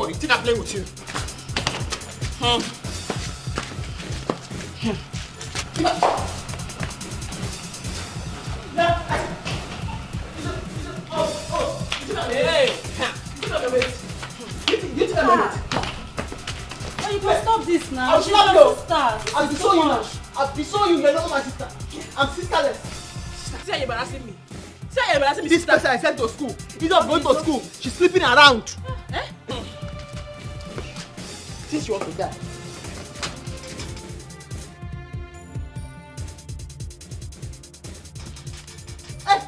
for you. Think I'm playing with you. Oh, you can stop this now. She's your sister. I'll disown you now. I'll disown you. You're not my sister. I'm sisterless. See how you're embarrassing me. See how you're embarrassing me. This person I sent to school. He's not going to school. She's sleeping around. Since you want to die.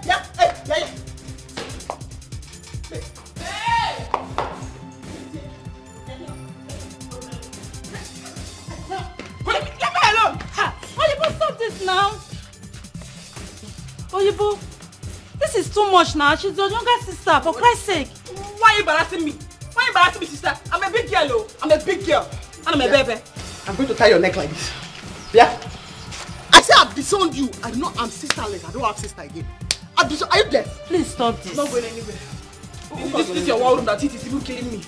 Yeah. Now, Oyibo, this is too much now. She's your younger sister, for Christ's sake. Why are you embarrassing me? Why are you embarrassing me, sister? I'm a big girl, oh. I'm a big girl. And I'm a baby. I'm going to tie your neck like this. Yeah? I say I've disowned you. I'm sisterless. I don't have sister again. Are you deaf? Please stop this. I'm not going anywhere. This is your war room that it is even killing me.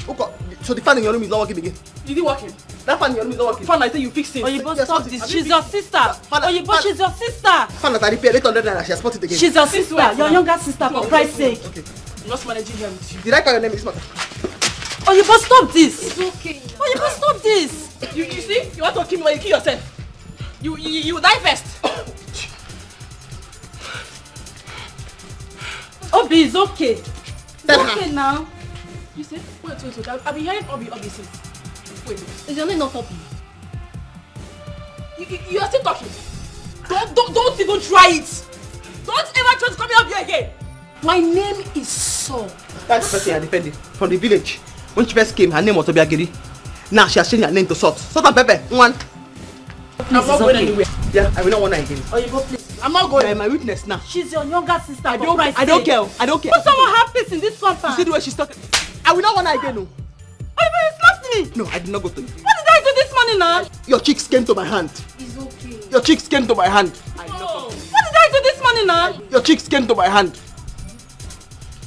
Okay, so the fan in your room is not working again? Is it working? That fan in your room is not working. Fan, I say you fix it. Oyibo, stop this. She's your sister. Oyibo, she's your sister. Fan that I repair 800 naira, she has bought it again. She's your sister, your younger sister, for Christ's sake. Okay. I'm just managing here with you. Did I call your name this matter? Oyibo, stop this. It's okay. Oyibo, stop this. You see? You want to kill me, but you kill yourself. You die first. Obi, it's okay. It's okay now. You see? Wait. I've been hearing Obi since. Wait. Is your name not Obi? You are still talking. Don't even try it. Don't ever try to come here again. My name is Saul. That's the person I defended from the village. When she first came, her name was Obiagiri. Now she has changed her name to Salt. Salt and Pepper. One. I'm not going anywhere. Yeah, I will not want her again. Oyibo, please. I'm not going. You're my witness now. She's your younger sister. I don't care. Put someone have peace in this compound. You see the way she's talking? I will not want her again. No. Oyibo, you slapped me. No, I did not go to you. What did I do this morning now? Your cheeks came to my hand. It's okay. Your cheeks came to my hand. What did I do this morning now? Your cheeks came to my hand.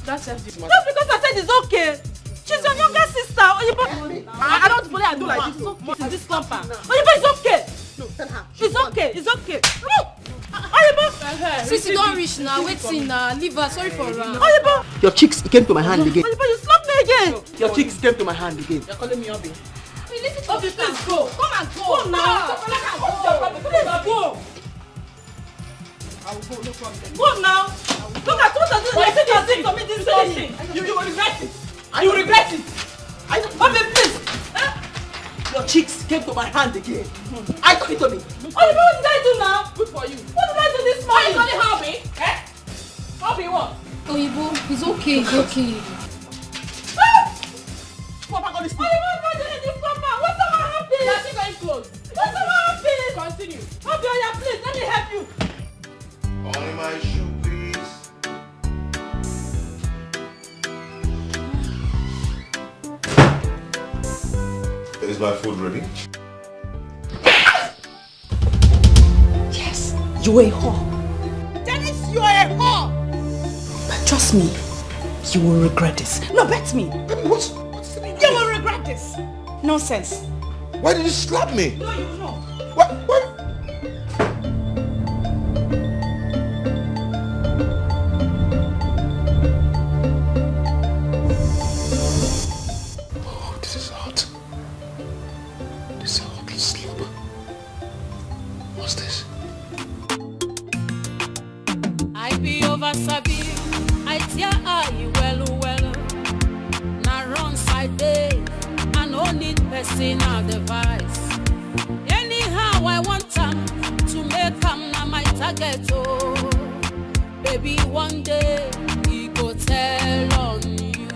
That's just this. Just because I said it's okay. She's your younger sister. Oyibo. I don't believe I do like this. It's okay in this compound. Oyibo, it's okay. No, tell her. It's okay. Look. Oyibo. Sissy, don't reach now. Waiting now. Leave her. Sorry for her. Oyibo. Your cheeks came to my hand again. Oyibo, you slapped me again. Your cheeks came to my hand again. You're calling me Obi. Obi, please go. Come and go. Go now. Please go. I will go, no problem. Go now. Look at what you're doing to me this morning. You will regret it. You will regret it. Obi, please. Your cheeks came to my hand again. I took it to me. Obi, what did I do now? Good for you. What did I do this Why you morning? calling her Obi? Eh? Obi what? Oyibo, it's okay. It's okay. What am I going to speak? Obi, what am I doing in this compound? What's someone happy? You are still very close. What's someone happy? Continue. Obi, Oya, please, let me help you. Only my shoe, please. Is my food ready? Yes, you are a whore. Dennis, you are a whore. But trust me, you will regret this. No, bet me. What's the meaning? You will regret this. Nonsense. Why did you slap me? No, you will not. What? Oh, this is hot. This is a hot slap. What's this? I be over Sabi, I tear I well. Now run side day, I no need personal device. Anyhow I want them to make them na my target. Oh, baby, one day he go tell on you,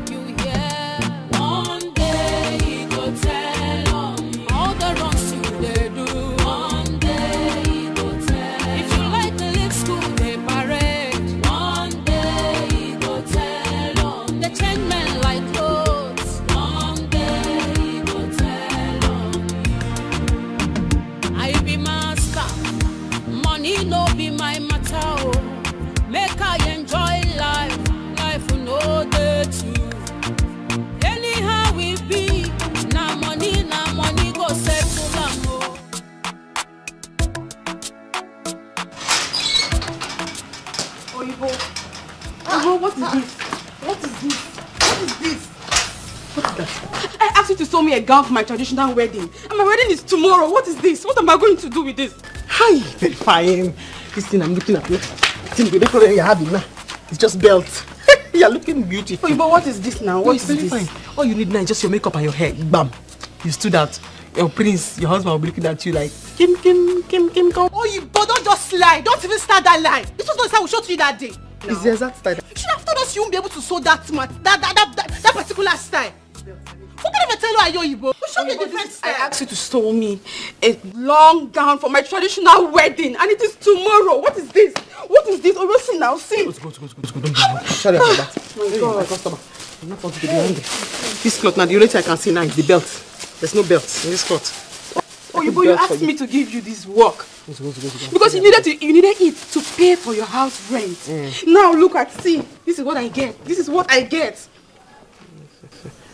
you hear? One day he go tell on you all the wrongs you they do. One day he go tell. If you like the live school they parade. One day he go tell on. They change men like clothes. One day he go tell on. I be master, money no be my matter. Oh, make I enjoy is this? What is that? I asked you to sew me a gown for my traditional wedding. And my wedding is tomorrow. What is this? What am I going to do with this? Hi, very fine. This thing I'm looking at you. I think the decoration you're having now. It's just belt. You're looking beautiful. Oh, but what is this now? What is very this? Fine. All you need now is just your makeup and your hair. Bam. You stood out. Your prince, your husband will be looking at you like, Kim, come. Oh, you but don't just lie. Don't even start that lie. This was the style we showed to you that day. It's the exact style. You should have told us you won't be able to sew that particular style. What kind of a tailor are you, Ibo? We show me a different style. I asked you to sew me a long gown for my traditional wedding, and it is tomorrow. What is this? What is this? Oh, we'll see now. See. Go. Don't be sorry about that. My God. My customer. I'm not want to be angry. This cloth now, the only thing I can see now is the belt. There's no belt in this cloth. Oh, you asked me to give you this work. Go. Because you needed it to pay for your house rent. Now look at see. This is what I get.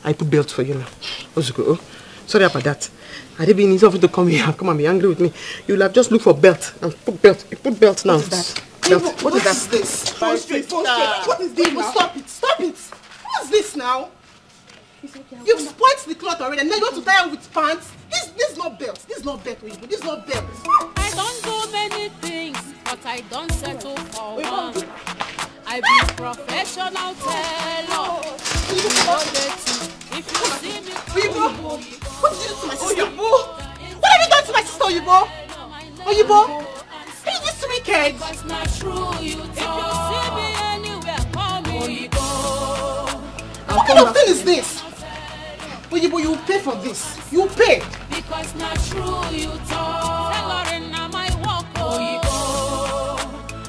I put belt for you now. Wazico, oh, sorry about that. I didn't mean something to come here. Come and be angry with me. You'll have just look for belt and put belt. You put belt now. What is that? Belt. What is this? Go straight. What is this now? Stop it. What's this now? You've spoiled the cloth already and now you want to tie it with pants? This is not belt. This is not belt. I don't do many things, but I don't settle for one. I be professional tailor. If you see me, what did you do to my sister? What have you done to my sister, Oyibo? Are you this wicked? It's not true, you talk. If you see me anywhere, call me Oyibo. What kind of thing is this? Oyibo, you will pay for this. You will pay. Because not true, you talk. Tailoring na my work, Oyibo.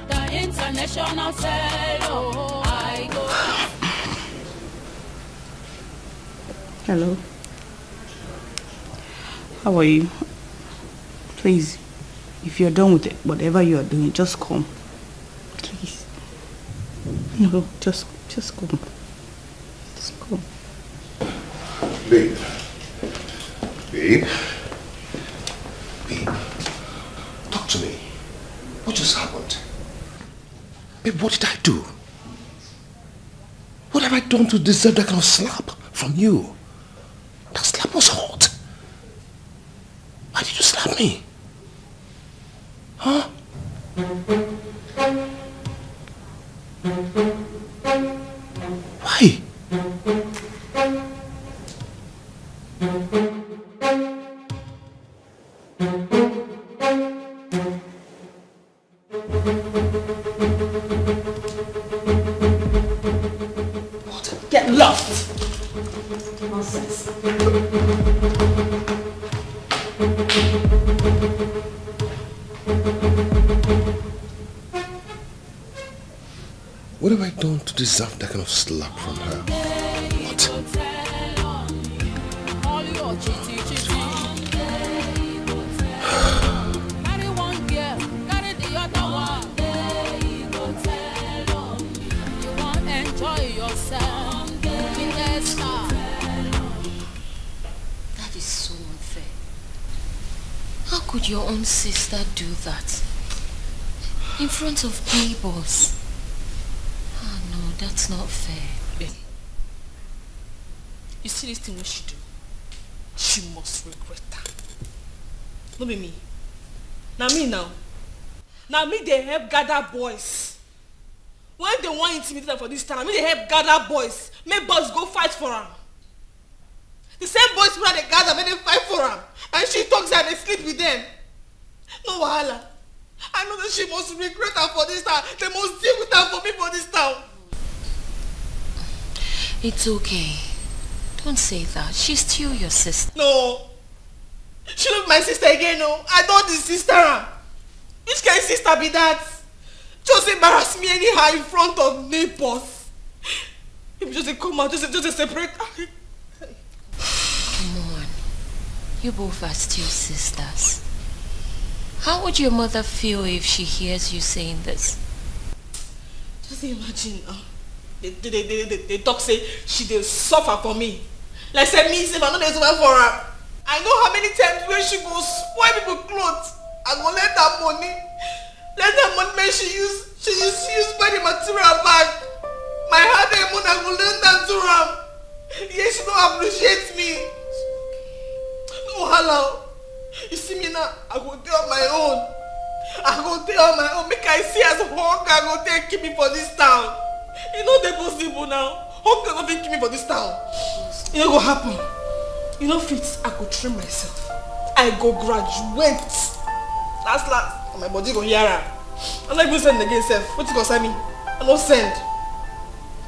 The international tailor, I go. Hello. How are you? Please, if you're done with it, whatever you are doing, just come. Please. No, just come. Just come. Babe. Talk to me. What just happened? Babe, what did I do? What have I done to deserve that kind of slap from you? That slap was hot. Why did you slap me? Huh? Why? What? Get lost! Nonsense. What have I done to deserve that kind of slap from her? What? That is so unfair. How could your own sister do that? In front of neighbors? Oh no, that's not fair. You see this thing what she do? She must regret that. No be me. Now me they help gather boys. When they want intimidate them for this time, they help gather boys. Make boys go fight for them. The same boys who they gather, make them fight for them. And she talks and they sleep with them. No wahala. I know that she must regret her for this time. They must deal with her for me for this time. It's okay. Don't say that. She's still your sister. No. She not my sister again, no. I don't the sister. Which kind of sister be that? Just embarrass me anyhow in front of neighbors. If you just come out, just separate. Come on. You both are still sisters. How would your mother feel if she hears you saying this? Just imagine. They talk say she dey suffer for me. Like say me say I no dey suffer for her. I know how many times when she go spoil people clothes. I go let her money. Let her money make she use buy the material back. My hard money I go lend them to her. Yes, she don't appreciate me. No, hello. You see me now, I go there on my own. Make I see as hunger, I go there keep me for this town. You know they possible now. Hunger not keep me for this town. You know what happen? You know fit, I go train myself. I go graduate. Last, my body go hear her. I'm not even send again, self. What you gonna send me? I don't send.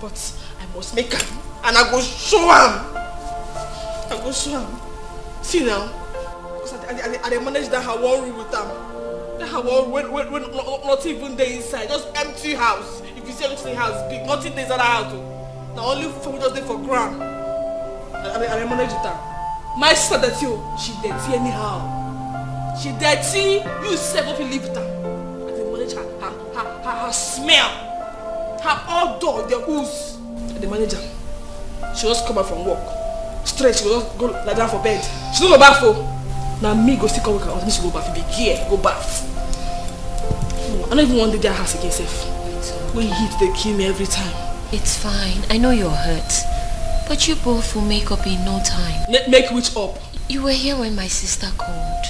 But I must make her. And I go show him. See now. Because I manage that her one room with them. That her one room when not even there inside. Just empty house. If you see anything house big, nothing there inside the house. Now only for just there for ground. I manage it down. My sister dirty, she dirty anyhow. She dirty, you self if you leave it down. And they manage her smell. Her odor, the ooze. And the manager, she just come back from work. Straight, she will just go lie down for bed. She don't go bath for. Now me go still come with her husband, she go bath. Be here, go bath. I don't even want to do that house again, safe. When heat, they kill me every time. It's fine. I know you're hurt. But you both will make up in no time. Make which up? You were here when my sister called.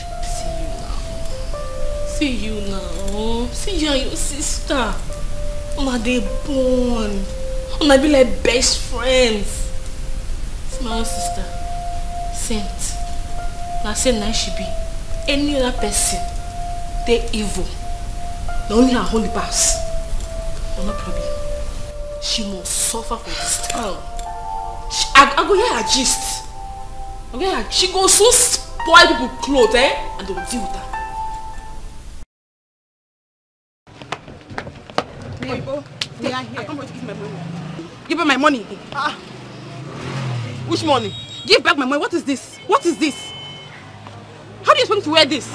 See you now. See you and your sister. Una they born. Una be like best friends. See my own sister. Saint. Now say nice she be. Any other person, they evil. Not only her holy pass. No problem. She must suffer for this town. I go hear her gist. Okay, she go so spoil people clothes, and they will deal with her. They are here. I'm going to give my money. Give her my money. Which money? Give back my money. What is this? What is this? How do you expect to wear this?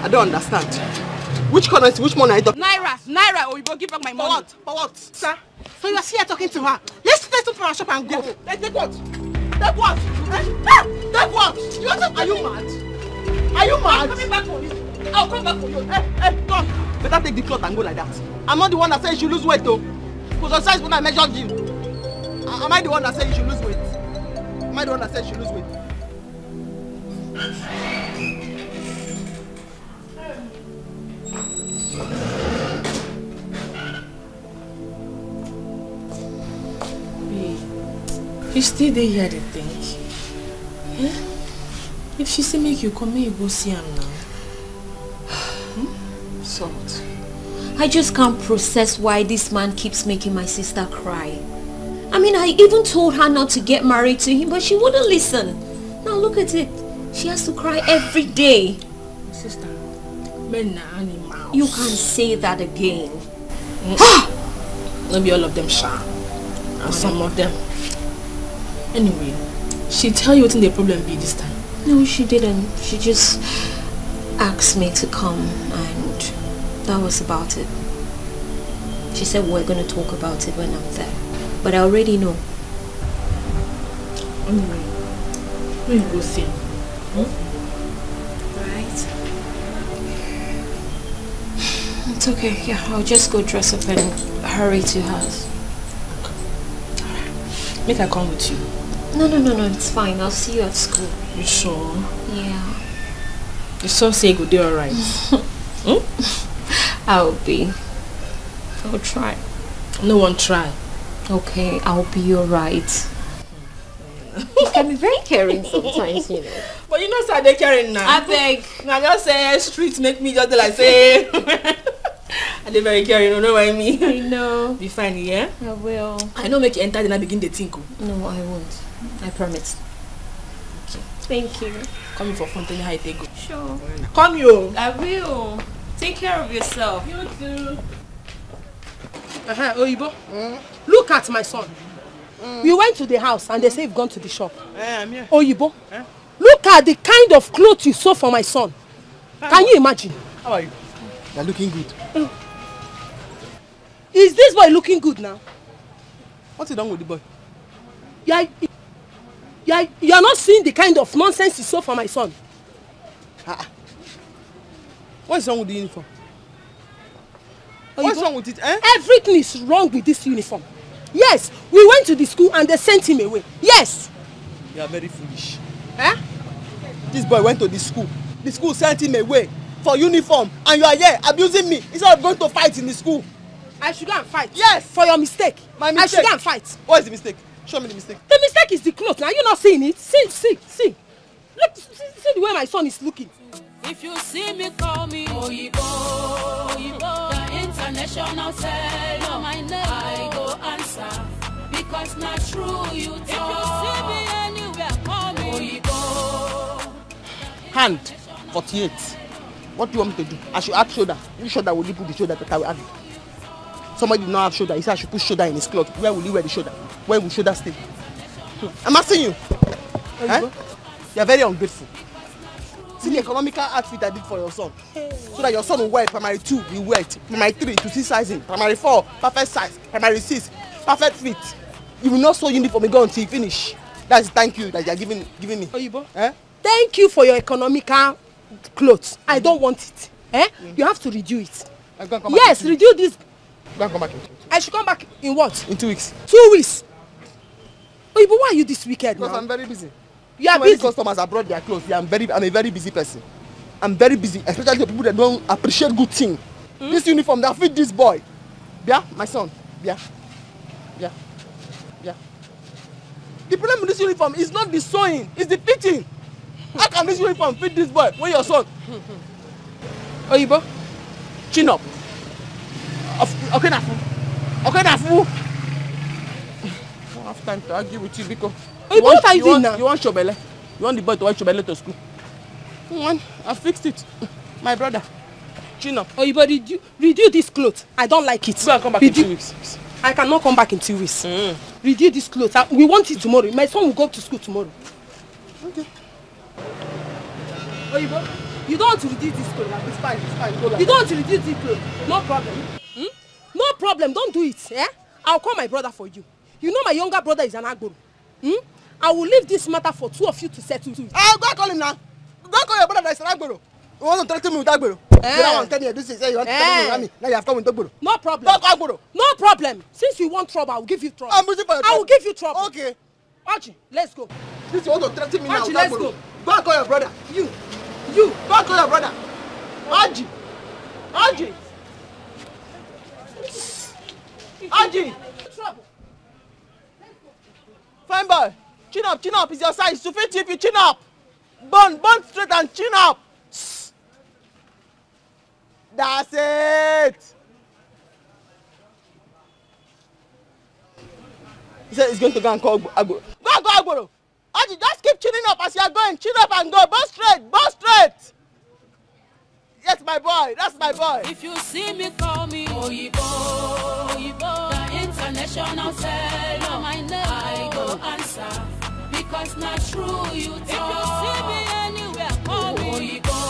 I don't understand. Which currency? Which money are you talking? Naira, or you go give back my money. For what? Sir? So you are here talking to her. Let's take from our shop and go. Take what? Take what? Take what? Are you mad? Are you mad? I'm coming back for you. I'll come back for you. Hey, come. Better take the cloth and go like that. I'm not the one that said you should lose weight though. Because your size when I measured you. Am I the one that said you should lose weight? Am I the one that said you should lose weight? You still dey here, they think. Yeah? If she say make you come, you go see him now. Salt. I just can't process why this man keeps making my sister cry. I mean, I even told her not to get married to him, but she wouldn't listen. Now look at it. She has to cry every day. Sister, men are animals. You can't say that again. Not be all of them, sha. And some of them. Anyway, she tell you what the problem be this time? No, she didn't. She just asked me to come and that was about it. She said we're going to talk about it when I'm there. But I already know. Anyway, when you go see? Right. It's okay. Yeah, I'll just go dress up and hurry to house. Alright. Make I come with you. No, it's fine. I'll see you at school. You sure? Yeah. You so say you go do alright. I'll be. I'll try. No one try. Okay, I'll be alright. You can be very caring sometimes, you know. But you know, sir, they caring now. I beg. Now just say streets make me just like say. And they very caring, you know what I mean? I know. Be fine, yeah? I will. I know make you enter and I begin the think. No, I won't. I promise. Okay. Thank you. Come for fun, tell me how it go. Sure. Come you. I will. Take care of yourself. You too. Oyibo, look at my son. We went to the house and they say you've gone to the shop. I'm here. Oyibo, look at the kind of clothes you sew for my son. Can you imagine? How are you? You're looking good. Is this boy looking good now? What's wrong with the boy? You're not seeing the kind of nonsense you sew for my son. What's wrong with the uniform? Oyibo, what's wrong with it? Everything is wrong with this uniform. Yes, we went to the school and they sent him away. Yes. You are very foolish. Eh? This boy went to the school. The school sent him away for uniform, and you are here abusing me instead of going to fight in the school. I should go and fight? Yes. For your mistake. My mistake. I should go and fight. What is the mistake? Show me the mistake. The mistake is the clothes. Now you're not seeing it. See. Look, see the way my son is looking. If you see me, call me Oyibo, the international seller. My name I go answer because not true you talk. If you see me anywhere, call me Oyibo. Hand 48. What do you want me to do? I should add shoulder. Which shoulder will you put the shoulder that I will add? Somebody did not have shoulder. He said I should put shoulder in his cloth. Where will you wear the shoulder? Where will shoulder stay? I'm asking you. Eh? You are very ungrateful. See the economical outfit I did for your son. So that your son will wear primary 2, he wear it. Primary 3 to see sizing. Primary 4, perfect size. Primary 6, perfect fit. You will not sew uniform again until you finish. That's thank you that you are giving me. Oyibo? Eh? Thank you for your economical clothes. I don't want it. Eh? You have to redo it. Yes, redo this. Go and come back in 2 weeks. I should come back in what? In 2 weeks. 2 weeks. Oyibo, why are you this wicked now? Because I'm very busy. You are so many busy. customers have brought their clothes. I'm a very busy person. I'm very busy, especially the people that don't appreciate good thing. This uniform that fit this boy. Yeah, my son. Yeah. The problem with this uniform is not the sewing, it's the fitting. How can this uniform fit this boy when your son? Oyibo, chin up. Okay, Nafu. I don't have time to argue with you because what are you doing now? You want Shobele? You want the boy to wear Shobele to school? I fixed it. My brother. Chin up. Oyibo, redo this clothes. I don't like it. Go and come back in 2 weeks. I cannot come back in 2 weeks. Redo this clothes. We want it tomorrow. My son will go to school tomorrow. Okay. Oyibo, you don't want to redo this clothes. It's fine. Go You don't want to redo this clothes. No problem. No problem. Don't do it. Eh? I'll call my brother for you. You know my younger brother is an Agboro. I will leave this matter for 2 of you to settle to it. Go and call him now. Go and call your brother that is an Agboro. You want to threaten me with Agboro? You want to tell me this is you want to tell me now you have come with Agboro. No problem. Go Agboro. No problem. Since you want trouble, I will give you trouble. I'm waiting for your trouble. I will give you trouble. Okay. Archie, let's go. Since you want to threaten me now Archie, with let's Agboro. go. Go and call your brother. You. Go and call your brother. Archie. Trouble. Fine boy. Chin up. It's your size. To fit if you chin up. Burn straight and chin up. That's it. He said he's going to go and call Agboro. Go Agboro. Archie, just keep chinning up as you are going. Chin up and go. Burn straight. Yes, my boy. That's my boy. If you see me, call me Oyibo, the international seller. My name I go answer because not true you talk. If you see me anywhere, call me Oyibo.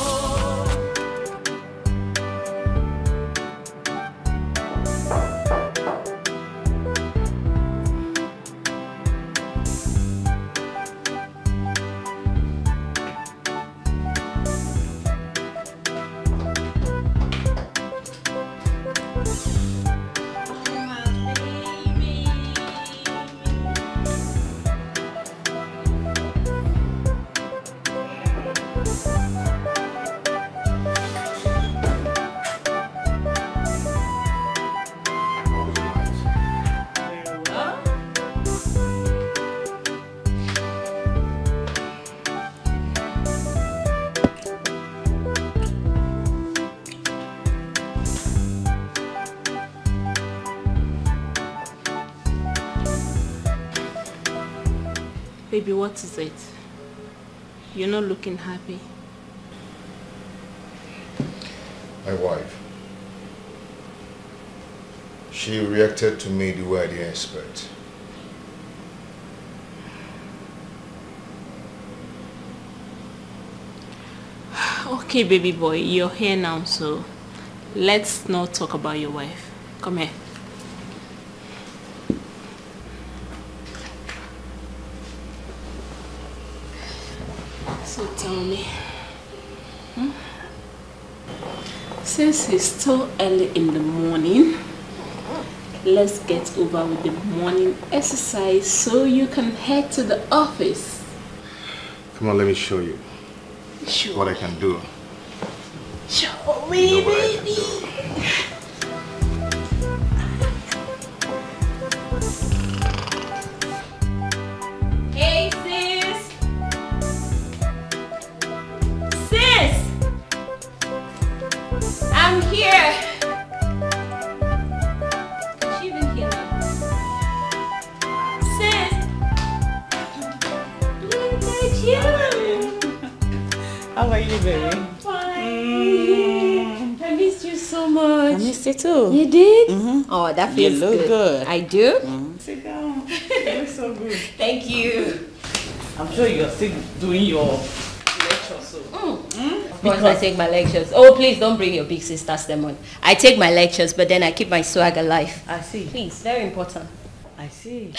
Baby, what is it? You're not looking happy. My wife. She reacted to me the way I didn't expect. Okay, baby boy, you're here now, so let's not talk about your wife. Come here. So tell me, since it's still early in the morning let's get over with the morning exercise so you can head to the office. Come on, let me show you Sure. what I can do. Show me, baby. Hey, sis. Sis! I'm here. Is she even here now? Sis! Look at you. How are you, baby? Fine. I missed you so much. I missed you too. You did? Mm-hmm. Oh, that feels You look good. I do? Mm-hmm. Sit down. You look so good. Thank you. I'm sure you're still doing your lecture, so. Of course, I take my lectures. Oh, please don't bring your big sister's demon. I take my lectures, but then I keep my swag alive. I see. Please, very important. I see.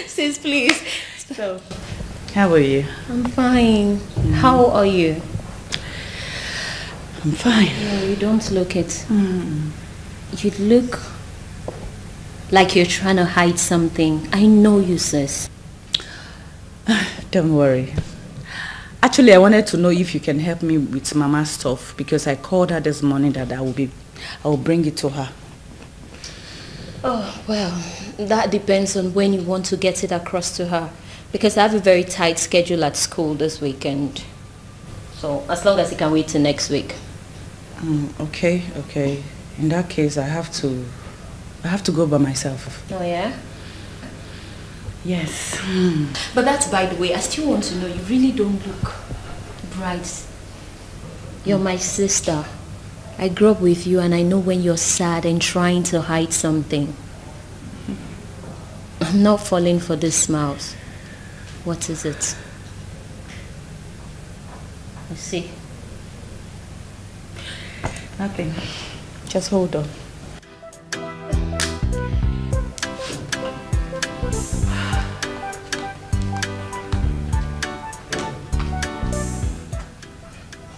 Sis, please. So, how are you? I'm fine. How are you? I'm fine. No, you don't look it. You look like you're trying to hide something. I know you, sis. Don't worry. Actually, I wanted to know if you can help me with Mama's stuff because I called her this morning that I will bring it to her. Oh, well, that depends on when you want to get it across to her. Because I have a very tight schedule at school this weekend. So, as long as it can wait till next week. Okay. In that case, I have to go by myself. Oh, yeah? Yes. But that's by the way, I still want to know, you really don't look bright. You're my sister. I grew up with you and I know when you're sad and trying to hide something. I'm not falling for these smiles. What is it? Let's see. Nothing. Just hold on.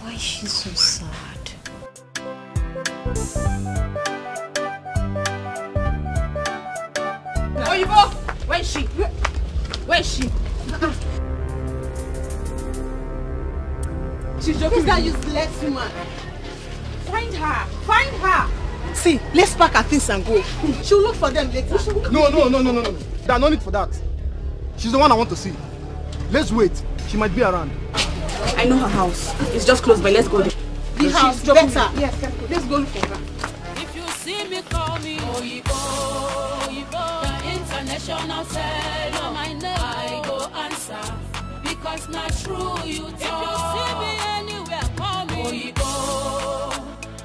Why is she so sad? Oyibo! Where is she? Where is she? She's joking. Who's that useless woman? Find her! Find her! See, let's pack her things and go. She'll look for them later. No. There's no need for that. She's the one I want to see. Let's wait. She might be around. I know her house. It's just close by. Let's go there. The house, better. Yes, let's go look for her. If you see me, call me Oyibo, the international seller. My name I go answer because not true you talk. If you see me anywhere, call me Oyibo,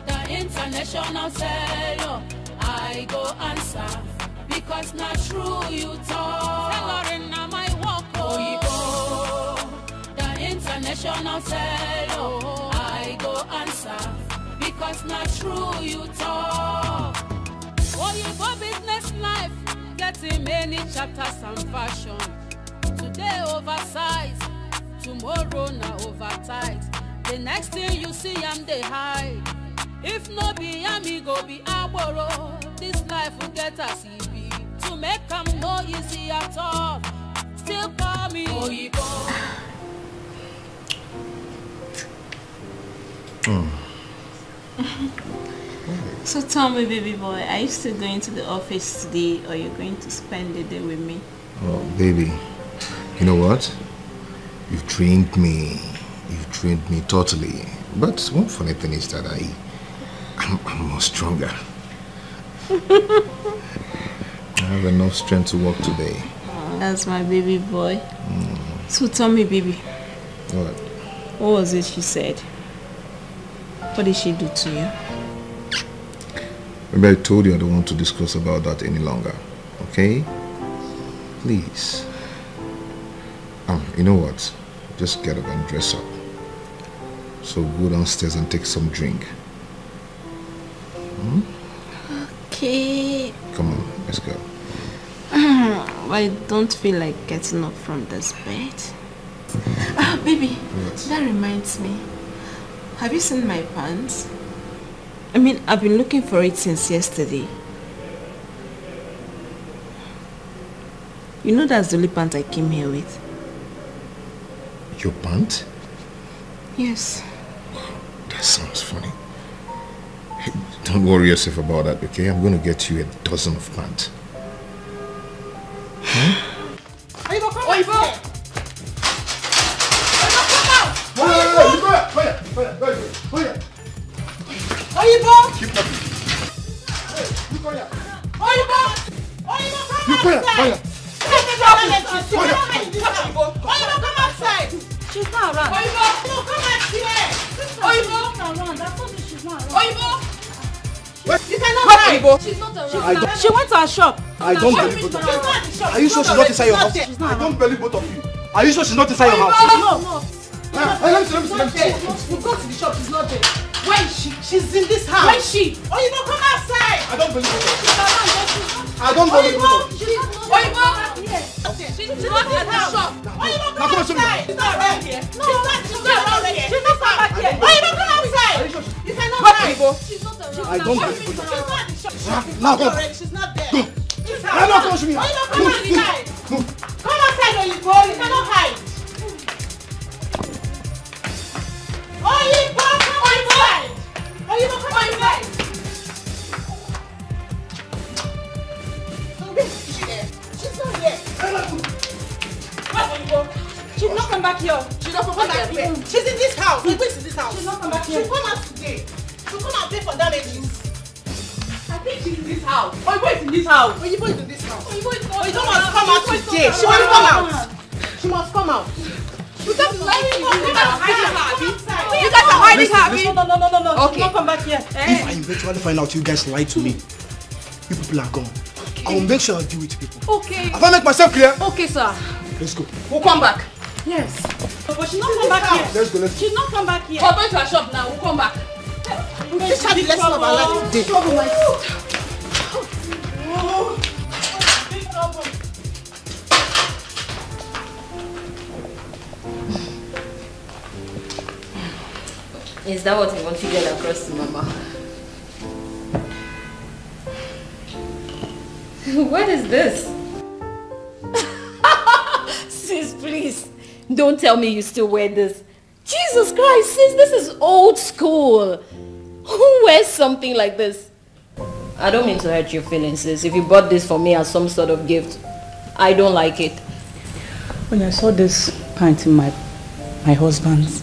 the international seller. I go answer because not true you talk. Tailoring na my work, Oyibo, the international seller. I go answer because not true you talk. Oyibo business life getting many chapters and fashion. Today oversized, tomorrow na oversight. The next thing you see I'm the high. If no be me go be aboro. This life will get us easy. To make them no easy at all. Still call me Oyibo. So tell me, baby boy, are you still going to the office today or are you going to spend the day with me? Oh, baby, you know what? You've trained me. You've trained me totally. But one funny thing is that I'm more stronger. I have enough strength to work today. That's my baby boy. So tell me, baby. What? What was it she said? What did she do to you? Maybe I told you I don't want to discuss about that any longer. Okay? Please. You know what? Just get up and dress up. So go downstairs and take some drink. Okay. Come on, let's go. I don't feel like getting up from this bed. Baby, What? that reminds me. Have you seen my pants? I mean, I've been looking for it since yesterday. You know that's the only pant I came here with. Your pant? Yes. That sounds funny. Hey, don't worry yourself about that, okay? I'm going to get you a dozen of pants. Oyibo, come on! Oyibo, come out! Oyibo! Keep talking. Oyibo! Oyibo, come outside! Oyibo, come outside! She's not around. Oyibo, no, come out here! Oyibo! She's not around. I told you she's not around. Oyibo! You cannot hide! She's not around. She went to her shop. I don't believe both of you. Are you sure she's not inside your house? I don't believe both of you. Are you sure she's not inside your house? No. Let me see. We go to the shop, she's not there. Where is she? She's in this house. Where is she? Oyibo, come outside! I don't believe both of you. I don't believe both of you. Oyibo! She's not in the shop. Oyibo, come outside! She's not around here. She's not around here. She's not back here. Oyibo, come outside! You cannot hide. She's not around. I don't believe both of you. She's not in the shop. Now go. She's not there. Go. I'm not touching me. Oyibo, come outside. Come outside, Oyibo. You cannot hide. Oyibo, come outside. Oyibo, come outside. Is she there? She's not there. Where's Oyibo? She's not come back here. She's not come back here. She's in this house. Oyibo is in this house. She's not come back here. She'll come out today. She'll come out pay for damages. I think she's in this house. Oyibo is in this house. Oyibo is in this house. Oyibo must come out today. She must come out. She must come out. You guys are hiding her. You guys are hiding her. No. Okay. She's not come back here. If I eventually find out you guys lied to me, you people are gone. I will make sure I deal with you people. Okay. Have I make myself clear? Okay, sir. Let's go. We'll come back. Yes. But she's not come back here. Let's go. She's not come back here. We're going to her shop now. We'll come back. This had the lesson of our life today. Is that what you want to get across to Mama? What is this? Sis, please. Don't tell me you still wear this. Jesus Christ, sis, this is old school. Who wears something like this? I don't mean to hurt your feelings, sis. If you bought this for me as some sort of gift, I don't like it. When I saw this pant in my husband's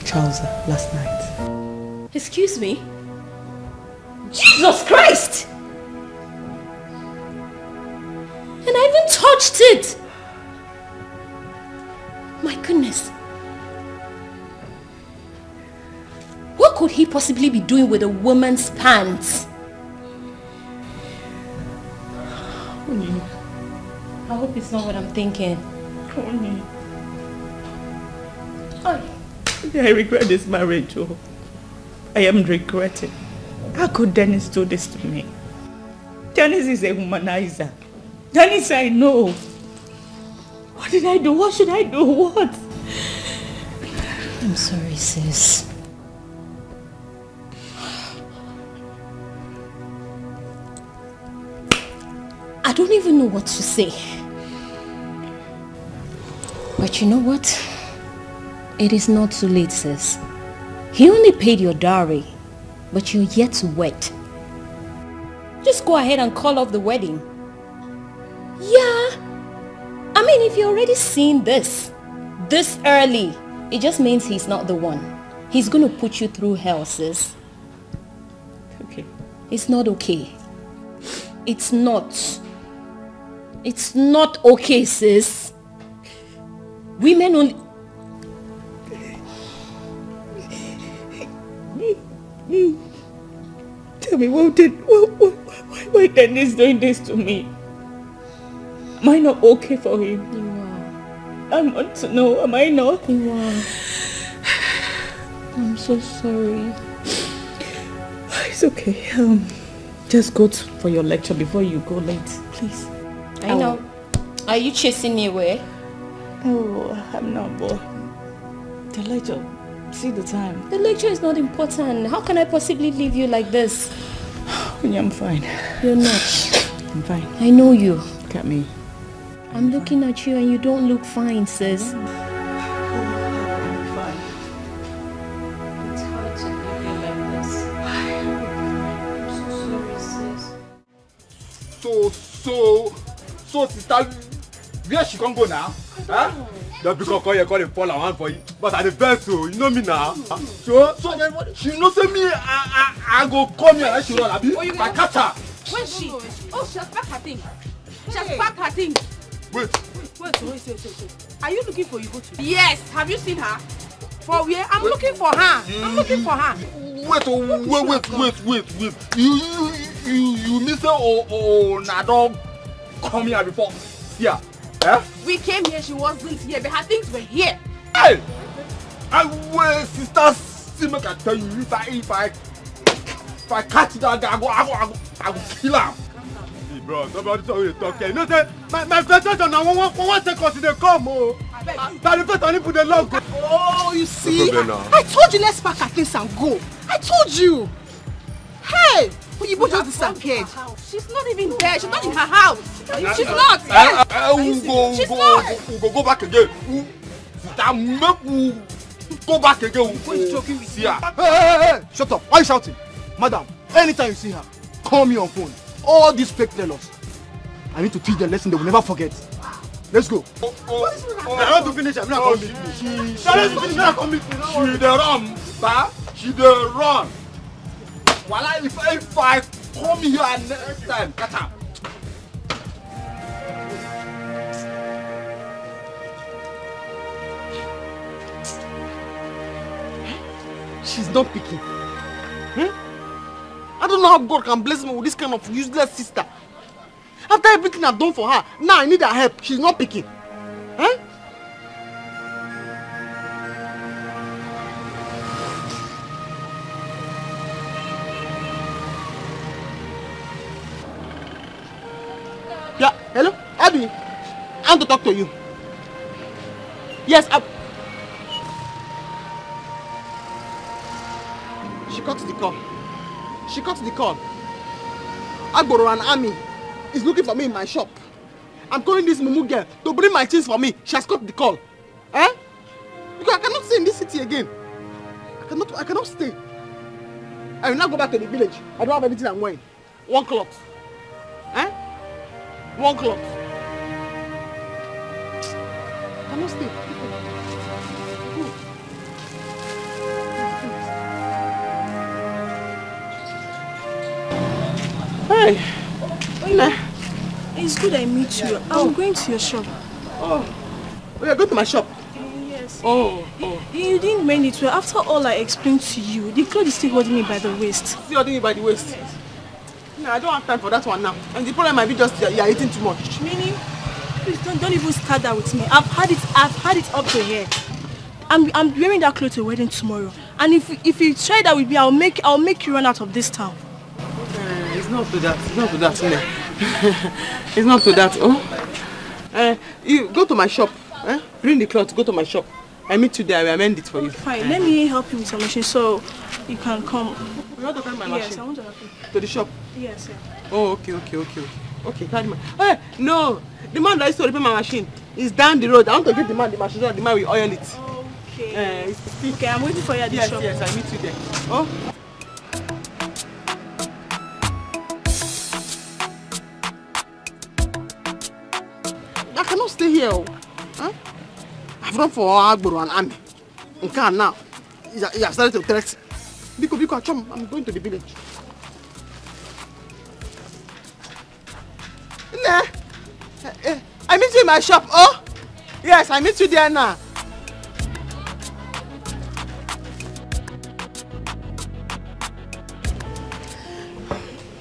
trouser last night. Excuse me? Jesus Christ! And I even touched it! My goodness. What could he possibly be doing with a woman's pants? I hope it's not what I'm thinking. I regret this marriage. Oh. I am regretting. How could Dennis do this to me? Dennis is a womanizer. Dennis, I know. What did I do? What should I do? What? I'm sorry, sis. I don't even know what to say. But you know what? It is not too late, sis. He only paid your dowry, but you're yet to wed. Just go ahead and call off the wedding. Yeah. I mean, if you're already seeing this early, it just means he's not the one. He's going to put you through hell, sis. Okay. It's not okay. It's not. It's not okay, sis. Women only... Tell me, why Dennis doing this to me? Am I not okay for him? You are. I want to know, am I not? You are. I'm so sorry. It's okay. Just go for your lecture before you go late, please. I know. Are you chasing me away? Oh, I'm not, boy. The lecture. See the time. The lecture is not important. How can I possibly leave you like this? I'm fine. You're not. I'm fine. I know you. Look at me. I'm looking at you and you don't look fine, sis. Fine. It's hard to leave you like this. I'm so sorry, sis. So, sister, where she can go now? Huh? The big call you call the fall one for you. But at the best, so you know me now. So she knows me. I go come here and she run. I catch her. Where's she? Oh, she has packed her things. She has packed her things. Wait. Are you looking for Ugochi? Yes. Have you seen her? For where? I'm looking for her. I'm looking for her. Wait. You miss her or Nadon come here before? Yeah. Eh? We came here, she wasn't here, but her things were here. Hey! Well, sister, see me can tell you if I catch that guy, I go kill him. Hey, bro, nobody tell you to talk here. You know, say my frustration now, one second, they come, oh. But the first only put the log. Oh, you see? I told you let's pack her things and go. I told you. Hey! You both just disappeared. She's not even there. She's not in her house. She's not. She's not. We'll go back again. Go back again. See her. Hey! Shut up. Why are you shouting? Madam, anytime you see her, call me on phone. All these fake tellers. I need to teach them a lesson they will never forget. Let's go. I want to finish. I'm not going to meet me. She the run, sir. She the run. While if I come here next time, catch her. She's not picking. I don't know how God can bless me with this kind of useless sister. After everything I've done for her, now I need her help. She's not picking. Huh? Yeah, hello? Abby, I want to talk to you. Yes, She cut the call. Agboro and Ami is looking for me in my shop. I'm calling this Mumu girl to bring my things for me. She has cut the call. Eh? Because I cannot stay in this city again. I cannot stay. I will now go back to the village. I don't have anything I'm wearing. One cloth. Eh? One cloth. I cannot stay. Hey, it's good I meet you. I'm going to your shop. Oh, you're going to my shop? Yes. Oh. You didn't mean it well. After all I explained to you, the clothes is still holding me by the waist. Still holding me by the waist? No, I don't have time for that one now. And the problem might be just you're eating too much. Meaning? Please don't even start that with me. I've had it up to here. I'm wearing that clothes to a wedding tomorrow. And if you try that with me, I'll make you run out of this town. It's not to that. It's not to that. Oh. You go to my shop. Bring the cloth. Go to my shop. I meet you there. I will amend it for you. Fine. Let me help you with your machine so you can come. You want to carry my machine? Yes, I want to help you. To the shop? Yes, yeah. Oh, okay. Okay, carry my. Hey, no. The man that used to repair my machine is down the road. I want to give the man the machine so that the man will oil it. Okay. Okay, I'm waiting for you at the shop. Yes, I meet you there. Oh. I cannot stay here. Huh? I've run for Agboro and Ami. And now, you have started to threaten. Because I'm going to the village. I meet you in my shop. Oh? Yes, I meet you there now.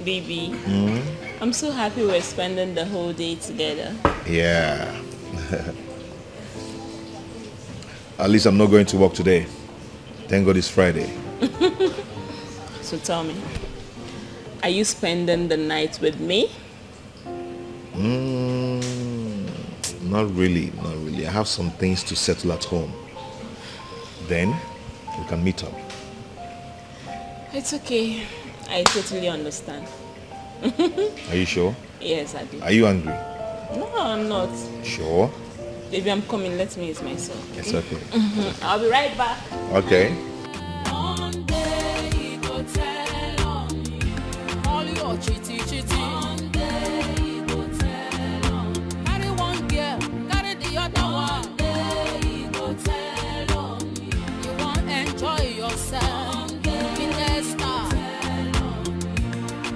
Baby, I'm so happy we're spending the whole day together. Yeah. At least I'm not going to work today. Thank God it's Friday. So tell me, are you spending the night with me? Not really. I have some things to settle at home. Then we can meet up. It's okay. I totally understand. Are you sure? Yes, I do. Are you angry? No, I'm not. Sure? Baby, I'm coming. Let me use myself. It's okay. I'll be right back. Okay. One day he go tell on me. All your chitty. One day he go tell on me. Carry one girl, carry the other one. One day he go tell on me. You want enjoy yourself. One day he tell on me.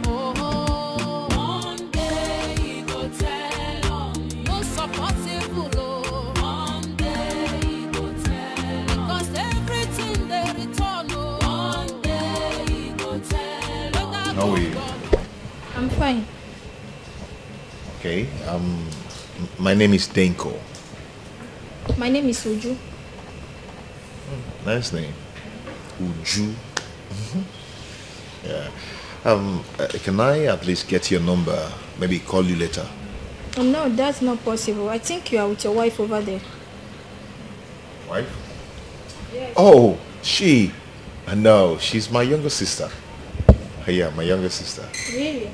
Oh, one day he go tell on me. No supportable, oh. One day he go tell. Because everything they return, oh. One day he go tell. How are you? I'm fine. Okay. My name is Denko. My name is Uju. Nice name. Uju. Yeah. Can I at least get your number? Maybe call you later. No, that's not possible. I think you are with your wife over there. Wife? Yes. Oh, she. No, she's my younger sister. Yeah, my younger sister. Really?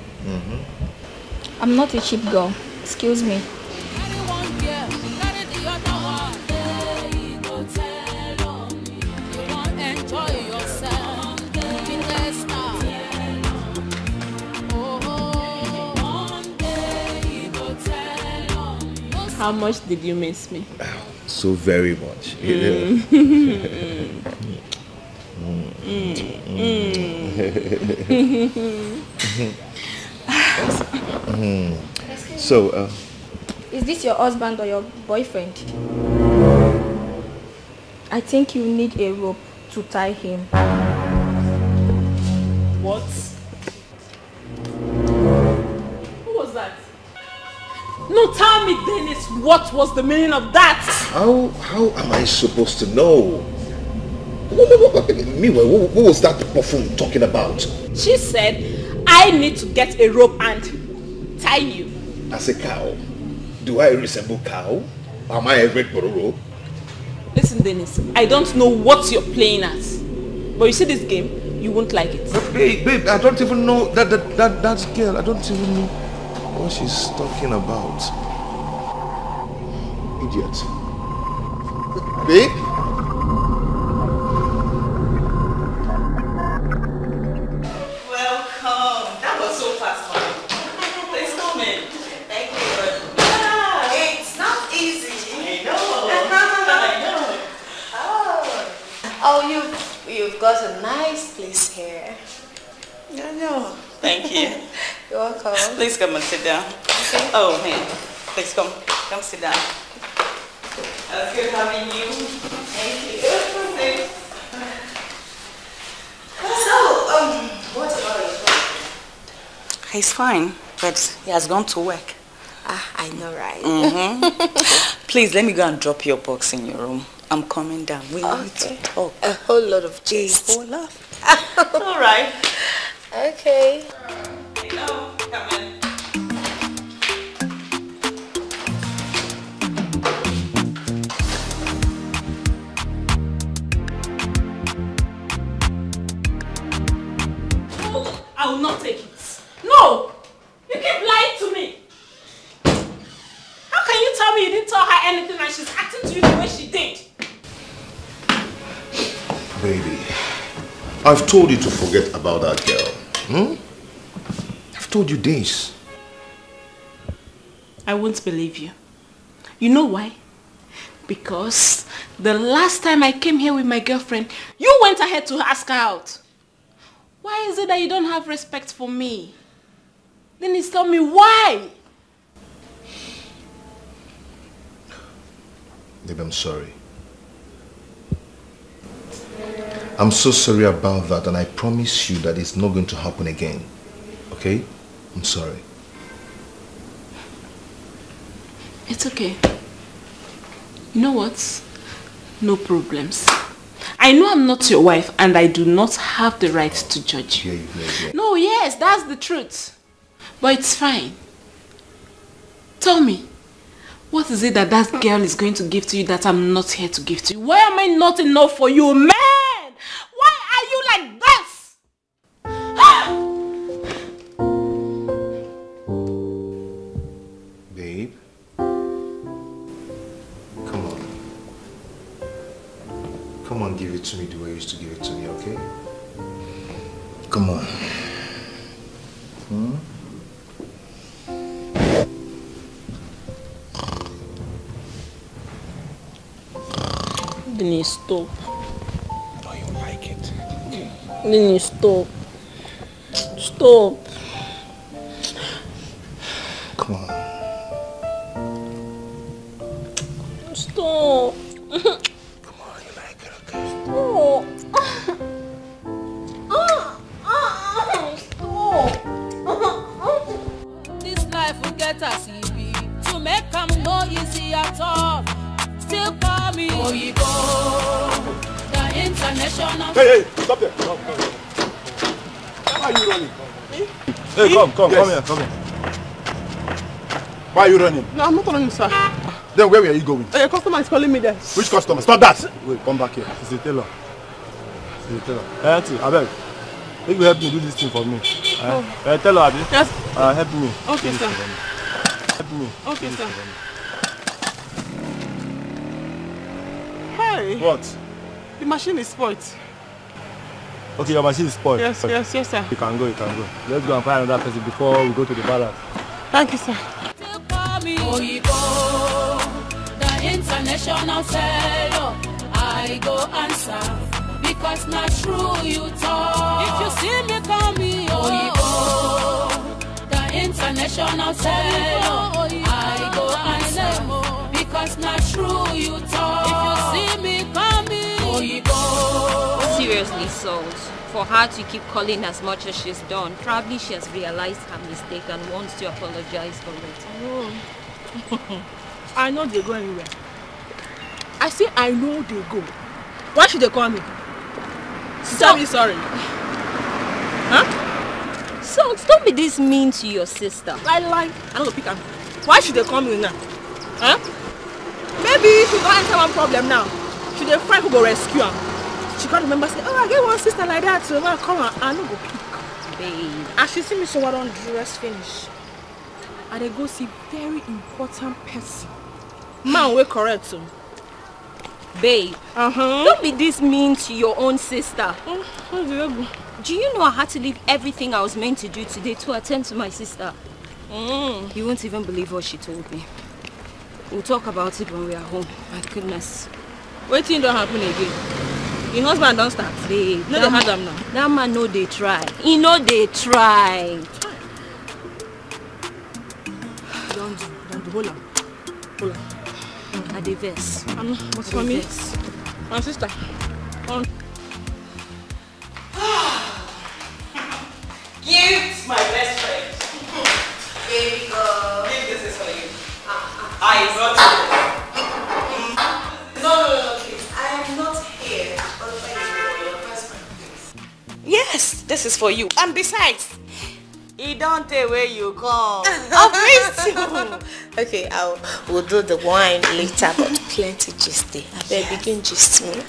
I'm not a cheap girl. Excuse me. Carry one girl, carry the other one. They go tell on me. You want enjoy yourself. Be tester. Oh, one day go tell on me. How much did you miss me? So very much. So, Is this your husband or your boyfriend? I think you need a rope to tie him. What? Who was that? No, tell me, Dennis, what was the meaning of that? how am I supposed to know? Meanwhile, what was that buffoon talking about? She said, I need to get a rope and tie you. As a cow? Do I resemble cow? Am I a red bororo? Listen, Dennis, I don't know what you're playing at. But you see this game, you won't like it. But babe, I don't even know that girl. I don't even know what she's talking about. Idiot. Babe? Welcome. That was so fast, honey. Please come in. Thank you. It's not easy. I know. Oh, you've got a nice place here. I know. Thank you. You're welcome. Please come and sit down. Okay. Oh, man. Please come sit down. It's good having you. Thank you. So, what about your husband? He's fine, but he has gone to work. I know, right? Please, let me go and drop your box in your room. I'm coming down. We need to talk. A whole lot of gist. A whole lot. All right. Okay. Hello. Come in. I will not take it. No! You keep lying to me. How can you tell me you didn't tell her anything and she's acting to you the way she did? Baby, I've told you to forget about that girl. I've told you this. I won't believe you. You know why? Because the last time I came here with my girlfriend, you went ahead to ask her out. Why is it that you don't have respect for me? Then tell me why. Babe, I'm sorry. I'm so sorry about that, and I promise you that it's not going to happen again. Okay? I'm sorry. It's okay. You know what? No problems. I know I'm not your wife and I do not have the right to judge you. Yeah. No, yes, that's the truth. But it's fine. Tell me, what is it that girl is going to give to you that I'm not here to give to you? Why am I not enough for you, man? Why are you like this? Babe, come on, give it to me the way you used to give it to me, okay? Come on. Then stop. Oh, you like it? Then stop. Stop. Come on. Stop. Come on, you like it, okay? Stop. This life will get us easy. To make them no easy at all. Still call me Wazico, the international. Hey, stop there. Come. Why are you running? Hey, come here. Why are you running? No, I'm not running, sir. Then where are you going? Your customer is calling me there. Which customer? Stop that! Wait, come back here. It's a tailor. Hey, auntie, I beg. If you help me do this thing for me. Hey, tailor, Abi. Yes. Help me. Okay, sir. Help me. Okay, sir. Hey. What? The machine is spoiled. Okay, your machine is spoiled. Yes, sir. You can go. Let's go and find another person before we go to the barracks. Thank you, sir. Wazico, the international seller. I go answer because not true you talk. If you see me call me Wazico, the international seller. I go answer because not true you talk. If you see me call me Wazico. Seriously, Salt. For her to keep calling as much as she's done, probably she has realized her mistake and wants to apologize for it. Oh. I know they go anywhere. I say I know they go. Why should they call me? Tell me sorry. Huh? Salt, don't be this mean to your sister. I don't go pick her. Why should they call me now? Huh? Maybe she don't answer one problem now. Should they find who go rescue her? She can't remember say, oh, I get one sister like that, so now come on, I no go pick. Babe. And she see me so I don't dress finish. And they go see very important person. Man, we correct so. Babe, don't be this mean to your own sister. Do you know I had to leave everything I was meant to do today to attend to my sister? You won't even believe what she told me. We'll talk about it when we are home. My goodness. Waiting don't happen again. Your husband don't start. Babe, no, they had them now. That man know they try. He know they try. Don't hold on. At the verse. What's for me? My sister. Gift, my best friend. Baby girl. This is for you. I brought it. No, please. I am not here. But thank you for your best friend, please. Yes, this is for you. And besides, it don't take where you come. I'll miss you. Okay, we'll do the wine later, but plenty gist there. I better begin gist me.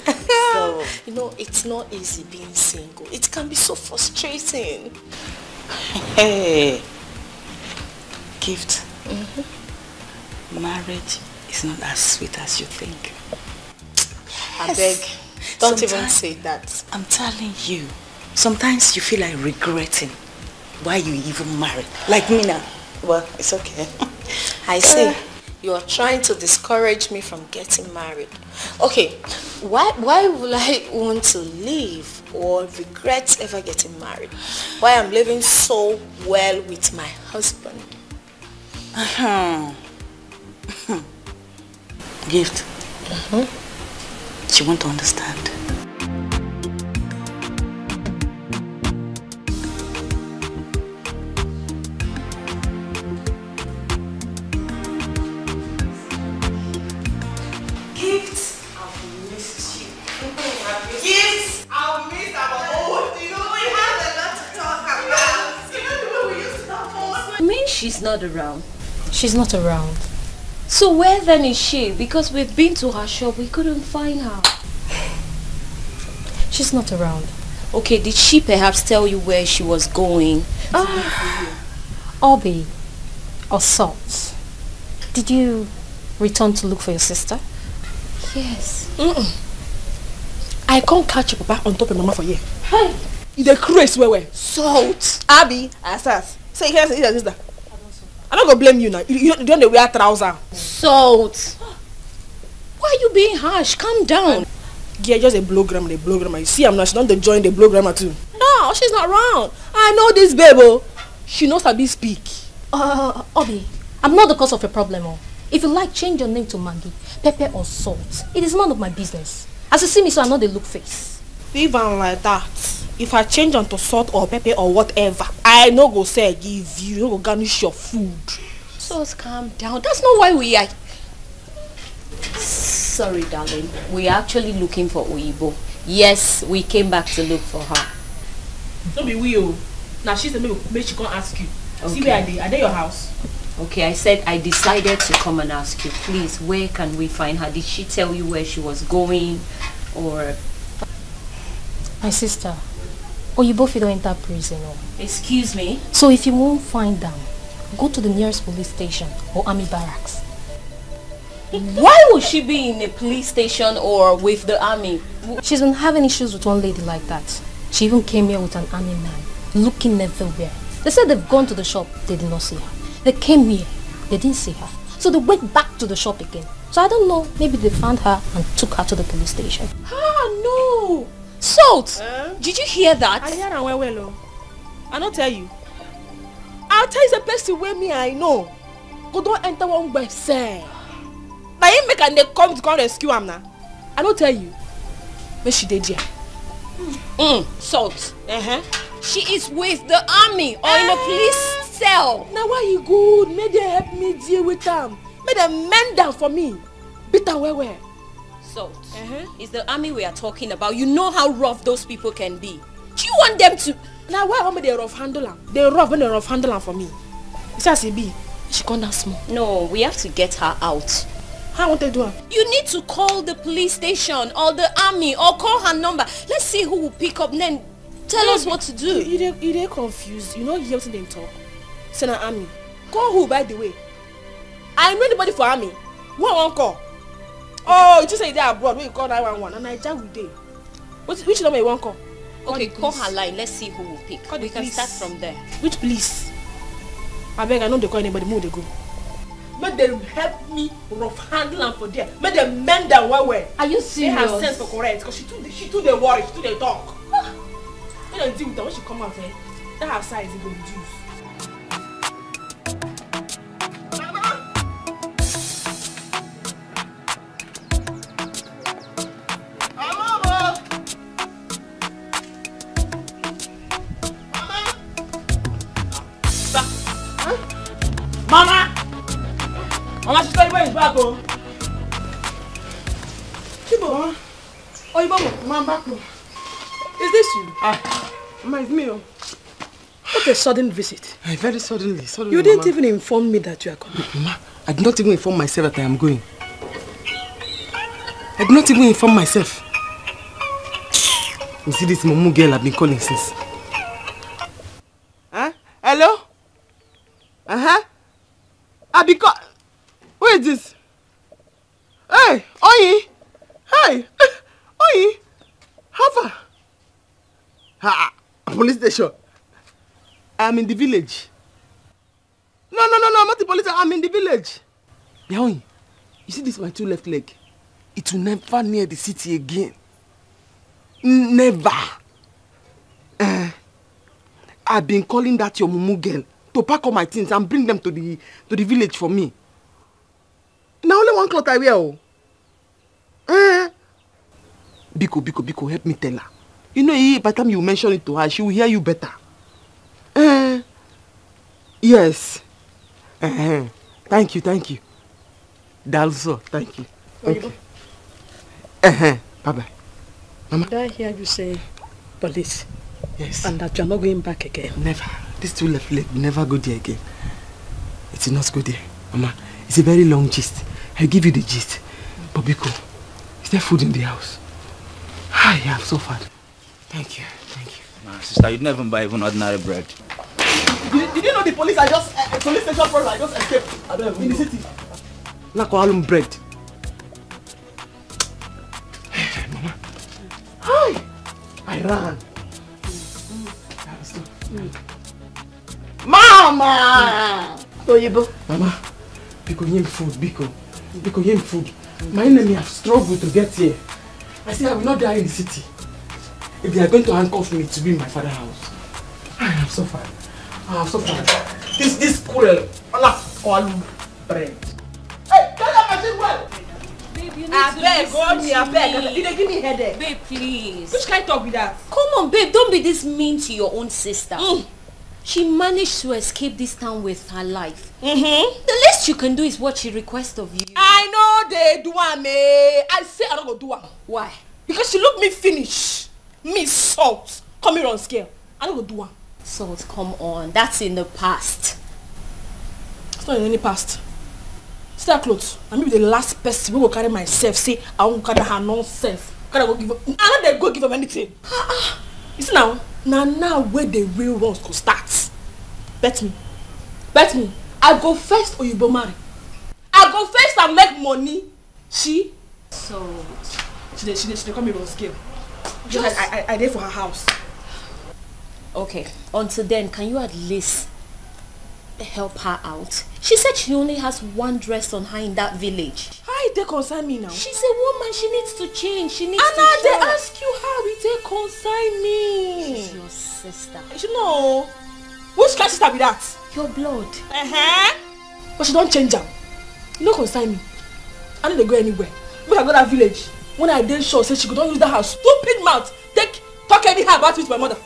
So, you know, it's not easy being single. It can be so frustrating. Hey, Gift. Marriage is not as sweet as you think. I beg, don't even say that. I'm telling you, sometimes you feel like regretting why you even married. Like me now. Well, it's okay. I see. You are trying to discourage me from getting married. Okay, why will I want to leave or regret ever getting married? Why I'm living so well with my husband? Gift. She won't understand. She's not around. She's not around. So where then is she? Because we've been to her shop, we couldn't find her. She's not around. Okay, did she perhaps tell you where she was going? Obi or Salt, did you return to look for your sister? Yes. I can't catch your papa on top of mama for you. Hey. The craze where? Salt. Abby, assas. Say here, say this. I'm not gonna blame you now. You don't wear trousers. Salt. Why are you being harsh? Calm down. Yeah, just a blow grammar. You see, I'm not. She don't join the blow grammar too. No, she's not around. I know this baby. She knows how to speak. Obi, I'm not the cause of your problem. If you like, change your name to Maggie, Pepper or Salt. It is none of my business. As you see me, so I know the look face. Even like that, if I change onto Salt or Pepper or whatever, I no go say I give you. No go garnish your food. Salt, calm down. That's not why we are. Sorry, darling. We are actually looking for Oyibo. Yes, we came back to look for her. Don't be weird. Now she's the maybe she can't ask you. Okay. See where are they your house? Okay, I said I decided to come and ask you. Please, where can we find her? Did she tell you where she was going? Or... My sister, Oyibo fit don enter prison. Excuse me? So if you won't find them, go to the nearest police station or army barracks. Why would she be in a police station or with the army? She's been having issues with one lady like that. She even came here with an army man, looking everywhere. They said they've gone to the shop, they did not see her. They came here, they didn't see her. So they went back to the shop again. So I don't know, maybe they found her and took her to the police station. Ah, no! Salt! Did you hear that? I hear her well. I don't tell you. I'll tell you the person where me I know. Go don't enter one by say. Now you make and they come to rescue him now. I don't tell you. Where she did here? Salt. She is with the army or in a police cell. Now why you good? May they help me deal with them. May they mend them for me. Beat them where? Salt. It's the army we are talking about. You know how rough those people can be. Do you want them to... Now why want me they rough handle them? They rough handle them for me. It's as it be. She come down small. No, we have to get her out. How want they do her? You need to call the police station or the army or call her number. Let's see who will pick up, then tell us what to do. You confused. You know you hear them talk. Send an army. Call who, by the way? I know anybody for army. One call. Oh, you just say they're abroad. When you call 911 and I jam with them. Which number you want call? Okay, call her line. Let's see who will pick. We can start from there. Which police? I beg, I know they call anybody. Move they go. Make them help me rough handle them for there. Make them mend them one way. Are you serious? They have sense for correct. Because she too they worry. She too they talk. When they deal with her, when she come out, that her size is going to reduce. Mama, she's going to back home. Chibo. Oh, you Mama, back home. Is this you? Mama, it's me. What a sudden visit. Very suddenly. You didn't even inform me that you are coming. Mama, I did not even inform myself that I am going. I did not even inform myself. You see this Momu girl I've been calling since. Hello? Who is this? Hey, Oyi! Hey! Oyi! How far? Police station. I'm in the village. No, I'm not the police. I'm in the village. Oyi, you see this my two left leg? It will never near the city again. Never. I've been calling that your mumu girl to pack all my things and bring them to the village for me. Now only one cloth I wear. Biko, help me tell her. You know, by the time you mention it to her, she will hear you better. Yes. Thank you. Also, thank you. Okay. Bye-bye. Mama. Did I hear you say police? Yes. And that you're not going back again? Never. This two left leg will never go there again. It will not go there. Mama, it's a very long gist. I'll give you the gist. But Biko, is there food in the house? I have suffered. Thank you. My sister, you'd never buy even ordinary bread. Did you know the police are just police station person? I just escaped in the city. Like alum bread. Mama. ran. Mama! Oyibo. Mama, Biko, give food, Biko. Biko, give food. My enemy have struggled to get here. I say I will not die in the city. If they are going to handcuff me to be in my father's house. I have suffered. I have suffered. This cruel. All bread. Hey, tell that machine well. Babe, you need to listen. I beg. You give me headache. Babe, please. Which kind of talk be that? Come on, babe. Don't be this mean to your own sister. She managed to escape this town with her life. The least you can do is what she requests of you. I know they do me. I say I don't go do her. Why? Because she look me finish. Me salt. Come here on scale. I don't go do her. Salt, come on. That's in the past. It's not in any past. Still clothes. I may be the last person who will carry myself. Say I won't carry her nonsense. Can I go give her? I know they go give her anything. You see now where the real runs go start. Bet me. I go first or you go marry. I go first and make money. She come here on scale. Just I did for her house. Okay. Until then, can you at least help her out? She said she only has one dress on her in that village. How they concern me now? She's a woman. She needs to change. She needs and to now they shop. ask you how they concern me. She's your sister. You should know. Which kind of sister be that? Your blood. But she don't change her. You don't concern me. I don't go anywhere. When I go to that village, when I did sure say she could not use that her stupid mouth talk anyhow about me to my mother.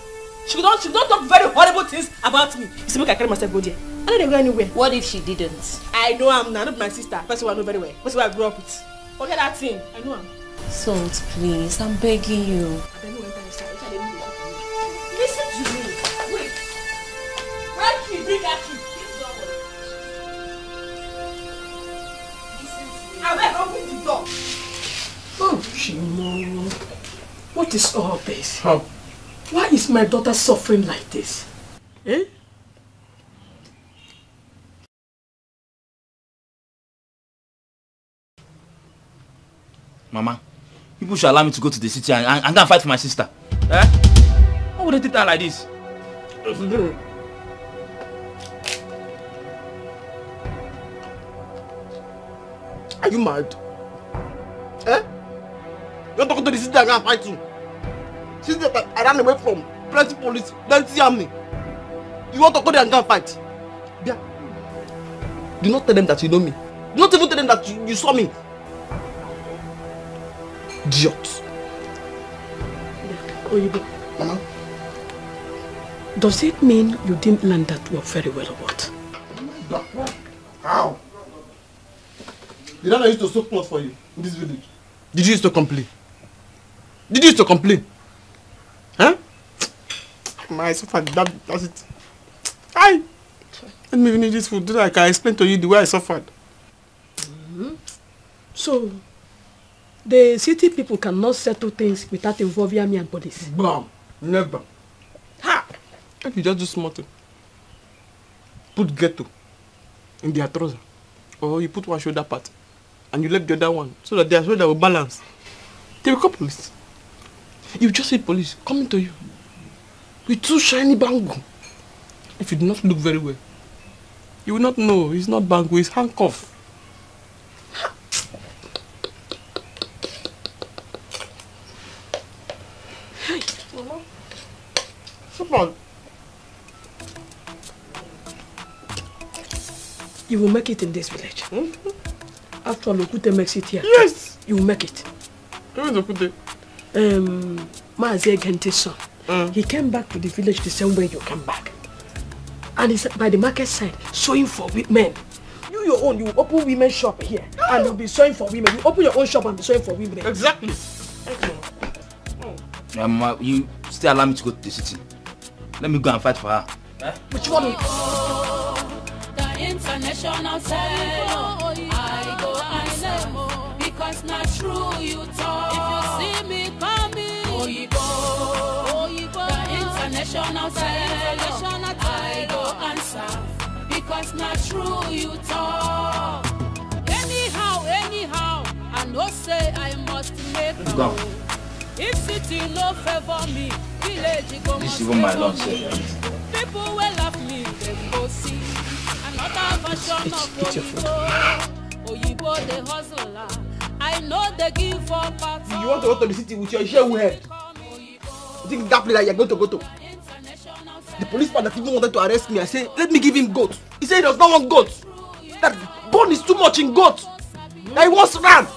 She don't talk very horrible things about me. You see, make I carry myself go there. I don't go anywhere. What if she didn't? I know I'm not my sister. Person who I know very well. Person who I grew up with. Forget that thing. I know I'm. Salt, please. I'm begging you. I don't know enter inside. Listen to me. Wait. Where key? Bring that key. I better open the door. Oh, Shimo. What is all this? Why is my daughter suffering like this? Eh? Mama, people should allow me to go to the city and go and fight for my sister. Eh? Why would they treat her like this? Are you mad? Eh? You're talking to the city and go and fight you. Sister that I ran away from plenty police, plenty army. You want to go there and go and fight? Yeah. Do not tell them that you know me. Do not even tell them that you saw me. Idiot. Oyibo. Mama. Does it mean you didn't learn that work very well or what? How? Did I used to sew clothes for you in this village? Did you used to complain? Did you used to complain? Huh? My suffered, that's it. Hi! Let me finish this food so I can explain to you the way I suffered. So, the city people cannot settle things without involving army and police? Bam! Never. Ha! You just do small thing. Put ghetto in their trouser. Or you put one shoulder part and you left the other one so that their shoulder will balance. They will call police. You just see police coming to you with two shiny bango. If you do not look very well, you will not know it's not bango, it's handcuff. Hey, Mama. Come you will make it in this village. After all, Okute makes it here. Yes! You will make it. Where is Okute? Maazia Gente's son. He came back to the village the same way you came back. And he's by the market side, sewing for men. You your own, you open women's shop here. And you'll be sewing for women. You open your own shop and be sewing for women. Exactly. Mama, you still allow me to go to the city. Let me go and fight for her. Eh? Which one? The international tell I go and say because not true you talk. If you see me coming, Oyibo. The international tell I go answer because not true you talk. Anyhow, I know say I must make Let's go. If city no favor me, village go This is even my lunch. People will love me, they go see another version of Oyibo the hustler. I know they give for party. You want to go to the city with your share head? You think that place that you're going to go to? The policeman that even wanted to arrest me, I said, let me give him goat. He said he does not want goat. That bone is too much in goat. That he wants ram.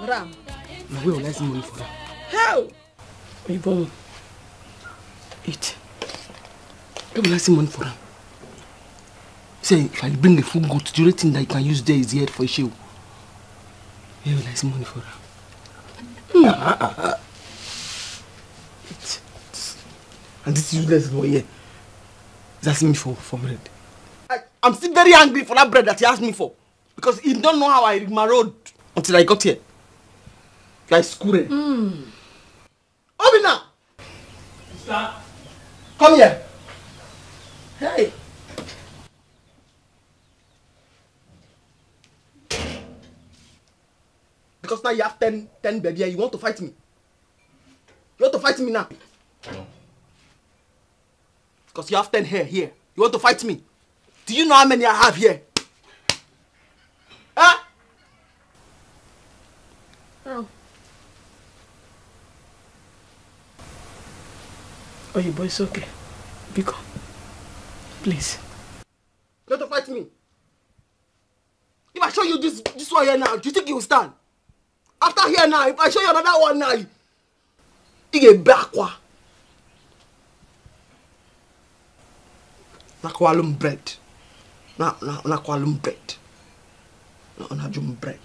Ram? Where will I see money for that? Hell! Oyibo, eat. Where will I see money for ram? He said, if I bring a full goat, the only thing that you can use there is the head for a show. Where will I see money for ram? Eat. And this useless boy here is asking me for bread. I'm still very angry for that bread that he asked me for. Because he don't know how I read my road until I got here. Guys, school. Obina! Sister? Come here. Hey. Because now you have 10 baby here, you want to fight me. You want to fight me now. Because you have 10 hair here. You want to fight me? Do you know how many I have here? Huh? Oh. Oh, you boy, it's okay. Be calm. Please. You want to fight me? If I show you this one here now, do you think you will stand? After here now, if I show you another one now, you get backward. Nakwalum bread. Nakwalum bread. Nakwalum bread.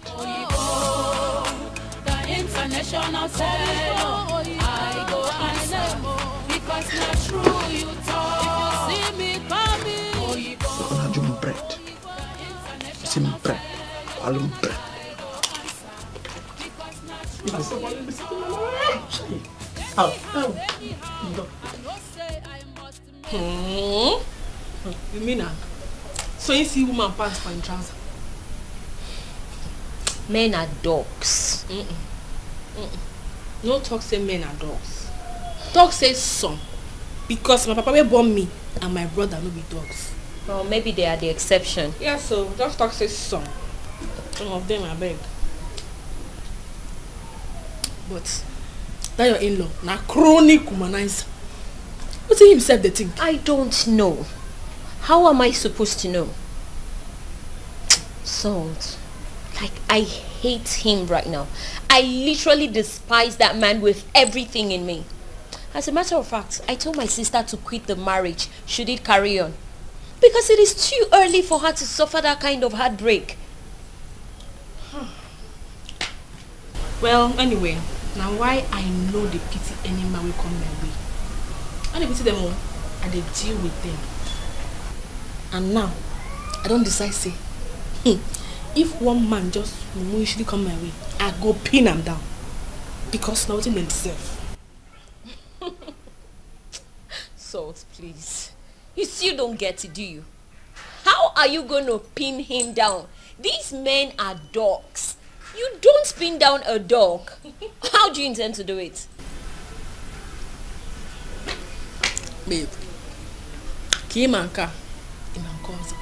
The international cell, I go answer because not true you talk. If you see me coming, Nakwalum bread. See me bread. Nakwalum bread. You mean that? So you see woman pants for in trouser? Men are dogs. No talk say men are dogs. Dog say some. Because my papa will born me and my brother no be dogs. Well, maybe they are the exception. Yeah, so just talk say some. Some of them I beg. But that your in-law, na chronic womanizer. What's he himself they think? I don't know. How am I supposed to know? Salt. Like, I hate him right now. I literally despise that man with everything in me. As a matter of fact, I told my sister to quit the marriage should it carry on. Because it is too early for her to suffer that kind of heartbreak. Well, anyway, now why I know the pity any man will come my way. And I pity them all, and they deal with them. And now, I don't decide say, if one man just usually come my way, I go pin him down. Because nothing they deserve. Salt, please. You still don't get it, do you? How are you going to pin him down? These men are dogs. You don't pin down a dog. How do you intend to do it? Babe, Kimanka, Imankoza.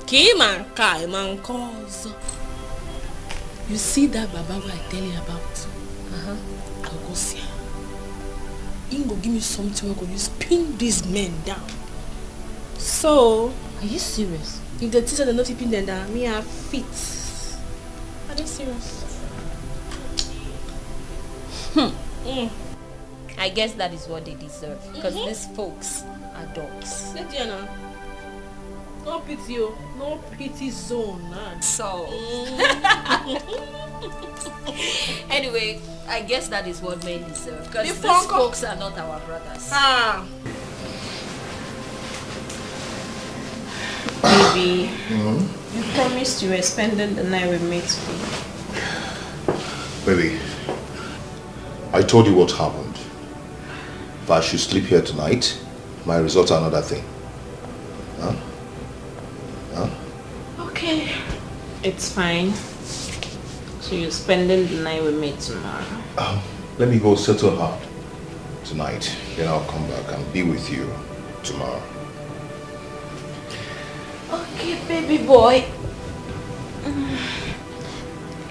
Kimanka, Imankoza. You see that Baba I tell you about? I'll go see her. He go give me something where I go use pin these men down. So, are you serious? If the teacher not pin them down, me are fit. Are they serious? I guess that is what they deserve. Because these folks are dogs. No pity, no pity zone. So, anyway, I guess that is what men deserve. Because these folks are not our brothers. Baby, you promised you were spending the night with me today. Baby, I told you what happened. If I should sleep here tonight, my result are another thing. Huh? Huh? Okay, it's fine. So you're spending the night with me tomorrow? Let me go settle her tonight. Then I'll come back and be with you tomorrow. Okay, baby boy.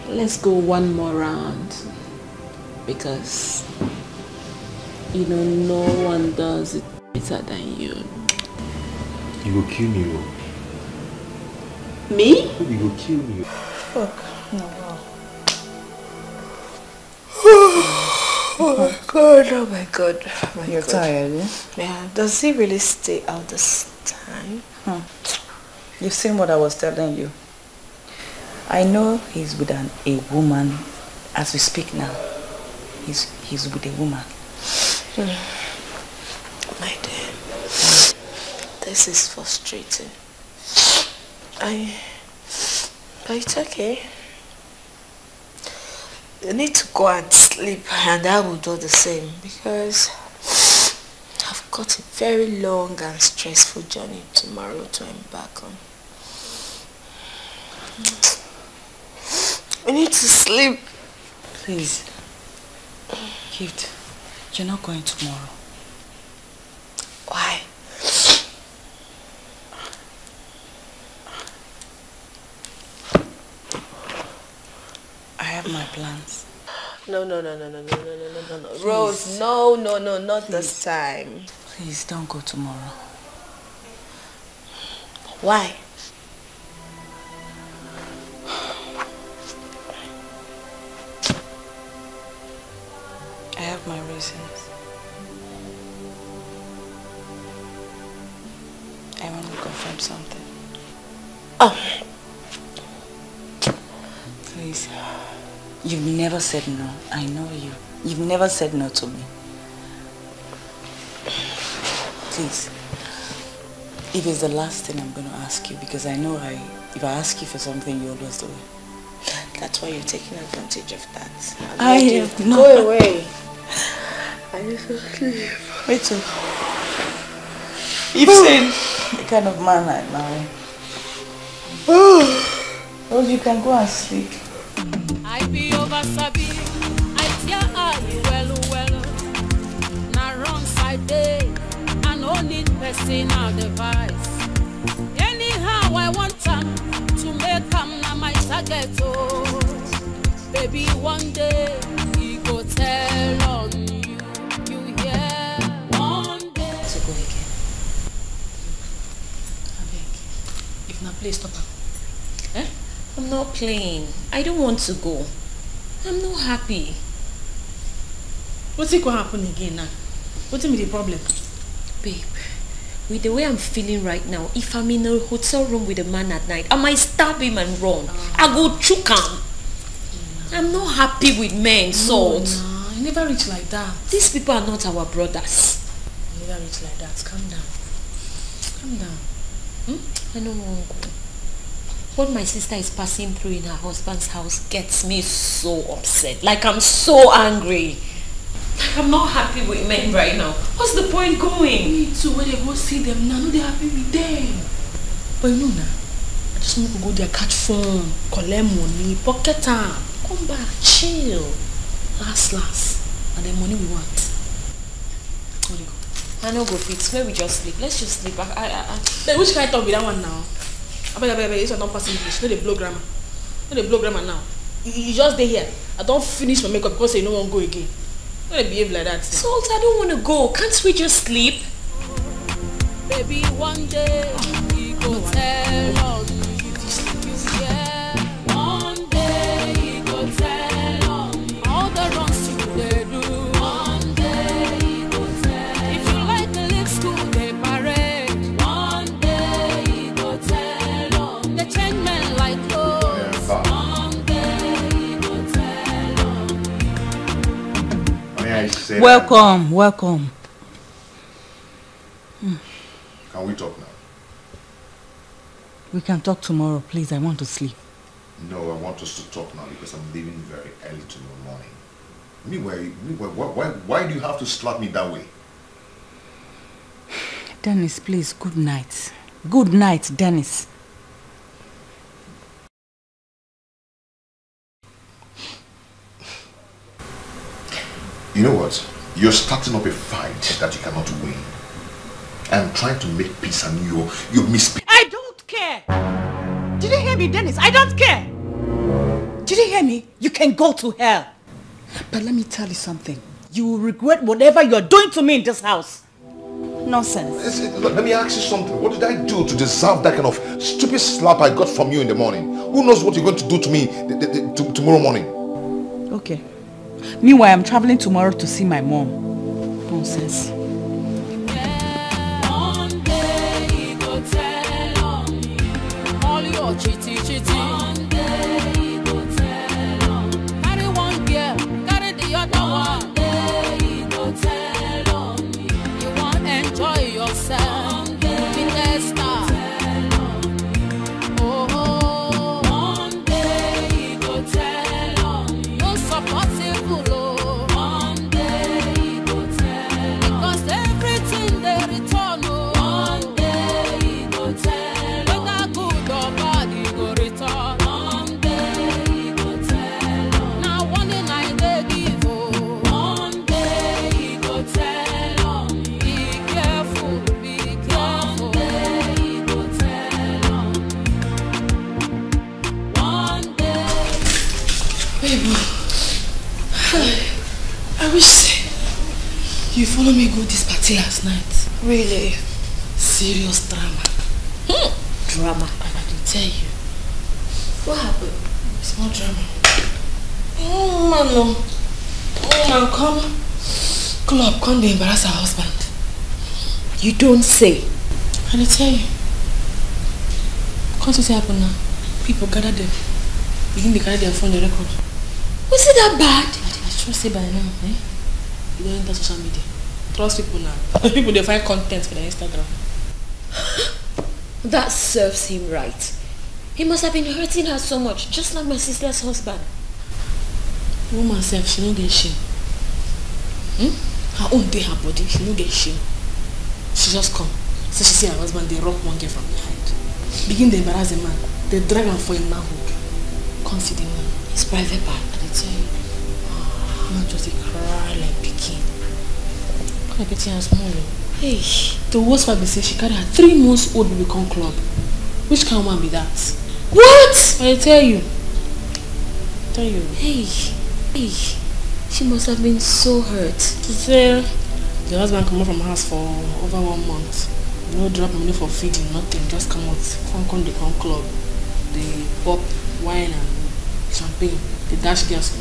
Let's go one more round. Because, you know, no one does it better than you. You will kill me. Me? You will kill me. Fuck. No. Oh my god, oh my god. Oh my You're god. tired, eh? Yeah, does he really stay out this time? You've seen what I was telling you. I know he's with a woman as we speak now. He's with a woman. My dear, this is frustrating. But it's okay. You need to go and sleep, and I will do the same because I've got a very long and stressful journey tomorrow to embark on. I need to sleep. Please. Gift, you're not going tomorrow. Why? I have my plans. No. Rose, no, not Please. this time. Please don't go tomorrow. Why? I have my reasons. I want to confirm something. Please. You've never said no. I know you. You've never said no to me. Please. If it's the last thing I'm going to ask you, because I know if I ask you for something, you always do it. That's why you're taking advantage of that. No. Go away. I need to sleep. Wait till. You've seen the kind of man I marry. Well, you can go and sleep. I be over Sabi, I tear eye well. Na wrong side day, I no need personal device. Anyhow I want time to make na my target. Oh, baby, one day he go tell on you hear. One day. So go again. I beg. If not, please stop her. Eh? I'm not playing. I don't want to go. I'm not happy. What's it going to happen again now? What's the problem? Babe, with the way I'm feeling right now, if I'm in a hotel room with a man at night, I might stab him and run. I go choke him. I'm not happy with men, Salt. No, you never reach like that. These people are not our brothers. You never reach like that. Calm down. Calm down. I don't want to go. What my sister is passing through in her husband's house gets me so upset. Like I'm so angry. Like I'm not happy with men right now. What's the point going? Me too. When they go see them now, no, they happy with them. But you know now, I just want to go there, catch phone, collect money, pocket time, come back, chill. Last, and the money we want. Where you go? I no go fit. Where we just sleep? Let's just sleep. Then which kind of talk with that one now? I bet this one don't pass English. No, they blow grammar. No, they blow grammar now. You just stay here. I don't finish my makeup because you no one go again. No, they behave like that. Salt, I don't want to go. Can't we just sleep? Baby, one day he go tell on you. Yeah, one day he go tell on you. All the wrongs you they do. One day he go tell. If you like the lick school, they parade. One day he go tell on. They change men like clothes. One day he go tell on. Welcome. Can we talk now? We can talk tomorrow, please. I want to sleep. No, I want us to talk now because I'm leaving very early tomorrow morning. Why do you have to slap me that way? Dennis, please, good night. Good night, Dennis. You know what? You're starting up a fight that you cannot win. I'm trying to make peace and you miss. I don't care. Did you hear me, Dennis? I don't care. Did you hear me? You can go to hell. But let me tell you something. You will regret whatever you're doing to me in this house. Nonsense. Look, let me ask you something. What did I do to deserve that kind of stupid slap I got from you in the morning? Who knows what you're going to do to me tomorrow morning? Okay. Meanwhile, I'm traveling tomorrow to see my mom. Nonsense. One day he go tell on you. All your chitty. One day he go tell on you. Carry one girl, carry the other one. One day he go tell on you. You want enjoy yourself. One day he tell on you. Oh, one day he go tell on you. No supportable. I wish you follow me go this party last night. Really? Serious drama. Drama? I can tell you. What happened? Small drama. Man, come club, come to embarrass her husband. You don't say. I dey tell you. Can't you see what happen now? People gather them. Begin to carry their phone, the record. Was it that bad? I trust say by now, eh? You don't enter social media. Trust people now. People they find content for their Instagram. That serves him right. He must have been hurting her so much, just like my sister's husband. The woman self, she don't get shame. Her own day, her body, she don't get shame. She just come. So she see her husband, they rock one girl from behind. Begin to embarrass the man. They drag him for him manhood. Confident man. His private part. I tell you. Man just a cry like pikin. Kind of petty and small. Hey. The worst part be say she carry her 3 months old baby come club. Which kind of one be that? What? I tell you. Hey. She must have been so hurt. To say the husband come out from house for over 1 month. No drop money for feeding, nothing. Just come out. Come the club. They pop wine and champagne. They dash girls.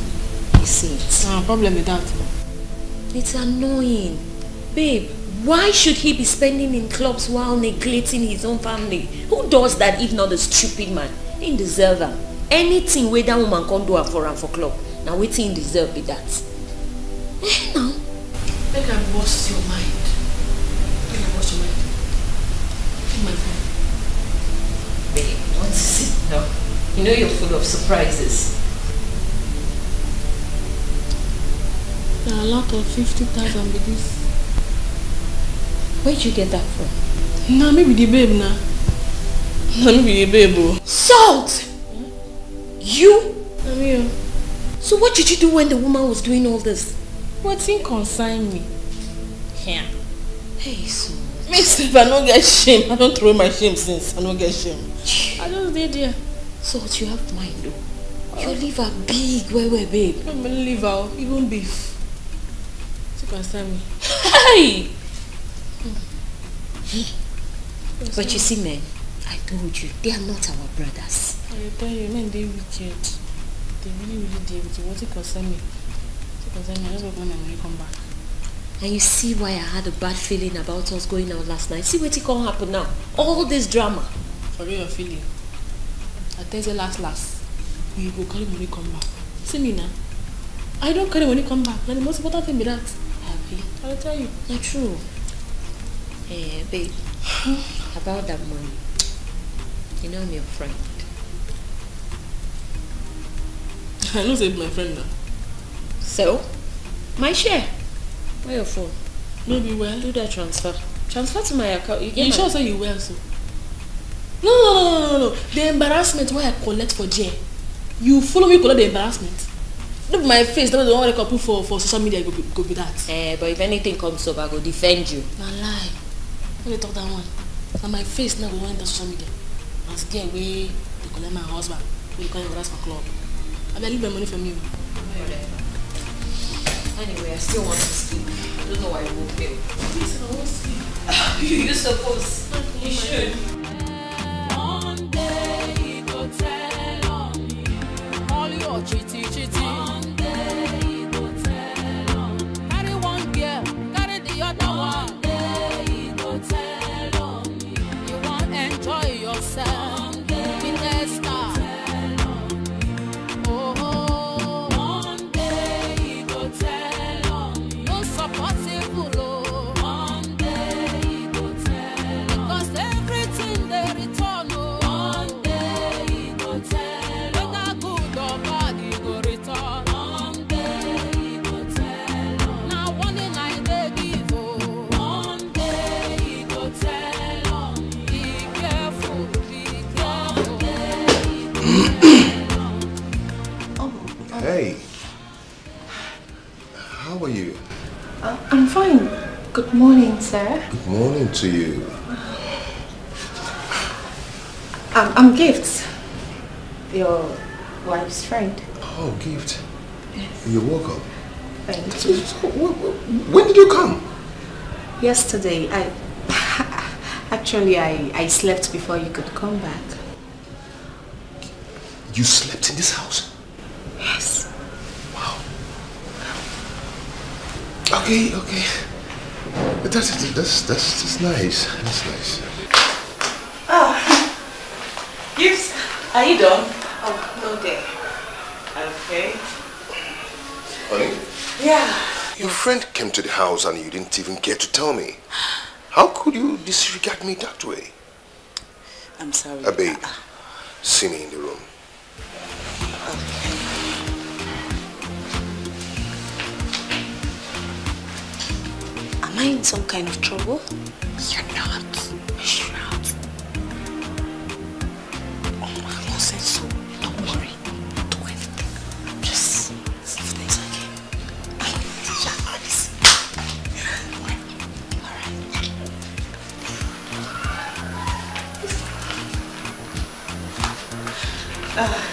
You see it. Problem with that. It's annoying. Babe, why should he be spending in clubs while neglecting his own family? Who does that if not the stupid man? He deserve her. Anything where that woman can do her for club. Now waiting deserve be that. No. Make her bust your mind. Make her bust your mind. Take my phone. Babe, what is it now? You know you're full of surprises. There are a lot of 50,000 babies. Where'd you get that from? Nah, maybe the babe now. Nah, maybe the babe. Salt! You? I'm here. So what did you do when the woman was doing all this? What thing concern me? Yeah. Hey, so... Me if I don't get shame. I don't throw my shame since. I don't get shame. I just did here. Salt, you have mind though. Your liver big, where, babe? I'm gonna liver, even beef. You concern me. Hey! But you see, man, I told you, they are not our brothers. I tell you, men, they wicked. They really deal with you. What it concern me? What concern me? I just hope my money come back. And you see why I had a bad feeling about us going out last night. See what it can happen now. All this drama. For real, your feeling. I tell you last. You go carry money come back. See me now. I don't carry money come back. And the most important thing be that. Happy. I'll tell you. Not true. Hey, babe. About that money. You know I'm your friend. I know say my friend now. So? My share. Where your phone? Maybe well. Do that transfer. Transfer to my account. You sure say you well so? No. The embarrassment why I collect for jail. You follow me collect the embarrassment. Look my face, the one I can put for social media go be that. But if anything comes up, I go defend you. Na lie. When they talk that one, na my face now go enter social media. As girl wey they collect my husband, we call him for club. I leave my money from you. Anyway, I still want to sleep. I don't know why you won't fail. Please, I won't sleep. You're supposed. You should. One day he go tell on me all your chitty. One day he go tell on me. Carry one girl, carry the other one. One day he go tell on me. You want enjoy yourself. One day be the star. Tell on me. Oh, one day he go tell on me. No supportable. One day he go tell. Because everything they return. One day he go tell. Whether good or bad he go return. One day he go tell. Now one day I they give. One day he go tell. Be careful, be careful. Hey, how are you? I'm fine. Good morning, sir. Good morning to you. I'm Gift, your wife's friend. Oh, Gift. Yes. You woke up? Thank you. When did you come? Yesterday, I slept before you could come back. You slept in this house? Yes. Wow. Okay. That's nice. That's nice. Gifts, are you done? Oh, no day. Okay. Honey? Yeah. Your friend came to the house and you didn't even care to tell me. How could you disregard me that way? I'm sorry. Babe, see me in the room. Am I in some kind of trouble? You're not. You're not. Oh, I won't say so. Don't worry. Don't do anything. Just see if things okay. Yeah, nice. Alright.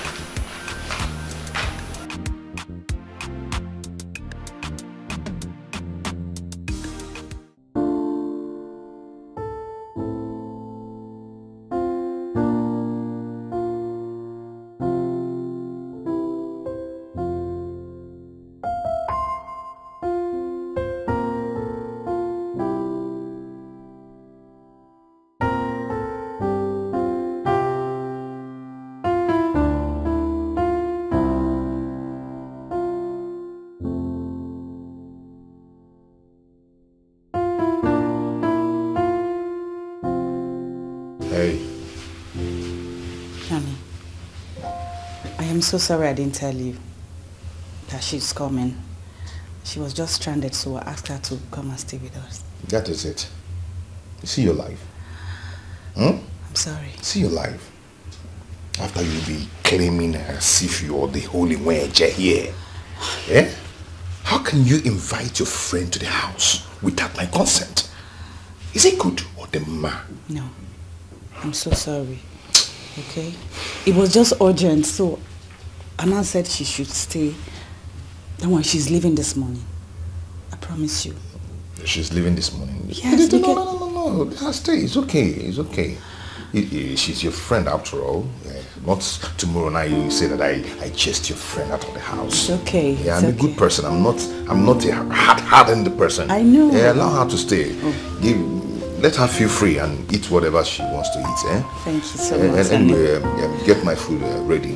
Hey. Honey, I am so sorry I didn't tell you that she's coming. She was just stranded, so I asked her to come and stay with us. That is it. You see your life. Hmm? I'm sorry. See your life. After you be claiming as if you're the holy wedge here. Eh? How can you invite your friend to the house without my consent? Is it good or the man? No. I'm so sorry. Okay? It was just urgent, so Anna said she should stay. Don't worry, she's leaving this morning. I promise you. She's leaving this morning? Yes. No. Let her stay. It's okay. It's okay. She's your friend after all. Not tomorrow night you say that I chased your friend out of the house. It's okay. Yeah, I'm a good person. I'm not a hard-hardened person. I know. Yeah, allow her to stay. Let her feel free and eat whatever she wants to eat. Eh? Thank you so much. Anyway, get my food ready.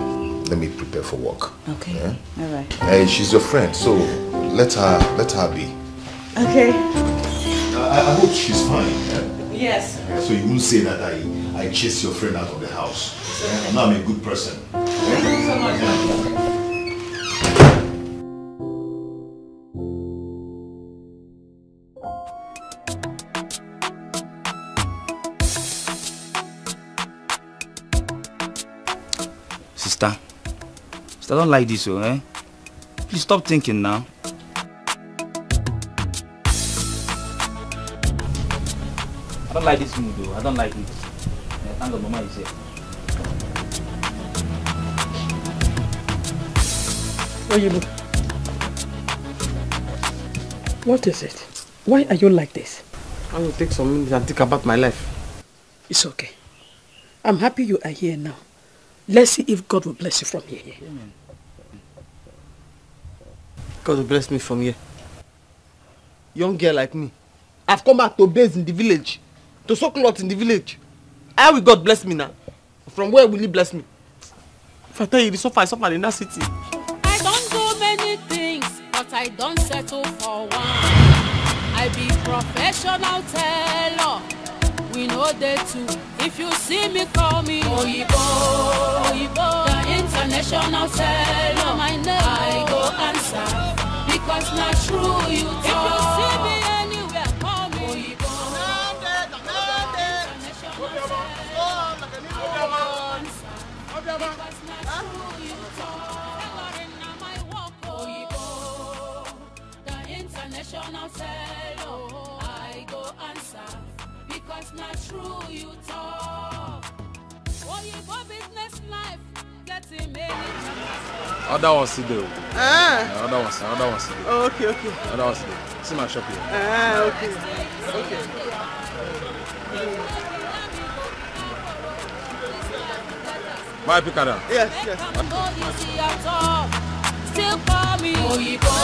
Let me prepare for work. Okay. Yeah? All right. She's your friend, so let her be. Okay. I hope she's fine. Yeah? Yes. So you won't say that I chased your friend out of the house. Okay. Now I'm a good person. Thank you so much. Yeah. Sister, I don't like this, eh? Please stop thinking now. I don't like this mood though. I don't like it. Thank God Mama is here. Wazico, what is it? Why are you like this? I will take some minutes and think about my life. It's okay. I'm happy you are here now. Let's see if God will bless you from here. Amen. God will bless me from here. Young girl like me. I've come back to base in the village. To sew cloth in the village. How will God bless me now? From where will He bless me? If I tell you, I suffer in that city. I don't do many things, but I don't settle for one. I be professional teller. We know they too. If you see me, call me Oyibo, Oyibo, the international teller. My name I go answer because not true you talk. If you see me anywhere, call me Oyibo. International fellow, I go answer because not true you talk. Oh, you go business life, getting many chances. Other one sit there. Other one sit there. Oh, okay. Other one sit there. See my shop here. Okay. Bye, Picada. Yes. Still call me Oyibo,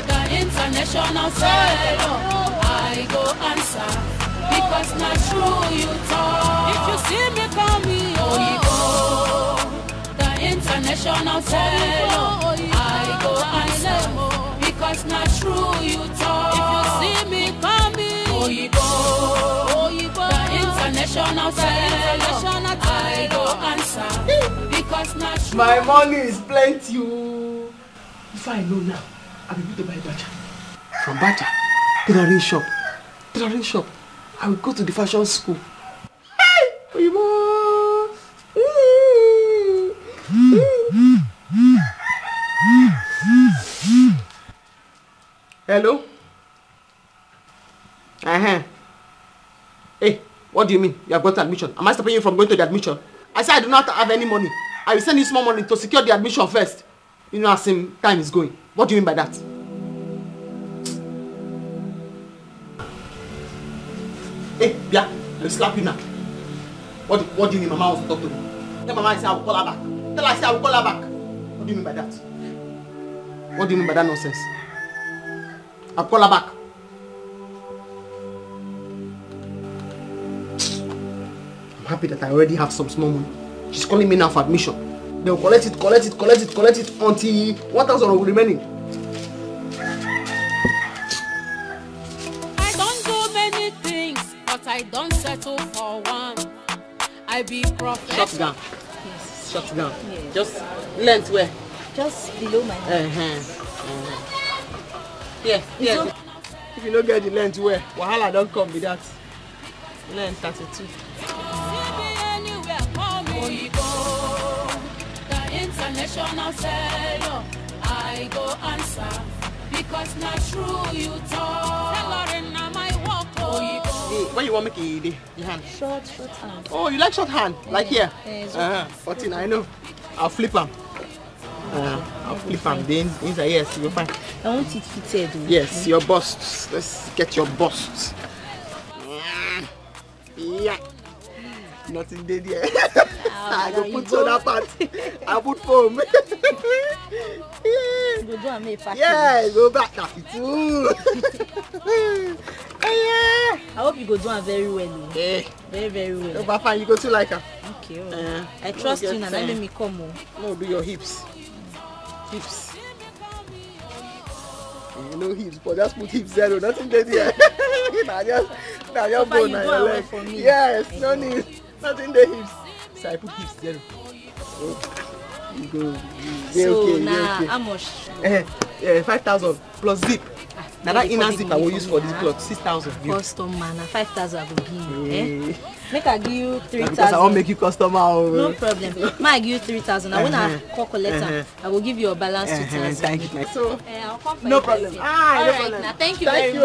the international fellow. I go answer because not true you talk. If you see me, call me Oyibo, the international fellow. I go answer because not true you talk. If you see me, call me Oyibo, the international fellow. I go answer because not true. My money is plenty. If I know now, I'll be able to buy Bacha. From Bacha? Tailoring shop. I will go to the fashion school. Hey! Oyibo! Hello? Hey, what do you mean? You have got admission? Am I stopping you from going to the admission? I said I do not have any money. I will send you small money to secure the admission first. You know, as time is going. What do you mean by that? Hey, Bia, I'll slap you now. What do you mean Mama wants to talk to me? Tell Mama I say I will call her back. Tell her I say I will call her back. What do you mean by that? What do you mean by that nonsense? I'll call her back. I'm happy that I already have some small money. She's calling me now for admission. They will collect it until 1,000 will remaining. I don't do many things, but I don't settle for one. I be professional. Shut down. Yes. Shut down. Yes. Just length where? Just below my head. Yes. If you don't get the length where, wahala don't come with that. Length 32. International fellow, I go answer because not true you talk. Tailoring na my work. Hey, when you want me to the hand? Short hand. Oh, you like short hand? Like here? 14, I know. I'll flip them. I'll flip them. Then inside, yes, you'll find. I want it fitted. Yes, your bust. Let's get your bust. Yeah. Nothing dead yet. I go put soda part. I put foam. Go do and make package. Yeah, go back now too. I hope you go do it very well. Yeah. Very, very well. No, but fine, you go to like her. Okay. I trust you and let me come on. No, do your hips. Hips. No hips, but just put hips zero. Nothing dead yet. Now just bone on your leg. Yes, no need. Nothing the hips. So I put hips zero. You go. So now how much? 5,000 plus zip. Now that inner zip I will use for this cloth. 6,000. Custom man, 5,000 I will give you. Make I give you 3,000. Because I won't make you customer. No problem. Make I give you 3,000. Now when I call collector, I will give you a balance 2,000. Thank you. So, I'll come for no you. problem. All No right, problem. now thank you very much.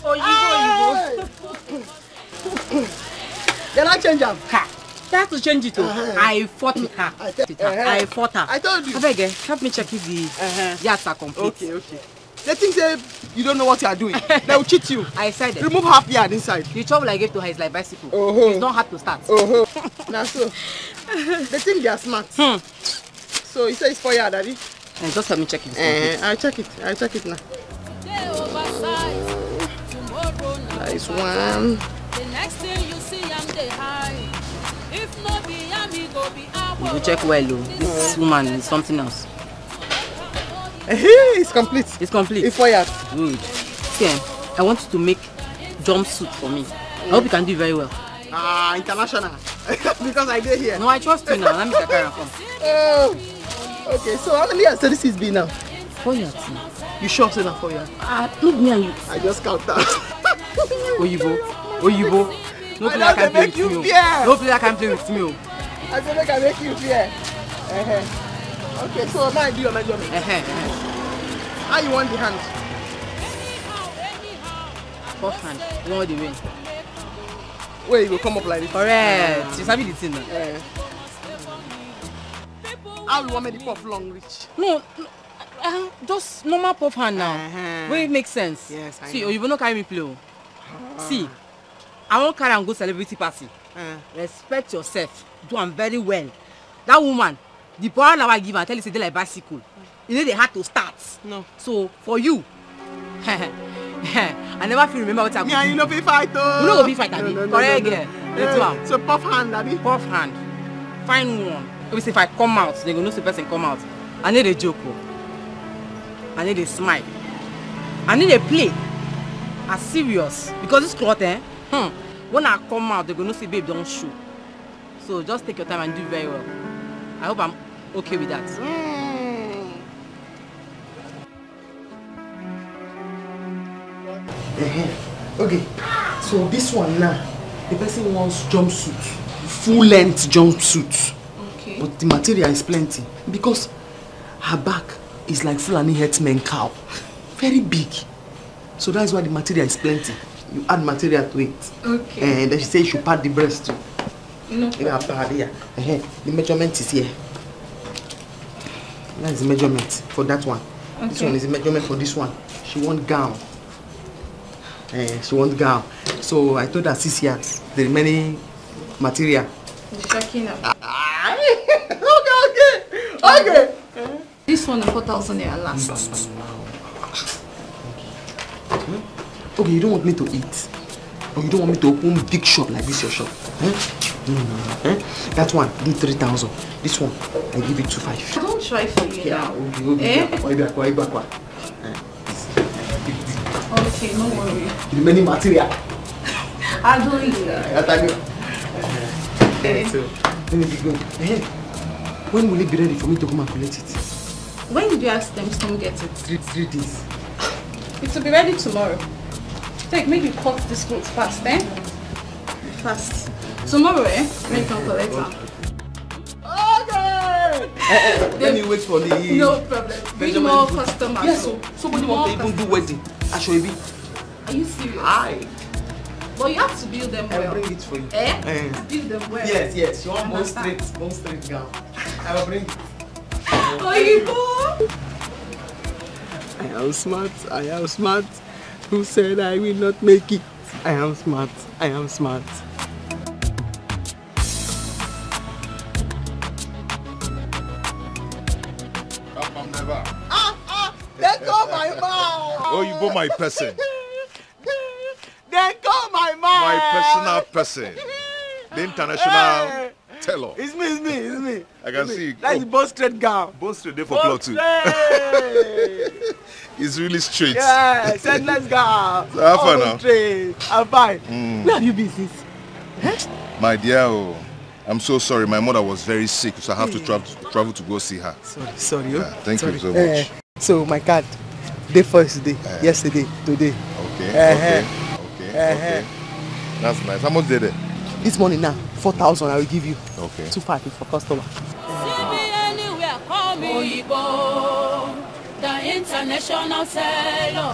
Oh, you go. Then I change them. They have to change it too. I fought with her. I fought her. I told you. I beg, help me check if the yards are complete. Okay. They think you don't know what you are doing. They will cheat you. I said it. Remove half yard inside. The trouble I gave to her is like bicycle. It's not hard to start. Now so, they think they are smart. So you say it's 4 yard, Daddy? Just help me check it. I'll check it now. Nice one. The next thing you see, I'm the high. If not be amigo, be You will check well, though. This woman is something else. It's complete. It's complete. It's 4 yard. Good. See, I want you to make jumpsuit for me. I hope you can do it very well. International. Because I did here. No, I trust you now. Let me carry on. Oh. Okay, so how many years this be now? 4 yards now. You sure say na 4 yards? Look me and you. I just count that. Oyibo. No player can play with me. No player can play with me. I said I make you fear. Okay, so now I do your measurement. How you want the hand? First hand. You want the way. Where you go come up like this? Correct. You sabi the thing now. How you want me the puff long reach? No. Just normal puff hand now. Where it makes sense. Yes, I see, know. you will not carry me play. See, I won't carry and go celebrity party. Respect yourself. Do am very well. That woman, the power now I give and tell you say they like bicycle. You know they had to start. No. So for you, I never feel remember what I Yeah, you know be fight though. You know be fight, Daddy. Correct girl. So puff hand, Daddy. Puff hand. Find one. If I come out, they go know the person come out. I need a joke. I need a smile. I need a play. As serious. Because this cloth, when I come out, they go know say babe don't show. So just take your time and do very well. I hope I'm okay with that. Okay. So this one now, the person wants jumpsuit. Full length jumpsuit. Okay. But the material is plenty. Because her back is like Fulani herdsman cow. Very big. So that's why the material is plenty. You add material to it. Okay. And then she said you should pad the breast too. No. The measurement is here. That is the measurement for that one. Okay. This one is the measurement for this one. She wants gown. She wants gown. So I told her 6 yards. The remaining material. Checking out. Okay. This one is 4,000 naira last. Okay, you don't want me to eat. Or you don't want me to open big shop like this your shop. That one, do 3,000. This one, I give it to 5. I don't try for you now. Okay, no worry. The remaining material. I'll do it. So, let me be good. When will it be ready for me to come and collect it? When did you ask them to come get it? 3 days. It will be ready tomorrow. Take, make you cut this clothes fast, Fast. Tomorrow, make them collect them. Okay! Let me wait for the... No problem. Bring more customers. Yes, so somebody wants to even do wedding. Ashoebi. Are you serious? Aye. But you have to build them well. I'll bring it for you. Build them well. Yes. You want one straight gown. I will bring it. Oyibo! I am smart. Who said I will not make it? I am smart. Then call my mom. Oh, you bought my person. Then call my mom. My personal person. The international teller. It's me. I can see you. That's the bone straight gown. Bone straight there for plot too. It's really straight. Yeah, said let's go. So how far now? Straight. I'm fine. Where have you been since? My dear, I'm so sorry. My mother was very sick, so I have to travel to go see her. Sorry. Thank you so much. So my card, day first day, yesterday, today. Okay. That's nice. How much did it? This morning now, 4,000 I will give you. Okay. 2,500 for customer. The international seller.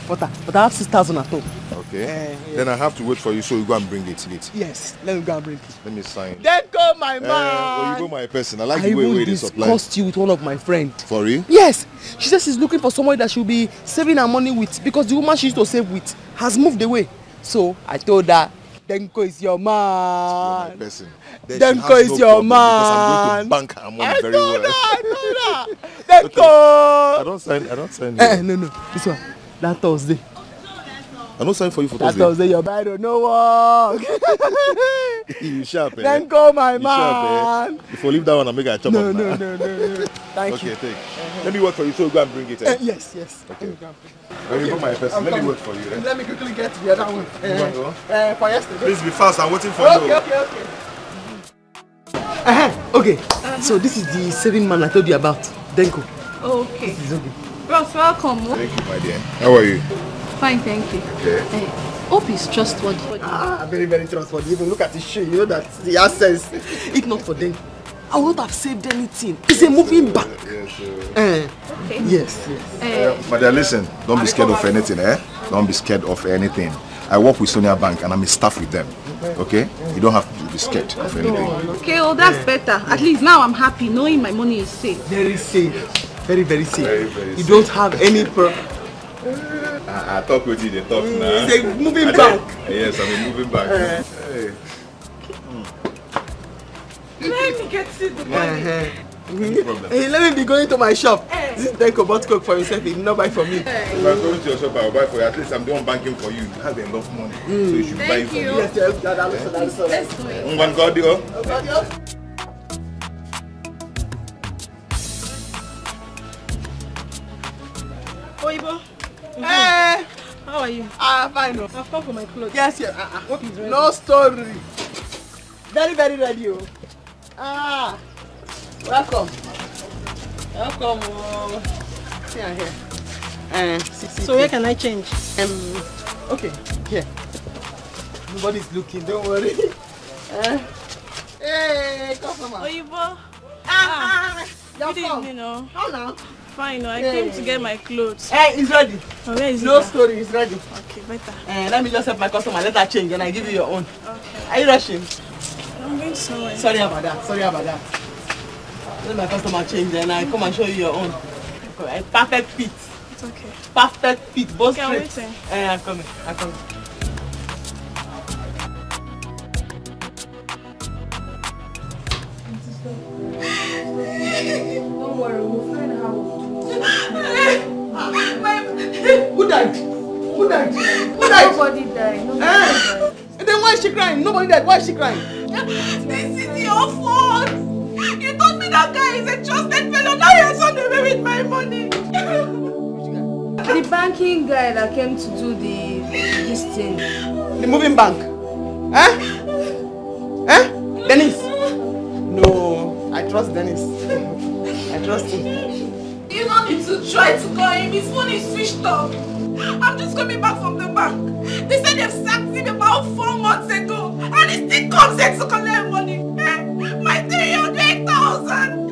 But I have 6,000 at home. Okay. Then I have to wait for you, so you go and bring it. Yes, let me go and bring it. Let me sign. Then go my man. Oh, you go my person. I like the way they supply. I will discuss you with one of my friends. For real? Yes. She says she's looking for somebody that she'll be saving her money with, because the woman she used to save with has moved away. So I told her, Denko is your man. My person. Denko is your man. Because I'm going to bank her money very well. I know that. Denko. Okay. I don't sign. No. This one. That Thursday. I don't sign for you for Thursday. That Thursday, your bride don't know what. You sharp, eh? Denko, my man. Sharp, eh? If you leave that one, I'll make a chop No. Thank you. Okay, take. Let me work for you, so go and bring it. Eh? Yes. Okay. When you go my person, let me wait for you. Eh? Let me quickly get the other one. For yesterday. Please be fast. I'm waiting for you. Okay. So this is the saving man I told you about, Denko. Okay. This is okay. Ross, welcome. Thank you, my dear. How are you? Fine, thank you. Okay. Hope is trustworthy. Very, very trustworthy. Even look at his shoe, you know that he has sense. If not for them, I would not have saved anything. It's a moving bank. Okay. Yes. My dear, listen. Don't be scared of anything, eh? Don't be scared of anything. I work with Sonia Bank and I'm a staff with them. Okay? You don't have to be scared of anything. Okay, well that's better. At least now I'm happy knowing my money is safe. Very safe. Very, very safe. Very you don't have any problem. I talk with you, they talk now. It's a moving bank. Yes, I'm a moving bank. Hey. Let me get to the money. No problem. Hey, let me be going to my shop. This is Denko bought coke for himself. He did not buy for me. If I go to your shop, I'll buy for you. At least I'm the one banking for you. You have enough money. So you should buy it for me. Yes. Let's do it. One cardio. Oibo. Hey! How are you? Fine. I've come for my clothes. Yes. Hope he's ready. No story. Very, very ready. Welcome. See you here. So where can I change? Okay. Here. Nobody's looking. Don't worry. Hey, customer. Oibo. Good evening, no. How now? Fine, no. I came to get my clothes. Hey, it's ready. Oh, where is no it? story, it's ready. Okay, better. Let me just help my customer. Let her change and I give you your own. Okay. Are you rushing? I'm going somewhere. Sorry about that. Let my customer change and I come and show you your own. Okay, perfect fit. It's okay. Perfect fit. Both Okay, I'm straight. waiting. I'm coming. Don't worry, we'll find out. Who died? Nobody died. Nobody died. Then why is she crying? Nobody died. Why is she crying? This is your fault. You told me that guy is a trusted fellow. Now you're running away with my money. The banking guy that came to do this thing. The moving bank. Dennis? No, I trust Dennis. I trust him. You don't need to try to call him. His phone is switched off. I'm just coming back from the bank. They said they've sacked him about 4 months ago. And he still comes here to collect money. My 300,000.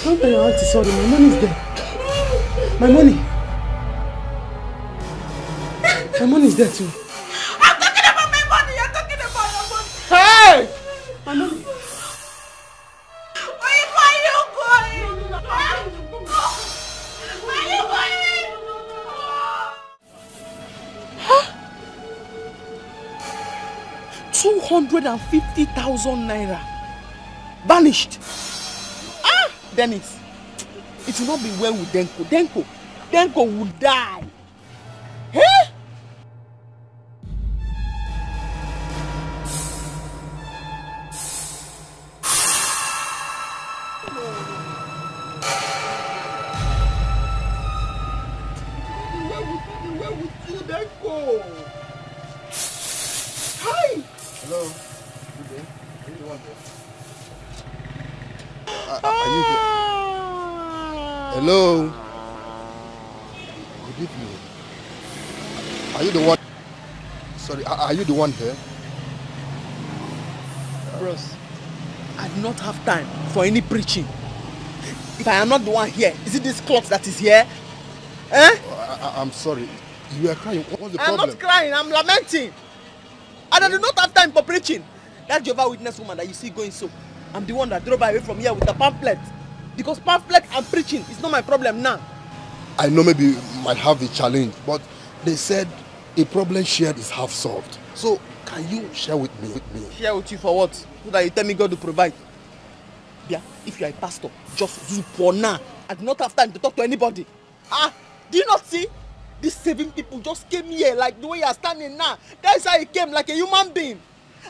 Don't tell your auntie sorry. My money is there. My money. My money is there too. I'm talking about my money. You're talking about your money. Hey! My money. Where are you going? Where are you going? Huh? 250,000 naira. Vanished. Dennis, it will not be well with Denko. Denko will die. Hey? Where would you Denko? Hi. Hello. Good day. What do you want there? Are you here? Hello. Good evening. Are you the one? Sorry, are you the one here? Bros, I do not have time for any preaching. If I am not the one here, is it this cloth that is here? Eh? I'm sorry. You are crying. What's the problem? I'm not crying, I'm lamenting. And I do not have time for preaching. That Jehovah's Witness woman that you see going so, I'm the one that drove away from here with a pamphlet. Because pamphlet and preaching is not my problem now. I know maybe you might have a challenge, but they said a problem shared is half solved. So can you share with me? Share with you for what? So that you tell me God to provide. Yeah, if you are a pastor, just do for now. I do not have time to talk to anybody. Do you not see? These 7 people just came here like the way you are standing now. That's how he came, like a human being.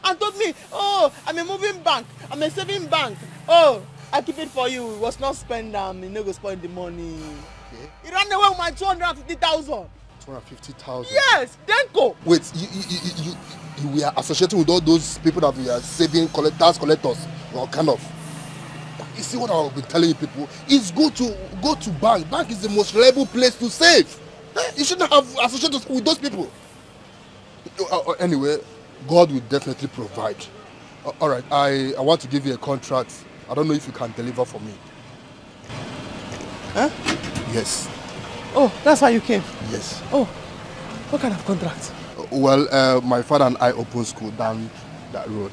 And told me, oh, I'm a moving bank, I'm a saving bank. Oh, I keep it for you. It was not spend them, you never spend the money. Okay. He ran away with my 250,000. 250,000? Yes, Denko. Wait, you were associating with all those people that we are saving, tax collectors, or kind of. You see what I've been telling you people? It's good to go to bank. Bank is the most reliable place to save. You shouldn't have associated with those people. Anyway, God will definitely provide. All right, I want to give you a contract. I don't know if you can deliver for me. Huh? Yes. Oh, that's why you came? Yes. Oh, what kind of contract? Well, my father and I opened school down that road.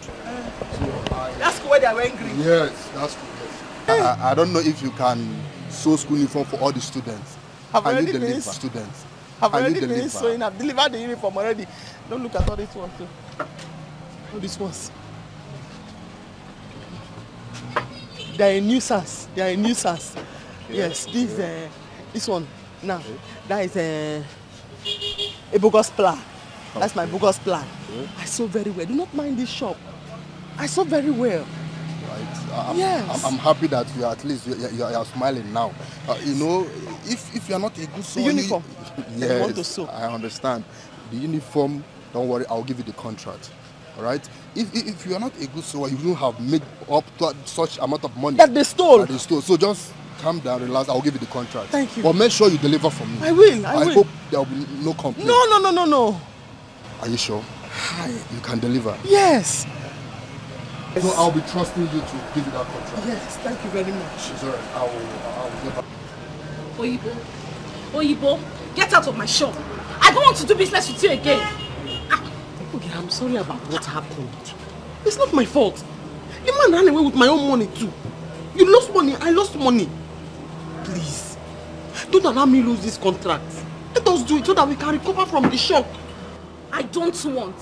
That's school where they are wearing green? Yes, that's cool. Yes. I don't know if you can sew school uniform for all the students. I've already you deliver? finished Students. I've already finished sewing. I've delivered the uniform already. Don't look at all these ones too. All these ones. They are a nuisance. They are a nuisance. Yes, this one now. Okay. That is a bogus plan. Okay. That's my bogus plan. Okay. I sew very well. Do not mind this shop. I sew very well. Right. Yes. I'm happy that you are, at least you are smiling now. You know, if you are not a good sewer, the uniform. Yes, you want to sew. I understand. The uniform, don't worry, I'll give you the contract. All right. If you are not a good sewer, you wouldn't have made up to such amount of money that they stole. That they stole. So just calm down, relax. I'll give you the contract. Thank you. But make sure you deliver for me. I will. I will. hope there will be no complaint. No. Are you sure? You can deliver. Yes. So I'll be trusting you to give you that contract. Yes, thank you very much. It's all right. I'll get back. Oyibo, get out of my shop. I don't want to do business with you again. Okay, I'm sorry about what happened. It's not my fault. The man ran away with my own money too. You lost money, I lost money. Please, don't allow me lose this contract. Let us do it so that we can recover from the shock. I don't want.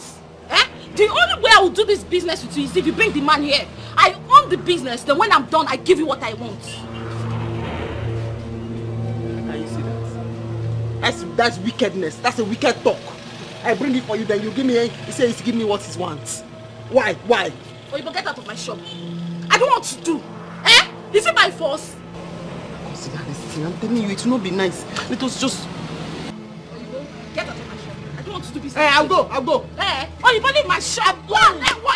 The only way I will do this business with you is if you bring the man here. I own the business, then when I'm done, I give you what I want. Can you see that? That's wickedness. That's a wicked talk. I bring it for you, then you give me, he says to give me what he wants. Why? Oh, you get out of my shop. I don't want to do. Is it my force? Consider this thing. I'm telling you, it will not be nice. Let us just... Get out of my shop. I don't want to do business. I'll go. Oh, you leave my shop. I'll go.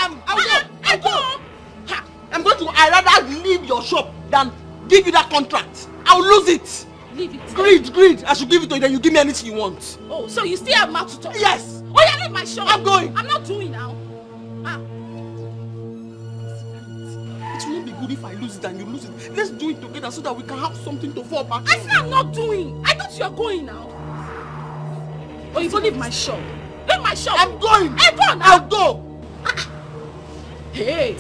I'm going to... I'd rather leave your shop than give you that contract. I'll lose it. Leave it. Greed. I should give it to you, then you give me anything you want. Oh, so you still have mouth to talk? Yes. Oh, yeah, leave my shop. I'm going. I'm not doing now. It will not be good if I lose it and you lose it. Let's do it together so that we can have something to fall back on. I said I'm not doing. I thought you were going now. Oh, you don't leave my shop. Leave my shop. I'm going. Hey, go now. I'll go. Hey.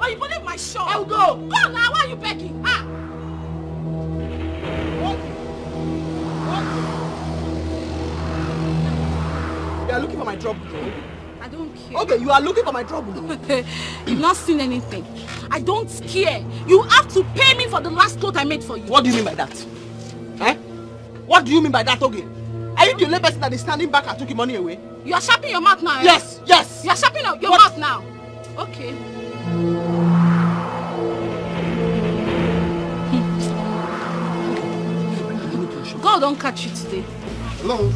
Oh, you don't leave my shop. I'll go. Go now. Why are you begging? You are looking for my trouble. I don't care. Okay, you are looking for my trouble. You've not seen anything. I don't care. You have to pay me for the last cloth I made for you. What do you mean by that? What do you mean by that, okay? Are you the only person that is standing back and took your money away? You are sharpening your mouth now. Yes. You are sharpening your mouth now. Okay. God don't catch you today. Hello?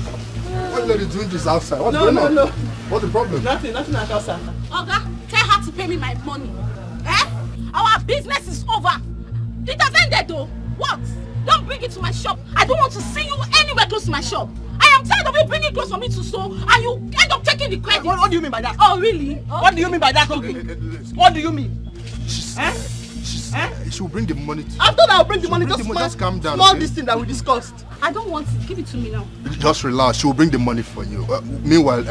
What lady doing this outside? What's going on? No. What's the problem? Nothing like outside. Oga, tell her to pay me my money. Our business is over. It has ended though. What? Don't bring it to my shop. I don't want to see you anywhere close to my shop. I am tired of you bringing clothes for me to sew and you end up taking the credit. What do you mean by that? Oh, really? Okay. What do you mean by that? What do you mean? She will bring the money to you. I thought I would bring the money. Just calm down. Small this thing that we discussed. I don't want it. Give it to me now. Just relax. She will bring the money for you. Meanwhile,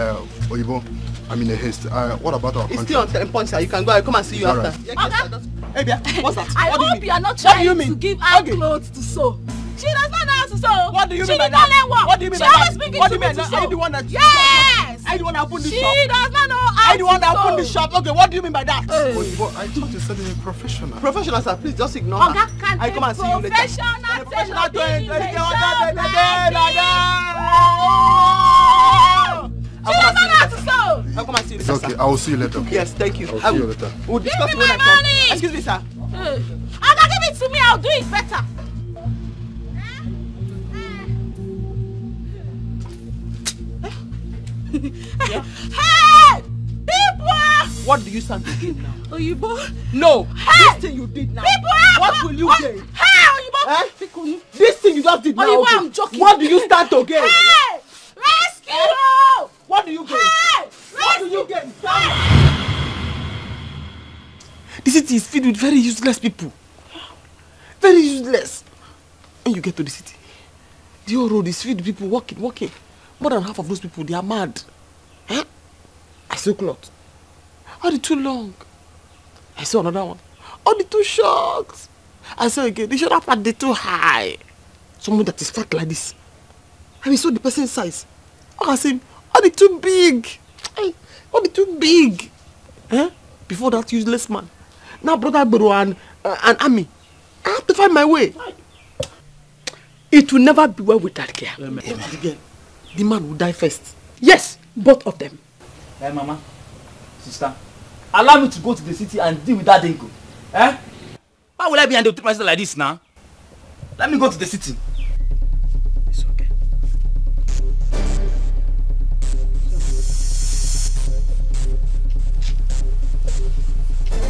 Oyibo, I'm in a haste. What about our It's country? still on 10 points, sir. You can go. I'll come and see you All after. right. Hey, Bia, what's that? I hope you are not trying to give her clothes to sew. She does not know how to sew. What do you mean by that? What? What do you mean she by that? always bring it What do to you me mean? to Are sew. you the one that? Yes. Are you the one that opened the she shop? She does not know how Are you the one that to opened the sew. shop? Okay, what do you mean by that? Oyibo, I thought you said you're a professional. Professional, sir. Please just ignore her. I'll come and see you later. Professional She does not know how to sew. I'll come and see you It's later. okay. I will see you later. Okay? Yes, thank you. I'll see you later. We'll discuss Give me when my I come. money. Excuse me, sir. Oga, give it to me. I'll do it better. Hey! People! What do you stand to gain now? Oyibo? No. Hey! This thing you did now. People! What will you gain? Hey, Oyibo! Eh? This thing you just did now. Oyibo, okay. I'm joking. What do you stand to gain? Hey! Rescue! What do you gain? Hey! What do you gain? The city is filled with very useless people. Very useless. When you get to the city, the whole road is filled with people walking. More than half of those people, they are mad. Huh? I saw cloth. Are they too long? I saw another one. Are they too short? I saw again, the shoulder part, they too high. Someone that is fat like this. And we saw the person's size. I said, are they too big? Are they too big? Huh? Before that useless man. Now brother Bro and Ami. I have to find my way. It will never be well with that girl. The man will die first. Yes, both of them. Hey, Mama, sister, allow me to go to the city and deal with that dingo. Eh? Why will I be handling myself like this now? Let me go to the city. It's okay.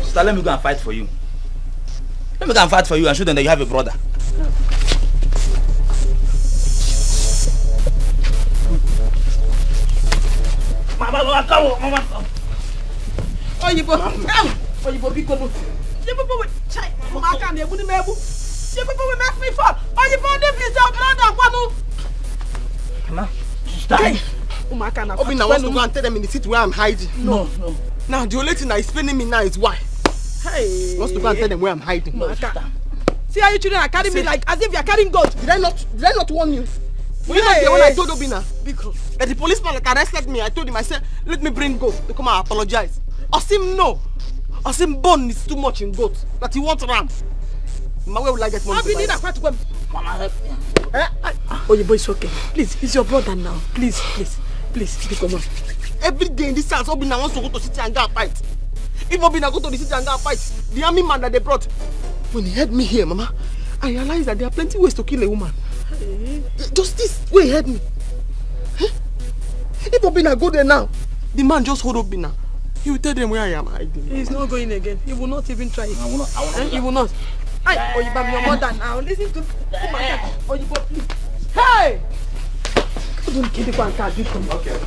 Sister, let me go and fight for you. Let me go and fight for you and show them that you have a brother. Mama, come. Oyibo, big one. You people will check. I can't even remember. You people will make me fall. Oyibo, this is your brother. Mama, sister. Obina wants to go and tell them in the city where I'm hiding. No. Now, the only thing that is paining me now is why. Hey. Wants to go and tell them where I'm hiding. No, sister. See how you children are carrying me like as if you are carrying gold. Did I not warn you? Were you not there when I told Obina? Because that the policeman that arrested me, I told him, I said, let me bring goat to come and apologize. Osim no. Osim bone is too much in goat. That he wants ram. Where will I get money? Mama, Oyibo, it's okay. Please, it's your brother now. Please, come on. Every day in this house, Obina wants to go to the city and go and fight. If Obina go to the city and go and fight, the army man that they brought, when he heard me here, Mama, I realized that there are plenty ways to kill a woman. Just this way he heard me. If Obina go there now, the man just hold Obina. He will tell them where I am hiding. He's not going again. He will not even try it. He will not. Oyibo, I'm your mother now. Listen to Oyibo, please. Hey! Don't kill the one card. Okay.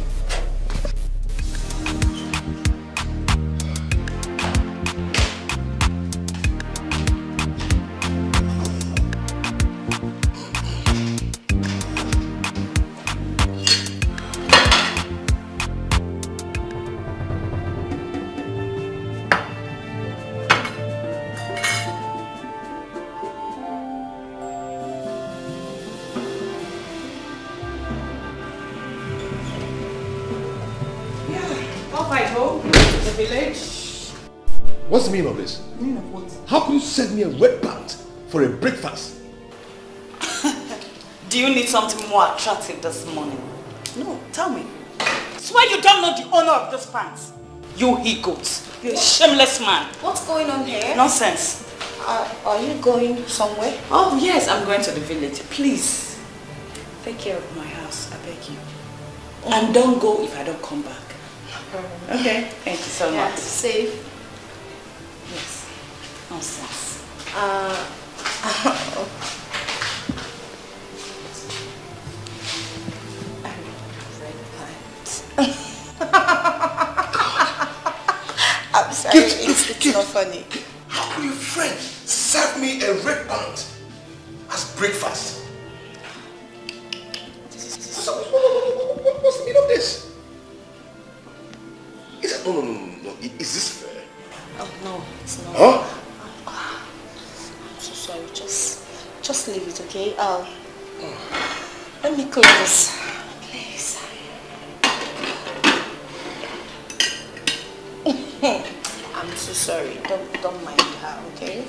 What's the meaning of this? Meaning of what? How could you send me a wet pant for a breakfast? Do you need something more attractive this morning? No, tell me. Swear you don't know the owner of this pants. You he-goat. You shameless man. What's going on here? Nonsense. Are you going somewhere? Oh yes, I'm going to the village. Please, take care of my house, I beg you. And don't go if I don't come back. Okay, thank you so much. Safe. Yes. Nonsense. It's not funny. How could your friend serve me a red band as breakfast? What's the meaning of this? Is it, no. Is this fair? Oh no, it's not. Huh? I'm so sorry. Just leave it, okay? Let me close. Please. I'm so sorry. Don't mind her, okay?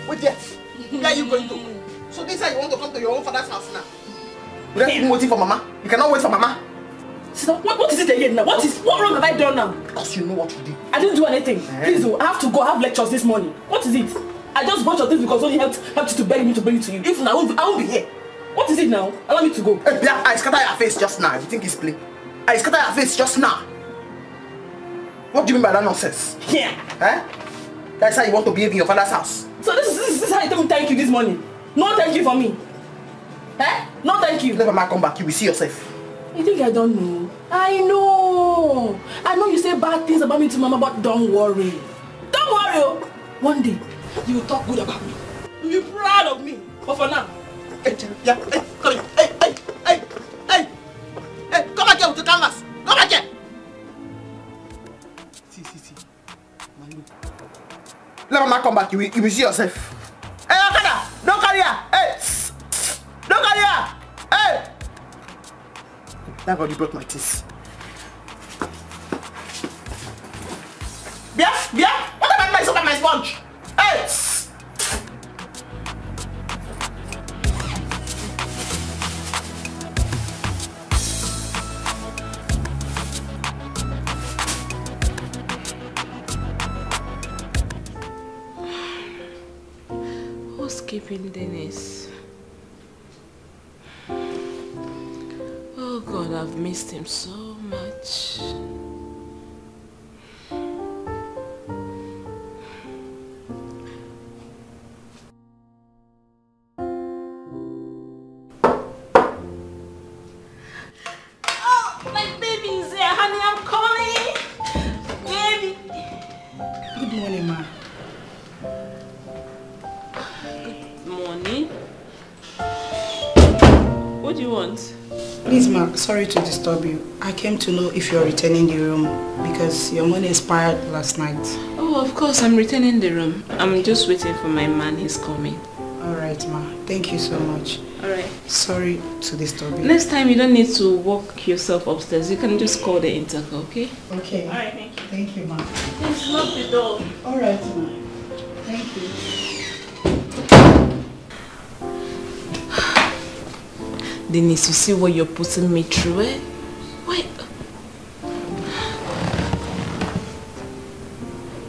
Wait there. Where are you going to? So this is how you want to come to your own father's house now? Without even waiting for Mama? You cannot wait for Mama? Sister, what is it again now? What wrong have I done now? Because you know what you did. I didn't do anything. Please do. I have to go. I have lectures this morning. What is it? I just bought your things because only helped you to beg me to bring it to you. If not, I won't be here. What is it now? Allow me to go. Hey, yeah, I scatter your face just now. You think it's play? I scatter your face just now. What do you mean by that nonsense? Yeah. Eh? That's how you want to behave in your father's house. So this is how you tell me thank you this morning. No thank you for me. Eh? No thank you. Never mind, come back. You will see yourself. You think I don't know? I know. I know you say bad things about me to Mama, but don't worry. Don't worry. One day, you will talk good about me. You'll be proud of me. But for now, hey, yeah, hey, come here. Hey, come back here with the canvas. Come back here. See. Let Mama come back. You will see yourself. Hey, Okada, don't carry her. Hey, don't carry her. Hey. Thank God you broke my teeth. Bia, what about my soap and my sponge? Hey! Who's keeping Dennis? Oh God, I've missed him so much. oh, my baby is there, honey. I'm calling. Baby. Good morning, ma. Good morning. What do you want? Please, ma, sorry to disturb you. I came to know if you're returning the room because your money expired last night. Oh, of course, I'm returning the room. I'm just waiting for my man. He's coming. Alright, ma. Thank you so much. Alright. Sorry to disturb you. Next time, you don't need to walk yourself upstairs. You can just call the intercom, okay? Okay. Alright, thank you. Thank you, ma. Please lock the door. Alright, ma. Thank you. Denise, you see what you're putting me through, eh? Why?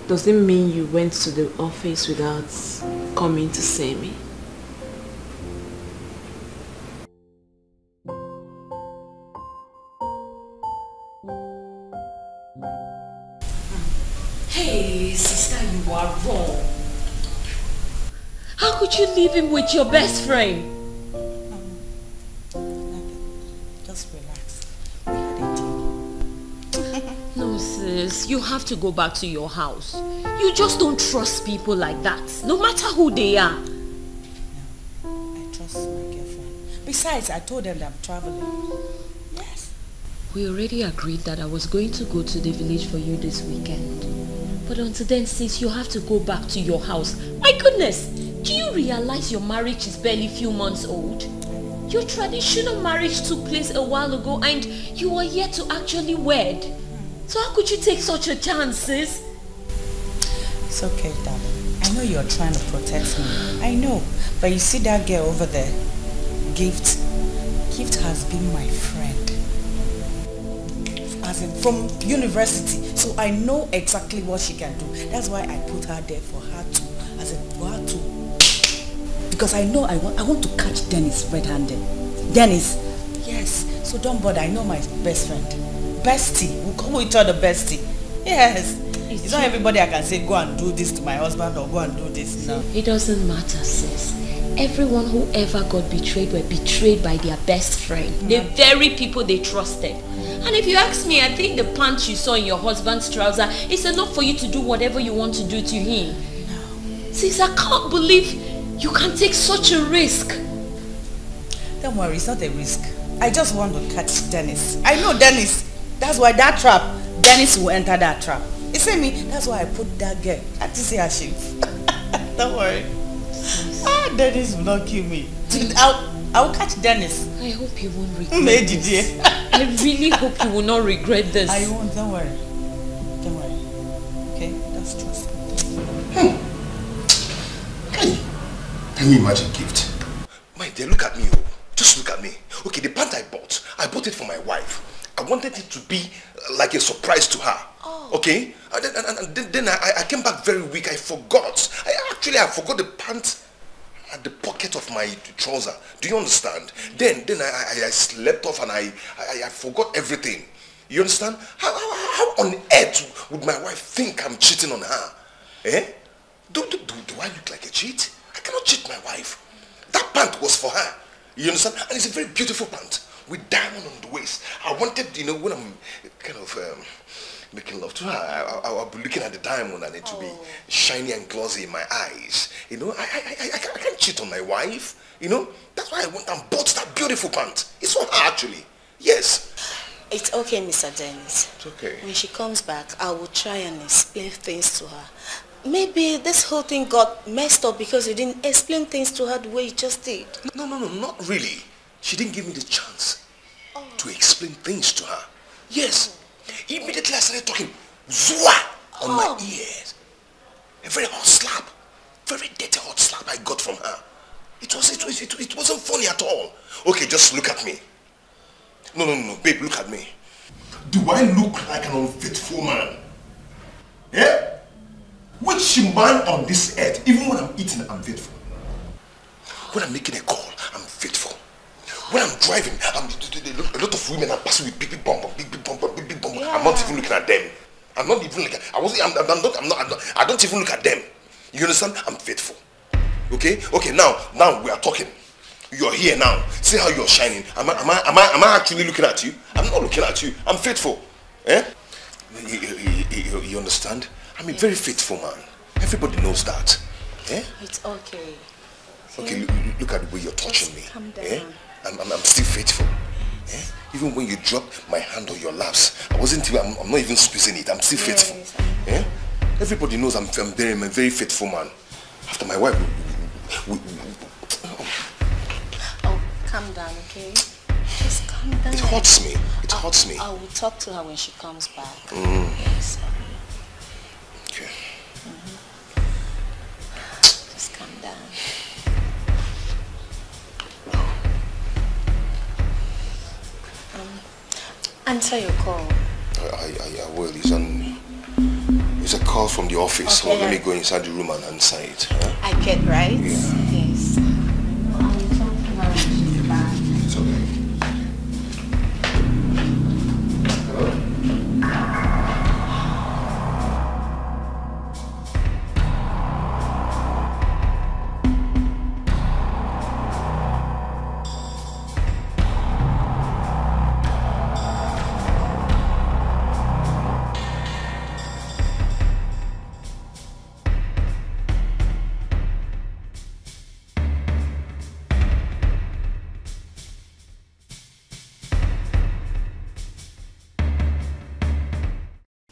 Does it mean you went to the office without coming to see me? Hey, sister, you are wrong. How could you leave him with your best friend? Just relax. We had a deal. No, sis, you have to go back to your house. You just don't trust people like that, no matter who they are. No, I trust my girlfriend. Besides, I told them that I'm traveling. Yes. We already agreed that I was going to go to the village for you this weekend. But until then, sis, you have to go back to your house. My goodness, do you realize your marriage is barely a few months old? Your traditional marriage took place a while ago and you are yet to actually wed. So how could you take such a chance, sis? It's okay, darling. I know you're trying to protect me. I know. But you see that girl over there? Gift has been my friend. as in from university. So I know exactly what she can do. That's why I put her there for her to, because I know I want to catch Dennis red-handed. Dennis, yes. So don't bother. I know my best friend, bestie. We call each other bestie. Yes. It's not everybody I can say go and do this to my husband or go and do this. No. It doesn't matter, sis. Everyone who ever got betrayed were betrayed by their best friend. The very people they trusted. And if you ask me, I think the pants you saw in your husband's trouser is enough for you to do whatever you want to do to him. No. Sis, I can't believe you can take such a risk. Don't worry, it's not a risk. I just want to catch Dennis. I know Dennis. That's why that trap, Dennis will enter that trap. You see me? That's why I put that girl. I have to see her shape. Don't worry. Dennis will not kill me. I will catch Dennis. I hope you won't regret this. I really hope you will not regret this. I won't, don't worry. Don't worry. Okay? That's trust. Can you imagine gift? My dear, look at me. Oh. Just look at me. Okay, the pant I bought it for my wife. I wanted it to be like a surprise to her. Oh. Okay? And then I came back very weak. I forgot. I forgot the pant at the pocket of my trouser. Do you understand? Then I slept off and I forgot everything. You understand? How on earth would my wife think I'm cheating on her? Eh? Do I look like a cheat? I cannot cheat my wife. That pant was for her. You understand? And it's a very beautiful pant with diamond on the waist. I wanted, when I'm kind of making love to her, I'll be looking at the diamond and it will be shiny and glossy in my eyes. I can't cheat on my wife. That's why I went and bought that beautiful pant. It's for her actually. Yes. It's okay, Mr. Dennis. It's okay. When she comes back, I will try and explain things to her. Maybe this whole thing got messed up because you didn't explain things to her the way you just did. No, not really. She didn't give me the chance to explain things to her. Yes. Immediately I started talking Zua on my ears. A very hot slap. Very dirty hot slap I got from her. It wasn't funny at all. Okay, just look at me. No, babe, look at me. Do I look like an unfaithful man? Yeah? Which man on this earth, even when I'm eating, I'm faithful. When I'm making a call, I'm faithful. When I'm driving, a lot of women are passing with big bumper. Yeah. I'm not even looking at them. I'm not even looking. I don't even look at them. You understand? I'm faithful. Okay. Now we are talking. You're here now. See how you're shining. Am I actually looking at you? I'm not looking at you. I'm faithful. Eh? You understand? I'm a very faithful man. Everybody knows that. Eh? It's okay. Okay, look at the way you're touching me. Calm down. Eh? I'm still faithful. Eh? Even when you drop my hand on your laps, I'm not even squeezing it. I'm still faithful. Eh? Everybody knows I'm a very faithful man. After my wife, calm down, okay? Just calm down. It hurts me. I will talk to her when she comes back. Yes. Okay. Just calm down. Answer your call. I will. It's a call from the office. Okay, Let me go inside the room and answer it. Huh? I get right? Yeah. Yes. It's okay.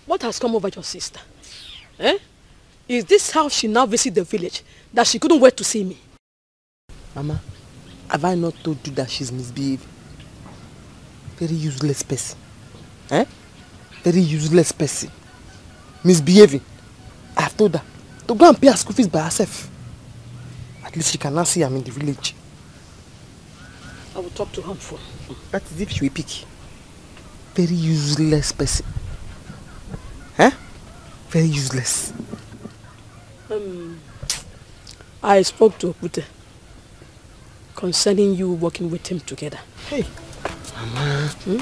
What has come over your sister? Eh? Is this how she now visits the village, that she couldn't wait to see me? Mama, have I not told you that she's misbehaving? Very useless person. Eh? Very useless person. Misbehaving. I have told her to go and pay her school fees by herself. At least she can now see I'm in the village. I will talk to her on phone. That is if she will pick. Very useless person. Huh? Very useless. I spoke to Okute concerning you working with him together. Hey, Mama. You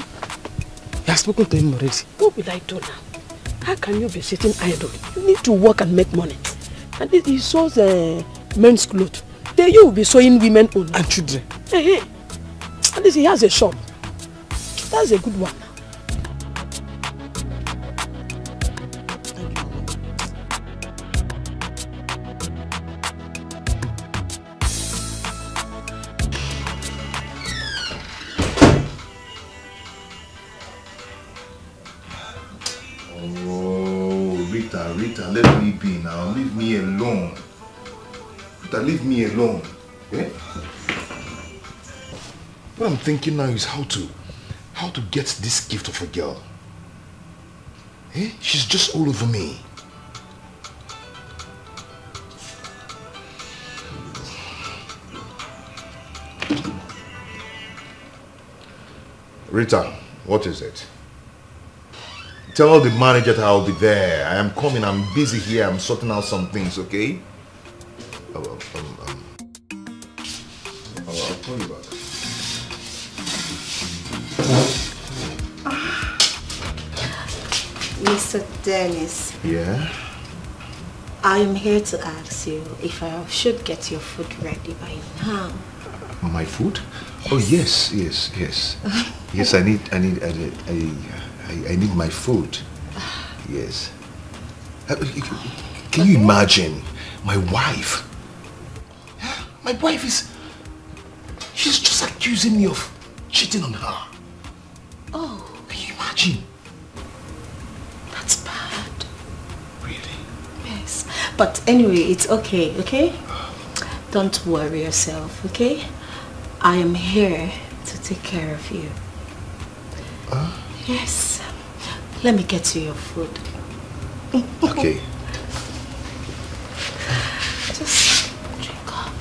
have spoken to him already. What will I do now? How can you be sitting idle? You need to work and make money. And he sews men's clothes. Then you will be sewing women only. And children. Hey. At least he has a shop. That's a good one. Rita, let me be now. Leave me alone. Rita, leave me alone. Eh? What I'm thinking now is how to get this gift of a girl. Eh? She's just all over me. Rita, what is it? Tell the manager that I'll be there. I am coming. I'm busy here. I'm sorting out some things, okay? I'll call you back. Mr. Dennis. Yeah? I am here to ask you if I should get your food ready by now. My food? Oh yes. Yes, I need my food. Yes. Can you imagine my wife? My wife she's just accusing me of cheating on her. Oh. Can you imagine? That's bad. Really? Yes. But anyway, it's okay, okay? Don't worry yourself, okay? I am here to take care of you. Yes. Let me get you your food. Okay. Just drink up.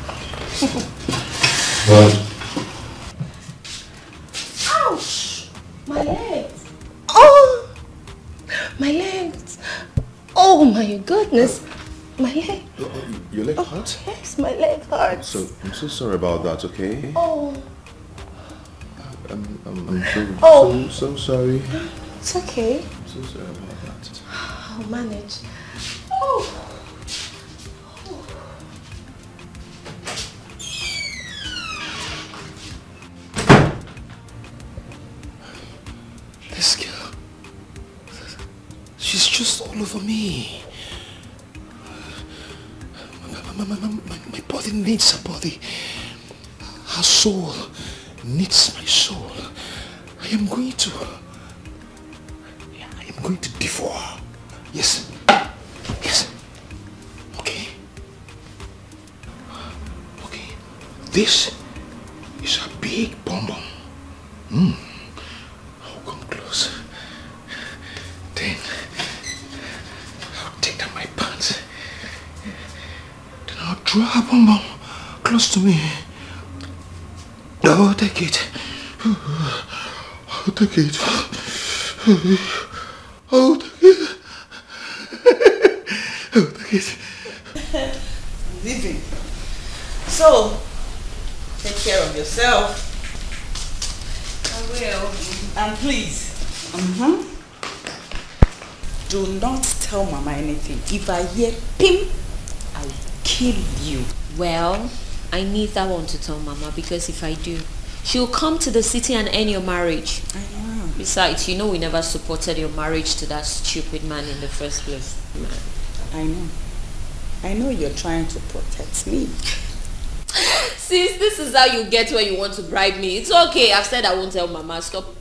Ouch! My legs. Oh! My legs. Oh my goodness. My leg. Your leg hurts? Yes, my leg hurts. I'm so sorry about that, okay? Oh. I'm so sorry. It's okay. I'm so sorry about that. I'll manage. Oh. This girl, she's just all over me. My body needs her body. Her soul needs my soul. I am going to devour her. Yes. Yes. Okay. Okay. This is a big bonbon. I'll come close. Then I'll take down my pants. Then I'll draw a bonbon close to me. I'll take it. I'll take it. I'll take it. I'll take it. Leaving. So, take care of yourself. I will. And please, do not tell Mama anything. If I hear pim, I will kill you. Well, I need that one to tell Mama, because if I do, she'll come to the city and end your marriage. I know. Besides, you know we never supported your marriage to that stupid man in the first place. I know. I know you're trying to protect me. Sis, this is how you get where you want to bribe me. It's okay. I've said I won't tell Mama. Stop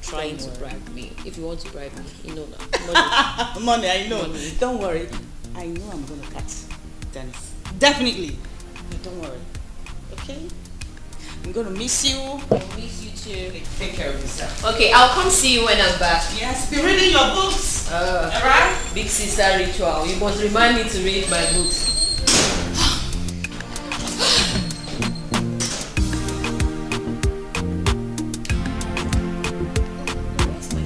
trying to bribe me. If you want to bribe me, you know now. Money. Money, I know. Money. Don't worry. I know I'm going to catch Dennis. Definitely. Don't worry. Okay? I'm going to miss you. I'll miss you too. Take care of yourself. Okay, I'll come see you when I'm back. Yes, be reading your books. Alright? Big sister ritual. You must remind me to read my books. Where's my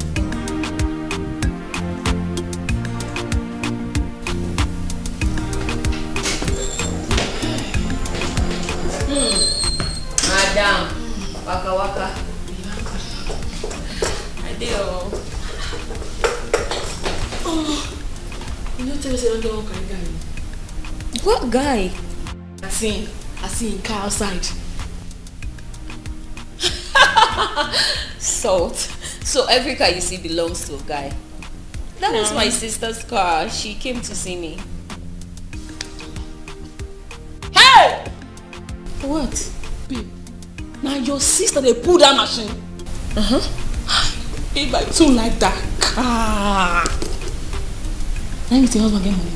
Madam, waka waka. I did all. Oh, you know, tell me say don't get one guy. What guy? I seen car outside. Salt. So every car you see belongs to a guy. That was my sister's car. She came to see me. Hey! What? Babe, now your sister they pull that machine. Babe, I too like that car. Now you think husband get money?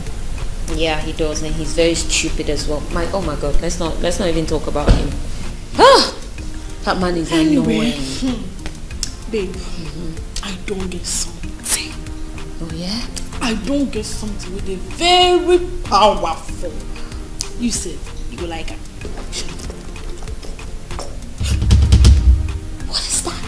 Yeah, he does, and he's very stupid as well. Oh my God, let's not even talk about him. That man is annoying. Babe, I don't get something. Oh yeah? I don't get something with a very powerful. You said you go like her. What is that?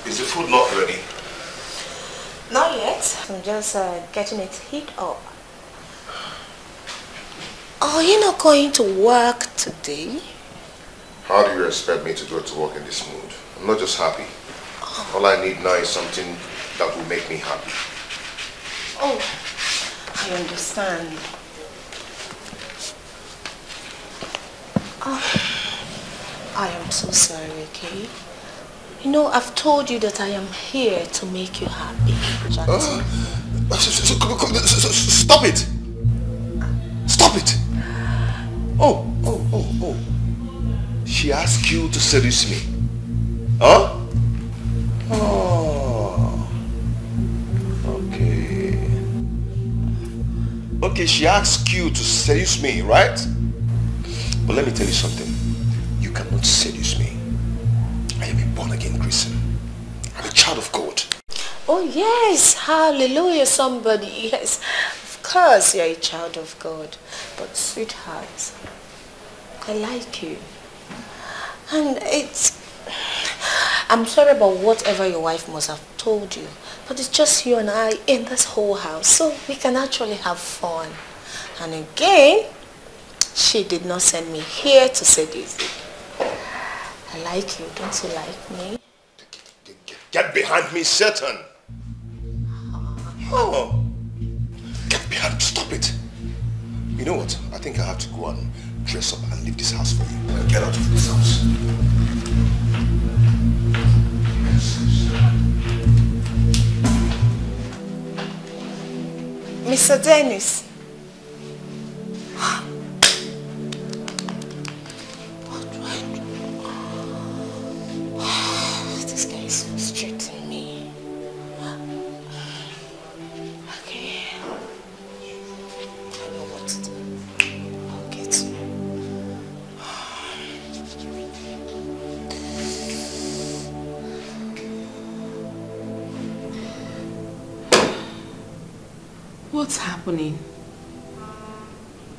Is the food not ready? Not yet. I'm just getting it heat up. Are you not going to work today? How do you expect me to go to work in this mood? I'm not just happy. All I need now is something that will make me happy. Oh, I understand. I am so sorry, okay? You know, I've told you that I am here to make you happy, Jonathan. Stop it! Stop it! Oh. She asked you to seduce me. Huh? Oh. Okay. Okay, she asked you to seduce me, right? But let me tell you something. You cannot seduce me. I am a born-again Christian. I'm a child of God. Oh yes, hallelujah, somebody. Yes, of course you're a child of God. But sweetheart, I like you. And I'm sorry about whatever your wife must have told you. But it's just you and I in this whole house. So we can actually have fun. And again, she did not send me here to seduce you. I like you. Don't you like me? Get behind me, Satan! Oh. Get behind. Stop it. You know what? I think I have to go and dress up and leave this house for you. And get out of this house. Mr. Dennis. This guy is frustrating me. Okay. I know what to do. I'll get you. What's happening?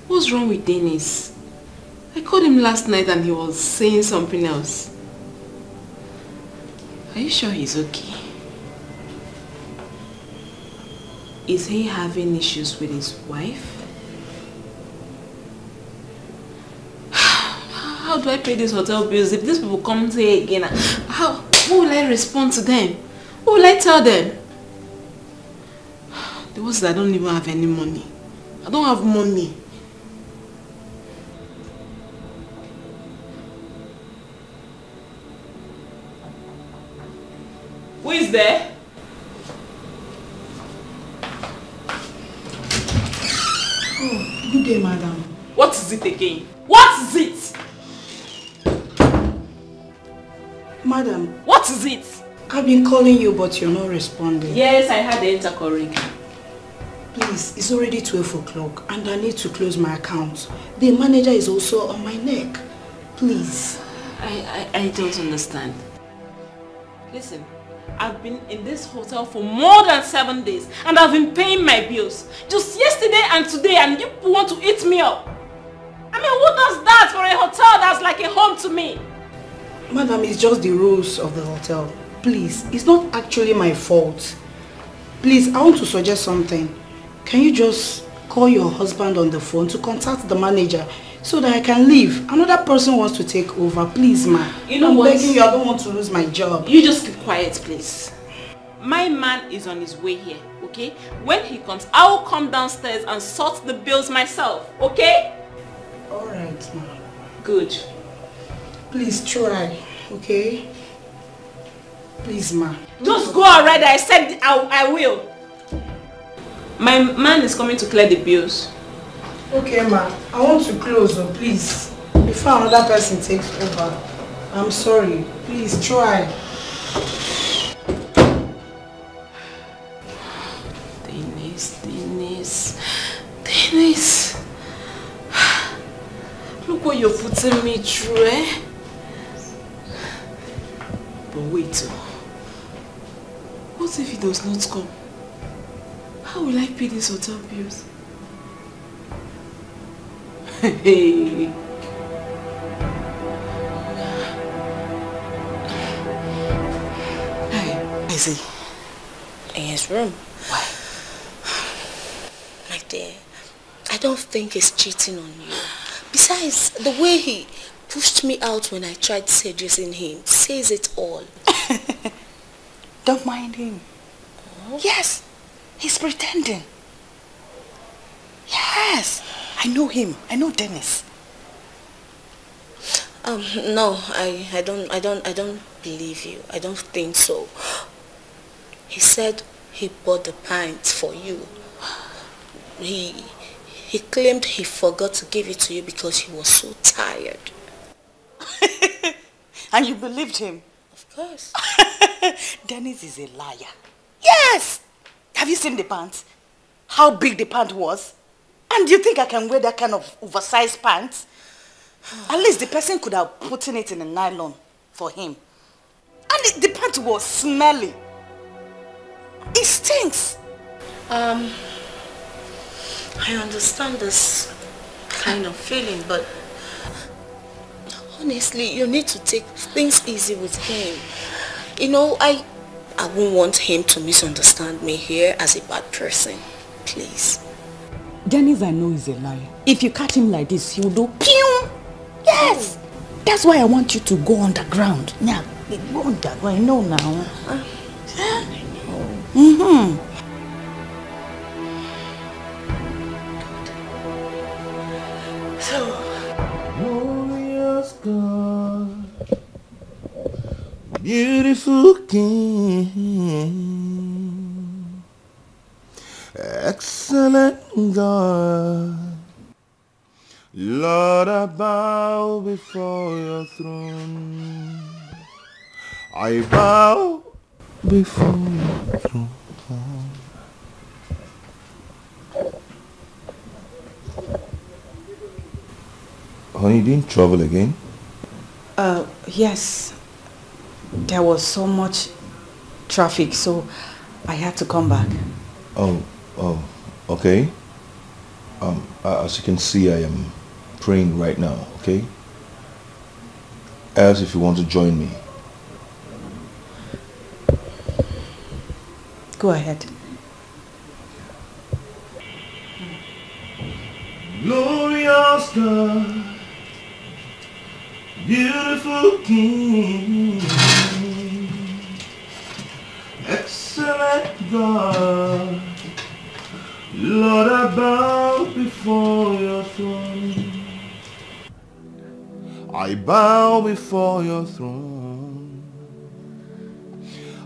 What's wrong with Dennis? I called him last night and he was saying something else. Are you sure he's okay? Is he having issues with his wife? How do I pay these hotel bills if these people come here again? What will I respond to them? What will I tell them? The worst is I don't even have any money. I don't have money. Who is there? Oh, good day, madam. What is it again? What is it? Madam. What is it? I've been calling you, but you're not responding. Yes, I had the intercom ring. Please, it's already 12 o'clock and I need to close my account. The manager is also on my neck. Please. I don't understand. Listen, I've been in this hotel for more than 7 days and I've been paying my bills. Just yesterday and today, and you want to eat me up. I mean, who does that for a hotel that's like a home to me? Madam, it's just the rules of the hotel. Please, it's not actually my fault. Please, I want to suggest something. Can you just call your husband on the phone to contact the manager so that I can leave? Another person wants to take over. Please, ma. You know I'm what? begging you, I don't want to lose my job. You just keep quiet, please. My man is on his way here, okay? When he comes, I will come downstairs and sort the bills myself, okay? Alright, ma. Good. Please try, okay? Please, ma. Just go already. I said I will. My man is coming to clear the bills. Okay, ma. I want to close, so please. Before another person takes over. I'm sorry. Please try. Dennis. Look what you're putting me through, eh? But wait, what if he does not come? How will I pay these hotel bills? Hey. I see. In his room. Why? My dear, I don't think he's cheating on you. Besides, the way he pushed me out when I tried seducing him says it all. Don't mind him. Oh? Yes, he's pretending. Yes, I know him. I know Dennis. No, I don't believe you. I don't think so. He said he bought the pint for you. He claimed he forgot to give it to you because he was so tired. And you believed him? Of course. Dennis is a liar. Yes! Have you seen the pants? How big the pant was? And do you think I can wear that kind of oversized pants? At least the person could have put it in a nylon for him. And the pant was smelly. It stinks. I understand this kind of feeling, but honestly, you need to take things easy with him. You know, I won't want him to misunderstand me here as a bad person. Please. Dennis, I know is a liar. If you catch him like this, he'll do pew! Yes! That's why I want you to go underground. Now, go underground, you know now. Glorious God, beautiful King, excellent God, Lord, I bow before your throne. I bow before your throne. Honey, you didn't travel again? Yes. There was so much traffic, so I had to come back. Oh, okay. As you can see, I am praying right now, okay? As if you want to join me. Go ahead. Glorious God, beautiful King, excellent God, Lord, I bow before your throne. I bow before your throne.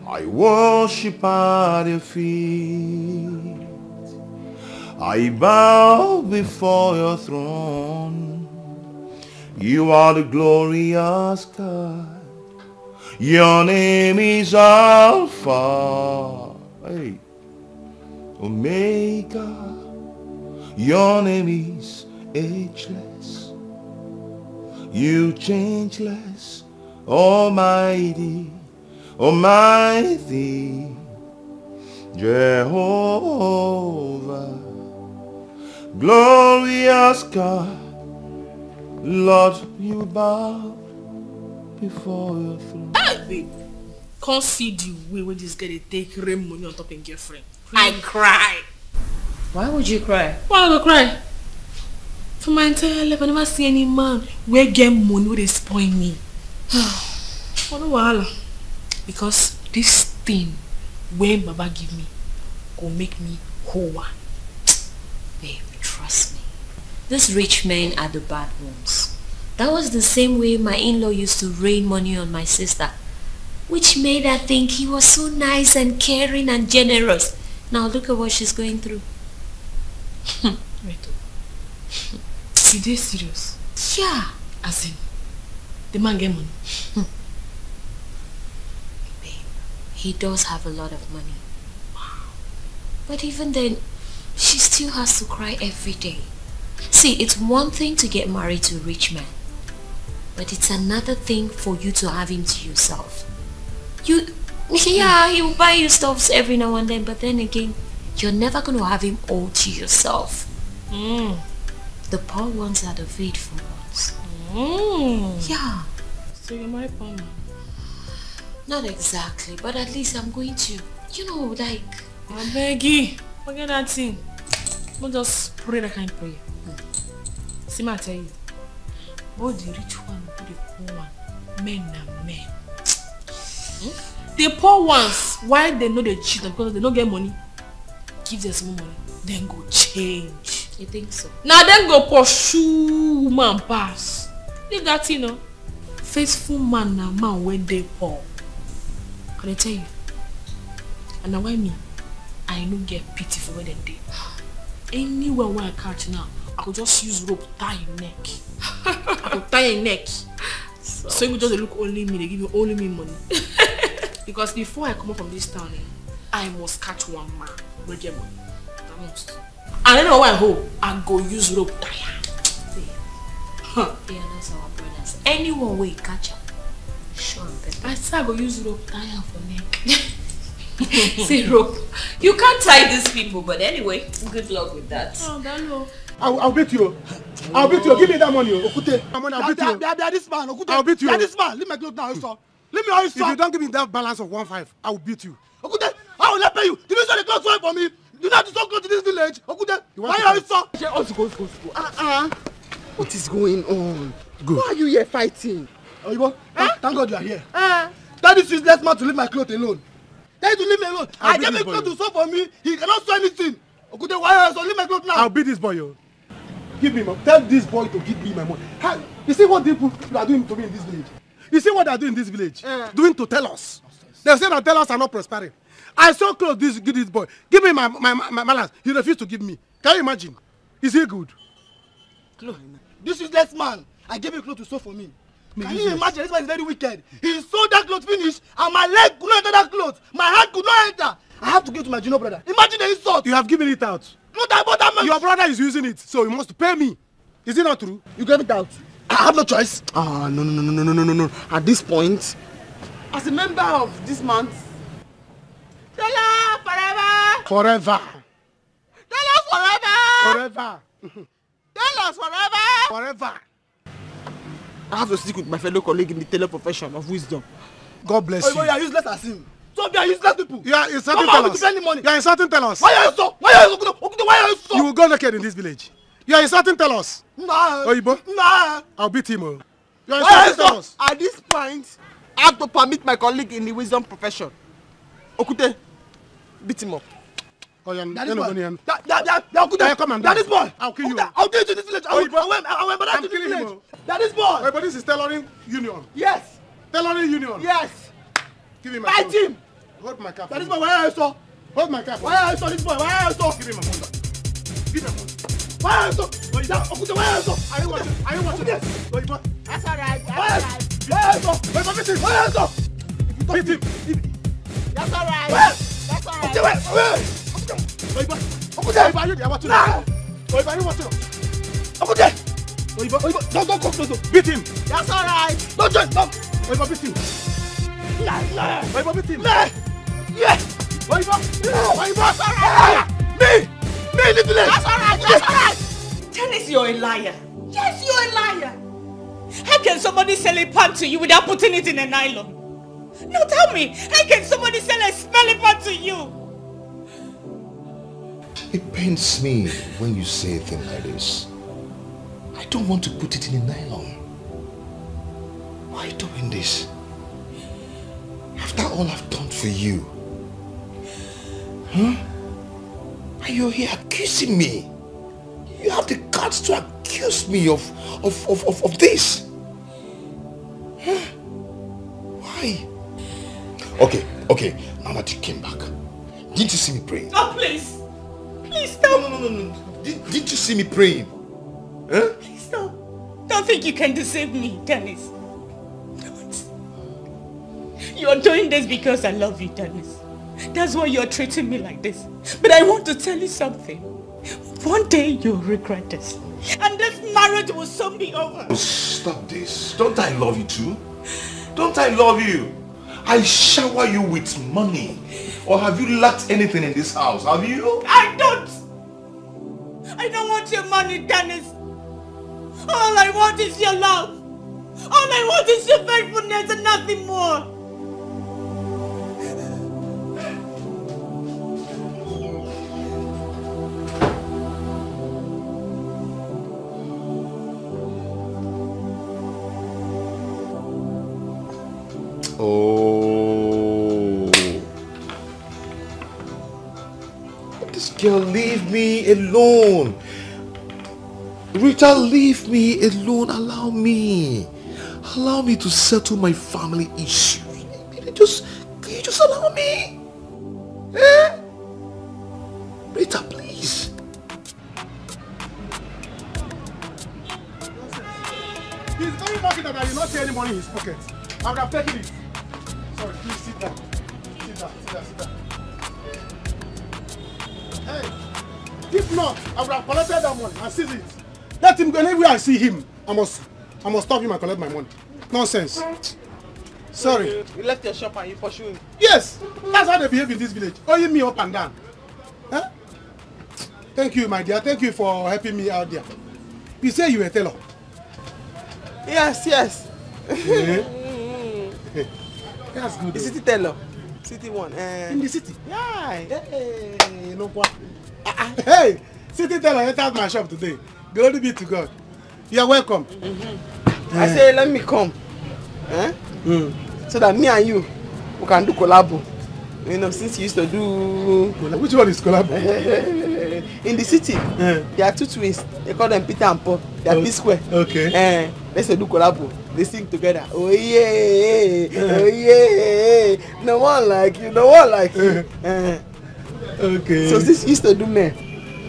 I worship at your feet. I bow before your throne. You are the glorious God. Your name is Alpha, hey, Omega. Your name is ageless. You changeless, Almighty, Almighty, Jehovah. Glorious God, Lord, you bow before you're through. Hey, babe. Can't see the way when this girl they take rain money on top of girlfriend. I cry. Why would you cry? Why would I cry? For my entire life, I never see any man where get money where they spoil me. Oh no wahala. Because this thing when Baba give me go make me whole. Babe, trust me. These rich men are the bad ones. That was the same way my in-law used to rain money on my sister, which made her think he was so nice and caring and generous. Now look at what she's going through. Wait. You dey serious? Yeah. As in, the man get money? Babe, he does have a lot of money. Wow. But even then, she still has to cry every day. See, it's one thing to get married to a rich man, but it's another thing for you to have him to yourself. Yeah, he'll buy you stuff every now and then, but then again, you're never going to have him all to yourself. The poor ones are the faithful ones. Yeah. So you're my poor man? Not exactly, but at least I'm going to, like... I beg you, forget that thing. Don't just pray that kind of prayer. See, I tell you, both the rich one and the poor one, men are men. The poor ones, why they know they cheat because they don't get money, give them some money, then go change. You think so? Now then go pursue woman pass. Leave that, faithful man na man when they poor. Can I tell you? And now why me? I no get pity for where they dey. Anywhere where I catch now, I could just use rope tie your neck. I could tie your neck. So you just look only me, they give you only me money. Because before I come up from this town, I must catch one man with get money. I must. And then when I hope, I go use rope tie. Yeah, that's our brothers. Anyone will catch up. Sure, I say I go use rope tie for neck. See, rope. You can't tie these people, but anyway, good luck with that. Oh, don't know. I'll beat you. I'll beat you. Give me that money, Okute. I'll beat you. They are this man, Okute. I'll beat you. They are this man. Leave my clothes now, sir. Leave me all, sir. If you don't give me that balance of 1.5, I will beat you. Okute, I will not pay you. Did you sell the clothes for me? Do not sell clothes to this village. Okute, why are you, sir? What is going on? Good. Why are you here fighting? Oyibo, thank God you are here. Tell this useless man to leave my clothes alone. Tell him to leave me alone. I gave him clothes to sew for me. He cannot sew anything. Okute, why are you so? Leave my clothes now. I'll beat this boy, yo. Give me money. Tell this boy to give me my money. You see what people are doing to me in this village? You see what they are doing in this village? Doing to tell us. They say that tell us are not prospering. I saw clothes give this boy. Give me my balance. He refused to give me. Can you imagine? Is he good? Look, this useless man, I gave him clothes to sew for me. Can you imagine? This man is very wicked. He sewed that clothes finish and my leg could not enter that clothes. My hand could not enter. I have to give it to my junior brother. Imagine the insult. You have given it out. Not about that man. Your brother is using it, so you must pay me. Is it not true? You gave it out. I have no choice. No. At this point, as a member of this month, Stella forever. Forever. Tell us forever. Forever. Tell us forever. Forever. I have to stick with my fellow colleague in the tailor profession of wisdom. God bless you. You are useless as him. Some are useless people. You are insulting tellers. You are insulting tellers. Why are you so? Why are you so? You will go naked in this village. You are insulting tellers. Nah. Oyibo? Nah. I'll beat him. You are Why insulting tellers. At this point, I have to permit my colleague in the wisdom profession. Okute, beat him up. Oh, yeah, that is boy. Come on, that is boy. I'll kill you. I'll kill you to this village. I will to this village. That is boy. Wait, but this is tailoring union. Yes. Tailoring union. Yes. Give me my fight him. Hold my cap. That is boy. Why are you so? Hold my cap. Why are you so? This boy. Why are you so? Give me my money. Give me my money. Why are you so? Okute, why are you so? Are you watching? Are you watching? Wait, what? That's alright. Why are you so? Wait, but beat him. Why are you so? Beat him. That's alright. That's alright. Wait. Okute, are you there watching? Wait, are you watching? Okute. Don't go close. Beat him. That's alright. Don't join. No. Wait, but beat him. Wait, but beat him. Yes. Wait, but. That's alright. Me in the village. That's alright. That's alright. Dennis, you're a liar. Yes, you're a liar. How can somebody sell a pan to you without putting it in a nylon? No, tell me, how can somebody sell a smelly pan to you? It pains me when you say a thing like this. I don't want to put it in a nylon. Why are you doing this? After all I've done for you. Huh? And you're here accusing me. You have the guts to accuse me of this. Huh? Why? Okay, now that you came back, didn't you see me praying? Oh, please. Please stop. No. Didn't you see me praying? Huh? Please stop. Don't think you can deceive me, Dennis. Don't. You're doing this because I love you, Dennis. That's why you're treating me like this. But I want to tell you something. One day you'll regret this. And this marriage will soon be over. Oh, stop this. Don't I love you too? Don't I love you? I shower you with money. Or have you lacked anything in this house? Have you? I don't want your money, Dennis. All I want is your love. All I want is your faithfulness and nothing more. Oh. This girl, leave me alone. Rita, leave me alone. Allow me to settle my family issues. Can you just allow me? Eh? Rita, please. He's very lucky that I did not see any money in his pocket. I would have taken it. Sorry, please sit down. Sit down. Hey, if not, I would have collected that money and seized it. Let him go. Anywhere I see him, I must stop him and collect my money. Nonsense. Sorry. You left your shop and you pursue him. Yes, that's how they behave in this village. Owing me up and down. Huh? Thank you, my dear. Thank you for helping me out there. You say you were a tailor. Yes. That's good. The city tailor. City one. In the city? Yeah. Hey, no quoi. Hey, city tailor entered my shop today. Glory be to God. You are welcome. I say let me come. So that me and you we can do collabo. You know, since you used to do... Which one is collabo? In the city, there are two twins. They call them Peter and Paul. They are P-square. Okay. Let's do collabo. They sing together. Oh yeah, oh yeah. No one like you, no one like you. Okay. So since you used to do men,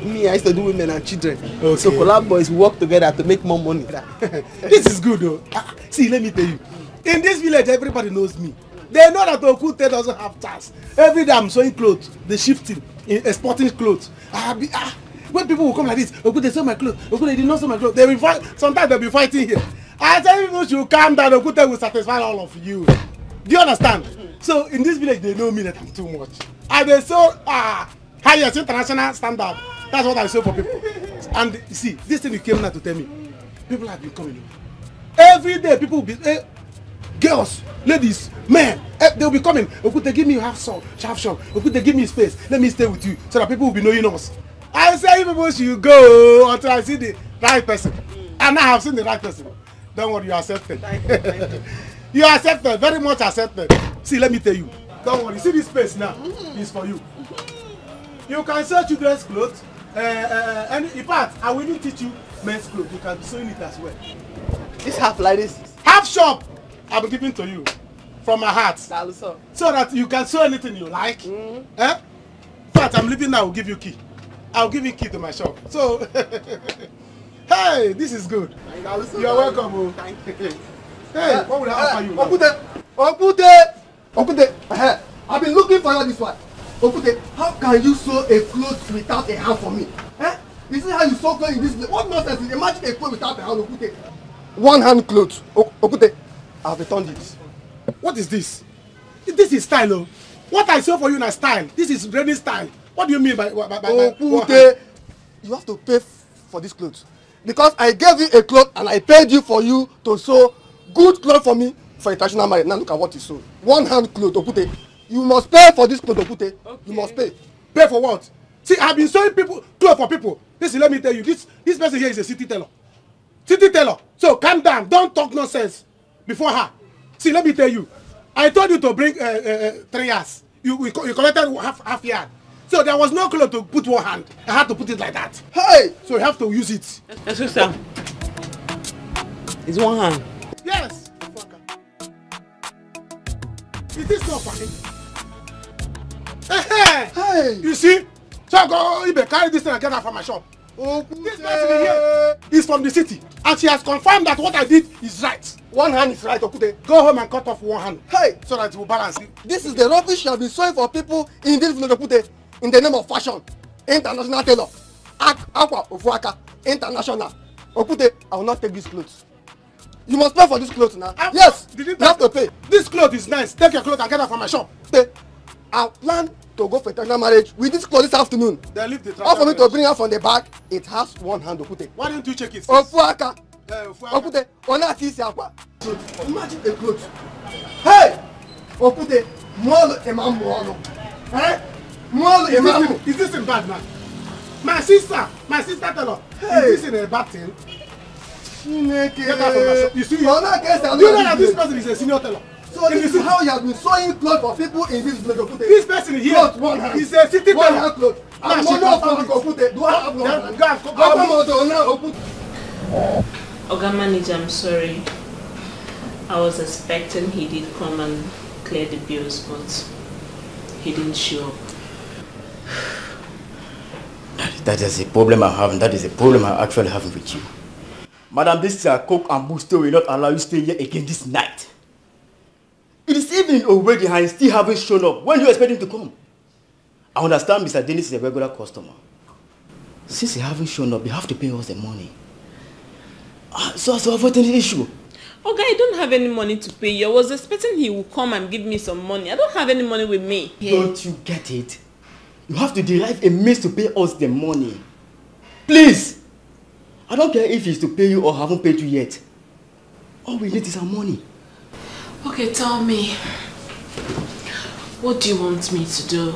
me I used to do women and children. Okay. So collab boys work together to make more money. This is good though. See, let me tell you. In this village, everybody knows me. They know that Okute doesn't have chance. Every day I'm sewing clothes, they shifting, exporting clothes. When people will come like this, Okute sew my clothes, Okute did not sew my clothes. They will fight. Sometimes they'll be fighting here. I tell people should calm down. Okute will satisfy all of you. Do you understand? So in this village, they know me that I'm too much. And they sew highest international standard. That's what I sew for people. And you see, this thing you came now to tell me. People have been coming. Every day, people will be. Girls, ladies, men, they'll be coming. Okute, give me half shop. Okute, give me space. Let me stay with you so that people will be knowing us. I say people should go until I see the right person. And I have seen the right person. Don't worry, you are accepted. Thank you. You are accepted, very much accepted. See, let me tell you. Don't worry, see this space now. It's for you. You can sell children's clothes. And in fact, I will even teach you men's clothes. You can be sewing it as well. This half like this. Half shop. I'll be giving to you from my heart so that you can sew anything you like. In fact, I'm leaving now. I'll give you key. I'll give you key to my shop. So, hey, this is good. You're welcome. Oh. Thank you. Hey, what would I offer you? Okute, I've been looking for you this one. Okute, how can you sew a cloth without a hand for me? You see how you sew clothes in this place? What nonsense is imagine a cloth without a hand, Okute? One hand clothes. Okute. I've returned it. What is this? This is style, oh. What I sew for you is style. This is ready style. What do you mean by Okute, you have to pay for this clothes. Because I gave you a cloth and I paid you for you to sew good cloth for me for a traditional marriage. Now look at what you sew. One hand cloth, Okute. You must pay for this cloth, Okute. Okay. You must pay. Pay for what? See, I've been sewing clothes for people. Listen, let me tell you, this person here is a city tailor. City tailor. So calm down. Don't talk nonsense before her. See, let me tell you. I told you to bring 3 yards. You collected half yard. So there was no cloth to put one hand. I had to put it like that. Hey! So you have to use it. Sister, it's one hand. Yes. Is this not funny? Hey! You see? So I go even carry this thing and get out from my shop. This person here is from the city. And she has confirmed that what I did is right. One hand is right, Okute. Go home and cut off one hand. Hey! So that it will balance it. This is the rubbish you have been sewing for people in this village, Okute. In the name of fashion. International tailor. Aqua Ofuaka. International. Okute, I will not take these clothes. You must pay for this clothes now. Yes! You have to pay. This cloth is nice. Take your clothes and get out from my shop. Pay. I plan to go for international marriage with this clothes this afternoon. They leave the all for me to bring her from the back. It has one hand, Okute. Why don't you check it? Ofuaka. Okute, ona tisi akwa. Imagine a clothes. Hey! Okute, molo emam molo. Eh? Molo emam. Is this in bad, man? My sister tell her. Hey. Is this in a bad thing? Get out from my shop. You see, do you know that this person is a senior teller? So this is how you have been sewing clothes for people in this village, Okute. This person here is a city one teller. hand clothes. I'm not from Okute. Do I have one hand? Oga Manager, I'm sorry. I was expecting he did come and clear the bills, but he didn't show up. That is a problem I have, and that is a problem I actually have with you. Madam, this Coke and Booster will not allow you to stay here again this night. It is evening already and he still haven't shown up. When do you expect him to come? I understand Mr. Dennis is a regular customer. Since he haven't shown up, you have to pay us the money. So as to avoid any issue. Okay, I don't have any money to pay you. I was expecting he would come and give me some money. I don't have any money with me. Don't you get it? You have to derive a means to pay us the money. Please! I don't care if he's to pay you or haven't paid you yet. All we need is our money. Okay, tell me. What do you want me to do?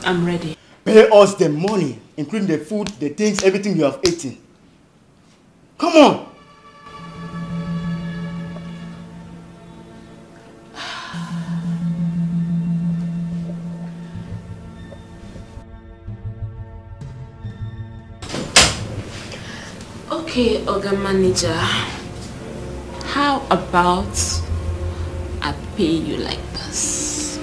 I'm ready. Pay us the money, including the food, the things, everything you have eaten. Come on! Okay, Oga Manager. How about I pay you like this?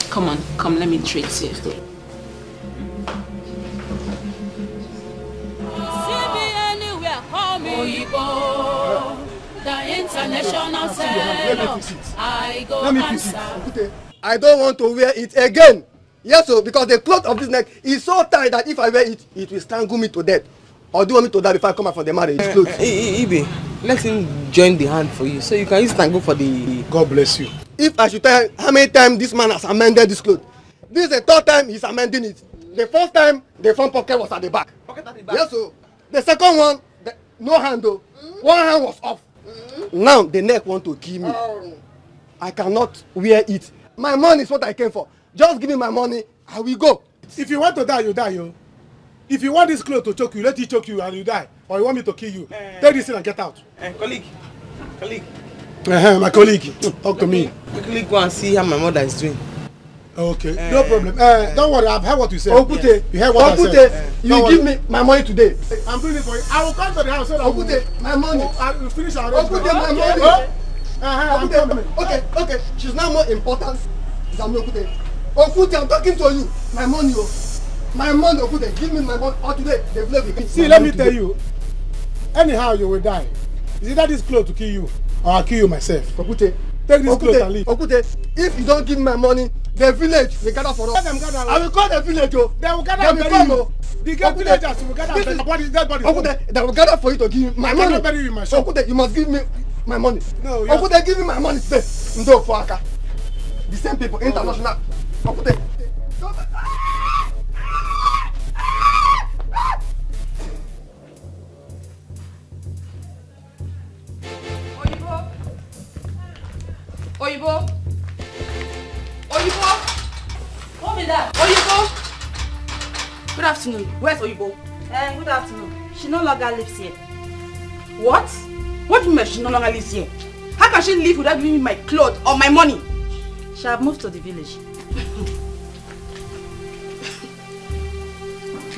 Come on, come, let me treat you. See me anywhere, call me Wazico, the international seller. I go answer. I don't want to wear it again. Yes, so because the cloth of this neck is so tight that if I wear it, it will strangle me to death. Or do you want me to die before I come out from the marriage? Ibe, let him join the hand for you so you can use it and go for the... God bless you. If I should tell how many times this man has amended this cloth, this is the third time he's amending it. The first time, the front pocket was at the back. Pocket at the back? Yes, so the second one, no hand though. One hand was off. Now the neck want to kill me. I cannot wear it. My money is what I came for. Just give me my money, I will go. If you want to die, you die, yo. If you want this cloth to choke you, let it choke you and you die. Or you want me to kill you, take this thing and get out. Colleague. My colleague, talk to me. Quickly go and see how my mother is doing. Okay, no problem. Don't worry, I've heard what you said. Okute, you heard what I said. You give me my money today. I'm doing it for you. I will come to the house so that Okute, my money. I will finish our arrangement. Okute, my money. I'm coming. Okay. She's now more important than me, Okute. Okute, I'm talking to you. My money, my money, Okute. Give me my money. Or today, the blame will see, let me tell you. Anyhow, you will die. Is it that this clothes to kill you, or I'll kill you myself? Okute, take this clothes and leave. Okute, if you don't give me my money, the village will gather for us. I will call the village, yo. They will gather and bury you. The villagers will gather and bury dead body. Okute, they will gather for you to give me my money. I cannot bury you in my shop. Okute, you must give me my money. No, Okute, give me my money today. Ndo Fuaka. The same people, international. Okute. Oyibo. Oyibo. What be that? Oyibo. Good afternoon. Where's Oyibo? Good afternoon. She no longer lives here. What? What do you mean she no longer lives here? How can she live without giving me my clothes or my money? She have moved to the village.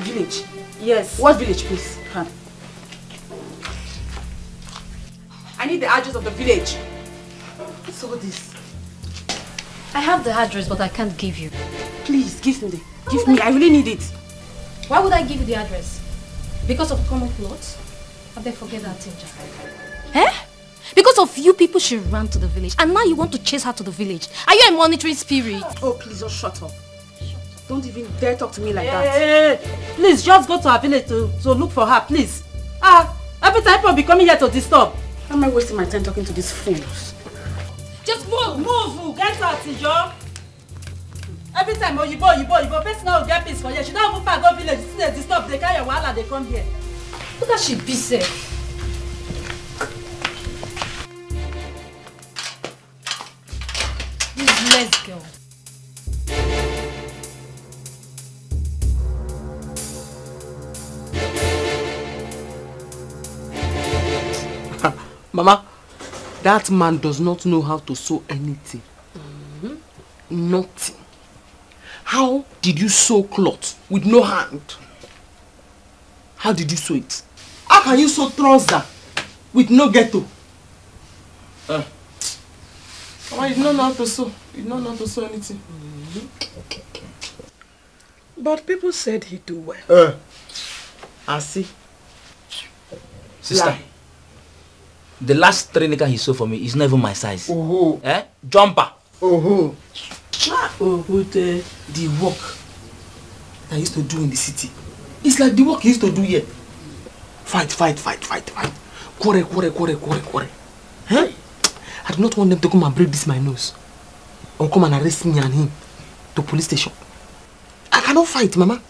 Village? Yes. What village, please? Huh. I need the address of the village. What's all this? I have the address, but I can't give you. Please, give me. Give me. I really need it. Why would I give you the address? Because of common clothes? I better forget that thing, Jack. Eh? Because of you people she ran to the village, and now you want to chase her to the village. Are you a monitoring spirit? Oh, please just shut up. Don't even dare talk to me like that. Hey, please just go to her village to look for her, please. Every time people be coming here to disturb. Why am I wasting my time talking to these fools? Just move, get out, Tijo. Every time Oyibo, person will get peace for you. She don't even go village, see they disturb, they carry your wahala, they come here. Look at she be safe. Let's go. Mama, that man does not know how to sew anything. Nothing. How did you sew cloth with no hand? How did you sew it? How can you sew trouser with no ghetto? Mama, you don't know how to sew. You don't know how to sew anything. But people said he do well. I see. Sister, Lie. the last 3 niggas he sold for me is not even my size. Oh. Eh? Jumper. Oh. The work I used to do in the city. It's like the work he used to do here. Fight. Quarrel. Huh? I do not want them to come and break this my nose. Or come and arrest me and him to police station. I cannot fight, Mama.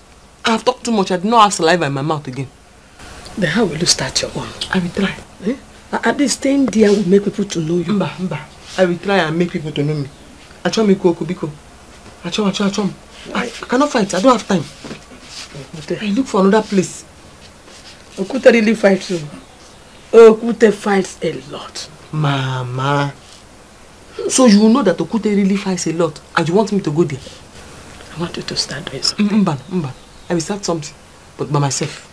I have talked too much. I did not have saliva in my mouth again. Then how will you start your own? I will try. Eh? At least staying there will make people to know you. Mba. I will try and make people to know me. Achomiko. Achom. I cannot fight. I don't have time. I look for another place. Okute really fights too. Okute fights a lot. Mama. So you know that Okute really fights a lot and you want me to go there? I want you to start doing something. Mba. I will start something, but by myself.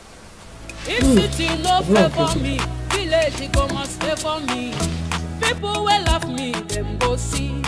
If city no favor me, village go must favor me. People will love me, them go see.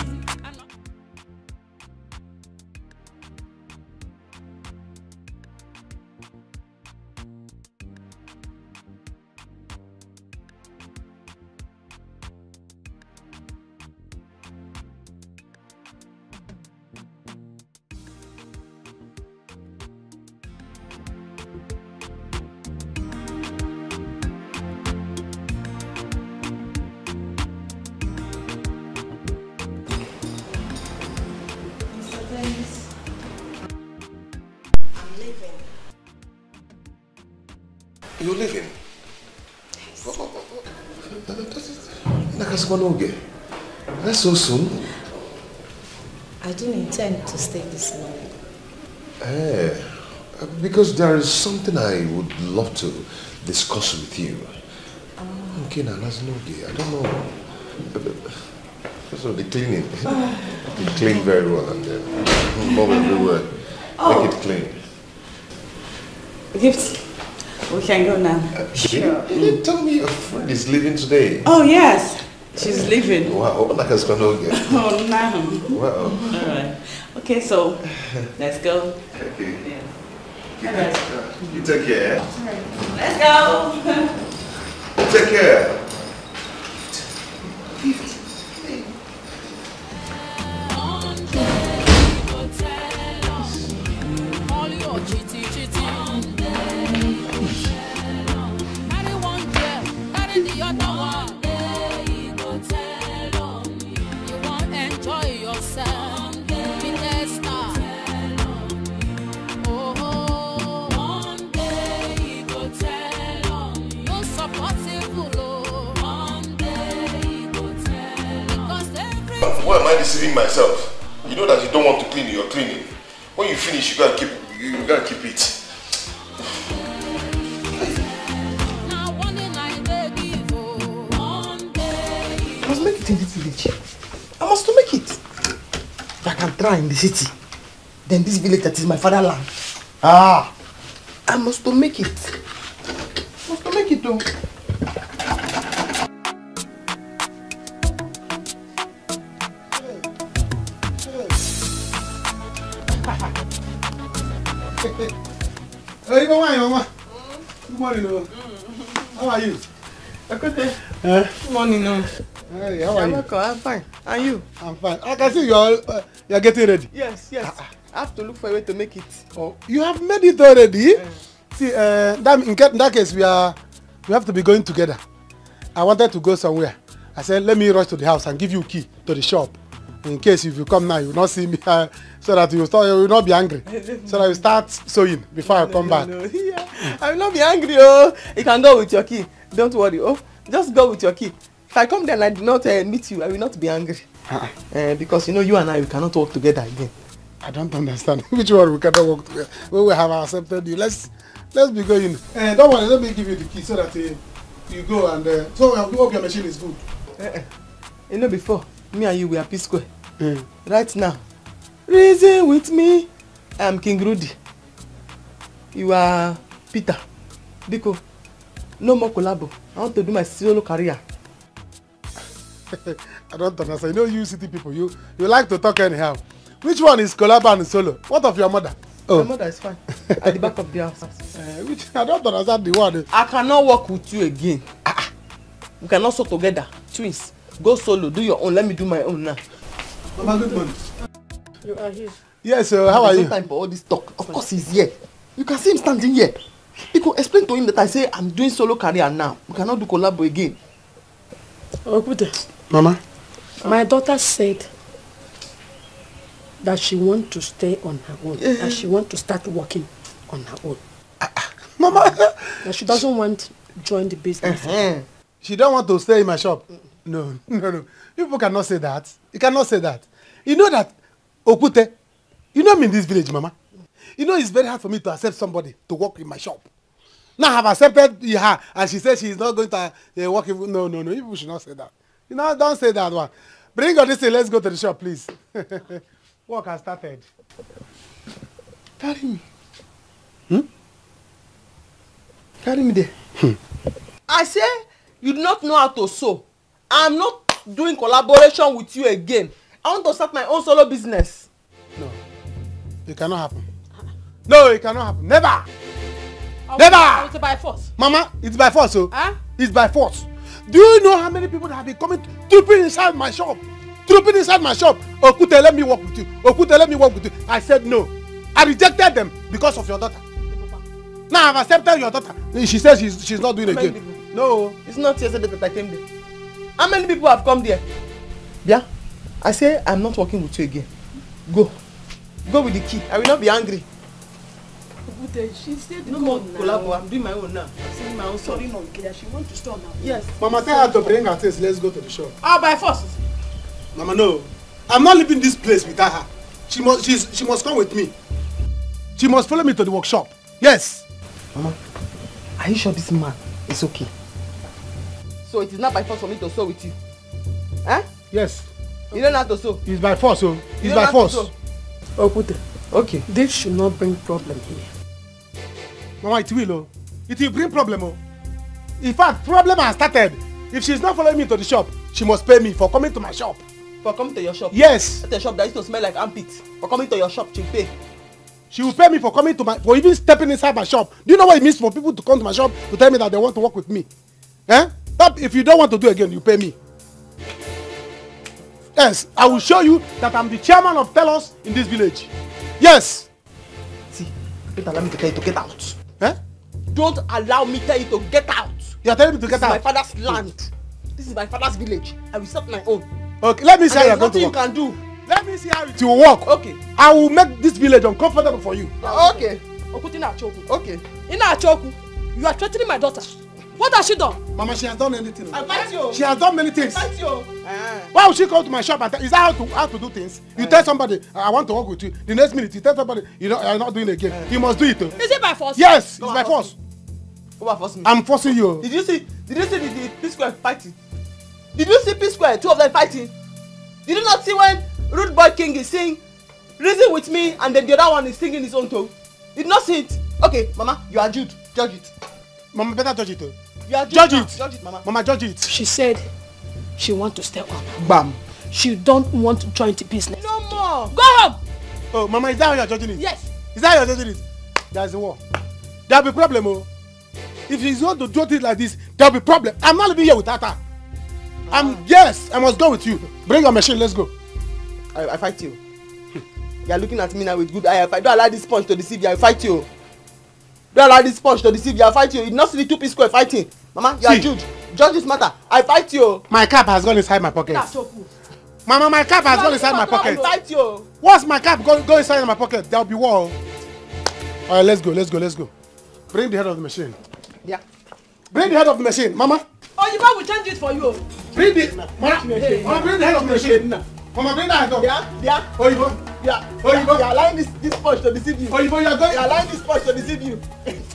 You're leaving? That's so soon. I didn't intend to stay this long. Because there is something I would love to discuss with you. Okay, now that's no gay. I don't know. So the cleaning. You clean very well and then mob everywhere. Make it clean. Gifts. We can go now. Sure. You didn't tell me your friend is leaving today. Oh yes, she's leaving. Wow, like a scandal. Oh no. Wow. All right. Okay, so let's go. Okay. Yeah. All right. You take care. Let's go. Take care. Possible. deceiving myself? You know that you don't want to clean, you're cleaning. When you finish, you gotta keep it. I must make it in this village. I must to make it. If I can try in the city, then this village that is my fatherland. I must to make it. I must to make it though. Hey, Mama. Good morning. How are you? Good morning. Hey, how are you? I'm fine. And you? I'm fine. I can see you're getting ready. Yes. I have to look for a way to make it. Oh, you have made it already? See, in that case, we have to be going together. I wanted to go somewhere. I said, let me rush to the house and give you a key to the shop. In case if you come now, you will not see me, so that you will not be angry. So that you start sewing before I come back. Yeah. I will not be angry. Oh, you can go with your key. Don't worry. Oh, just go with your key. If I come there and I do not meet you, I will not be angry. Because you know you and I, we cannot work together again. I don't understand. Which one we cannot work together? When we have accepted you, let's be going. Don't worry, let me give you the key so that you go and so I hope your machine is good. You know before, me and you we are P Square. Right now, reason with me. I am King Rudy. You are Peter. Biko, no more collabo. I want to do my solo career. I don't understand. You know you city people, you like to talk anyhow. Which one is collabo and solo? What of your mother? My mother is fine. At the back of the house. I don't understand the word. I cannot work with you again. We cannot sew together. Twins. Go solo. Do your own. Let me do my own now. Mama, good morning. You are here. Yes, how are you? There's no time for all this talk. Of course he's here. You can see him standing here. People explain to him that I say I'm doing solo career now. We cannot do collabo again. Mama? My daughter said that she wants to stay on her own. That she wants to start working on her own. Mama! That she doesn't want to join the business. She don't want to stay in my shop. No. People cannot say that. You cannot say that. You know that, Okute, you know me in this village, Mama. You know it's very hard for me to accept somebody to work in my shop. Now I have accepted her and she said she is not going to work in... No. People should not say that. You know, don't say that one. Bring all this thing, let's go to the shop, please. Work has started. Carry me. Carry me there. I say you do not know how to sew. I'm not doing collaboration with you again. I want to start my own solo business. No. It cannot happen. No, it cannot happen. Never! Never! It's by force. Mama, it's by force, It's by force. Do you know how many people that have been coming trooping inside my shop? Okute, let me work with you. Okute, let me work with you. I said no. I rejected them because of your daughter. Now I've accepted your daughter. She says she's not doing it again. People? No. It's not yesterday that I came there. How many people have come there? Yeah? I say I'm not working with you again. Go. Go with the key. I will not be angry. She said no more collabo. I'm doing my own now. I'm saying my own story. She wants to stop now. Yes. Mama, tell her to bring her things. Let's go to the shop. By force. Mama, no. I'm not leaving this place without her. She must come with me. She must follow me to the workshop. Yes. Mama, are you sure this man is okay? So it is not by force for me to sew with you? Huh? Yes. You don't know how to sew? It's by force, It's by force. Okute. Okay. This should not bring problem here. Mama, it will, It will bring problem, In fact, problem has started. If she's not following me to the shop, she must pay me for coming to my shop. For coming to your shop? Yes. At a shop that used to smell like armpits. For coming to your shop, she'll pay. She will pay me for coming to for even stepping inside my shop. Do you know what it means for people to come to my shop to tell me that they want to work with me? If you don't want to do it again, you pay me. Yes, I will show you that I'm the chairman of tellers in this village. Yes. See, don't allow me to tell you to get out. Don't allow me to tell you to get out. You are telling me to get out? This is my father's land. This is my father's village. I will start my own. Okay, let me see how you're going to work. There's nothing you can do. Let me see how it will work. Okay. I will make this village uncomfortable for you. Okay. Okuti na choku. Okay. Ina choku. You are threatening my daughter. What has she done? Mama, she has done anything. I fight you. She has done many things. I fight you. Why would she come to my shop and tell, is that how to do things? You tell somebody, I want to work with you. The next minute, you tell somebody, you're not doing it again. You must do it. Is it by force? Yes, it's by force. Come on, force me. I'm forcing you. Did you see the P-Square fighting? Did you see P-Square, 2 of them fighting? Did you not see when Rude Boy King is saying, reason with me, and then the other one is singing his own tone? Did not see it. Okay, Mama, you are Jude. Judge it. Mama, better judge it. You are Jude. Judge it. Judge it, Mama. Mama, judge it. She said she want to stay on. Bam. She don't want to join the business. No more. Go home. Oh, Mama, is that how you're judging it? Yes. Is that how you're judging it? There's a war. There'll be problem, oh. If she's not to do it like this, there'll be problem. I'm not living here without her. Yes, I must go with you. Bring your machine, let's go. I fight you. You are looking at me now with good eye. If I don't allow this punch to deceive you, I fight you. Don't allow this punch to deceive you, I fight you. You not see the 2 P-Square fighting. Mama, you are Jude. Judge this matter. I fight you. My cap has gone inside my pocket. Mama, my cap has gone inside my pocket. I fight you. Once my cap go inside my pocket, there'll be war. Alright, let's go. Bring the head of the machine. Yeah. Bring the head of the machine, Mama. Oh, you want to change it for you. Bring the Mama, bring the head of the machine. Mama, bring that head up. Yeah. Oh, you go. Yeah. Oh, you are allowing this punch to deceive you. Oh, you are going. You are allowing this punch to deceive you.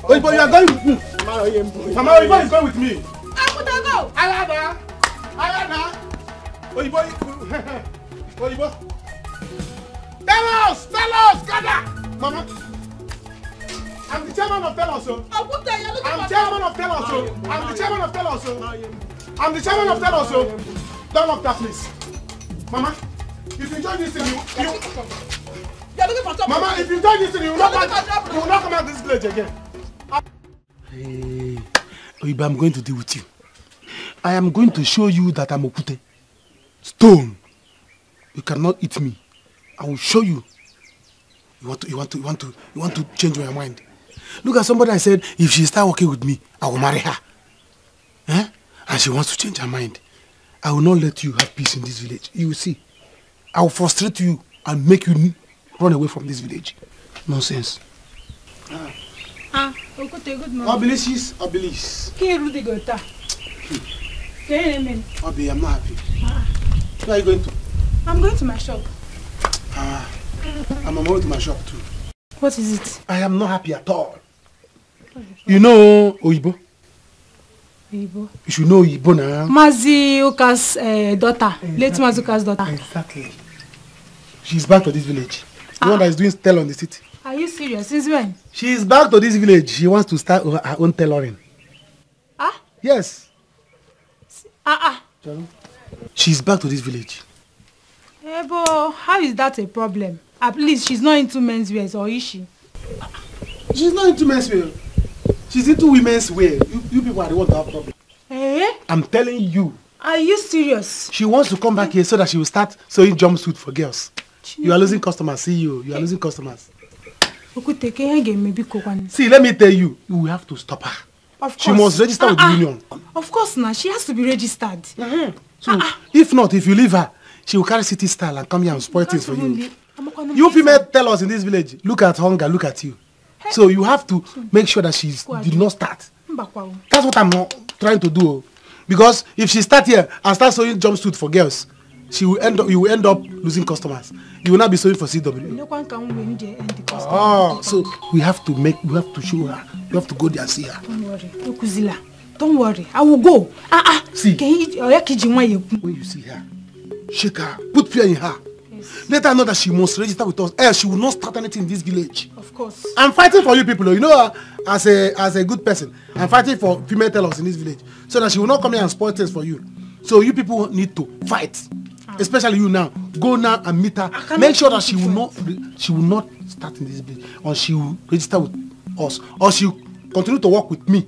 Oh, you are going with me. Mama, you is going with me. I put her go. Ayana. Oh, you Tell us, gather. Mama. I'm the chairman of Tell Us. I'm chairman of Tell Us. I'm the chairman of Tell Us. I'm the chairman of Tell Us. Don't lock that place. Mama, if you join this thing, you You're looking for trouble. Mama, if you join this thing, you will not come out this village again. Hey, Oyiba, I'm going to deal with you. I am going to show you that I'm Okute. Stone. You cannot eat me. I will show you. You want to change your mind. Look at somebody I said, if she start working with me, I will marry her. Eh? And she wants to change her mind. I will not let you have peace in this village. You will see. I will frustrate you and make you run away from this village. Nonsense. Okute, good morning. Obelis. Can you go to? Obi, I'm not happy. Where are you going to? I'm going to my shop. I'm going to my shop too. What is it? I am not happy at all. You know Oyibo? Oyibo? You should know Oyibo now. Maziuka's daughter. Exactly. Late Maziuka's daughter. Exactly. She's back to this village. The one that is doing tell on the city. Are you serious? Since when? She is back to this village. She wants to start her own tailoring. Ah? Yes. She's back to this village. But how is that a problem? At least she's not into men's wear, or is she? She's not into men's wear. She's into women's wear. You people are the ones that have problem. Eh? I'm telling you. Are you serious? She wants to come back here so that she will start sewing jumpsuit for girls. You are losing customers. See you. You are losing customers. See, let me tell you. You will have to stop her. Of course. She must register with the union. Of course now. She has to be registered. So, if not, if you leave her, she will carry city style and come here and spoil things for you. You female tell us in this village, look at hunger, look at you. So you have to make sure that she did not start. That's what I'm trying to do. Because if she start here and start sewing jumpsuit for girls, you will end up losing customers. You will not be sewing for CW. So we have to show her. We have to go there and see her. Don't worry. Okuzila. Don't worry. I will go. See. When you see her, shake her. Put fear in her. Yes. Let her know that she must register with us. Else she will not start anything in this village. Of course. I'm fighting for you people. You know, as a good person, I'm fighting for female tellers in this village, so that she will not come here and spoil things for you. So you people need to fight. Especially you now. Go now and meet her. Make sure that she will not start in this village, or she will register with us, or she will continue to work with me,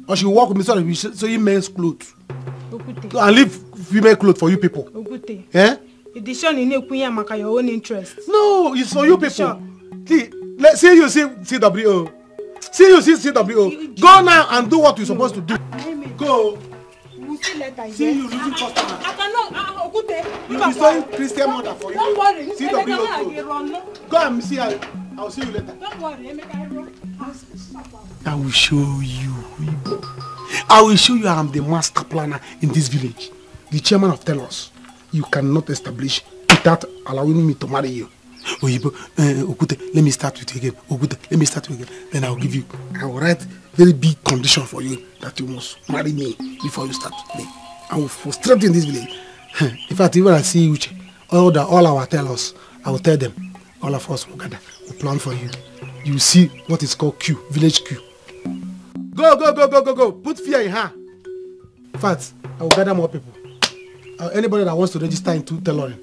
or she will work with me so that we sew men's clothes and leave female clothes for you people. Eh? Edition in your own interest. No, it's for you people. See you see CWO. See you see CWO. Go now and do what you're supposed to do. Go. See you losing customers. I cannot. You'll be sewing Christian mother for you. Don't worry. CWO. Go and see her. I'll see you later. Don't worry. I will show you. I will show you I am the master planner in this village. The chairman of Telos. You cannot establish without allowing me to marry you. Oyibo, Okute, let me start with you again. Okute, let me start with you again. Then I will write very big condition for you that you must marry me before you start to play. I will frustrate you in this village. In fact, even I see Uche, all our Telos, I will tell them, all of us will gather, we'll plan for you. You see what is called Q, village Q. Go. Put fear in her. In fact, I will gather more people. Anybody that wants to register into tailoring,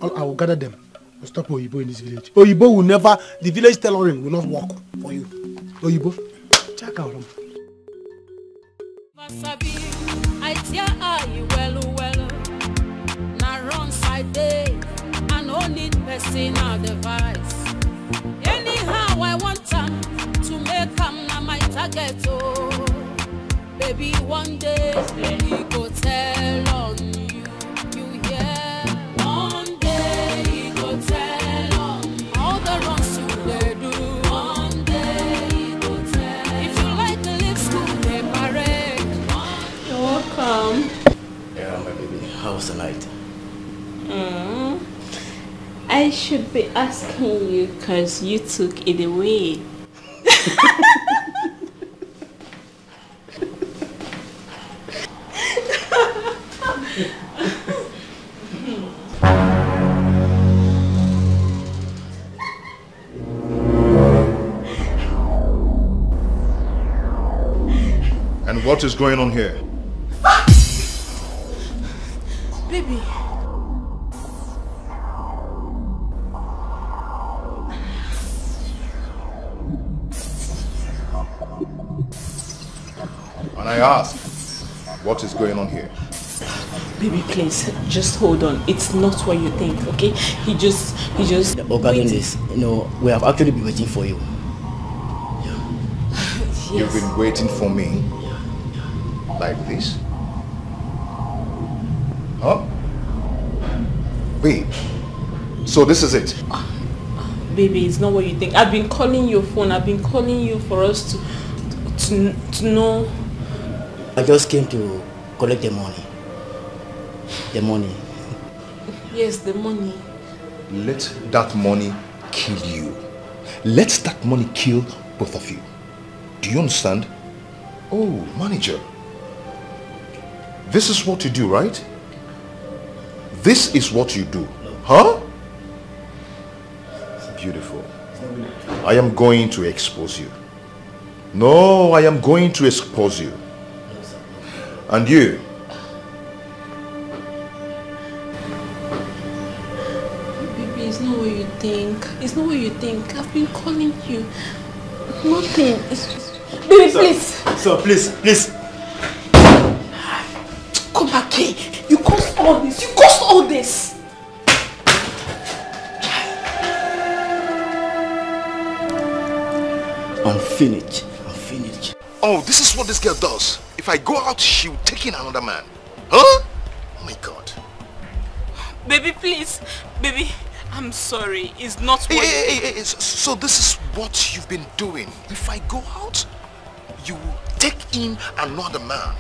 I will gather them. We'll stop Oyibo in this village. Oyibo will never, the village tailoring will not work for you. Oyibo, check out them. I tell you well. Now run side day, I no need personal device. Anyhow I want them to make them na my target. Oh, baby, one day he go tell on you, hear. One day he go tell on all the wrongs you they do. One day he go tell. If you like the live school, they parade. You're welcome. Yeah, my baby. How was the night? I should be asking you because you took it away. And what is going on here? Baby. And I ask, what is going on here? Baby, please, just hold on. It's not what you think, okay? He just... Regarding this, we have actually been waiting for you. Yes. You've been waiting for me? Like this? Huh? Babe, so this is it? Baby, it's not what you think. I've been calling your phone. I've been calling you for us to know. I just came to collect the money. The money. Yes, the money. Let that money kill you. Let that money kill both of you. Do you understand? Oh, manager. This is what you do, right? This is what you do. Huh? Beautiful. I am going to expose you. No, I am going to expose you. And you. Baby, it's not what you think. It's not what you think. I've been calling you. Nothing. It's just... Baby, sir, please. Sir, please. Come back here. You caused all this. You caused all this. I'm finished. Oh, this is what this girl does. If I go out, she'll take in another man. Huh? Oh my God. Baby, please. Baby, I'm sorry. It's not what Hey, so this is what you've been doing. If I go out, you take in another man.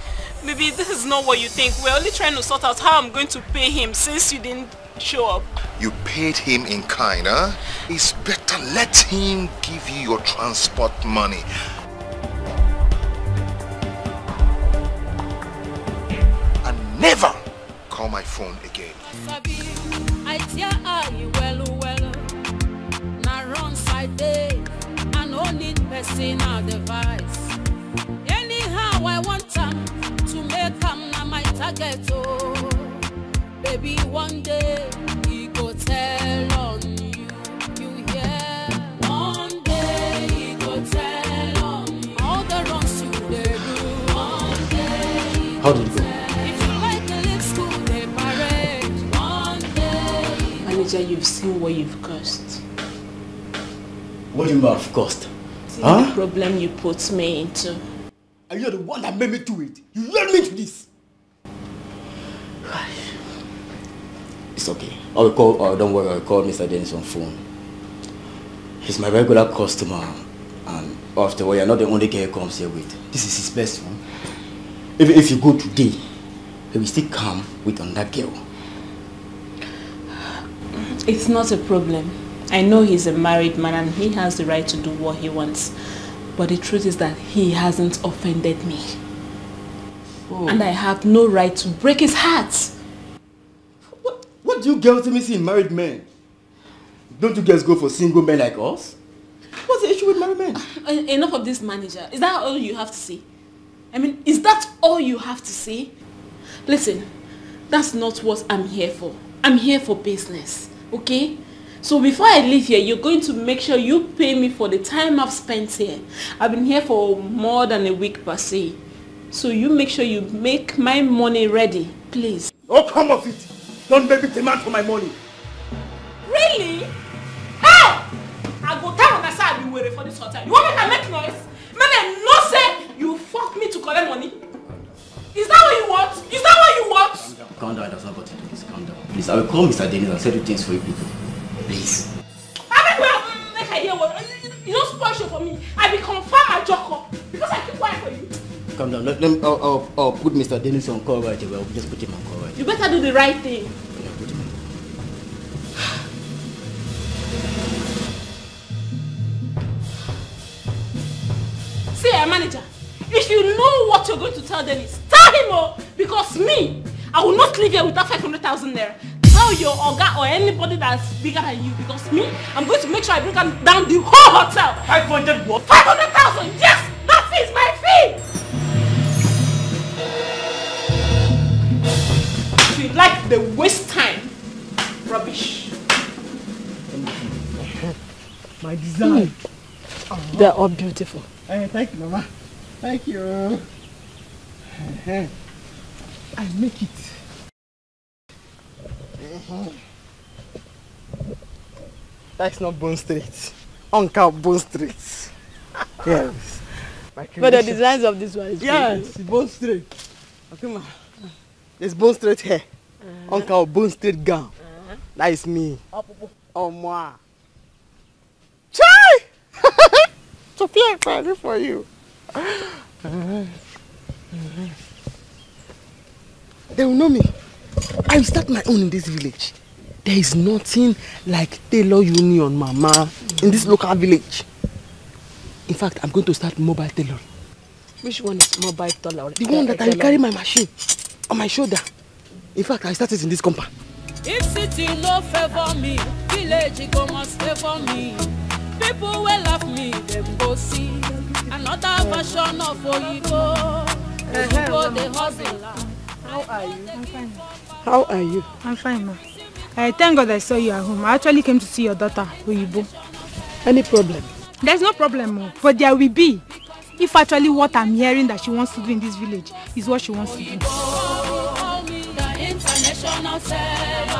Baby, this is not what you think. We're only trying to sort out how I'm going to pay him since you didn't show up. You paid him in kind, huh? It's better let him give you your transport money. And never call my phone again. I tell you well. Now run side day, I no need personal device. Anyhow I want them to make them na my target. Oh, baby, one day he go tell on you, hear. One day he go tell on you all the wrongs you they do. One day. How did it go? Manager, you've seen what you've caused. What do you mean I've caused? See the problem you put me into. And you're the one that made me do it. You led me to this. It's okay. Don't worry, I'll call Mr. Dennis on phone. He's my regular customer. And after all, you're not the only girl he comes here with. This is his best one. Even if you go today, he will still come with another girl. It's not a problem. I know he's a married man and he has the right to do what he wants. But the truth is that he hasn't offended me. Oh. And I have no right to break his heart. What do you girls see in married men? Don't you guys go for single men like us? What's the issue with married men? Enough of this, manager. Is that all you have to say? I mean, is that all you have to say? Listen, that's not what I'm here for. I'm here for business, okay? So before I leave here, you're going to make sure you pay me for the time I've spent here. I've been here for more than a week per se. So you make sure you make my money ready, please. Oh, come off it! Don't make me demand for my money. Really? Hey! I go down on the side and be waiting for this hotel. You want me to make noise? Man, no say you fuck me to collect money. Is that what you want? Is that what you want? Calm down, that's not what to do. Please calm down. Please, I will call Mr. Dennis and settle things for you people. Please. You don't spoil show for me. I will confirm my joker because I keep quiet for you. Calm down. I'll put Mr. Dennis on call right away. I'll just put him on call right away. You better do the right thing. See, manager, if you know what you're going to tell Dennis, tell him, because me, I will not leave here without 500,000 naira. Tell your Oga or anybody that's bigger than you, because me, I'm going to make sure I bring down the whole hotel. 500 what? 500,000, yes, that is my fee. If you like the waste time, rubbish. My design. They're all beautiful. Hey, thank you, Mama. Thank you. I make it. That's not Bone Street. Uncle Bone Street. Yes. But the designs of this one is yes, Bone Street. Okay, ma. There's Bone Street hair. Uncle Bone Street gown. That is me. Oh, moi. Chai! Sophia, I'm ready for you. They will know me. I will start my own in this village. There is nothing like tailor union, Mama, in this local village. In fact, I'm going to start mobile tailoring. Which one is mobile tailoring? The one that I carry my machine on my shoulder. In fact, I started in this compound. If city no favor me, village go must favor me. People will love me, them go see another version of Wazico. Wazico the hustler. How are you? I'm fine. How are you? I'm fine, ma. I thank God I saw you at home. I actually came to see your daughter, Wazico. Any problem? There's no problem, but there will be. If actually what I'm hearing that she wants to do in this village is what she wants to do. International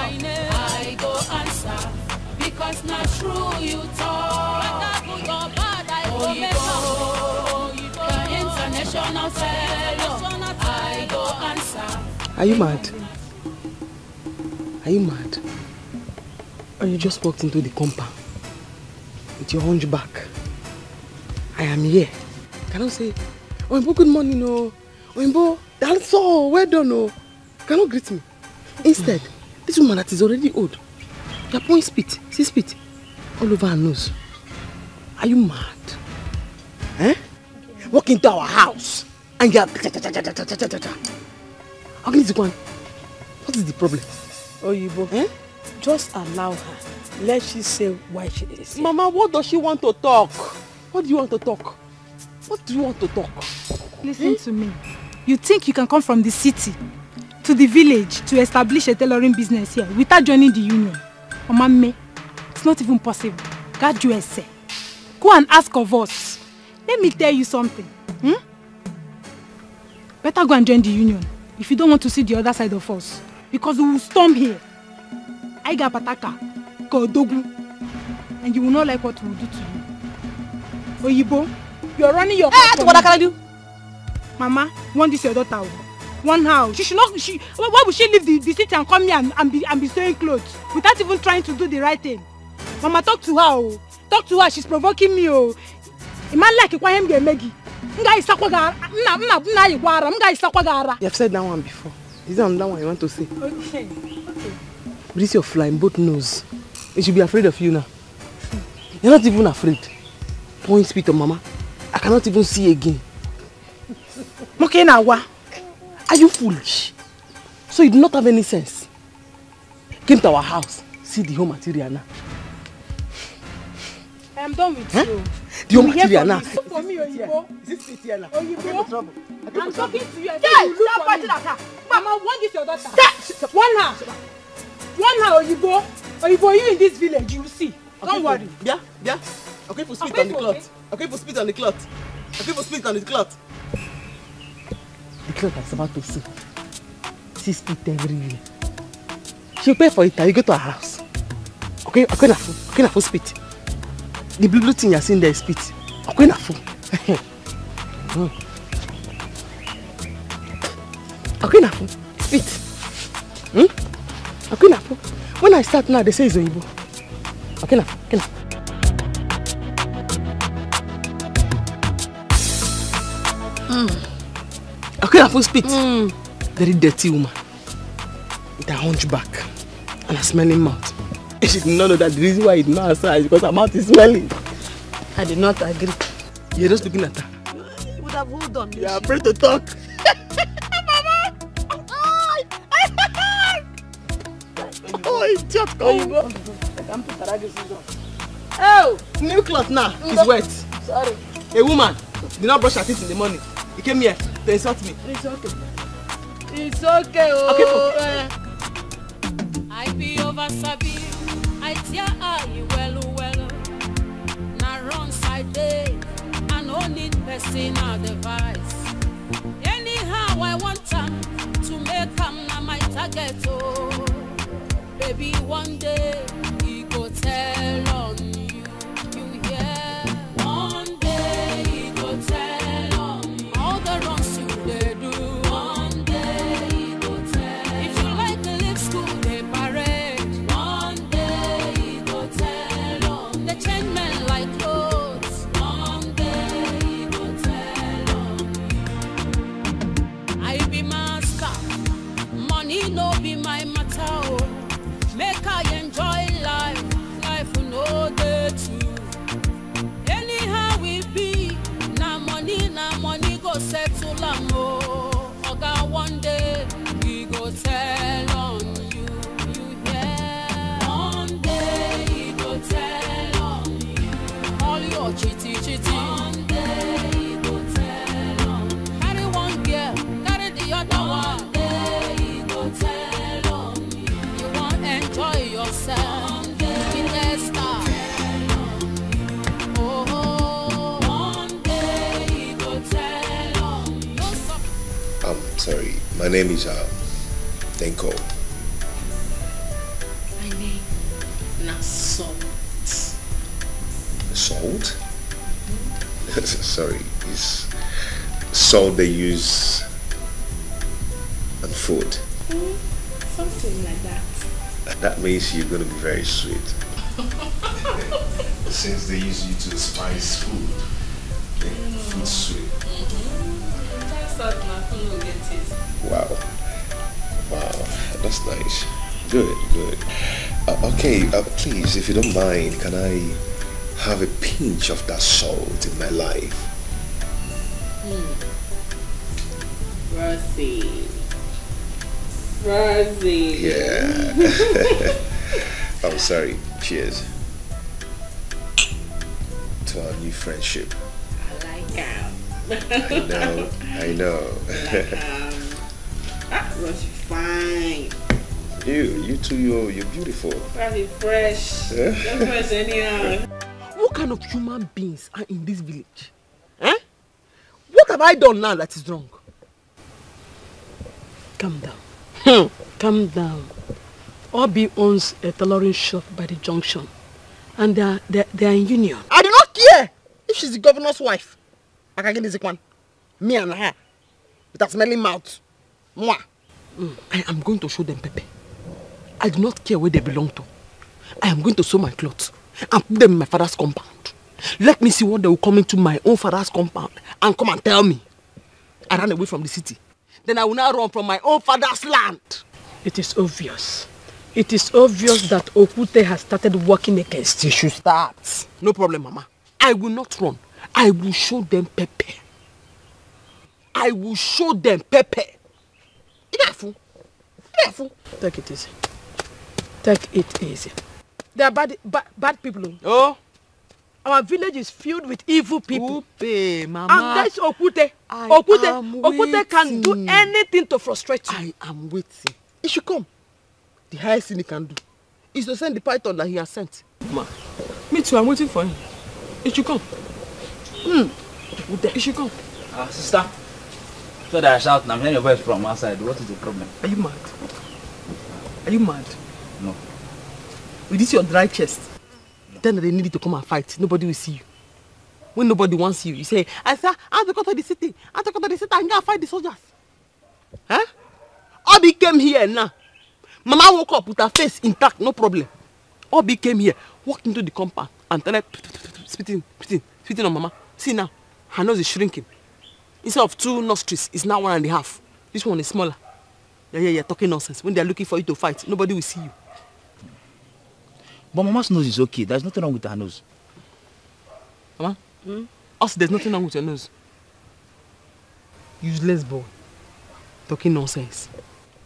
I go answer because not true you talk. Good or bad, I go make up. International I go answer. Are you mad? Are you mad? Or you just walked into the compound with your hunchback? I am here. Cannot say, Oyinbo, good morning, no. Oyinbo, that's all. Well done, no. Cannot greet me. Instead, this woman that is already old, you're pouring spit, see spit, all over her nose. Are you mad? Eh? Walk into our house and you're... What is the problem? Oyibo, just allow her. Let she say why she is here. Mama, what does she want to talk? What do you want to talk? What do you want to talk? Listen to me. You think you can come from the city to the village to establish a tailoring business here without joining the union? Mama, it's not even possible. God, you say. Go and ask of us. Let me tell you something. Better go and join the union if you don't want to see the other side of us. Because we will storm here. I got Pataka, Kodogu, and you will not like what we will do to you. Oyibo, you are running your mouth. What can I do? Mama, want this your daughter? One house. She should not. Why would she leave the city and come here and be sewing clothes without even trying to do the right thing? Mama, talk to her. Talk to her. She's provoking me. A man like Ikwayem get Meggy. Mga isakwa gara. Mga isakwa gara. You have said that one before. Is there another one you want to say? Okay. But this your flying both nose. You should be afraid of you now. You're not even afraid. Point speed to mama. I cannot even see again. Okay, now what? Are you foolish? So you do not have any sense. Came to our house. See the home material now. I am done with you. The home material now. For me, Oyibo. Is it sit here now? Oyibo. I'm talking to you. Stop fighting at her. Mama, one is your daughter. Stop. One hand. One hand, Oyibo. Oyibo, you in this village, you will see. Don't worry. Yeah. Okay, for spit on the cloth. Okay, for spit on the cloth. Okay, for spit on the cloth. The cloth is about to see. She spit everywhere. She'll pay for it. You go to her house. Okay, na full spit. The blue thing you're seeing there is spit. Okay, na full. Okay, na full. Spit. Okay, na full. When I start now, they say it's Oyibo. Okay, na. Okay, na full spit. Very dirty woman. With a hunchback and a smelling mouth. You should not know that the reason why it's not answer is because her mouth is smelling. I did not agree. You're just looking at her. You would have hold on. You're afraid to talk. Oh, it's just coming. Oh, new cloth now. It's wet. Sorry. A woman did not brush her teeth in the morning. He came here to insult me. It's okay. It's okay. Okay. I be over Sabi. I tear eye well. Na run side day. I no need personal device. Anyhow I want time to make come na my target. Oh, baby, one day he go tell on you. You hear? One day he go tell on you. All the wrongs you they do. One day he go tell. If you like the live school they parade. One day he go tell on. They change men like clothes. One day he go tell on. I be master. Money no be my matter. Oh. Make I enjoy life. Life will no day too. Anyhow we be. Na money go settle am. Oh, oga one day he go tell on you. You hear? One day he go tell on you. All your chitty. One day he go tell on you. Carry one girl, carry the other one. One day he go tell on you. You want enjoy yourself. One day be the star. Oh, one day he go tell on you. Sorry, my name is Denko. My name na Salt. Salt? Sorry, is salt they use on food? Something like that. That means you're going to be very sweet. Since they use you to spice food, make food sweet. That's what my phone will get taste. Wow, that's nice. Good. Okay, please, if you don't mind, can I have a pinch of that salt in my life? Rosie. Yeah. I'm sorry. Cheers to our new friendship. I like her. I know. Rosie, fine. You too, you're beautiful. Very fresh. Just fresh anyhow. What kind of human beings are in this village? What have I done now that is wrong? Calm down. Calm down. Obi owns a tailoring shop by the junction. And they are in union. I do not care if she's the governor's wife. I can get this one. Me and her. With a smelling mouth. Mwah. I am going to show them Pepe. I do not care where they belong to. I am going to sew my clothes and put them in my father's compound. Let me see what they will come into my own father's compound and come and tell me. I ran away from the city. Then I will now run from my own father's land. It is obvious. It is obvious that Okute has started working against you. She should start. No problem, Mama. I will not run. I will show them pepper. I will show them pepper. Careful. Careful. Take it easy. Take it easy. They are bad people. Oh. Our village is filled with evil people. Mama. And that's Okute. Okute can do anything to frustrate you. I am waiting. He should come. The highest thing he can do is to send the python that he has sent. Ma, me too, I'm waiting for him. He should come. He should come. Sister. So that I shout and I'm hearing your voice from outside. What is the problem? Are you mad? Are you mad? No. With this your dry chest, then they need to come and fight. Nobody will see you. When nobody wants you, you say, I say, I have to go to the city. I have to go to the city and go and fight the soldiers. Huh? Obi came here now. Mama woke up with her face intact, no problem. Obi came here, walked into the compound and started spitting on Mama. See now, her nose is shrinking. Instead of 2 nostrils, it's now 1.5. This one is smaller. Yeah, talking nonsense. When they are looking for you to fight, nobody will see you. But Mama's nose is okay. There's nothing wrong with her nose. Mama? Also, there's nothing wrong with your nose. Useless boy. Talking nonsense.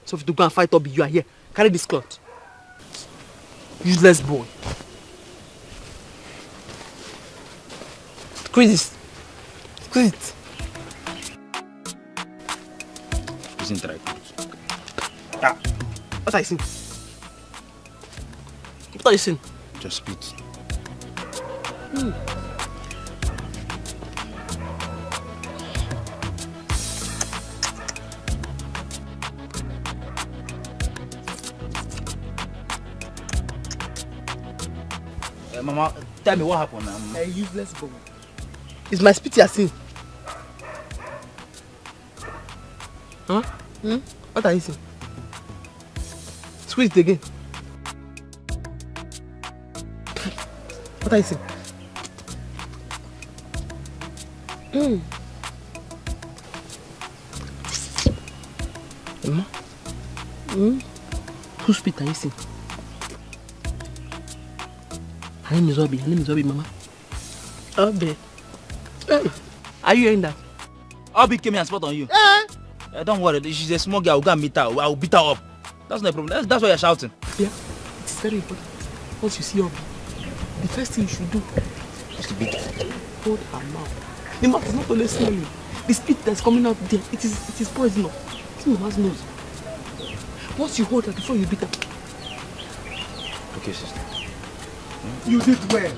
So if you go and fight Obi, you are here. Carry this cloth. Useless boy. Squeeze this. Squeeze it. Isn't right. Ah. What are you saying? What are you saying? Just spit. Mama, tell me what happened now. A useless boy. It's my spit you are seeing. Huh? What are you saying? Squeeze it again. What are you saying? Mama? Whose spit are you seeing? Her name is Obi, Mama. Obi. Hey. Are you hearing that? Obi came here and spot on you. Don't worry, she's a small girl. I'll go and meet her. I'll beat her up. That's no problem. That's why you're shouting. Yeah, it's very important. Once you see Obi, the first thing you should do is to beat her. Hold her mouth. The mouth is not only smelling. The spit that's coming out there, it is poisonous. It's Mama's nose. Once you hold her before you beat her. Okay, sister. You did well.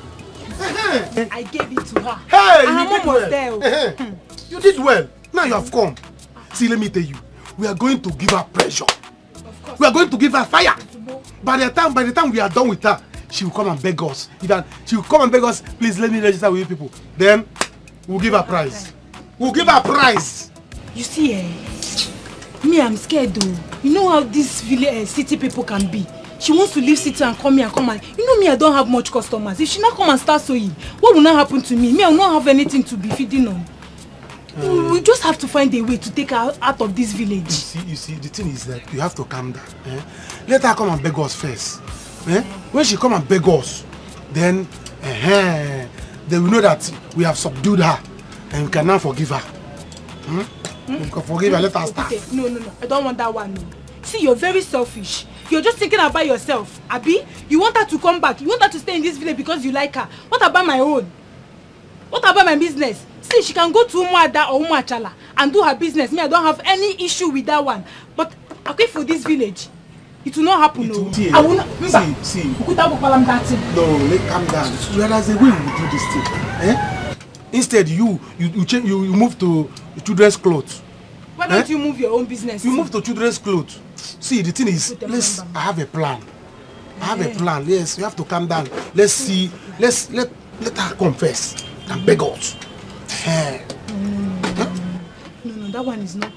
I gave it to her. Hey, and you her did mom was well. there. You did well. Now you have come. See, let me tell you. We are going to give her pressure. We are going to give her fire. By the time we are done with her, she will come and beg us. She will come and beg us, please let me register with you people. Then we'll give her prize. We'll give her prize. You see, me, I'm scared though. You know how these village city people can be. She wants to leave city and come here and come and... You know me, I don't have much customers. If she not come and start sewing, what will not happen to me? Me, I will not have anything to be feeding on. We just have to find a way to take her out of this village. You see, the thing is that you have to calm down. Let her come and beg us first. When she come and beg us, then they will know that we have subdued her and we can now forgive her. We can forgive her, let her start. Okay. No. I don't want that one. No. See, you're very selfish. You're just thinking about yourself. Abi, you want her to come back. You want her to stay in this village because you like her. What about my own? What about my business? See, she can go to Umuada or Umuachala and do her business. Me, I don't have any issue with that one. But okay, for this village, it will not happen. No. I will not. See. No, let calm down. There's a way we do this thing. Instead, you move to children's clothes. Why don't you move your own business? You move to children's clothes. See, the thing is, I have a plan. I have a plan. Yes, you have to calm down. Let's see. Let her confess and beg us. No, that one is not.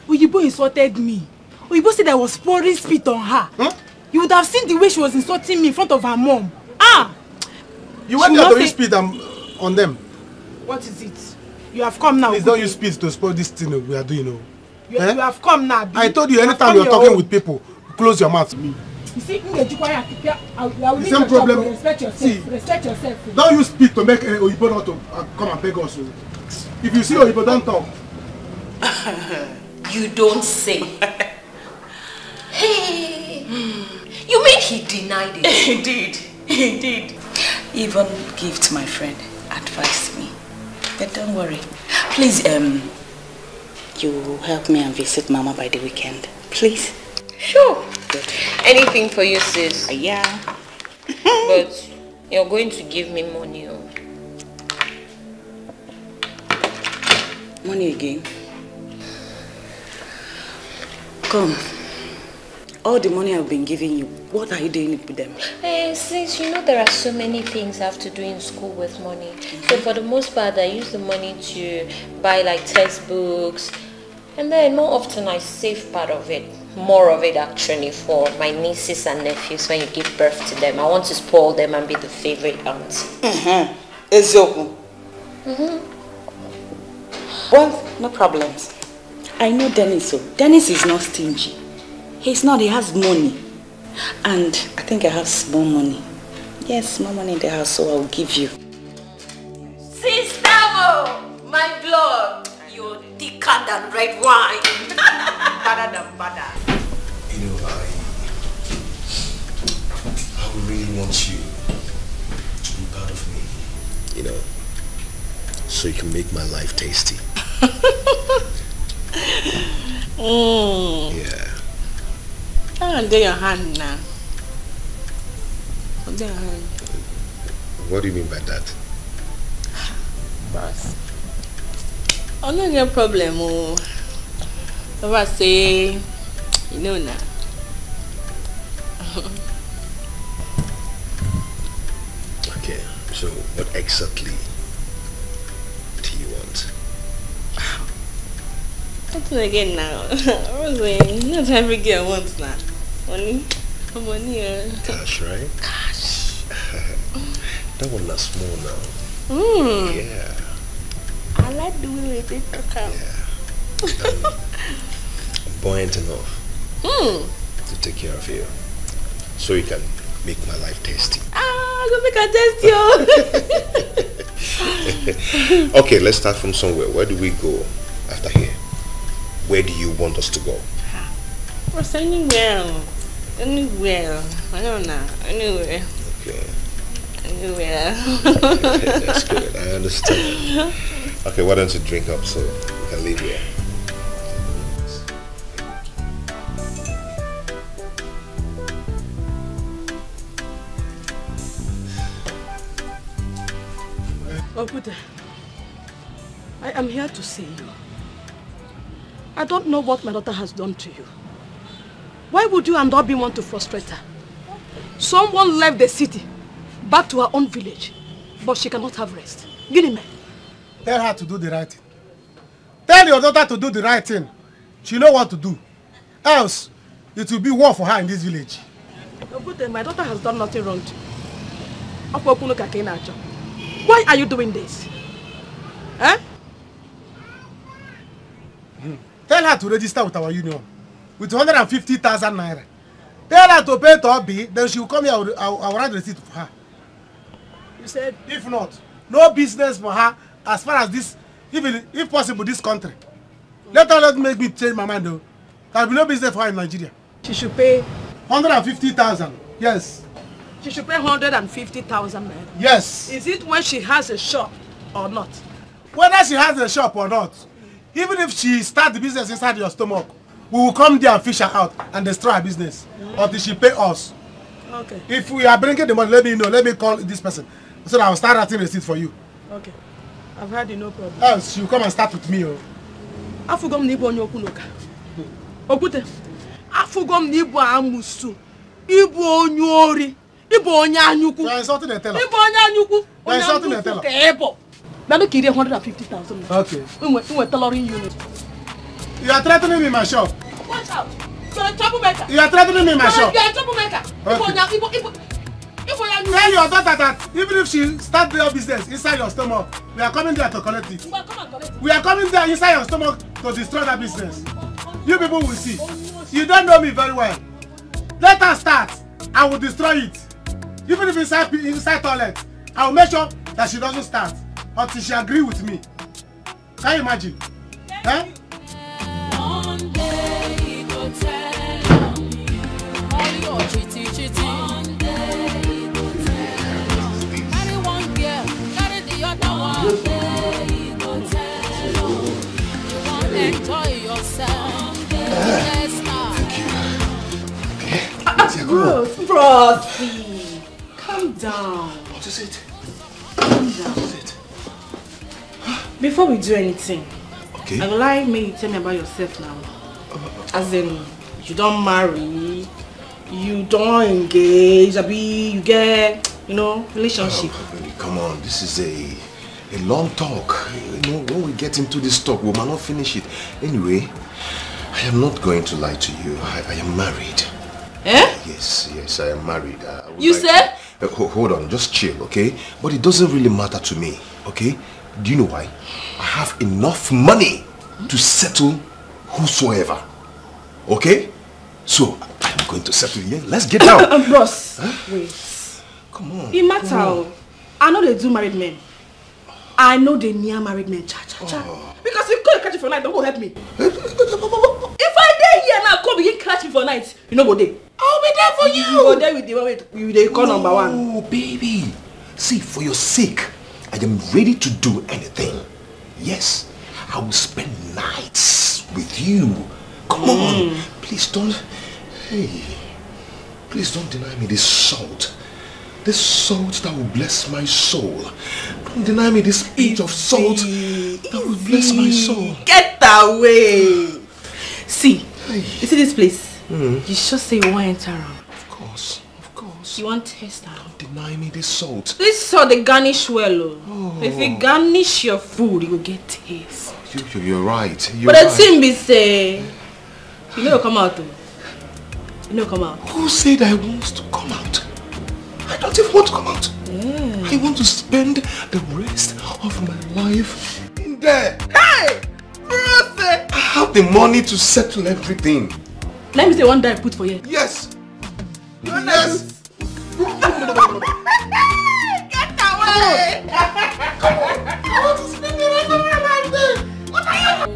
Oyibo insulted me. Oyibo said I was pouring spit on her. You would have seen the way she was insulting me in front of her mom. You went there to use speed on them. What is it? You have come now. Please don't use speed to spoil this thing we are doing. You have come now. I told you anytime you're talking with people, close your mouth to me. You see, the same problem. Respect yourself. See, respect yourself. Don't use speed to make Oyibo not to come and beg us. If you see Oyibo, don't talk. You don't say. Hey, you mean he denied it? He did. He did. Even gift my friend advised me. But don't worry. Please, you help me and visit Mama by the weekend. Please. Sure. Good. Anything for you, sis. Yeah. But you're going to give me money. Money again? Come. All the money I've been giving you, what are you doing with them? Hey, sis, you know there are so many things I have to do in school with money. So for the most part, I use the money to buy like textbooks. And then more often I save part of it. More of it actually for my nieces and nephews when you give birth to them. I want to spoil them and be the favorite auntie. Ezoku. Well, no problems. I know Dennis. Dennis is not stingy. He's not, he has money. And I think I have small money. Yes, small money in the house, so I'll give you. Sister, my blood, you're thicker than red wine. Better than butter. You know, I really want you to be part of me, you know, so you can make my life tasty. Yeah. I'll do your hand now. I'll do your hand. What do you mean by that? Boss. I don't get a problem. If I say, you know now. Okay, so what exactly do you want? What's it again now? I was saying, not every girl wants now. Money? Money. Cash, right? Cash. That one is small now. Yeah. I like the way they talk out. Yeah. I'm buoyant enough to take care of you, so you can make my life tasty. Go make a taste, yo. Okay, let's start from somewhere. Where do we go after here? Where do you want us to go? What's anywhere? Anywhere. I don't know. Anywhere. Okay. Anywhere. That's good. I understand. Okay, why don't you drink up so we can leave here? Ogude, I am here to see you. I don't know what my daughter has done to you. Why would you and Obi want to frustrate her? Someone left the city back to her own village, but she cannot have rest. Guinea man. Tell her to do the right thing. Tell your daughter to do the right thing. She knows what to do. Else, it will be war for her in this village. Ogude, my daughter has done nothing wrong to you. Why are you doing this? Eh? Tell her to register with our union with 150,000 naira. Tell her to pay to Obi, then she will come here. I will write the receipt for her. You said? If not, no business for her as far as this, even if possible, this country. Let her not make me change my mind though. There will be no business for her in Nigeria. She should pay 150,000. Yes. She should pay 150,000 naira. Yes. Is it when she has a shop or not? Whether she has a shop or not, even if she starts the business inside your stomach, we will come there and fish her out and destroy her business until she pay us. Okay. If we are bringing the money, let me know. Let me call this person so that I will start writing receipt for you. Okay. I've had no problem. Else she will come and start with me. Afugom ni ibu onye okunoka. Okwute. Afugom ni ibu amusu. Ibu onye ori. Ibu onye anyukwu. You are insulting the teller. Ibu onye anyukwu. You are insulting the teller. Ebo. Now look here, 150,000. Okay. We tailoring unit. You are threatening me in my shop. Watch out. You're a troublemaker. You are threatening me in my shop. You're a troublemaker. Okay. Tell your daughter that even if she start your business inside your stomach, we are coming there to collect it. We are coming there inside your stomach to destroy that business. You people will see. You don't know me very well. Let her start. I will destroy it. Even if inside toilet, I will make sure that she doesn't start until she agree with me. Can you imagine? Eh? One day he go tell me all your chitty. One day he go tell me carry one girl, carry the other one. One day he go tell me you want enjoy yourself. Let's start. Bros, calm down. What is it? Calm down. What is it? Before we do anything, okay. I would like me to tell me about yourself now. As in, you don't marry, you don't engage, you get, relationship. Come on, this is a long talk. When we get into this talk, we might not finish it. Anyway, I am not going to lie to you. I am married. Eh? Yes, I am married. You said? Hold on, just chill, okay? But it doesn't really matter to me, okay? Do you know why? I have enough money to settle whosoever, okay? So, I'm going to settle here. Let's get down. Bros, huh? Wait. Come on. It matter. I know they do married men. I know they near married men. Cha. Because if you catch you for night, don't go help me. If I dare here now, come begin catch me for night, you know go there. I'll be there for you. You go there with the call number one. Oh, baby. See, for your sake, I am ready to do anything. Yes, I will spend nights with you. Come on. Please don't... Hey. Please don't deny me this salt. This salt that will bless my soul. Don't deny me this pinch of salt that will bless my soul. Get away. See, you see this place? You just say you want to enter around. Of course. You want to taste around. Don't deny me this salt. This salt they garnish well. If you garnish your food, you will get taste. You're right. But the thing be say, you know come out. Who said I want to come out? I don't even want to come out. I want to spend the rest of my life in there. Hey! Rose! I have the money to settle everything. Let me say one day I put for you. Yes. Yes. Get away! Come on. I want to spend the rest of my life there. What are you?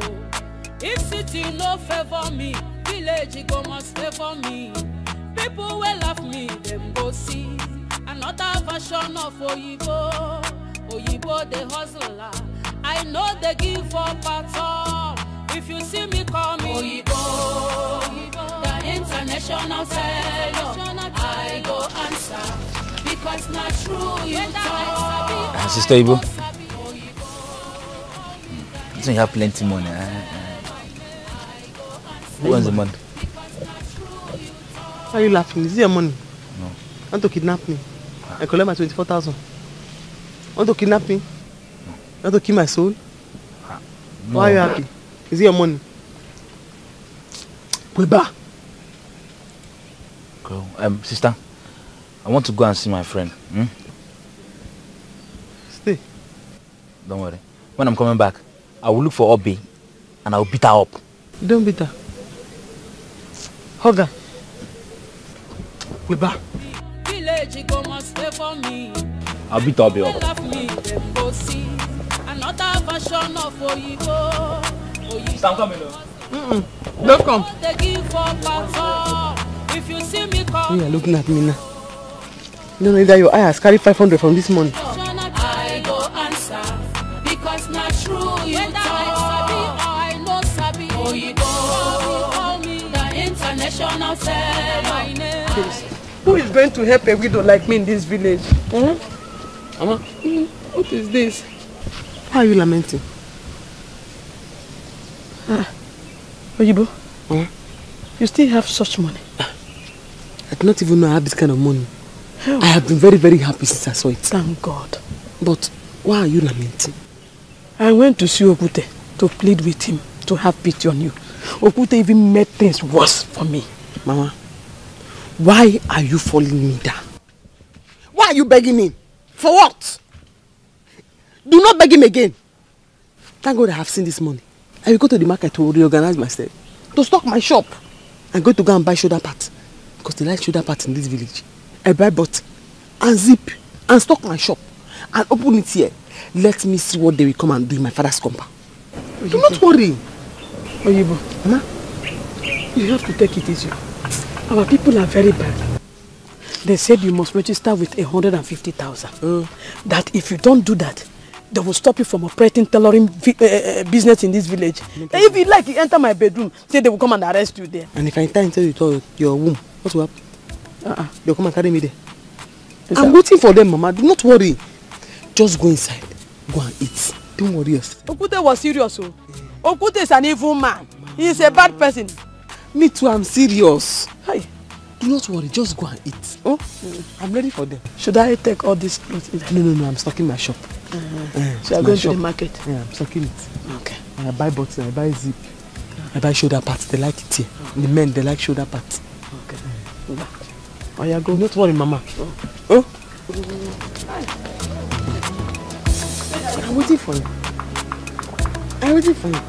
If city no favor me, village go must favor me. People will laugh me, them go see. Another version of Oyibo the hustler. I know they give up at all. If you see me coming, Oyibo, the international fellow, I go answer because not true you talk. Sister Ibo, so you have plenty money. Who wants the money? Why are you laughing? Is it your money? No. Want to kidnap me? I collect my 24,000. Want to kidnap me? No. Want to kill my soul? No. Why are you happy? Is it your money? Weba. Girl, sister, I want to go and see my friend. Stay. Don't worry. When I'm coming back, I will look for Obi and I will beat her up. Don't beat her. Hug her. Weba. I'll beat Obi up. Another version of Oyibo. I'm coming. Don't come. If you see me come, you are looking at me now. You don't know that your eye has carried 500 from this morning. I go answer because not true you I know Sabi Oyibo, the international my name. Who is going to help a widow like me in this village? Mama, what is this? Why are you lamenting? Oyibo, you still have such money? I did not even know I have this kind of money. I have been very, very happy since I saw it. Thank God. But why are you lamenting? I went to see Okute to plead with him to have pity on you. Okute even made things worse for me. Mama, why are you following me down? Why are you begging him? For what? Do not beg him again. Thank God I have seen this money. I will go to the market to reorganize myself, to stock my shop. I'm going to go and buy shoulder pads, because they like shoulder pads in this village. I buy both and zip and stock my shop and open it here. Let me see what they will come and do in my father's compound. Do not worry. Oyibo, you have to take it easy. Our people are very bad. They said you must register with 150,000. That if you don't do that, they will stop you from operating tailoring business in this village. If you like, you enter my bedroom, say they will come and arrest you there. And if I enter into your womb, what will happen? They'll come and carry me there. I'm waiting for them, Mama. Do not worry. Just go inside. Go and eat. Don't worry yourself. Okute was serious. Okute is an evil man. He is a bad person. Me too, I'm serious. Hi. Do not worry, just go and eat. Oh, I'm ready for them. Should I take all these clothes? No, I'm stocking my shop. So you're going to the market? Yeah, I'm stocking it. Okay. And I buy bottles, I buy zip. I buy shoulder pads, they like it here. The men, they like shoulder pads. Okay. Oh yeah, go. Not worry, Mama. Oh? I'm waiting for you. I'm waiting for you.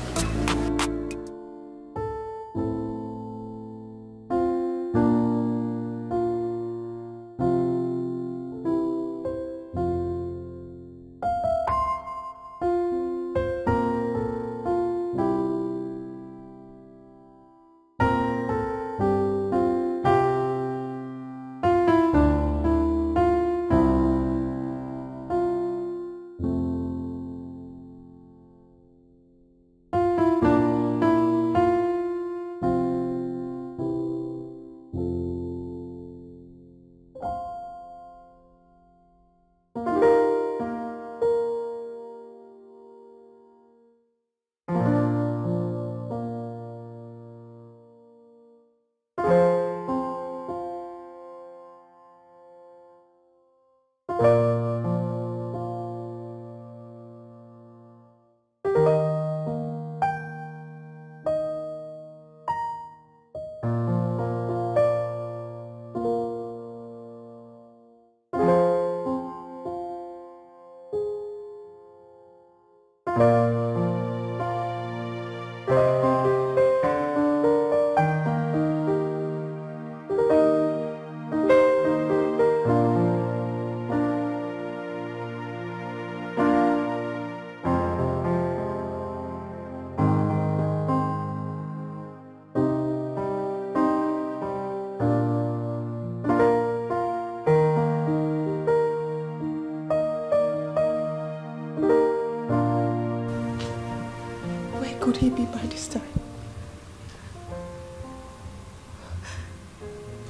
Could he be by this time?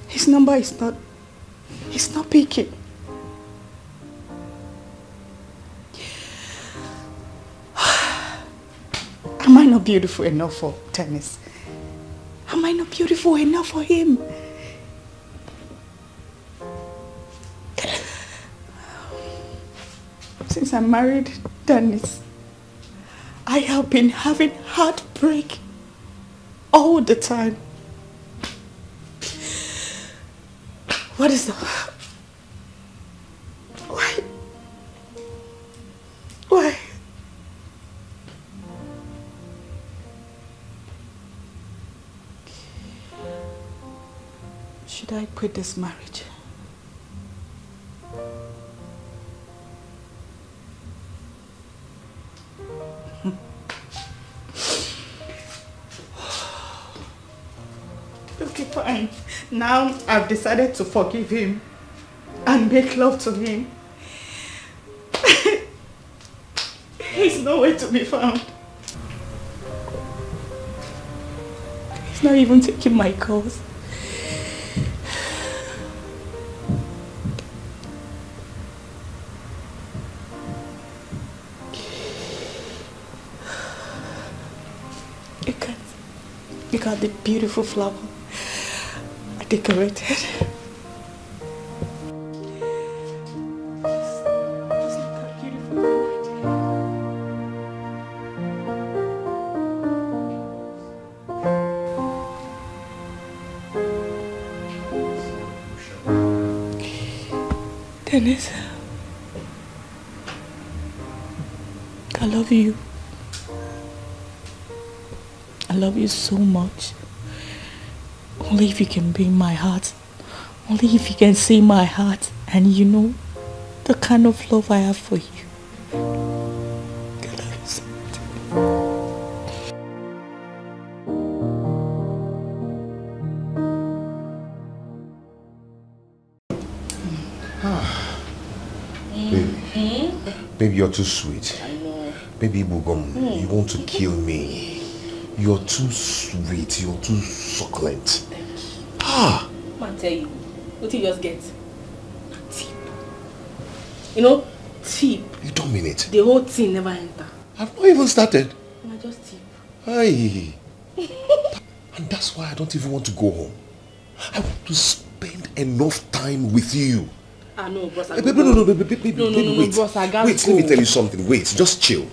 His number is not picking. Am I not beautiful enough for tennis? Am I not beautiful enough for him? Since I married Dennis, I have been having heartbreak all the time. What is the... Why? Why? Should I quit this marriage? Okay, fine. Now I've decided to forgive him and make love to him. He's nowhere to be found. He's not even taking my calls. Look at the beautiful flower I decorated. Dennis, I love you. I love you so much. Only if you can be in my heart. Only if you can see my heart and you know the kind of love I have for you. I love you so much. Baby, you're too sweet. I know. Baby Bugum, you want to kill me. You're too sweet. You're too succulent. Ah! Man, tell you. What you just get? Tip. You know, tip. You don't mean it. The whole thing never enter. I've not even started. I just tip. Hey. And that's why I don't even want to go home. I want to spend enough time with you. Ah no, boss. No, wait. Boss, I gotta wait, go. let me tell you something. Wait, just chill,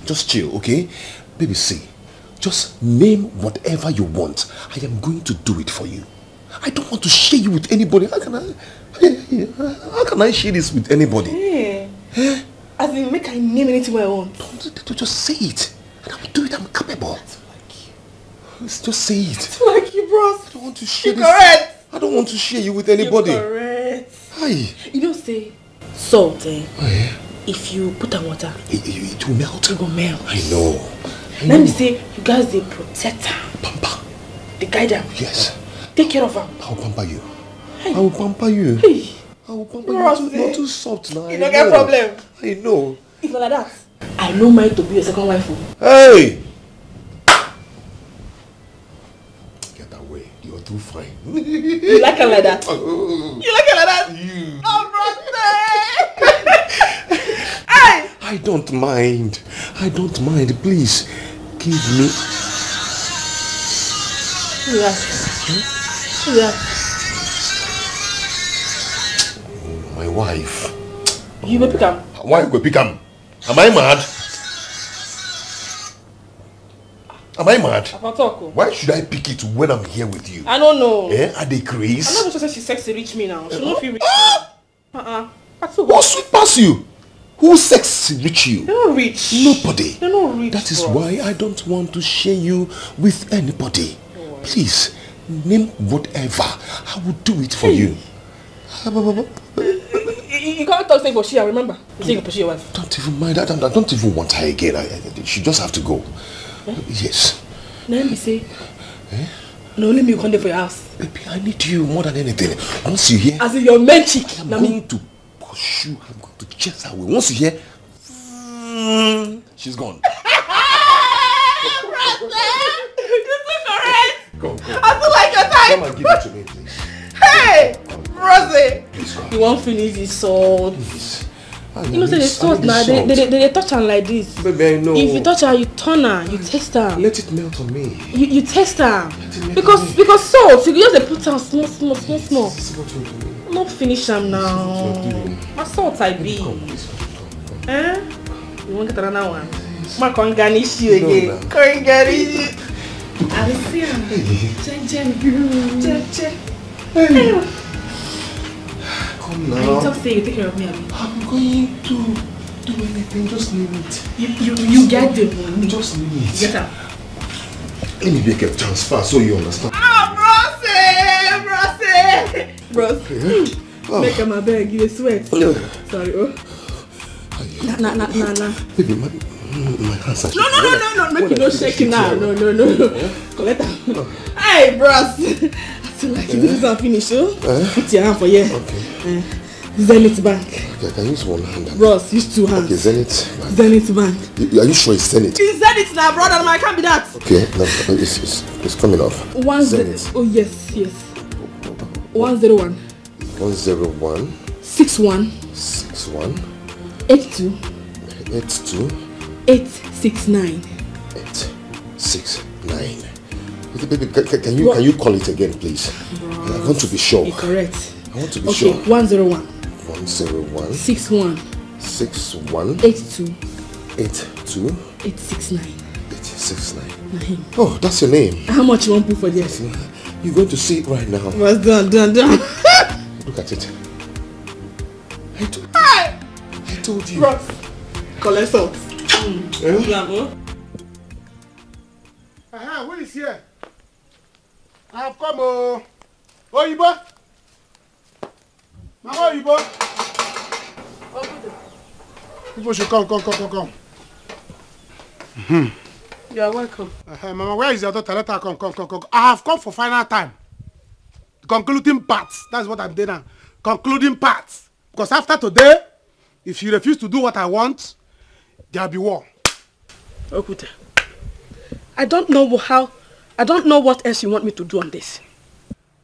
okay? Baby, see, just name whatever you want. I am going to do it for you. I don't want to share you with anybody. How can I share this with anybody? Hey. As in, make I name anything I want. Don't just say it. And I will do it. I'm capable. That's like you. Just say it. That's like you, bros. I don't want to share You're this. correct. I don't want to share you with anybody. You're correct. Hi. You know, say salt, eh? Oh, yeah. If you put on water, it will melt. It will melt. I know. Let me say, you guys, they protect her. Pamper. They guide her. Yes. Take care of her. I will pamper you. Hey. I will pamper you. Hey. I will pamper Bros, you. You're too soft now. You don't get problem. I know. If not like that, I know mine to be your second wife. Hey! Get away. You're too fine. You like her like that? You like her like that? Oh, brother! Hey! I don't mind. I don't mind. Please, give me... Who's that? Who's that? My wife. You will pick up. Why go pick him? Am I mad? Am I mad? Why should I pick it when I'm here with you? I don't know. Eh? Are they crazy? I'm not even sure she's sexy reach me now. She don't feel rich. What sweet pass you? Who sex rich you? They're not rich. Nobody. They're not rich. That is why I don't want to share you with anybody. Please, name whatever. I will do it for you. You can't talk saying for she, remember? You say you pursue your wife. Don't even mind. I don't even want her again. She just have to go. Eh? Yes. Now let me say. No, let me come there for your house. Baby, I need you more than anything. Once you hear... As in your main chick. I'm going to pursue. I'm going to chase her away. Once you hear... she's gone. Go. I feel like your time. Come and give it to me, please. Hey, Rosie. You won't finish this salt. You know, say the salt now. They touch her like this. Baby, I know. If you touch her, you turn her. You taste her. Let it melt on me. You taste her. Because salt, you just put her small. Not finish them now. My salt I be. Eh? You want to get another one? I can't garnish you again. Can't garnish you. I see him. Jen. Come now. You talk say you take care of me, Abby. I'm going to do anything. Just name it. You get the money. Just name it. Get her. Let me make a transfer so you understand. Bros. Make him a beg. You sweat. Sorry. Nah. Baby, my hands are shaking. No. Make you no shaking now. No. Collect her. Hey, bros. I feel like you do this and finish, put your hand for here. Okay. Zenith Bank. Okay, I can use one hand. Bros, use two hands. Okay, Zenith Bank. Zenith Bank. Are you sure it's Zenith? It's Zenith now, brother. I can't be that. Okay, no, it's coming up. Zenith. Oh, yes. 101. 101. 61. 82. 869. 869. Baby, can you call it again, please? I want to be sure. You're correct. I want to be sure. 101. 101. 61. 82. 869. 9. Oh, that's your name. How much you want to put for this? You're going to see it right now. What's done? Look at it. Hey, told you. Bros, collect salt. Who is here? I have come. Oyibo. Mama Oyibo. People should come. You are welcome. Mama, where is your daughter? Let her come. I have come for final time. The concluding parts. That's what I'm doing now. Concluding parts. Because after today, if you refuse to do what I want, there'll be war. Okute, I don't know what else you want me to do on this.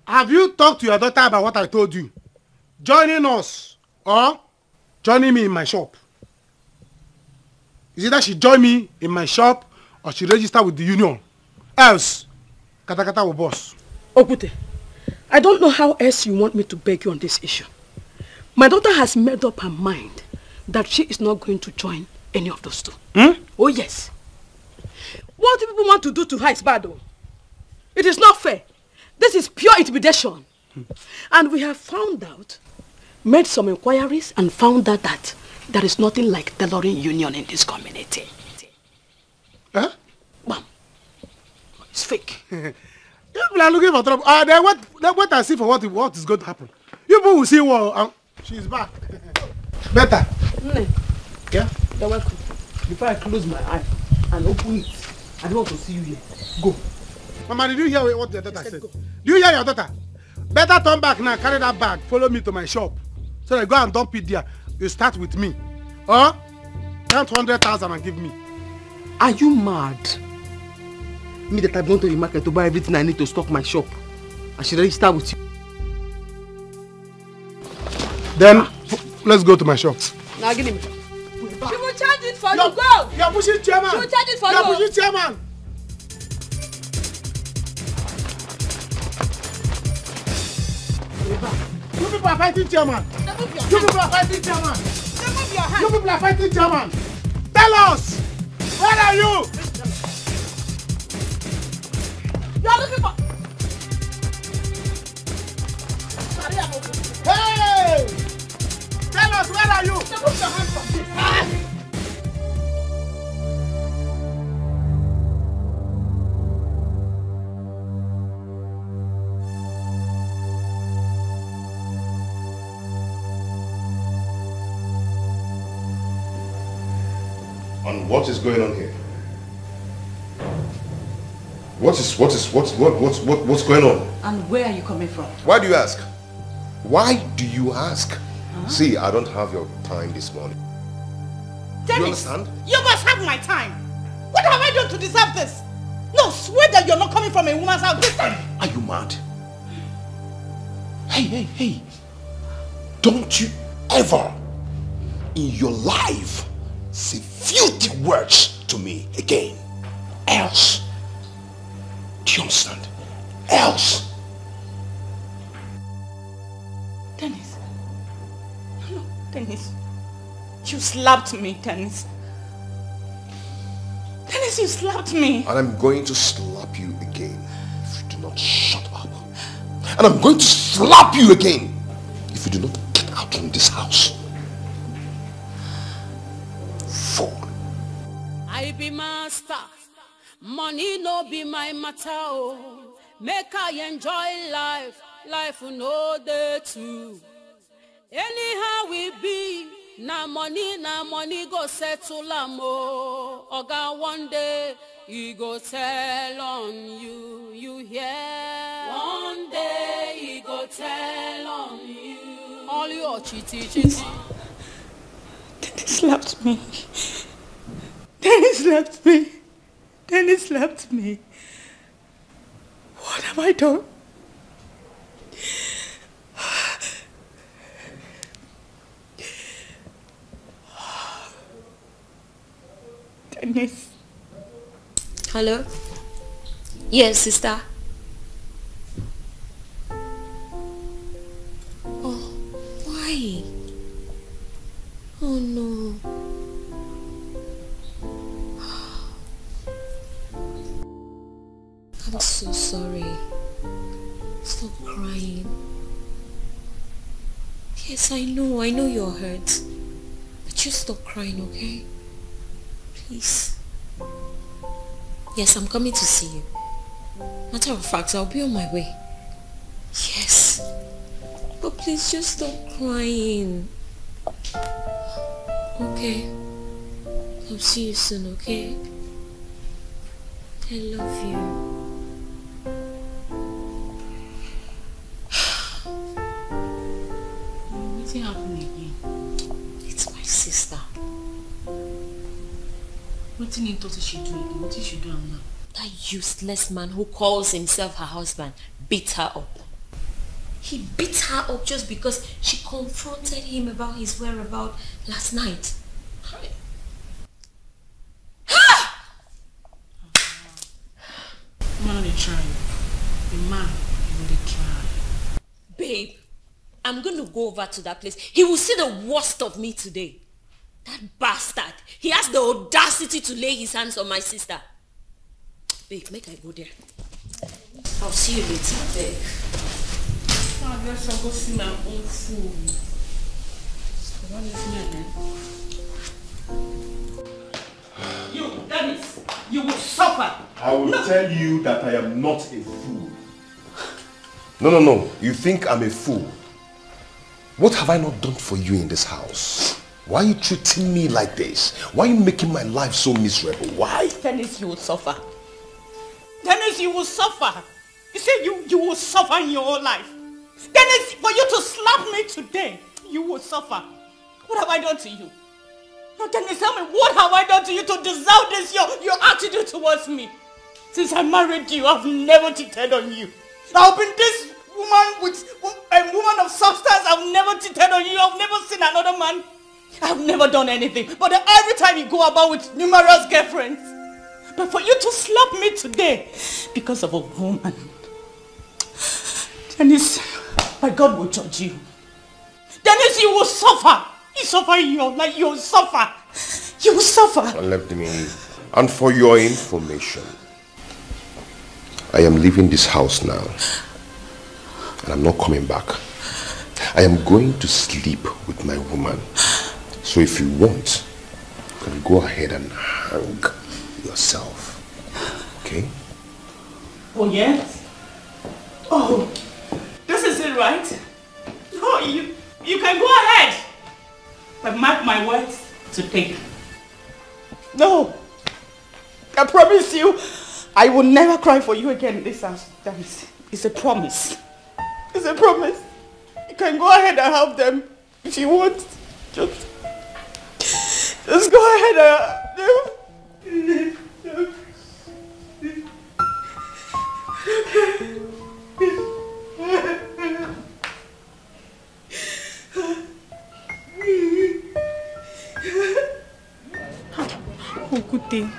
Have you talked to your daughter about what I told you? Joining us or joining me in my shop? Is it that she join me in my shop or she register with the union? Else, Katakata will boss. Okute, I don't know how else you want me to beg you on this issue. My daughter has made up her mind that she is not going to join any of those two. Oh yes. What people want to do to her is bad though. It is not fair. This is pure intimidation. And we have found out, made some inquiries and found out that there is nothing like tailoring union in this community. Huh? Bam. It's fake. People are looking for trouble. Then what I see for what is going to happen. You people will see war. She's back. Better. Yeah? You're welcome. Before I close my eye and open it, I don't want to see you here. Go. Mama, did you hear what your daughter said? Do you hear your daughter? Better turn back now, carry that bag, follow me to my shop. So I go and dump it there. You start with me. Or count 100,000 and give me. Are you mad? Me that I'm going to the market to buy everything I need to stock my shop. I should register with you. Then, let's go to my shop. Now give me. She will charge it for you, go! You're pushing chairman! She will charge it for you! You're pushing chairman! You people are fighting chairman! You people are fighting chairman! Remove your hand! You people are fighting chairman! Tell us! Where are you? You are looking for... Hey! Tell us, where are you? Remove your hand from this! And what is going on here? What's going on? And where are you coming from? Why do you ask? Why do you ask? Huh? See, I don't have your time this morning. Dennis, you understand? You must have my time. What have I done to deserve this? No, swear that you're not coming from a woman's house this time. Are you mad? Hey. Don't you ever in your life say filthy words to me again. Else. Do you understand? Else. Dennis. No, Dennis. You slapped me, Dennis. Dennis, you slapped me. And I'm going to slap you again if you do not shut up. And I'm going to slap you again if you do not get out from this house. Fool. I be master. Money no be my matter. Oh. Make I enjoy life. Life no day too. Anyhow we be. Na money go settle am oh. Oga one day he go tell on you. You hear? One day he go tell on you. All your chitty. Dennis slapped me. Dennis slapped me. Dennis slapped me. What have I done? Dennis. Hello? Yes, sister. Oh, why? Oh no. I'm so sorry. Stop crying. Yes, I know you're hurt. But just stop crying, okay? Please. Yes, I'm coming to see you. Matter of fact, I'll be on my way. Yes. But please just stop crying. Okay. I'll see you soon, okay? I love you. What's happening again? It's my sister. What do you thought she do again? What did she do now? That useless man who calls himself her husband beat her up. He beat her up just because she confronted him about his whereabouts last night. Man, they try. The man, they try. Babe, I'm going to go over to that place. He will see the worst of me today. That bastard. He has the audacity to lay his hands on my sister. Babe, make I go there. I'll see you later, babe. I guess I'll go see my own food. What is my name? You, Dennis, you will suffer. I will tell you that I am not a fool. No. You think I'm a fool? What have I not done for you in this house? Why are you treating me like this? Why are you making my life so miserable? Why? Dennis, you will suffer. Dennis, you will suffer. You say you will suffer in your whole life. Dennis, for you to slap me today, you will suffer. What have I done to you? No, Dennis, tell me, what have I done to you to deserve this, your attitude towards me? Since I married you, I've never cheated on you. I've been this woman a woman of substance. I've never cheated on you. I've never seen another man. I've never done anything. But every time you go about with numerous girlfriends. But for you to slap me today because of a woman. Dennis, my God will judge you. Dennis, you will suffer. You suffer in your life. You will suffer. You will suffer. Let me. And for your information, I am leaving this house now. And I'm not coming back. I am going to sleep with my woman. So if you want, you can go ahead and hang yourself. Okay? Oh, yes? Oh, this is it, right? No, you can go ahead. But mark my words today. No. I promise you, I will never cry for you again in this house. It's a promise. It's a promise. You can go ahead and help them if you want. Just go ahead and Okute,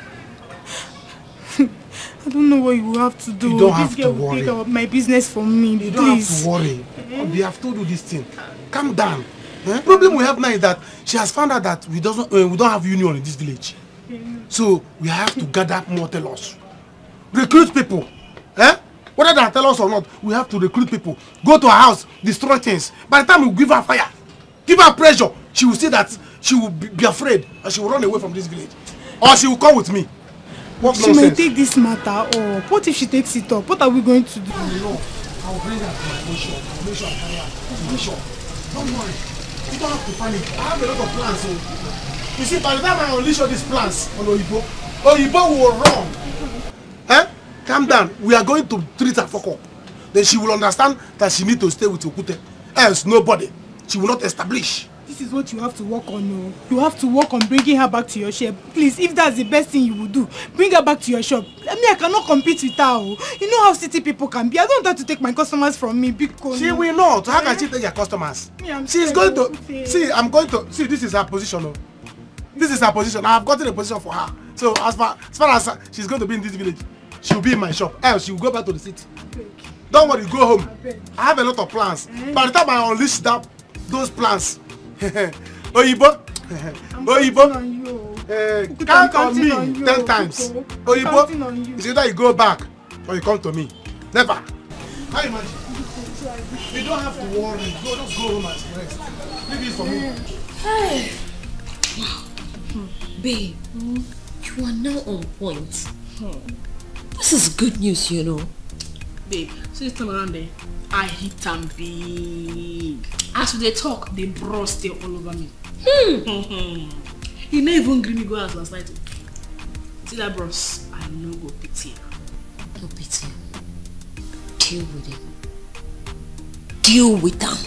I don't know what you will have to do. You don't have this girl to will worry. take up my business from me. You don't have to worry. They have told you this thing. Calm down. The problem we have now is that she has found out that we don't have union in this village. So we have to gather more tellers. Recruit people. Whether they tell us or not, we have to recruit people. Go to her house, destroy things. By the time we give her fire, give her pressure, she will see that she will be afraid and she will run away from this village. Or she will come with me. What she may take this matter up. What if she takes it up? What are we going to do? No, I will bring her to my mission. I'll make sure I carry her to my shop. Don't worry. You don't have to panic. I have a lot of plans. So you see, by the time I unleash all these plans on Oyibo will run. Calm down. We are going to treat her fuck up. Then she will understand that she needs to stay with Okute. Else, nobody. She will not establish. This is what you have to work on. No? You have to work on bringing her back to your shop. Please, if that's the best thing you will do, bring her back to your shop. I cannot compete with her. You know how city people can be. I don't want her to take my customers from me because... She will not. How can she take your customers? She's going to... See, I'm going to... See, this is her position. This is her position. I have gotten a position for her. So, as far as she's going to be in this village, she will be in my shop. Else, she will go back to the city. Don't worry, go home. I have a lot of plans. By the time I unleash those plans, Oyibo, count on me 10 times. Oyibo, it's either you go back or you come to me. Never. How you imagine? You don't have to worry. Just go home and rest. Leave it for me. Hey. Babe, you are now on point. This is good news, you know. Babe, so this time around there, I hit them big. As they talk, they bros they all over me. He never even green me go out last night. See that bros, I no go pity. No pity. Deal with it. Deal with them.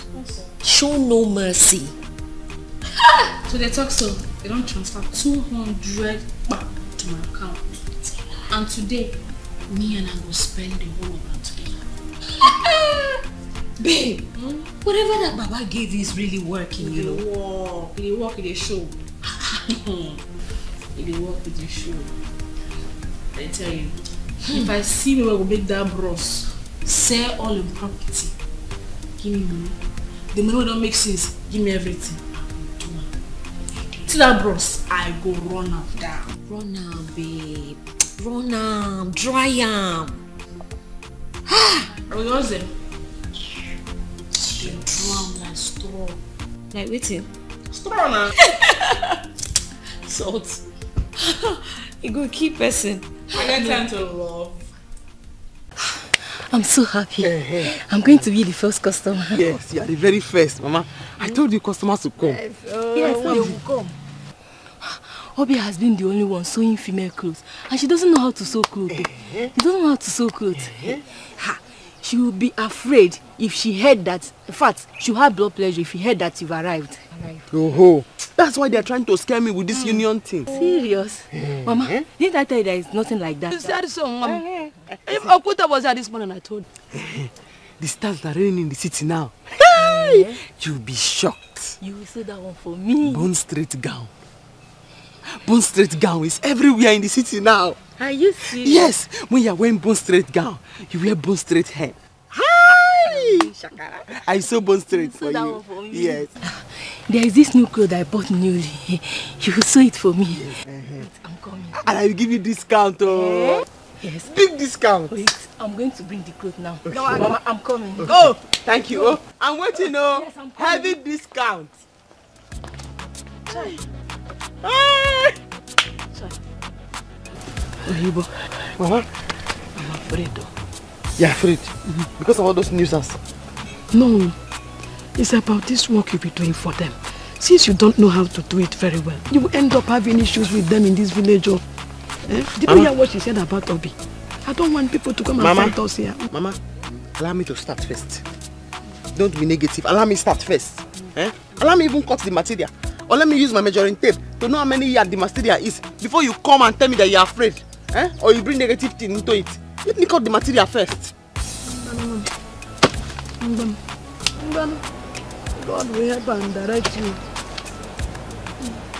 Show no mercy. So they talk so they don't transfer 200 back to my account. And today, me and I will spend the whole of them together. Babe, whatever that Baba gave you is really working, you know. It work with the show. It work with the show. I tell you, if I see me, I will make that bros sell all the property. Give me money. The money don't make sense. Give me everything. To that bros, I go run up down. Run am, babe. Run am. Dry am. Are we all there? They drown like straw. Like waiting. Straw now. Salt. You go keep person. I got time to love. I'm so happy. I'm going to be the first customer. Yes, you are the very first, Mama. I told you customers to come. Yes, they will come. Obi has been the only one sewing female clothes, and she doesn't know how to sew clothes. She doesn't know how to sew clothes. She will be afraid if she heard that. In fact, she'll have blood pressure if she heard that you've arrived. Oh, that's why they're trying to scare me with this union thing. Serious? Mama, didn't I tell you there is nothing like that? You said so, Mama. If Okuta was here this morning, I told you. The stars are raining in the city now. Hey! You'll be shocked. You will sew that one for me. Bone straight gown. Bone straight gown is everywhere in the city now. Are you serious? Yes, when you're wearing bone straight gown, you wear bone straight hair. Hi! I sew bone straight for you. For me. Yes. There is this new clothes I bought newly. You will sew it for me. Yes. I'm coming. And I will give you discount. Oh. Yes. Big discount. Wait, I'm going to bring the clothes now. Okay. No, Mama, I'm coming. Okay. Oh, thank you. Oh, I'm waiting. Oh, yes, heavy discount. Sorry. Hi. Sorry. Oyibo, Mama, I'm afraid though. You're afraid? Because of all those nuisance? No, it's about this work you'll be doing for them. Since you don't know how to do it very well, you will end up having issues with them in this village. Oh. Did you hear what she said about Obi? I don't want people to come and fight us here. Mama, allow me to start first. Don't be negative. Allow me start first. Allow me even cut the material. Or let me use my measuring tape to know how many yards the material is before you come and tell me that you're afraid. Or you bring negative thing into it. Let me cut the material first. God will help and direct you.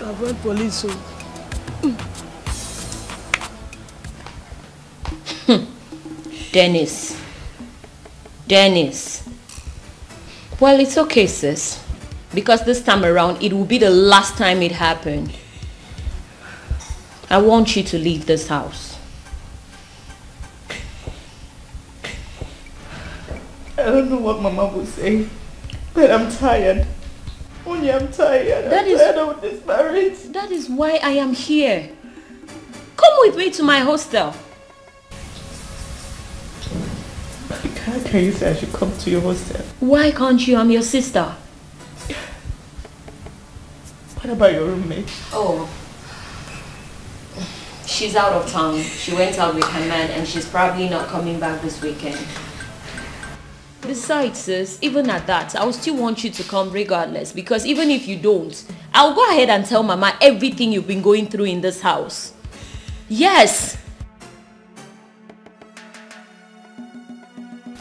Avoid police. Dennis. Well, it's okay, sis. Because this time around, it will be the last time it happened. I want you to leave this house. I don't know what Mama will say, but I'm tired. Only I'm tired. I'm tired of this marriage. That is why I am here. Come with me to my hostel. How can you say I should come to your hostel? Why can't you? I'm your sister. What about your roommate? Oh. She's out of town. She went out with her man and she's probably not coming back this weekend. Besides, sis, even at that, I will still want you to come regardless, because even if you don't, I'll go ahead and tell Mama everything you've been going through in this house. Yes!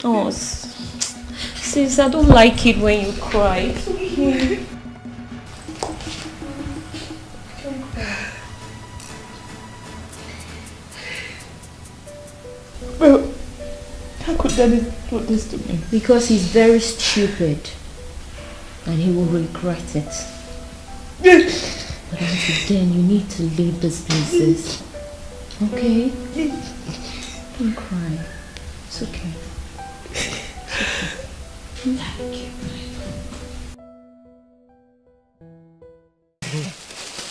Oh, sis, I don't like it when you cry. It's okay. Well, how could Daddy do this to me? Because he's very stupid. And he will regret it. But until then, you need to leave this place. Okay? Don't cry. It's okay. Thank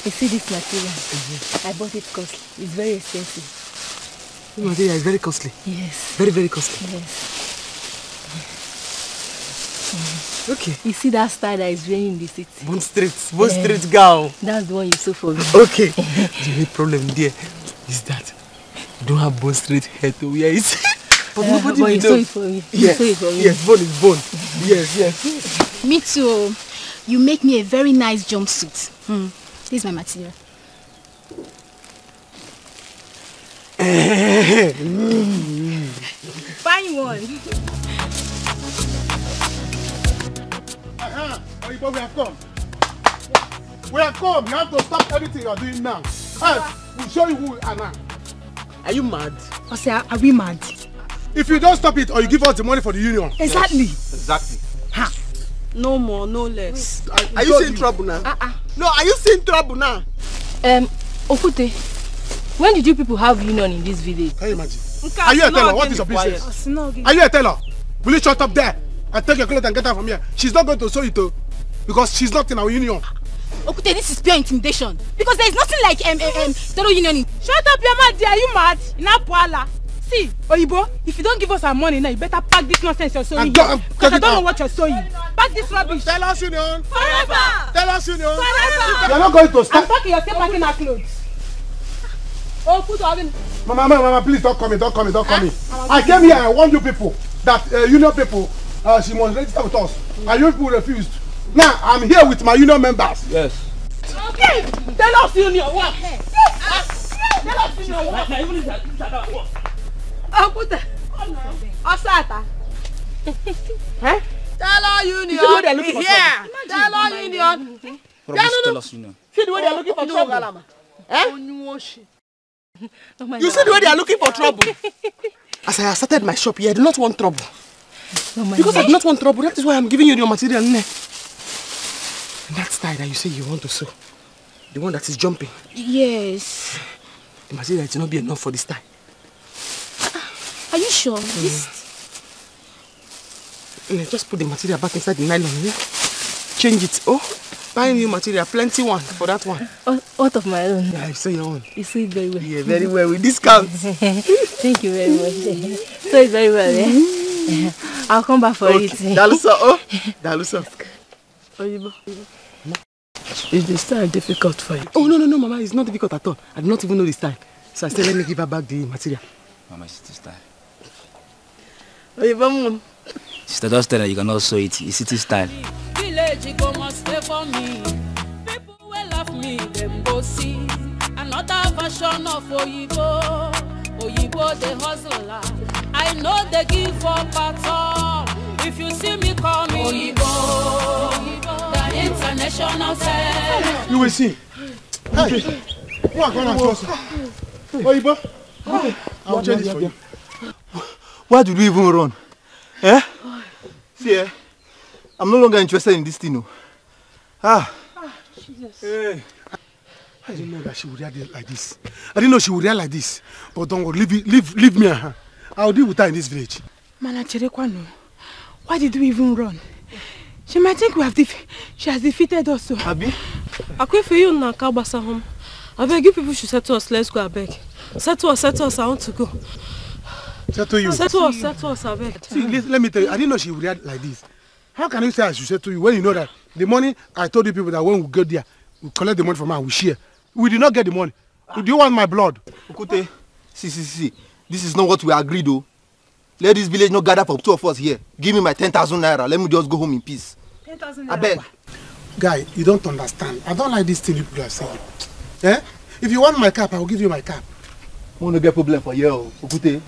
you. You see this material? I bought it costly. It's very expensive. This material is very costly. Yes. Very, very costly. Yes. Okay. You see that style that is reigning in the city? Bond Street girl. That's the one you sew for me. Okay. The only problem there is that you don't have Bond Street hair to wear it. But nobody but you sew it for me. Yes. You sew it for me. Yes, bone is bone. Yes, yes. Me too. You make me a very nice jumpsuit. This is my material. Fine one. But we have come. We have come. You have to stop everything you're doing now. We'll show you who we are now. Are you mad? Ose, are we mad? If you don't stop it or you give us the money for the union. Exactly. Yes. Exactly. Ha. No more, no less. Are you seeing trouble now? No, are you seeing trouble now? Okute, when did you people have union in this village? Can you imagine? Are you a teller? What is your business? Are you a teller? Will you shut up there and take your clothes and get out from here? She's not going to sew it though, because she's not in our union. Okute, this is pure intimidation. Because there is nothing like teller union in. Shut up your mouth, are you mad? Inapuala. See, Oyibo, if you don't give us our money now, you better pack this nonsense you're sewing. Because I don't know what you're sewing. Pack this rubbish. Tell us union. Forever. Tell us union. Forever. You're not going to stop. I'm talking, you're still packing our clothes. Oh, put our Mama, please don't come in, don't come in, don't come in. I came here, I warned you people that union people, she must register with us. And you people refused. Now, I'm here with my union members. Yes. Okay, tell us union what? Tell us union what? Oh, put that. Osata. Huh? Tell our union. Here. Tell our union. Tell us union. See the way they are looking for trouble. You see the way they are looking for trouble. As I started my shop here, I do not want trouble. Because I do not want trouble, that is why I'm giving you your material. And that style that you say you want to sew, the one that is jumping. Yes. The material will not be enough for this time. Are you sure? Just put the material back inside the nylon here. Change it. Oh, buy new material. Plenty one for that one. What of my own? Yeah, I say your own. You see it very well. Yeah, very well. With discounts. Thank you very much. So it's very well, eh? I'll come back for it. Dalusa, oh. Dalusa. Oyibo. Is the style difficult for you? Oh, no, Mama. It's not difficult at all. I do not even know the style. So I said, let me give her back the material. Mama, it's the style. Oyibo, Sister, just tell her you cannot sew it. It's city style. Village go must stay for me. People will love me, them go see. Another version of Oyibo. Oyibo the hustler. I know they give up at all. If you see me call me Oyibo, the international style. You will see. Hey, you are going to trust me. Oyibo, I'll change this for you. Why did we even run? Eh? See, I'm no longer interested in this thing. No. Jesus. Hey. I didn't know that she would react like this. I didn't know she would react like this. But don't worry, leave me and her. I'll deal with her in this village. Mana Cherekwano, why did we even run? She might think she has defeated us. So. Abi? I quit for you now, Kabasa home. I beg you people should settle us. Let's go, I beg. Settle us, I want to go. Settle you? Settle us, I beg. See, let me tell you, I didn't know she would react like this. How can you say I should settle you when you know that the money I told you people that when we go there, we collect the money from her, we share. We did not get the money. Do you want my blood? Okute, see. This is not what we agreed, though. Let this village not gather for two of us here. Give me my 10,000 naira. Let me just go home in peace. 10,000 naira. I beg. Guy, you don't understand. I don't like this thing people are saying. Eh? If you want my cap, I will give you my cap. I want to get problem for you, Okute.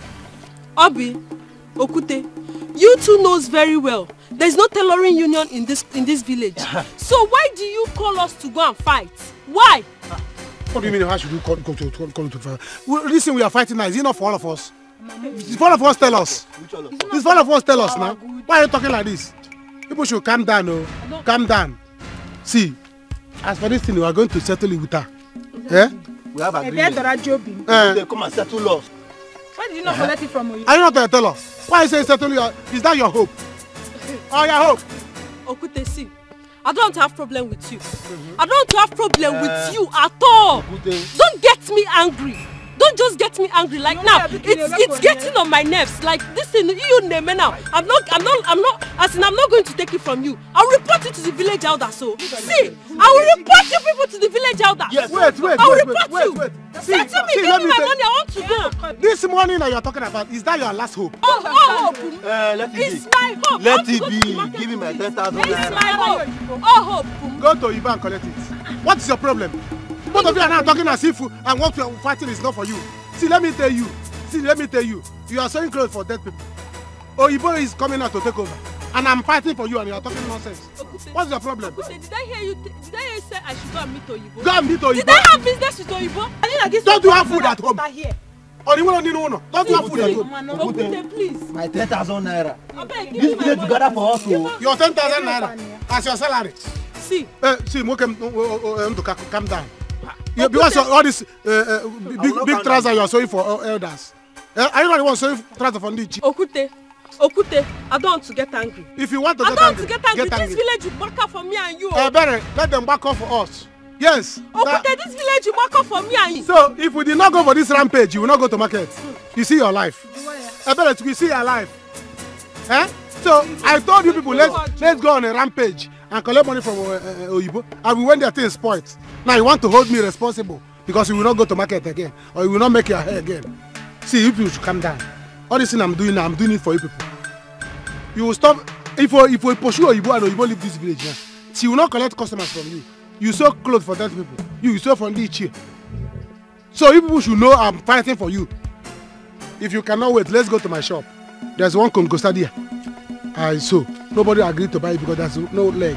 Obi, Okute, you two knows very well. There's no tailoring union in this village. So why do you call us to go and fight? Why? What do you mean? How should we call to fight? Listen, we are fighting now. Is it not for all of us? If all of us tell us. If all of us tell us now. Why are you talking like this? People should calm down, oh. Calm down. See, as for this thing, we are going to settle it with her. Yeah? We have agreement. Come and settle us. Why did you not collect it from you? Are you not going to tell us? Why are you saying settle you? Is that your hope? Or your hope? Okute, see, I don't want to have problem with you. I don't want to have problem with you at all. Don't get me angry. Don't just get me angry like now. It's getting on my nerves. Like this thing, you name it now. I'm not going to take it from you. I'll report it to the village elder. So see, I will report you people to the village elder. Yes, wait. I will report you. Settle me, give me my money, I want to go. This money that you're talking about, is that your last hope? Oh, hope. It's my hope. Let it be. Give me my 10,000 naira. It's my hope. Oh, hope. Go to Iba and collect it. What is your problem? Both of you are now talking as if and what you are fighting is not for you. See, let me tell you. You are sewing clothes for dead people. Oyibo is coming out to take over. And I'm fighting for you and you are talking nonsense. What's your problem? Did I hear you say I should go and meet Oyibo? Go and meet Oyibo. Did I have business with Oyibo? Don't you have food at home? Don't you have food at home? Okute, please. My 10,000 naira. This village together for us. Your 10,000 naira as your salary. See, calm down. Because all this big trousers you are sewing for elders. Are you not the one sewing trousers for Ndichi? Okute, I don't want to get angry. If you want to get angry, this village will back up for me and you. Better let them back up for us. Yes. Okute, this village will back up for me and you. So if we did not go for this rampage, you will not go to market. You see your life. Better we see your life. So I told you people, let's go on a rampage and collect money from Oyibo. And we went there things spoiled. Now you want to hold me responsible because you will not go to market again or you will not make your hair again. See, you people should calm down. All this thing I'm doing now, I'm doing it for you people. You will stop. If we pursue Oyibo and Oyibo leave this village now, she will not collect customers from you. You sew clothes for that people. You sew from each year. So you people should know I'm fighting for you. If you cannot wait, let's go to my shop. There's one Concosta there. I sew. Nobody agreed to buy it because there's no leg.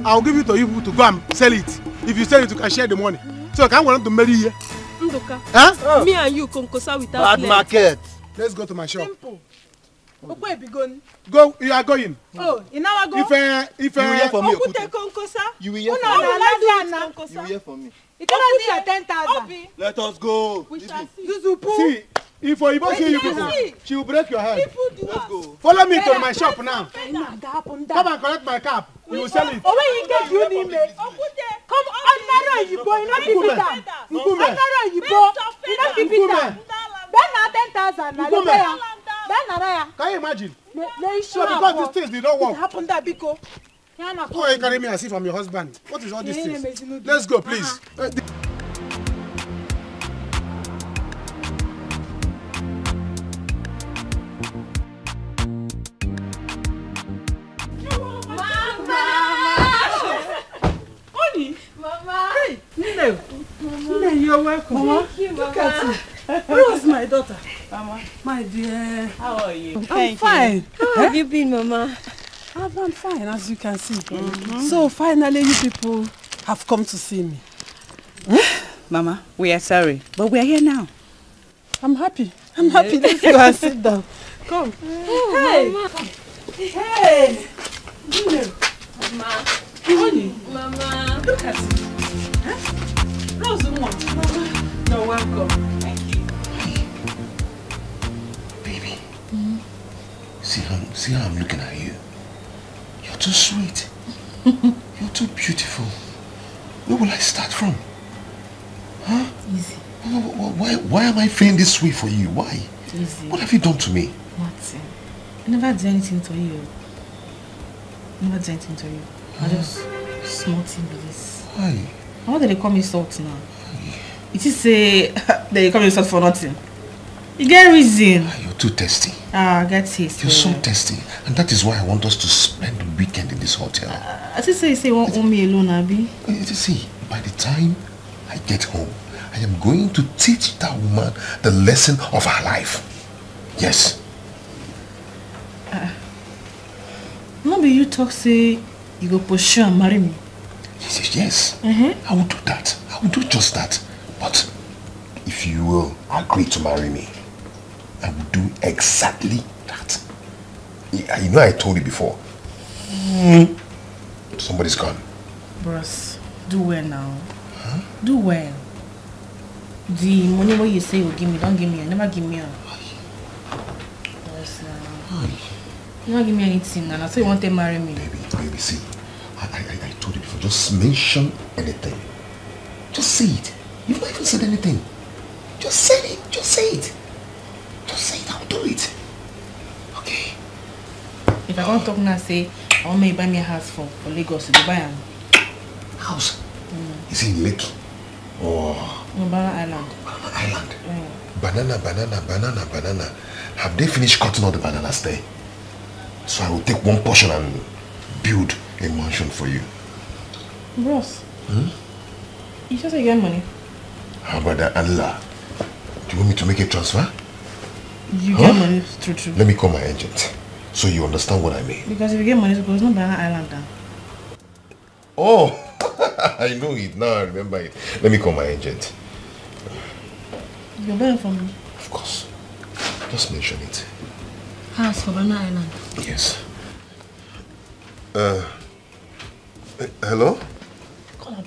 I'll give it to you people to go and sell it. If you sell it, you can share the money. So I can't want to marry you. Ndoka, me and you Concosta without leg. Market. Let's go to my shop. Simple. Where be going? Go, you are going. Oh, in our go. If you will hear from me, you will hear from me. You will hear from me. It cannot be a 10,000. Let us go. We shall see. See, if Oyibo see you people, she will break your head. Let's go. Follow me to my shop now. Come and collect my cap. You will sell it. Oh, when you get you need me. Come on, Naro Oyibo, you not keep it down. Naro Oyibo, you not keep it down. Then now 10,000. Can you imagine? So because these things did not work. It happened that Biko. Why you carry me as if I'm your husband? What is all these things? Let's go, please. Hey, Nne, you're welcome. Mama, thank you, Mama. Look at you. Where was my daughter? Mama. My dear. How are you? I'm fine. How have you been, Mama? I'm fine, as you can see. So finally you people have come to see me. Mama, we are sorry, but we are here now. I'm happy. Let's go and sit down. Come. Hey. Mama. Hey. Mama. Mama. Look at you. Rose, Mama. You're welcome. Thank you. Baby. See how I'm looking at you. You're too sweet. You're too beautiful. Where will I start from? Huh? Easy. Why am I feeling this way for you? Why? Easy. What have you done to me? Nothing. I never did anything to you. I just smarting with this. Why? Why did they call me salt now? It is say they call me salt for nothing. You get reason. You're too tasty. I get taste. You're so tasty. And that is why I want us to spend the weekend in this hotel. I just say you won't own me alone, Abby. See, by the time I get home, I am going to teach that woman the lesson of her life. Yes. Maybe you talk say you go pursue and marry me. Yes. I will do that. I will do just that. But if you will agree to marry me, I will do exactly that. You know I told you before. Somebody's gone. Bros, do well now. Huh? Do well. The money what you say you give me, don't give me. Never give me. Bros, now. You don't give me anything now. So you want to marry me. Baby, see. I told you before, just mention anything. Just say it. You've not even said anything. Just say it. Just say it. Just say it. I'll do it. Okay? If I want to talk now, say, I want me to buy me a house for Lagos to Dubai. House? Is it in Lake? Or? No, Banana Island. Banana Island? Banana. Have they finished cutting all the bananas there? So I will take one portion and build a mansion for you. Bros, you just say you get money. How about that, Allah? Do you want me to make a transfer? You get money, true. Let me call my agent, so you understand what I mean. Because if you get money, there's no Banana Island down. Oh, I know it. Now I remember it. Let me call my agent. You're buying for me? Of course. Just mention it. House for Banana Island? Yes. Hello? Call him.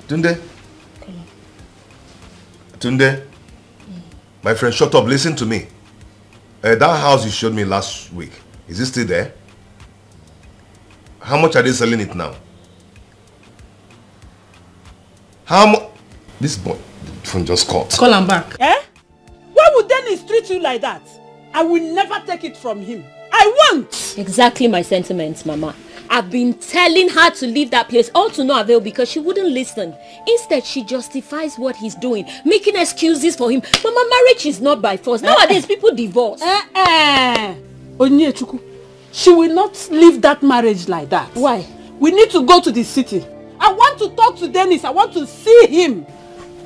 Tunde? Tunde? My friend, shut up. Listen to me. That house you showed me last week, is it still there? How much are they selling it now? How much? This boy, the phone just called. Call him back. Eh? Why would Dennis treat you like that? I will never take it from him. I won't! Exactly my sentiments, Mama. I've been telling her to leave that place, all to no avail, because she wouldn't listen. Instead, she justifies what he's doing, making excuses for him. Mama, marriage is not by force. Nowadays, people divorce. Onyechuku, she will not leave that marriage like that. Why? We need to go to the city. I want to talk to Dennis. I want to see him.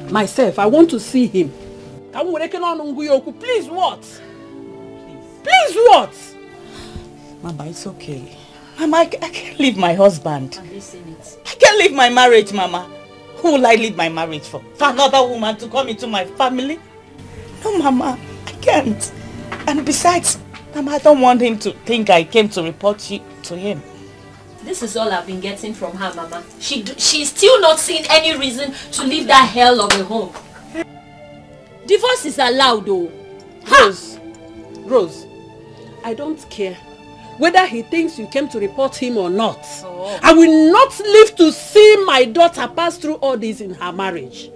Myself, I want to see him. Please what? Please what? Mama, it's okay. Mama, I can't leave my husband. Have you seen it? I can't leave my marriage, Mama. Who will I leave my marriage for? For another woman to come into my family? No, Mama, I can't. And besides, Mama, I don't want him to think I came to report you to him. This is all I've been getting from her, Mama. She's still not seeing any reason to leave that hell of a home. Divorce is allowed, though. Rose, I don't care whether he thinks you came to report him or not. I will not live to see my daughter pass through all this in her marriage.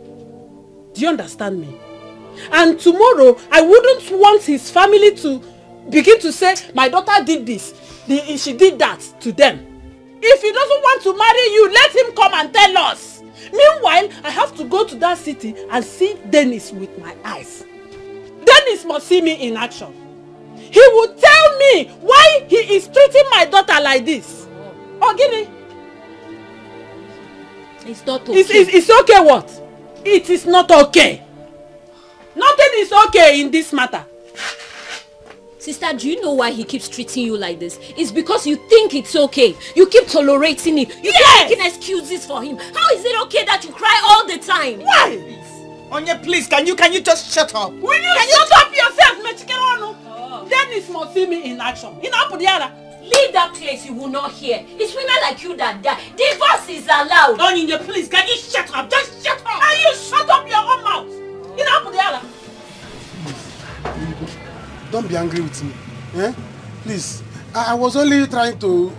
Do you understand me? And tomorrow, I wouldn't want his family to begin to say, my daughter did this, she did that to them. If he doesn't want to marry you, let him come and tell us. Meanwhile, I have to go to that city and see Dennis with my eyes. Dennis must see me in action. He will tell me why he is treating my daughter like this. Oh, Guinea. It's not okay. It's okay what? It is not okay. Nothing is okay in this matter. Sister, do you know why he keeps treating you like this? It's because you think it's okay. You keep tolerating it. You keep making excuses for him. How is it okay that you cry all the time? Why? Onya, please, can you just shut up? Will you shut up yourself, Mechikerano? Dennis must see me in action. In Apudiara. Leave that place, you will not hear. It's women like you that die. Divorce is allowed. Onyinye, please, can you shut up? Just shut up. And you shut up your own mouth. In Apudiara. Don't be angry with me. Eh? Please. I was only trying to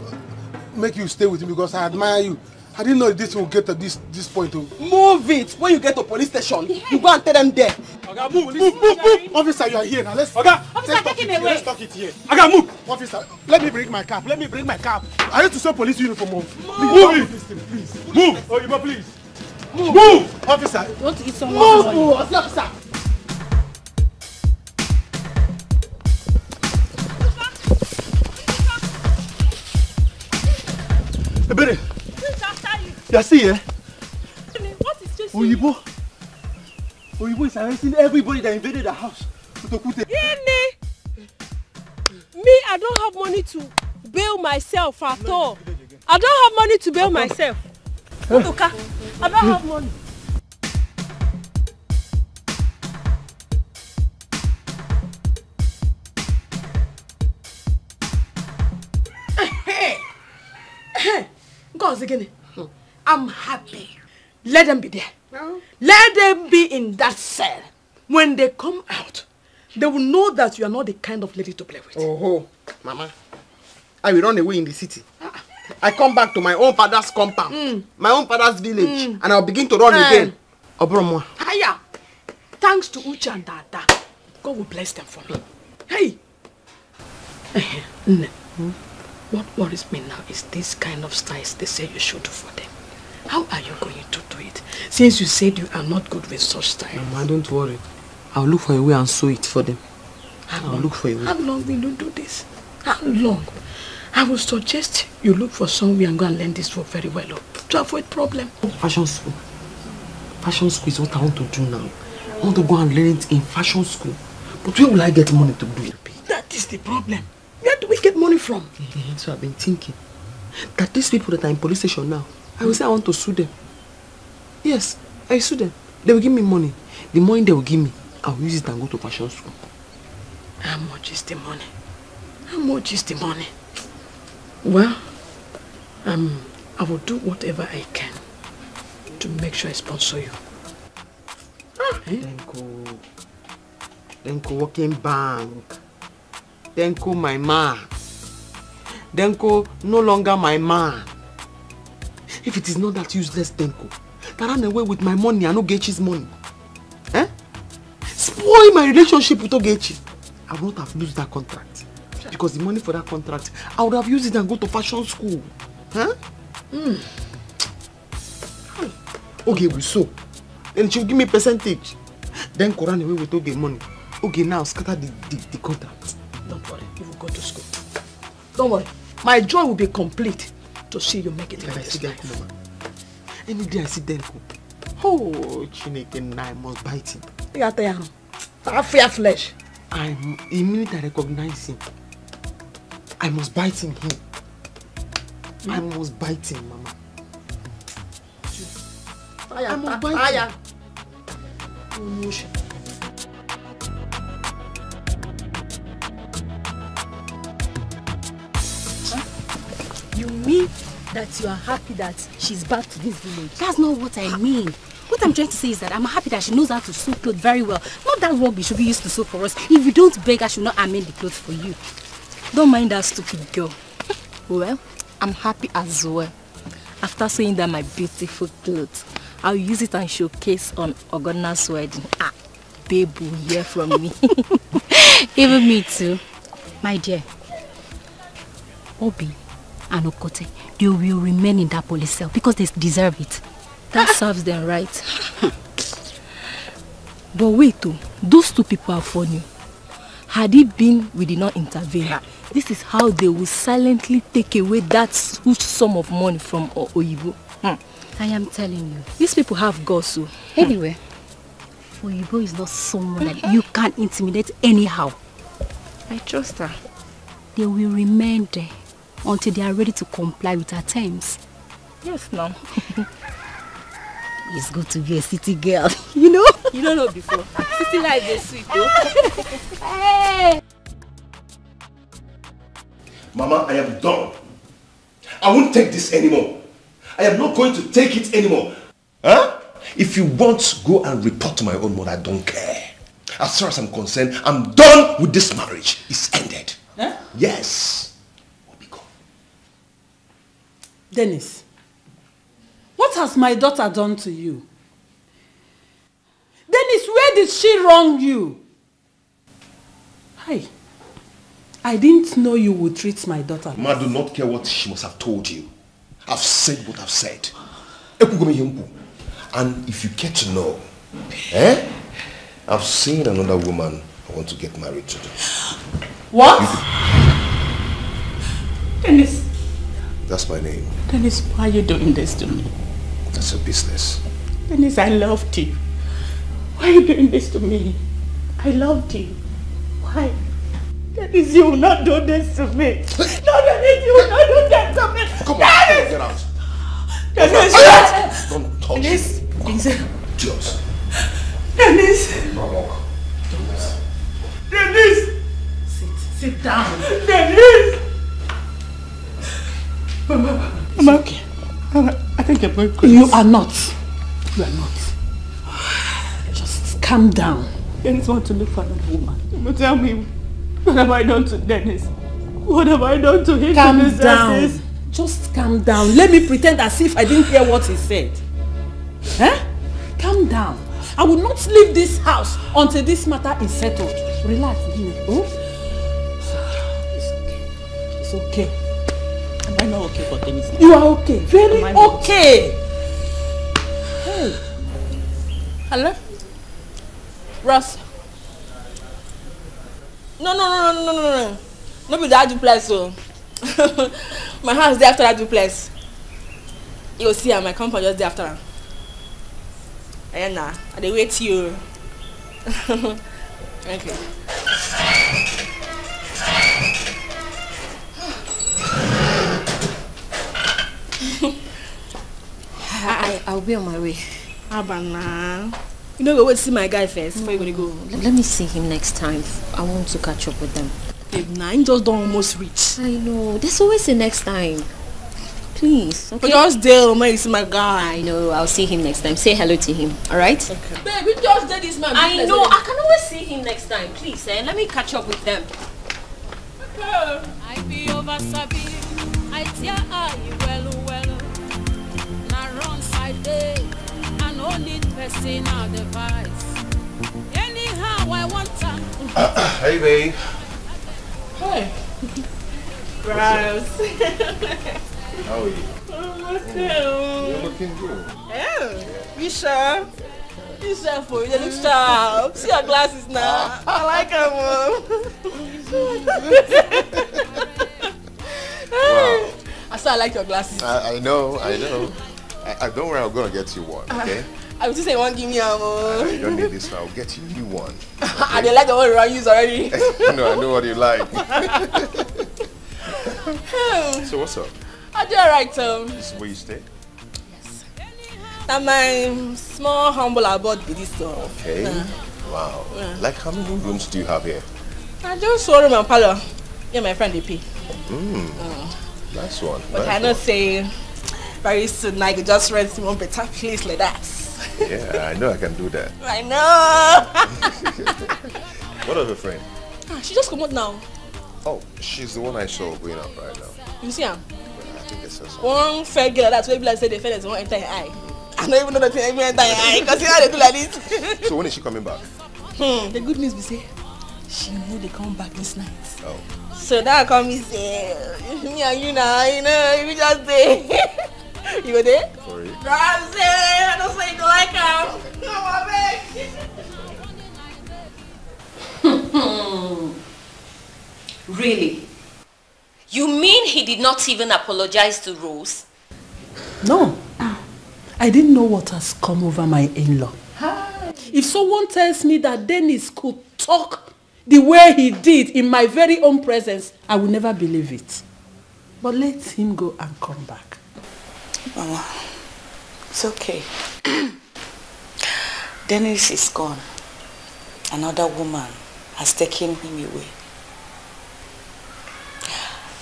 make you stay with me because I admire you. I didn't know this will get to this point. Move it. When you get to police station, you go and tell them there. Oga, move. Officer, you are here now. Let's take it away. Let's talk it here. Oga, move. Officer, let me bring my cap. I need to show police uniform. Move it. Please. Move. Oh, please. Move. Officer. You want to eat some Move. Officer. Ebere. You see, eh? What is this? Oyibo is arresting everybody that invaded the house. Me, I don't have money to bail myself at all. I don't have money to bail myself. Utuka, I don't have money. God's again. I'm happy. Let them be there. No. Let them be in that cell. When they come out, they will know that you are not the kind of lady to play with. Oh, Mama, I will run away in the city. I come back to my own father's compound, my own father's village, and I'll begin to run again. Obromwa. Hiya. Thanks to Uche and Dada, God will bless them for me. Hey! What worries me now is this kind of styles they say you should do for them. How are you going to do it? Since you said you are not good with such style. Mama, don't worry. I'll look for a way and sew it for them. I'll look for a way. How long will you do this? How long? I will suggest you look for somewhere and go and learn this work very well to avoid problem. Fashion school. Fashion school is what I want to do now. I want to go and learn it in fashion school. But where will I get money to do it? That is the problem. Where do we get money from? So I've been thinking that these people that are in police station now, I will say I want to sue them. Yes, I sue them. They will give me money. The money they will give me, I will use it and go to fashion school. How much is the money? How much is the money? Well, I will do whatever I can to make sure I sponsor you. Then go working bank. Then go my man. Then go no longer my man. If it is not that useless Denko, that ran away with my money and Ogechi's money. Spoil my relationship with Ogechi. I would not have used that contract. Because the money for that contract, I would have used it and go to fashion school. Okay, we sew. Then she'll give me a percentage. Then go run away with Oge money. Okay, now scatter the contract. Don't worry, you will go to school. Don't worry, my joy will be complete to see you make it in this life. Any day I see Denko, oh, Chineke, I must bite him. I fear flesh. Immediately I recognize him. I must bite him here. I must bite him, Mama. I must bite him. You mean that you are happy that she's back to this village? That's not what I mean. What I'm trying to say is that I'm happy that she knows how to sew clothes very well. Not that rubbish should be used to sew for us. If you don't beg, I should not amend the clothes for you. Don't mind that stupid girl. Well, I'm happy as well. After sewing down my beautiful clothes, I'll use it and showcase on Ogona's wedding. Babe will hear from me. Even me too. My dear, Obi and Okote, they will remain in that police cell because they deserve it. That serves them right. But wait, those two people are funny. Had it been we did not intervene, this is how they will silently take away that huge sum of money from Oyibo. I am telling you, these people have guts. Anyway, Oyibo is not someone that you can intimidate anyhow. I trust her. They will remain there until they are ready to comply with our terms. Yes, no. It's good to be a city girl, you know? You don't know before. City life is sweet, though. Hey! Mama, I am done. I won't take this anymore. I am not going to take it anymore. Huh? If you want, go and report to my own mother. I don't care. As far as I'm concerned, I'm done with this marriage. It's ended. Huh? Yes. Dennis, what has my daughter done to you? Dennis, where did she wrong you? Hi. I didn't know you would treat my daughter. Ma, do not care what she must have told you. I've said what I've said. And if you care to know, I've seen another woman I want to get married to. What? Dennis. That's my name. Dennis, why are you doing this to me? That's your business. Dennis, I loved you. Why are you doing this to me? I loved you. Why? Dennis, you will not do this to me. No, Dennis, you will not do that to me. Come on, get out. Dennis, don't touch Dennis, me. Just. Dennis. Dennis. Sit down. Dennis. I'm okay. I think you're very crazy. You are not. You are not. Just calm down. Dennis wants to look for another woman. Tell me, what have I done to Dennis? What have I done to him? Calm down. Just calm down. Let me pretend as if I didn't hear what he said. Eh? Calm down. I will not leave this house until this matter is settled. Relax, oh? It's okay. Am I not okay for tennis? You are okay. Very okay. Hey. Hello? Ross. No. No be that duplex, so. My house there after that duplex. You'll see her, my compound just there after her. And nah, I wait you. Okay. I'll be on my way. Abana. You know, go wait to see my guy first before you're gonna go. Let me see him next time. I want to catch up with them. Babe, nah, he just don't almost reach. I know. There's always a next time. Please, okay? But just there when you see my guy. I know. I'll see him next time. Say hello to him. All right? Okay. Babe, we just did this man. I know. I can always see him next time. Please, let me catch up with them. I be over Sabi. I tear eye well. Na wrong side day. I no need personal device. Anyhow, I want time. Hey, babe. Hey. Gross. How are you? I'm okay. You're looking good. Yeah. You sure? You sure for you? You look sharp. See your glasses now. I like them, Wow. I still like your glasses. I know. I don't worry, I'm gonna get you one, okay? I was just saying, one give me a You don't need this one, I'll get you a new one. Okay? I didn't like the one I use already. No, I know what you like. So what's up? I do alright, This is where you stay? Yes. Now my small humble abode be this one. Okay. Wow. Yeah. Like how many rooms do you have here? I just saw room and parlor. Yeah, my friend they pay. Nice one. But nice I know say very soon I could just rent one better place like that. Yeah, I know I can do that. I know. What other friend? She just come out now. Oh, she's the one I saw going out right now. You see her? I think it's her. One fair girl that's why people say the fairness won't enter your eye. I don't even know that thing even enter your eye because you know how they do like this. So when is she coming back? The good news we say she know they come back this night. Oh. So that come me say me and you now, you know, we just say you go there? For real? I'm saying I don't say you don't like her. No, my babe. Really? You mean he did not even apologize to Rose? No. I didn't know what has come over my in-law. If someone tells me that Dennis could talk the way he did in my very own presence, I will never believe it. But let him go and come back. Mama, it's okay. Dennis is gone. Another woman has taken him away.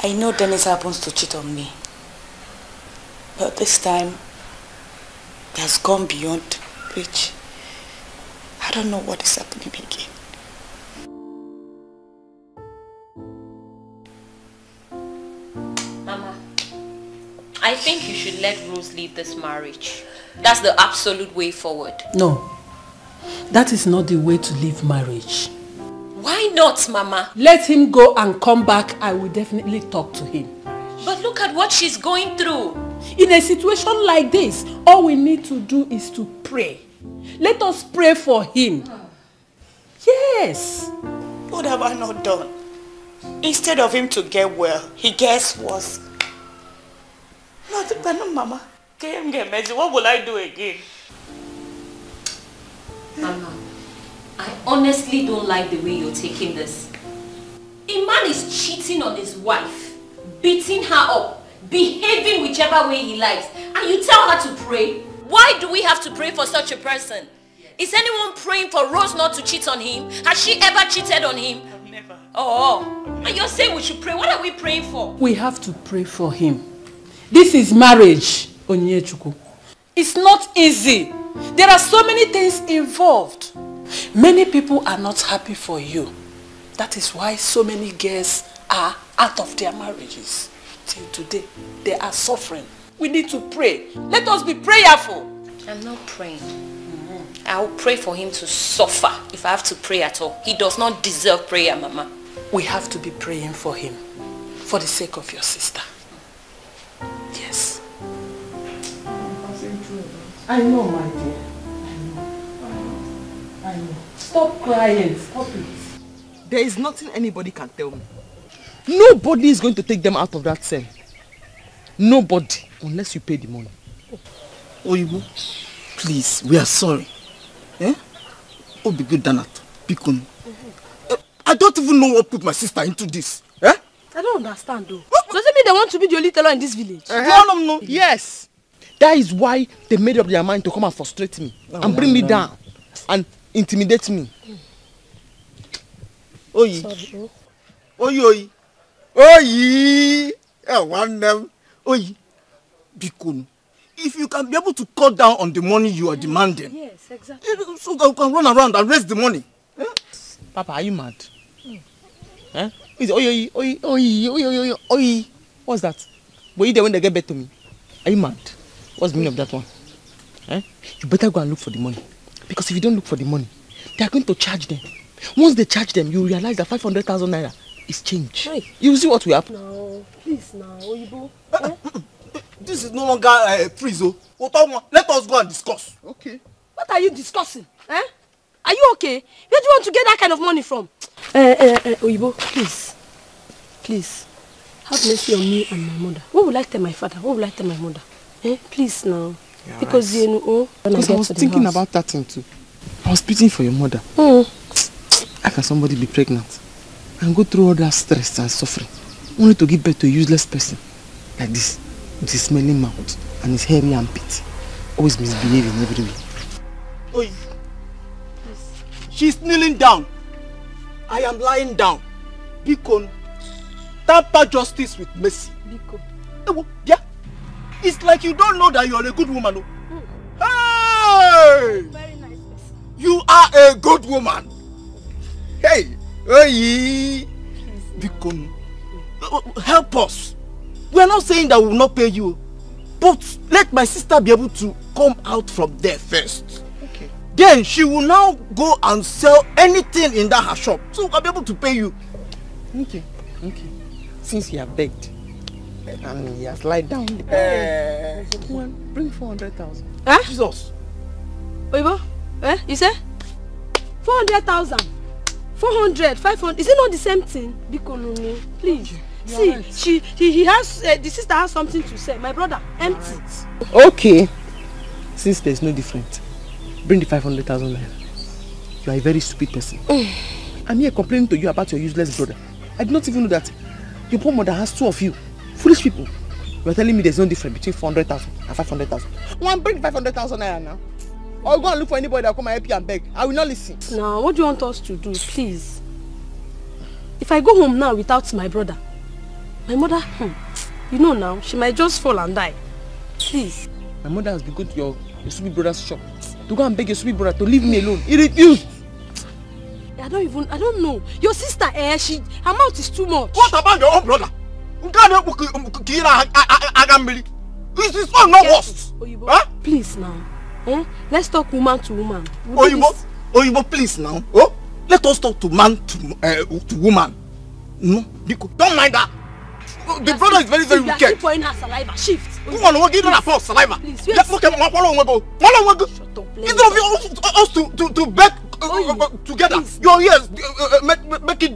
I know Dennis happens to cheat on me. But this time, he has gone beyond reach. I don't know what is happening again. Mama, I think you should let Rose leave this marriage. That's the absolute way forward. No, that is not the way to leave marriage. Why not, Mama? Let him go and come back. I will definitely talk to him. But look at what she's going through. In a situation like this, all we need to do is to pray. Let us pray for him. Yes. What have I not done? Instead of him to get well, he gets worse. No, Mama. What will I do again? Mama, I honestly don't like the way you're taking this. A man is cheating on his wife, beating her up, behaving whichever way he likes, and you tell her to pray? Why do we have to pray for such a person? Is anyone praying for Rose not to cheat on him? Has she ever cheated on him? Never. Oh, and you're saying we should pray. What are we praying for? We have to pray for him. This is marriage, Onyechukwu. It's not easy. There are so many things involved. Many people are not happy for you. That is why so many girls are out of their marriages. till today, they are suffering. We need to pray. Let us be prayerful. I'm not praying. I'll pray for him to suffer if I have to pray at all. He does not deserve prayer, Mama. We have to be praying for him, for the sake of your sister. Yes. I know, my dear. I know. Stop crying. Stop it. There is nothing anybody can tell me. Nobody is going to take them out of that cell. Nobody, unless you pay the money. Oyibo, please, we are sorry. Eh? Oh, be good, Danat. Pikun. I don't even know what put my sister into this. Eh? I don't understand though. Does it mean they want to be the only teller in this village? No. Yes. That is why they made up their mind to come and frustrate me and bring me down and intimidate me. Oyi. Oyi. One them. Oyi. Bikun. If you can be able to cut down on the money you are demanding. Yes, exactly. So that you can run around and raise the money. Eh? Papa, are you mad? Eh? Is oyi. What's that? Were you there when they get back to me? Are you mad? What's the meaning of that one? Eh? You better go and look for the money. Because if you don't look for the money, they are going to charge them. Once they charge them, you realize that 500,000 naira is change. Hey. You will see what will happen. No, please now, Oyibo. This is no longer a prison. Let us go and discuss. Okay. What are you discussing? Eh? Are you okay? Where do you want to get that kind of money from? Oyibo, please. Please. Have mercy on me and my mother. What will I tell my father? What will I tell my mother? Please now. Yeah, because right. you know, because I was thinking about that thing too. I was pitying for your mother. How can somebody be pregnant and go through all that stress and suffering only to give birth to a useless person like this, with his smelling mouth and his hairy armpit, always misbehaving every way? Oi. She's kneeling down. I am lying down. Bikon, tamper justice with mercy. Biko. Yeah. It's like you don't know that you are a good woman. Hey! Very nice person. You are a good woman. Hey! Hey! Bikon, help us. We are not saying that we will not pay you, but let my sister be able to come out from there first. Okay. Then she will now go and sell anything in that her shop, so we can be able to pay you. Okay. Since you have begged and he has lied down, come on, bring 400,000. Huh? Jesus. Oyibo, you say 400,000, 400, 500. Is it not the same thing? Biko, no, please. See, right. He has the sister has something to say. My brother, empty. Right. Okay. Since there's no difference, bring the 500,000 naira. You are a very stupid person. I'm here complaining to you about your useless brother. I did not even know that your poor mother has two of you. Foolish people. You are telling me there's no difference between 400,000 and 500,000. One, bring 500,000 naira now. Or go and look for anybody that will come and help you and beg. I will not listen. Now, what do you want us to do, please? If I go home now without my brother, my mother, you know now, she might just fall and die. Please. My mother has been going to your stupid brother's shop to go and beg your stupid brother to leave me alone. He refused. I don't know. Your sister, her mouth is too much. What about your own brother? This is not worse. Huh? Please now. Let's talk woman to woman. Oyibo, please now. Oh, let us talk to man to woman. No, don't mind that. The brother is very, very wicked. You are pouring her saliva. Shift. Come on, we'll give her a saliva. Please, look at my follow. Shut up. Instead of us to beg together, your ears make it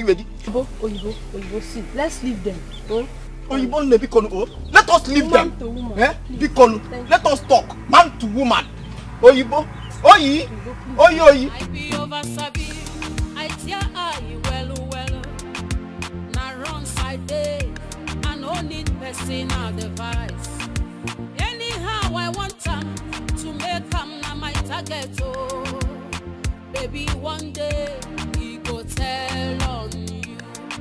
ready. Oyibo, see. Let's leave them. Let us leave them. Let us talk. Man to woman. Oyibo. Oyi. I be over Sabi. I tear eye well. Na wrong side day. I no need personal device. Anyhow I want them to make them na my target. Oh, baby, one day he go tell on you.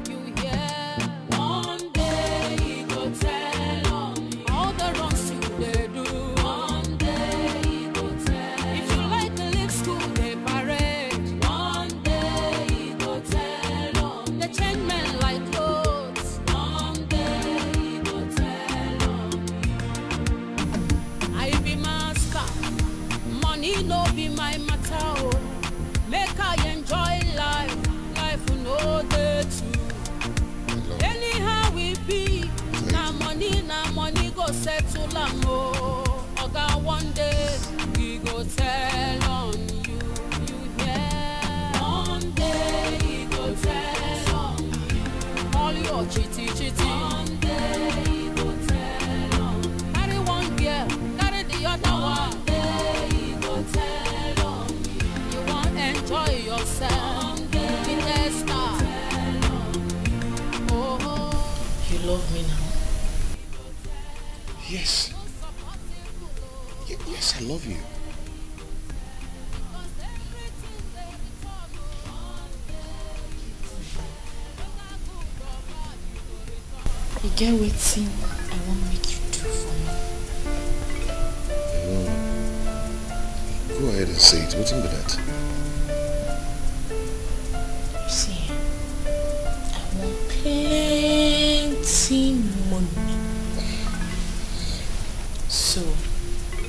You hear? One day he go tell on you. All the wrongs you they do. One day he go tell. If you like the lick school they parade. One day he go tell on. They change men like clothes. One day You love me now? Yes. Yes, I love you. You get waiting I won't make you do for me. Go ahead and say it. What's in that? See, I want plenty money. So,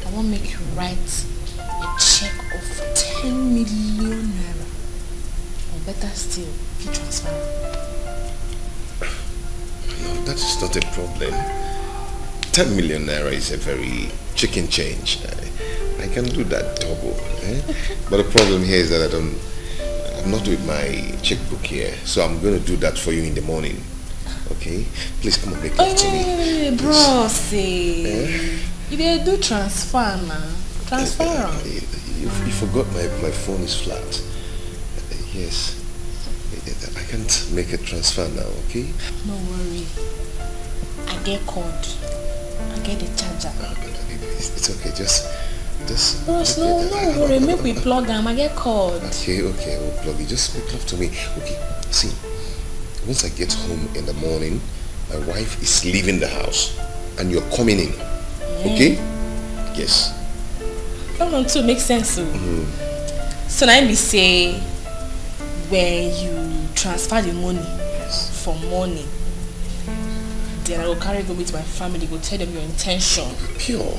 I won't make you write a check of 10 million naira. Or better still, if you transfer. No, that is not a problem. 10 million naira is a very chicken change. I can do that double. But the problem here is that I'm not with my checkbook here. So I'm going to do that for you in the morning. Okay? Please come and make love to me. Hey, bro, see. You did do transfer now. Transfer. You forgot my phone is flat. Yes. I can't make a transfer now, okay? No worry. I get code. I get the charger. It's okay, just Bros, no worry. Make we plug them. I get code. Okay, we'll plug it. Just make love to me. Okay, see. Once I get home in the morning, my wife is leaving the house and you're coming in. Okay? Yes. That one too makes sense. So now me say when you transfer the money for money, then I will carry go with my family, go tell them your intention. Pure.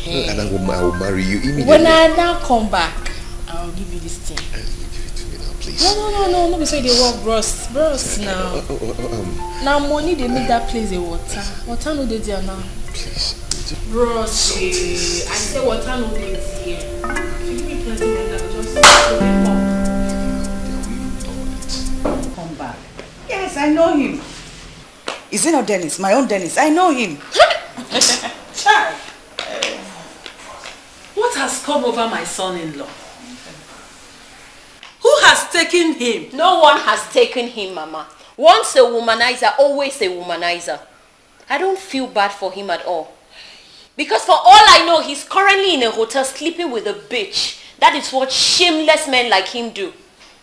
And I will marry you immediately. When I now come back, I will give you this thing. Give it to me now, please. No, be say they work bros now. Now money they make that place a water. Water no dey there now. Please. Bros, I say water no dey there. If you give me plenty money, I will just Come back. Yes, I know him. Is it not Dennis? My own Dennis. I know him. Child. What has come over my son-in-law? Who has taken him? No one has taken him, Mama. Once a womanizer, always a womanizer. I don't feel bad for him at all. Because for all I know, he's currently in a hotel sleeping with a bitch. That is what shameless men like him do.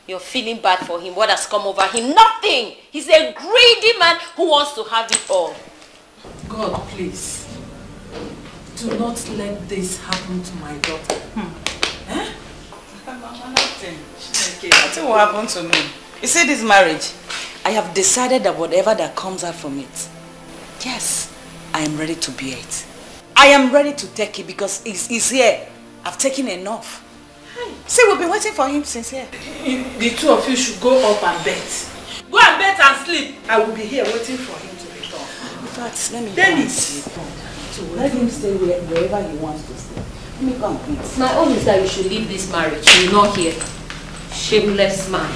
You're feeling bad for him. What has come over him? Nothing. He's a greedy man who wants to have it all. God, please. Do not let this happen to my daughter. Mama, nothing. Okay, that's what happened to me. You see this marriage? I have decided that whatever that comes out from it, yes, I am ready to bear it. I am ready to take it because he's here. I've taken enough. See, we've been waiting for him since here. The two of you should go up and bet. Go and bet and sleep. I will be here waiting for him to return. In fact, let me Dennis. Let him stay wherever he wants to stay. Let me come, please. My own is that you should leave this marriage. You're not here. Shameless man.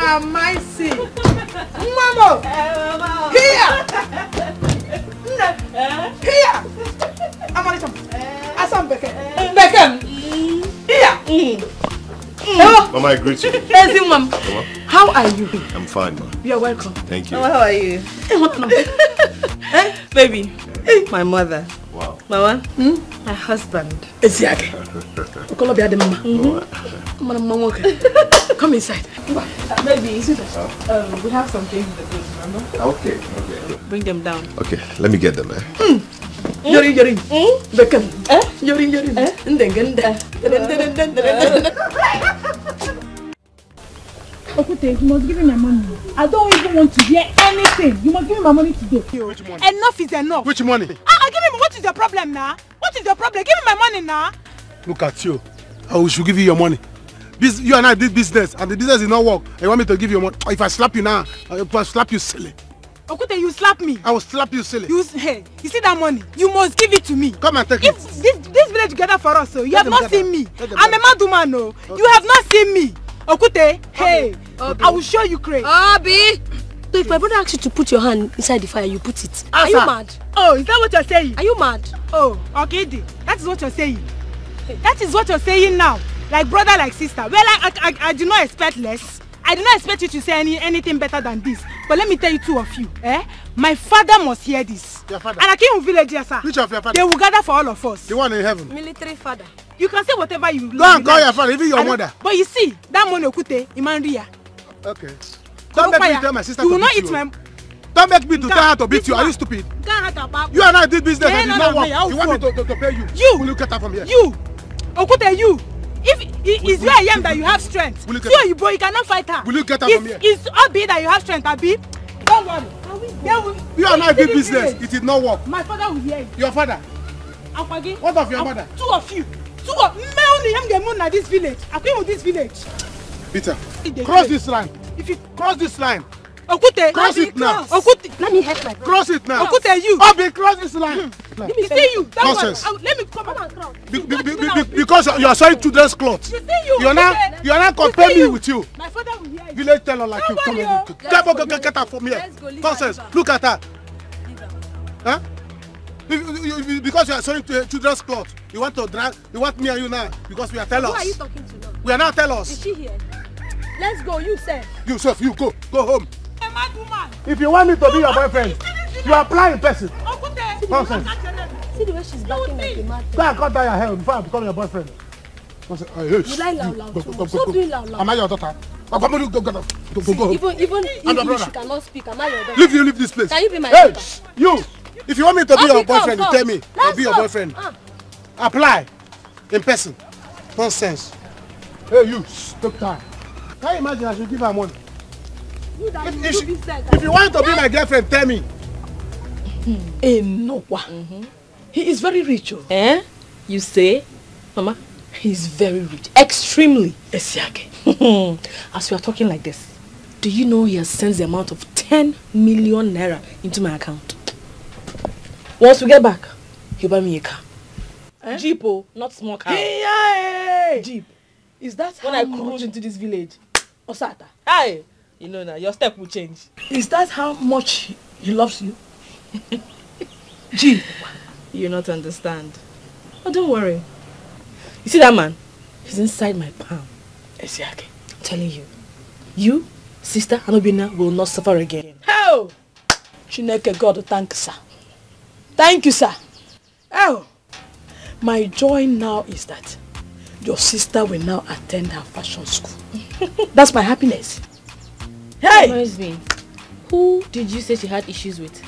Am I seeing? Mama! Here! Here! Asam Beckham! Here! Mama, I greet you. Mama. How are you? I'm fine, ma. You are welcome. Thank you. Mama, how are you? Baby, my mother. Wow. Mama, my husband. Eziake. Come inside. Baby, we have some things in the fridge, remember? Okay. Bring them down. Okay, let me get them, Yorin. Beckham. Yorin. Okay, you must give me my money. I don't even want to hear anything. You must give me my money today. Which money? Enough is enough. Which money? Give me. What is your problem now? What is your problem? Give me my money now. Look at you. I should give you your money. You and I did business, and the business did not work. You want me to give you money? If I slap you now, I will slap you silly. Okute, you slap me. I will slap you silly. Hey, you see that money? You must give it to me. Come and take it. This village gather for us, so you have not seen me. I'm a mad woman, no. Okay. You have not seen me. Okute, hey, I will show you crazy. Obi! So if my brother asks you to put your hand inside the fire, you put it. Are you mad? Oh, is that what you're saying? Are you mad? Oh, okay, that is what you're saying. That is what you're saying now. Like brother, like sister. Well, I do not expect less. I do not expect you to say anything better than this. But let me tell you two of you, my father must hear this. Your father? And I came from village here, sir. Which of your father? They will gather for all of us. The one in heaven. Military father. You can say whatever you Go and call your father, even your mother. But you see, that money Okute, Imanria. Okay. Don't make me tell my sister you to will not beat eat you. my... Don't make me to tell her to beat you. Are you stupid? You and I did business and it did not work. You want me to pay you? You! Will you get out from here? You! Okute, you! If it's where I am that you have strength. So you boy, you cannot fight her. Will you get out from here? It's Obi that you have strength, Abi. Don't worry. You and I did business. It did not work. My father will hear you. Your father? What of your mother? Two of you. Two of me only am the moon at this village. I came with this village. Peter, cross this line. If you cross this line. Okute, cross it now. Okute, let me help my cross it now. Okute, you. Obi, cross this line. Let me see you. Nonsense. Let me come and cross. Because you are selling children's clothes. You see you. You are not comparing me with you. My father will hear you. Village teller like you. Come on, get out from here. Nonsense. Look at her. Huh? Because you are selling children's clothes. You want me and you now because we are tellers. Who are you talking to now? We are now tellers. Is she here? Let's go, you sir. You self, you go home. A mad woman. If you want me to be your boyfriend, you apply in person. Nonsense. See the way she's backing like a mad. Go and cut down your hair before I become your boyfriend. Nonsense. You lie loud. Stop doing loud. Am I your daughter? Go home. Even if she cannot speak, am I your daughter? Leave this place. Can you be my daughter? You. If you want me to be your boyfriend, you tell me. I'll be your boyfriend. Apply in person. Nonsense. Hey, you. Stop time. Can you imagine I should give her money? If you want to be my girlfriend, tell me. Noah. He is very rich. Eh? You say? Mama? He's very rich. Extremely. Esiake. As we are talking like this, do you know he has sent the amount of 10 million naira into my account? Once we get back, he'll buy me a car. Jeep, not small car. Hey! Jeep. Is that when I cruise into this village? Osata. Hi! You know now, your step will change. Is that how much he loves you? Jeep. You not understand. Oh, don't worry. You see that man? He's inside my palm. Esiake. I'm telling you. You, sister Anobina, will not suffer again. How? Chineke God, thank you, sir. Thank you, sir. Oh, my joy now is that your sister will now attend her fashion school. That's my happiness. Hey! Reminds me, who did you say she had issues with?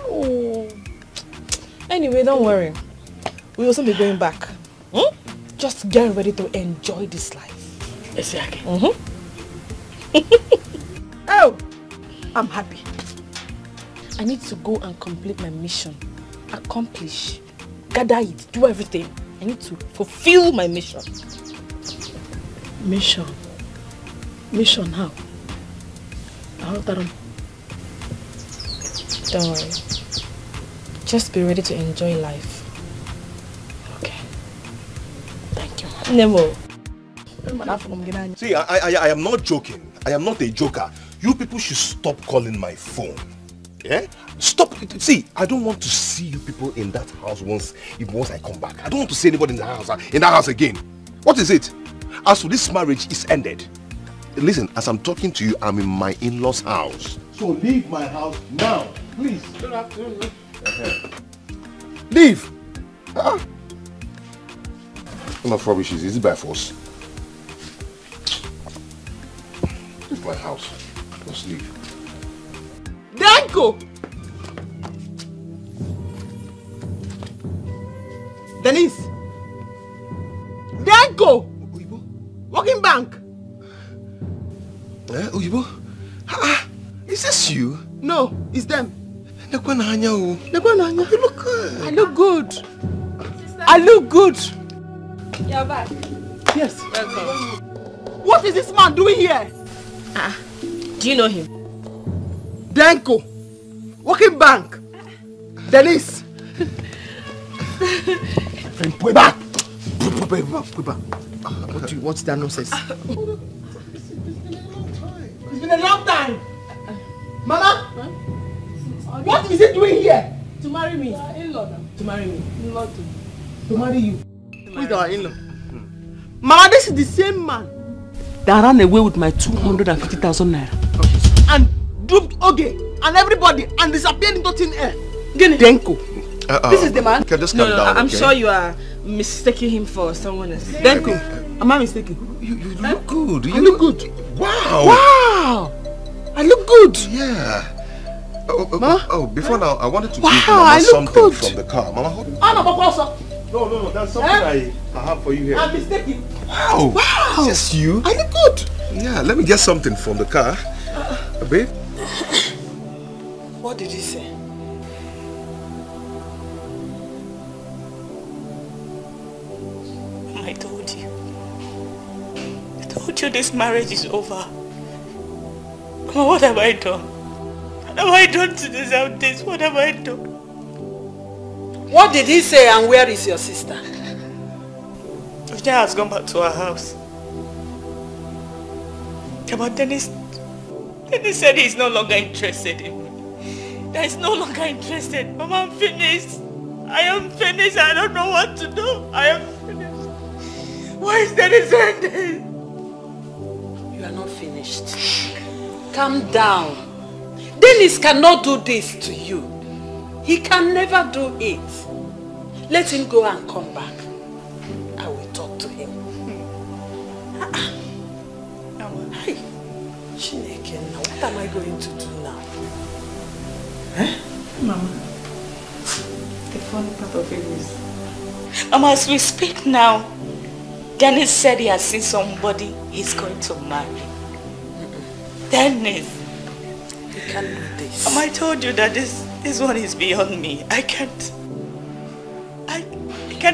Oh. Anyway, don't worry. We will soon be going back. Just get ready to enjoy this life. Exactly. Oh, I'm happy. I need to go and complete my mission. Accomplish. Gather it. Do everything. I need to fulfill my mission. Mission? Mission how? Don't worry. Just be ready to enjoy life. Okay. Thank you. Never. See, I am not joking. I am not a joker. You people should stop calling my phone. Yeah? Stop. See, I don't want to see you people in that house once I come back. I don't want to see anybody in that house again. What is it? As for this marriage, it's ended. Listen, as I'm talking to you, I'm in my in-laws' house. So leave my house now, please. Leave. Enough rubbish. Is it by force? Leave my house. Just leave. Danko! Denise! Danko! Oyibo? Working bank! Oyibo? Is this you? No, it's them. You look good. I look good. I look good. You're back. Yes. Welcome. What is this man doing here? Do you know him? Denko, working bank. Dennis. Put back. What do you want that nonsense? It's been a long time. Mama, what is it doing here? To marry me. In-law. To marry me. In-law to marry you. Who is our in-law? Mama, this is the same man that ran away with my 250,000 naira and duped Oge and everybody and disappeared into thin air. Denko. This is the man. Okay, just calm down. I'm sure you are mistaking him for someone else. Denko. Am I mistaken? You look good. I look good. Wow. Wow. I look good. Yeah. Oh, before now, I wanted to wow, give Mama something from the car. Mama, hold on. No, that's something I have for you here. I'm mistaken. Wow. Wow. Just you. I look good. Yeah, let me get something from the car. Babe. What did he say? I told you this marriage is over. Mama, what have I done? What have I done to deserve this? What have I done? What did he say and where is your sister? Ojia has gone back to her house. But Dennis said he's no longer interested in me. That he's no longer interested. Mama, I'm finished. I am finished. I don't know what to do. I am finished. Why is Dennis saying this? You are not finished. Calm down. Dennis cannot do this to you. He can never do it. Let him go and come back. I will talk to him. Hi. Chineke, now what am I going to do now? Mama, the funny part of it is, Mama, as we speak now, Dennis said he has seen somebody he's going to marry. Dennis. He can't do this. Mama, I told you that this one is beyond me. I can't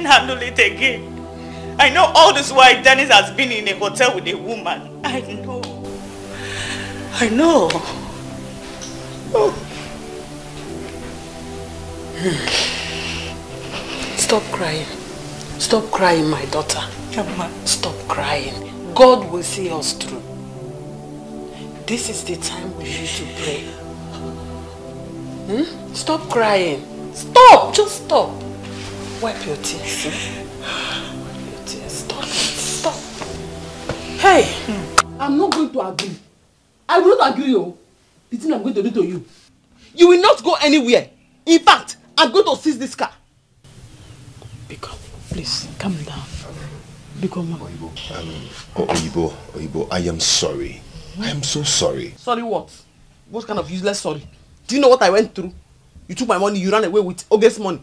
handle it again. I know all this while Dennis has been in a hotel with a woman. I know. Oh. Stop crying. Stop crying, my daughter. Mama. Stop crying. God will see us through. This is the time we need to pray. Stop crying. Stop! Just stop. Wipe your tears. Wipe your tears. Stop. Hey! I'm not going to agree. I will not agree, oh. The thing I'm going to do to you. You will not go anywhere. In fact, I'm going to seize this car. Biko, please, calm down. Biko, Mama. Oyibo, I am sorry. I am so sorry. Sorry what? What kind of useless sorry? Do you know what I went through? You took my money, you ran away with Oge's money.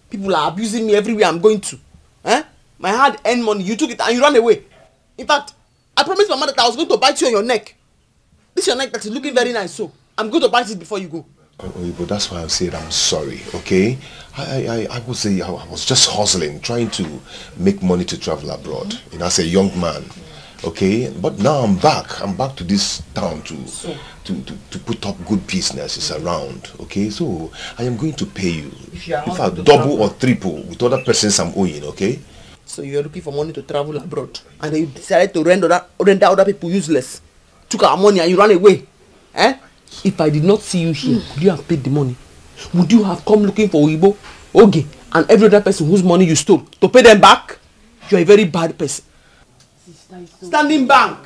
People are abusing me everywhere I'm going to. My hard-earned money, you took it and you ran away. In fact, I promised my mother that I was going to bite you on your neck. This is your neck that is looking very nice, so I'm going to bite it before you go. Oyibo, that's why I said I'm sorry, okay? I was just hustling, trying to make money to travel abroad, as a young man. Okay, but now I'm back. I'm back to this town to put up good businesses around. Okay, so I am going to pay you. In fact, double or triple with other persons I'm owing. Okay. So you're looking for money to travel abroad, and then you decided to render other people useless. Took our money and you ran away. If I did not see you here, could you have paid the money? Would you have come looking for Oyibo, Oge, and every other person whose money you stole to pay them back? You're a very bad person. Standing bank.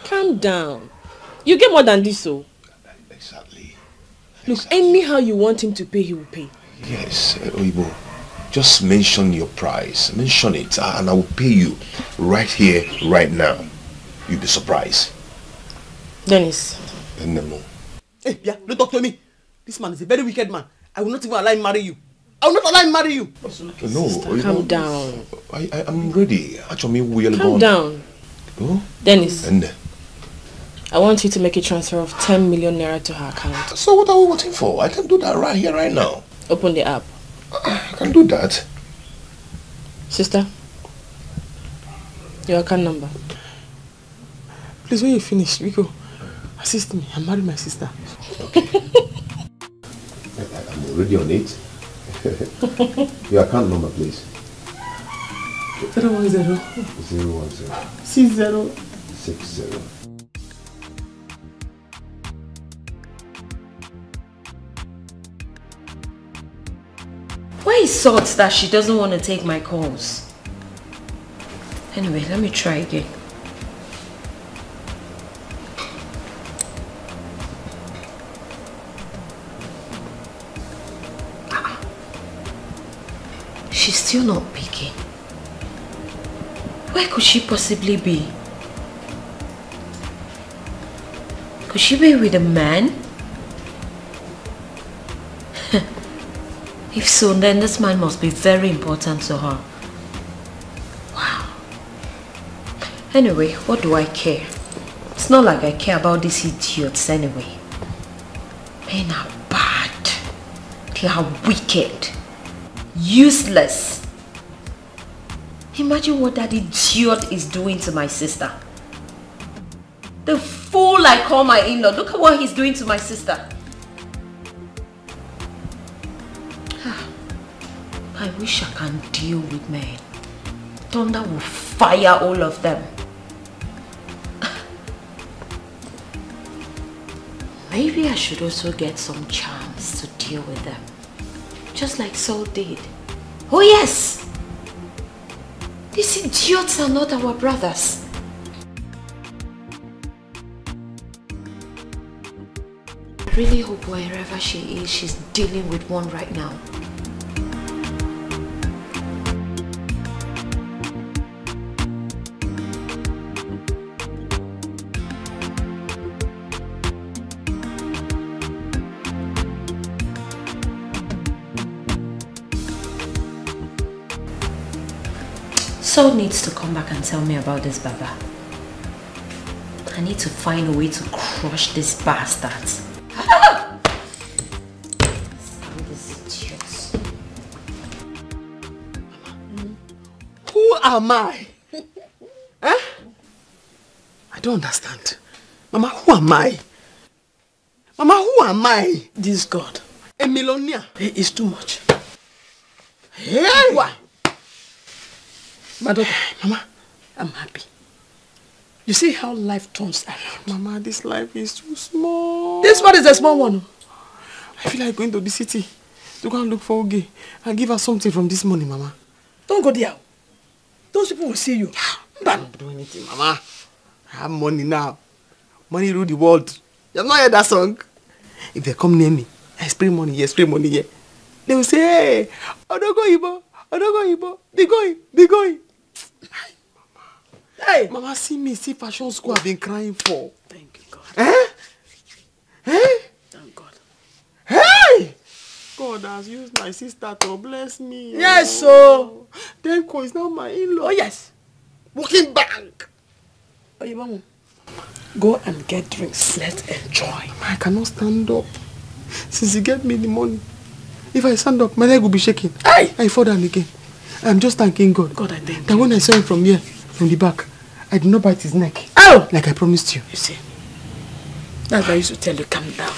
Calm down. You get more than this, so. Exactly. Look, anyhow you want him to pay, he will pay. Yes, Oyibo. Just mention your price. Mention it, and I will pay you right here, right now. You'll be surprised. Dennis. Nemo. Hey, yeah, don't talk to me. This man is a very wicked man. I will not even allow him marry you. I will not allow him marry you. No, calm down. I'm ready. Actually, calm down. Oh? Dennis. And I want you to make a transfer of 10 million naira to her account. So what are we waiting for? I can do that right here, right now. Open the app. I can do that. Sister, your account number. Please, when you finish, Rico, assist me. I'm marrying my sister. I'm already on it. Your account number, please. 010 010 60 60. Why is it that she doesn't want to take my calls? Anyway, let me try again. She's still not picking. Where could she possibly be? Could she be with a man? If so, then this man must be very important to her. Wow. Anyway, what do I care? It's not like I care about these idiots anyway. Men are bad. They are wicked. Useless. Imagine what that idiot is doing to my sister. The fool I call my in-law. Look at what he's doing to my sister. I wish I can deal with men. Thunder will fire all of them. Maybe I should also get some charms to deal with them. Just like Saul did. Oh yes! These idiots are not our brothers. I really hope wherever she is, she's dealing with one right now. Saul needs to come back and tell me about this Baba. I need to find a way to crush these bastards. Who am I? Eh? I don't understand. Mama, who am I? Mama, who am I? This God. A millionaire. It is too much. Hey! Why? My daughter, Mama, I'm happy. You see how life turns around. Mama, this life is too small. This one is a small one. I feel like going to the city to go and look for Oge and give her something from this money, Mama. Don't go there. Those people will see you. I don't do anything, Mama. I have money now. Money rule the world. You have not heard that song? If they come near me, I spray money here, spray money here. They will say, hey, Odogo Ibo, Odogo Ibo, be going, be going. Hey, Mama, see me, see fashion school I've been crying for. Thank you, God. Eh? Eh? Thank God. Hey! God has used my sister to bless me. Yes, so. Denko is now my in-law. Oh, yes. Working bank. Oh, you mama. Go and get drinks. Let's enjoy. I cannot stand up. Since you gave me the money, if I stand up, my leg will be shaking. Hey! I fall down again. I'm just thanking God. God, I thank you. That when I saw him from here, from the back, I did not bite his neck. Oh! Like I promised you. You see, that's why I used to tell you, calm down.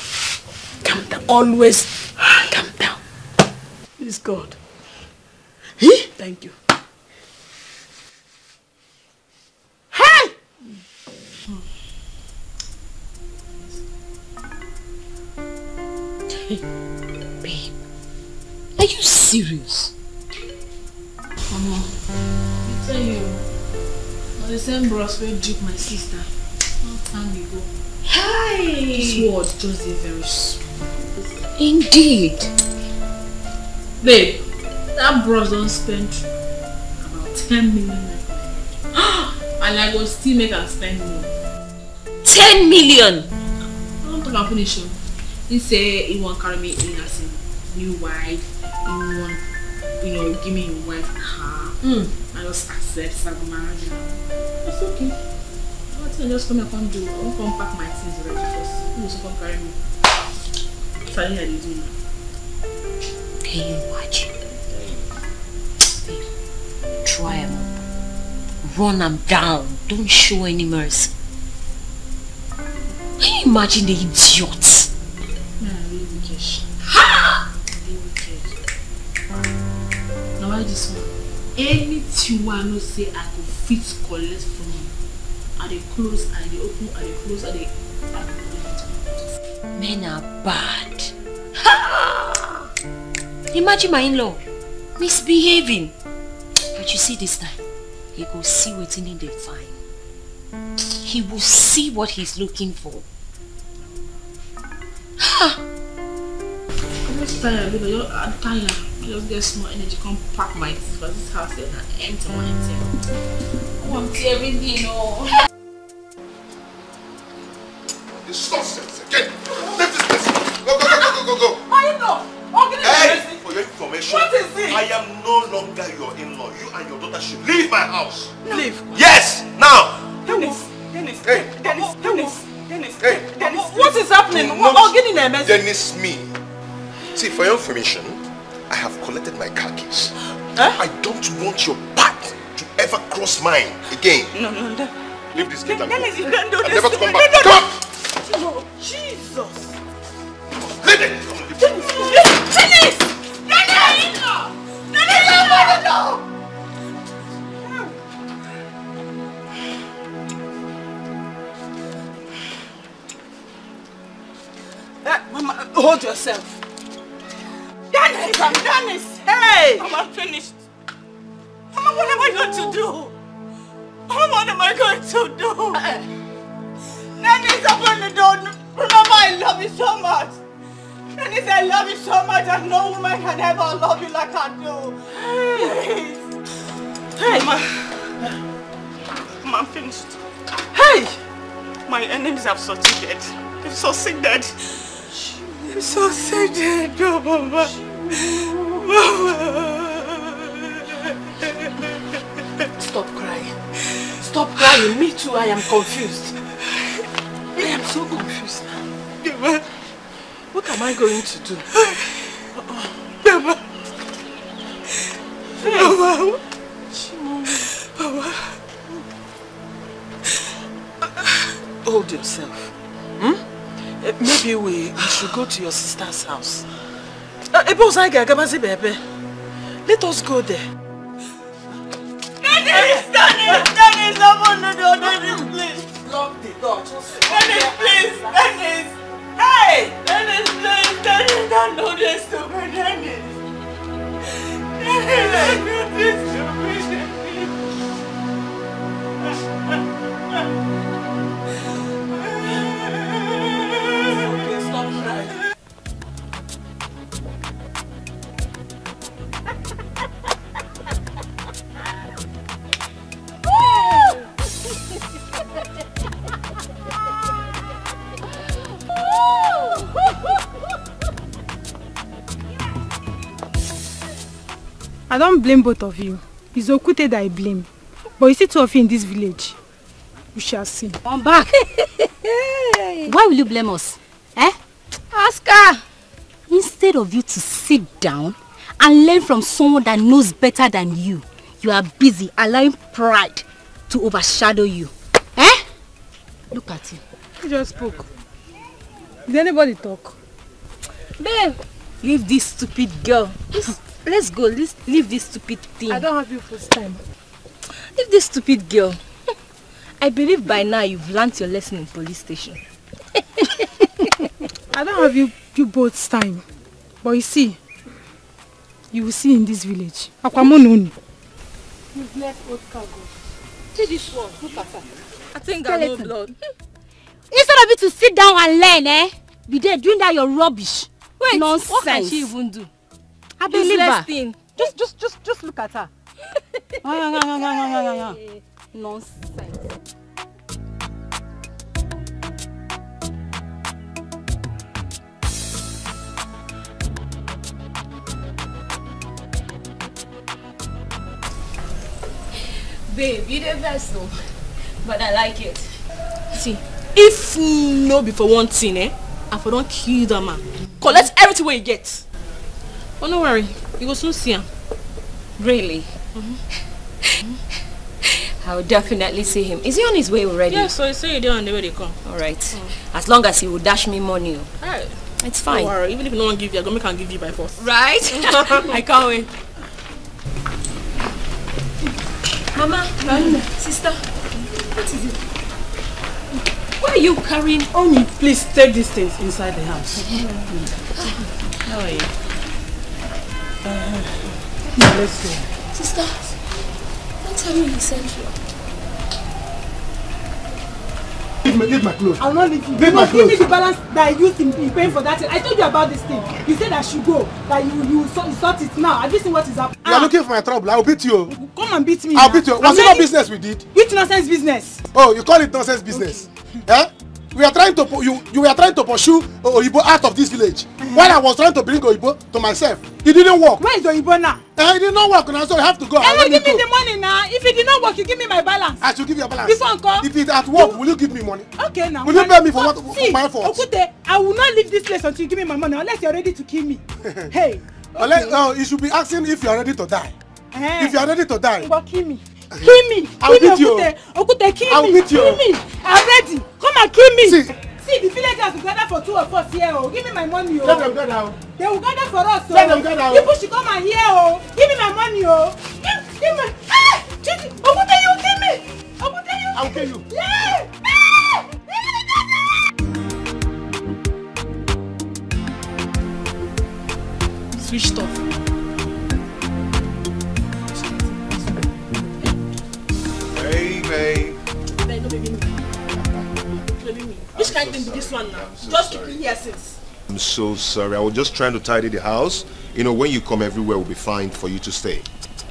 Calm down. Always calm down. It's God. He? Thank you. Hey! Babe, are you serious? Mama, I tell you, the same bros will dupe my sister. Long time ago. Hi! This world just a very small. Indeed. Babe, that bros don't spend about 10 million. And I go still make her spend more. 10 million! I don't talk about finish. He say he won't carry me in as a new wife. He won't, give me your wife car. I just accept Sago marriage now. It's okay. I just come and do. I won't come pack my things already first. He will come carry me. So I did do now. Can you imagine? Babe, try him up. Run him down. Don't show any mercy. Can you imagine the idiots? Why this one? Anything I know say I could fit collect from you. Are they close? Are they open? Are they close? Are they? Men are bad. Ha! Imagine my in-law misbehaving. But you see this time, he will see what's in the fine. He will see what he's looking for. Ha! I'm just tired, I'm tired. Just get small energy, come pack my things for this house and empty my things. Oh, I'm tearing you know. It's nonsense again. Leave this place. Go. I know. Hey, for your information, What is it? I am no longer your in-law. You and your daughter should leave my house. Leave. Yes, now. Dennis. Hey. Dennis. What is happening? Getting a message. Dennis, me. See, for your information, I have collected my car keys. I don't want your path to ever cross mine again. No. Leave this gate and go. Dennis, you can't do this. Never to come back. Come on. No, Jesus. Leave it. Dennis! Mama, hold yourself. Dennis! Hey! Mama, finished. Mama, what am I going to do? Mama, what am I going to do? Dennis, open the door. Remember, I love you so much. Dennis, I love you so much that no woman can ever love you like I do. Please. Hey. Mama, I'm finished. Hey! My enemies have succeeded. They've succeeded. They've succeeded. Oh, Mama. Stop crying. Stop crying. Me too, I am confused. I am so confused. What am I going to do? Mama. Hold yourself. Maybe we should go to your sister's house. Let us go there. Dennis, open the door. Dennis, please. Lock the door. Dennis, please. Dennis. Hey! Dennis, please. Dennis, don't do this to me, Dennis. Dennis, don't do this to me, Dennis. Stop crying. I don't blame both of you. It's Okute that I blame. But you see two of you in this village. We shall see. Come back. Why will you blame us? Ask her. Instead of you to sit down and learn from someone that knows better than you, you are busy allowing pride to overshadow you. Look at you. You just spoke. Did anybody talk? Babe, leave this stupid girl. Let's go. Let's leave this stupid thing. I don't have you first time. Leave this stupid girl. I believe by now you've learnt your lesson in police station. I don't have you both time. But you see, you will see in this village. Akwamononi. You've left both cargo. See this one. Look at her. I think I know blood. Instead of you to sit down and learn, be there doing that your rubbish. Wait, nonsense. what can she even do? I believe her. Thing. Just look at her. Nonsense. Babe, you the best though. But I like it. See, if no be for one thing, I for don't kill that man. Collect everything where you get. But no worry, you go soon see him. Really? I will definitely see him. Is he on his way already? Yeah, so he say you're on the way they come. Alright. As long as he will dash me money. Right. It's fine. Don't worry, even if no one give you, I'm gonna give you by force. Right? I can't wait. Mama, sister, what is it? Why are you carrying? Only, please take these things inside the house. How are you? Let's go. Sister, don't tell me he sent you. Leave my clothes. I'll not leave you. Leave my Give me clothes. the balance that I used in paying for that thing. I told you about this thing. You said I should go. That you sort it now. Have you seen what is happening? You are looking for my trouble. I'll beat you. Come and beat me. I'll now. beat you. Was it not business we did? Which nonsense business? Oh, you call it nonsense business? Eh? We are trying to you were trying to pursue Oyibo out of this village. While I was trying to bring Oyibo to myself. It didn't work. Where is Oyibo now? It did not work now, so you have to go. Hey, give me the money now. If it did not work, you give me my balance. I should give you a balance. Before uncle. If it at work, will you give me money? Okay now. Will you pay me for what See, for my fault? Okute, I will not leave this place until you give me my money unless you're ready to kill me. Hey. Okay. You should be asking if you are ready to die. If you are ready to die. But kill me. Kill me. I'll beat you. Okute, kill I'll me. beat you. Kill me. I'm ready. Come and kill me. See, the villagers will gather for 2 of us here. Oh. Give me my money. Oh. Let them gather out. They will gather for us. Oh. Let them gather out. People should come and hear. Oh. Give me my money. Oh. Give me. Ah! Okute, you kill me. Okute, you. I'll kill you. Yeah. Switched off. Hey, babe. No, baby me. Baby me. Which kind of thing be this one now? Just keep me here since. I'm so sorry. I was just trying to tidy the house. You know, when you come everywhere, will be fine for you to stay.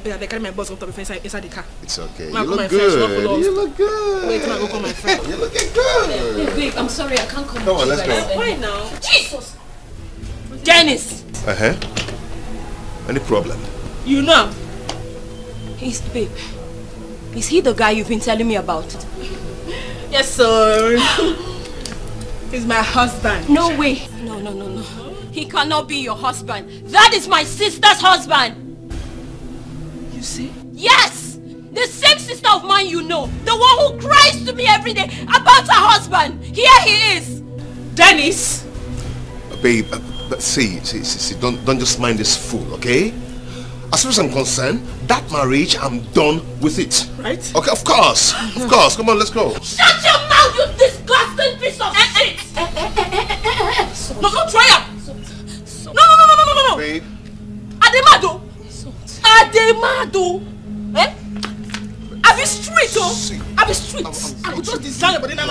Yeah, they carry my boss up inside the car. It's okay. Ma, You call my look friend, she not good. follow us. You look good. Wait till I go call my friend. You're looking good. Hey, babe, I'm sorry, I can't come. Come on, let's go. Why now? Jesus! Dennis! Uh-huh. Any problem? You know? Babe. Is he the guy you've been telling me about? Yes, sir. He's my husband. No way. No. He cannot be your husband. That is my sister's husband. You see? Yes! The same sister of mine you know. The one who cries to me every day about her husband. Here he is. Dennis! Babe, see, don't just mind this fool, okay? As far as I'm concerned, that marriage, I'm done with it. Right? Okay, of course. Of course. Come on, let's go. Shut your mouth, you disgusting piece of shit! No, don't try it! No! Babe. Ademado! Eh? I be street, oh! I be street! I will just design your body. No.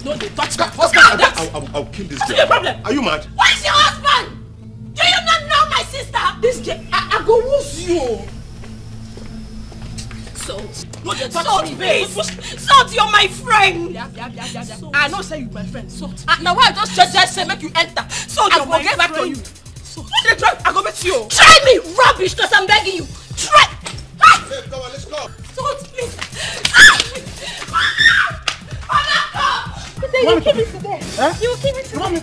No, they touch my husband. husband. I'll kill this What's girl. your problem? Are you mad? Where's your husband? Do you not know my sister? This girl, I go lose you. Salt. No, they touch Salt, me. babe. Salt, you're my friend. Yeah. I know say you my friend. Salt. Now why I just say make you enter? Salt, I you're go my get back to friend. you. What they try? I go meet you. Try me rubbish, cause I'm begging you. Try. Babe, come on, let's go. Salt, please. You kill me today. Eh? You kill me today.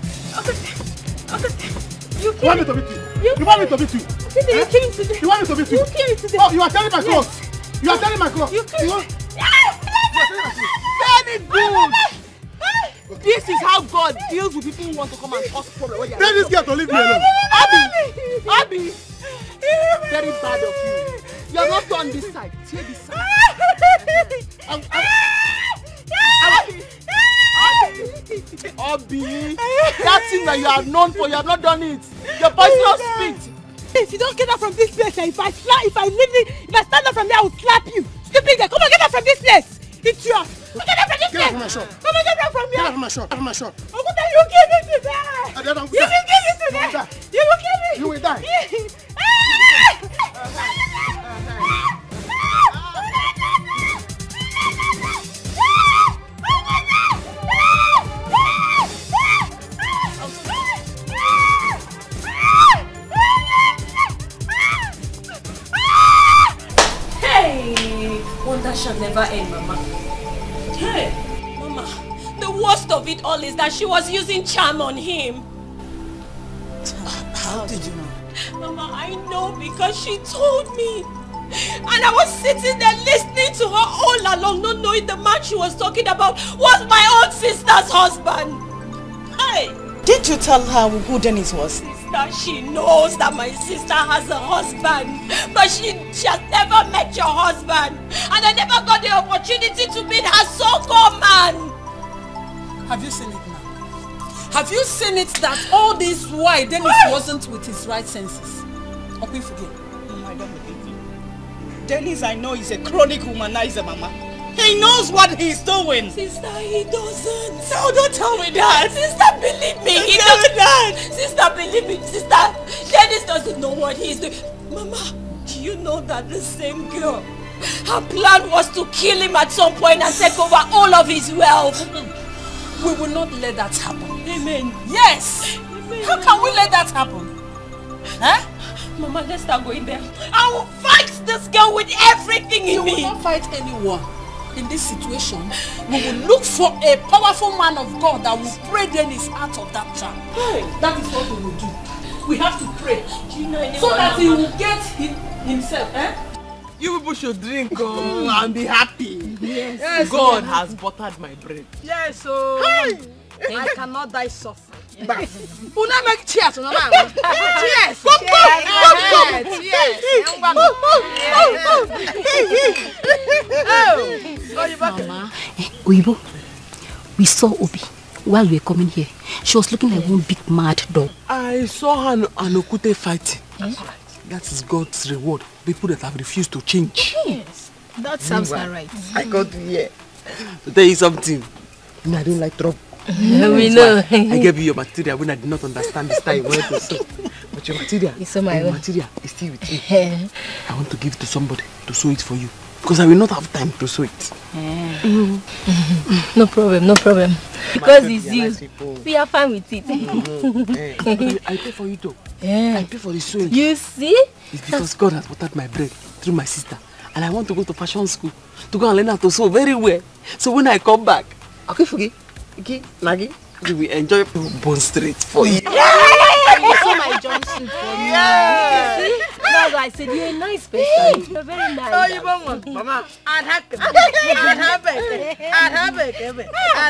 You You want me to beat you? You want me to beat you? You kill me today. You want me to beat you? You kill me today. Oh, you are telling my clothes. You are telling my clothes. You kill me. Very good. This is how God deals with people who want to come and cause problems. Tell this girl to leave me alone. Abby, very bad of you. You are not on this side. Stay this side. Abby, that thing that you are known for, you have not done it. Your poisonous spit. If you don't get out from this place, if I stand up from there, I will slap you. Stupid girl, come on, get out from this place. It's yours. Get out from this place. Get out from my shop. Come on, get out from here. Get out from my shop. Get out from my shop. Oh, what are you kill me today? You will kill me today. You will kill me. You will die. Hey, wonder shall never end, Mama. Hey, Mama, the worst of it all is that she was using charm on him. How did you know? Mama, I know because she told me. And I was sitting there listening to her all along, not knowing the man she was talking about was my own sister's husband. Hey! Did you tell her who Dennis was? Sister, she knows that my sister has a husband, but she has never met your husband, and I never got the opportunity to meet her so-called man. Have you seen it now? Have you seen it that all this while Dennis wasn't with his right senses? Okay, forget. I don't believe you. Dennis, I know, is a chronic womanizer, Mama. He knows what he's doing. Sister, he doesn't. No, don't tell me that. Sister, believe me. He doesn't. That. Sister, believe me. Sister, Dennis doesn't know what he's doing. Mama, do you know that the same girl, her plan was to kill him at some point and take over all of his wealth? We will not let that happen. Amen. Yes. Amen. How can we let that happen? Huh? Mama, let's start going there. I will fight this girl with everything in me. You will not fight anyone. In this situation, we will look for a powerful man of God that will pray Dennis out of that trap. Hey, that is what we will do. We have to pray. Do you know anyone? So that he will get himself. You people should drink and be happy. Yes. God has buttered my bread. Yes, so I cannot die suffering. Una make cheers, no man. Cheers. Mama, Oyibo, we saw Obi while we were coming here. She was looking like one big mad dog. I saw her and Okute fighting. That is God's reward. People that have refused to change. Yes, that sounds right. I got to hear. To tell you something, I don't like trouble. We know. I gave you your material when I did not understand the style you wanted to sew. But your material, material is still with me. I want to give it to somebody to sew it for you. Because I will not have time to sew it. No problem, no problem. Because it's you. We are fine with it. I pay for you too. I pay for the sewing. You see? It's because God has buttered my bread through my sister. And I want to go to fashion school to go and learn how to sew very well. So when I come back, okay, forget. Okay, Nagi, we will enjoy Bone Street for you. You saw my jumpsuit for me. Yeah. See? That's why I said you're a nice person. You're very nice. Oh, you want Mama? I'd have it. I'd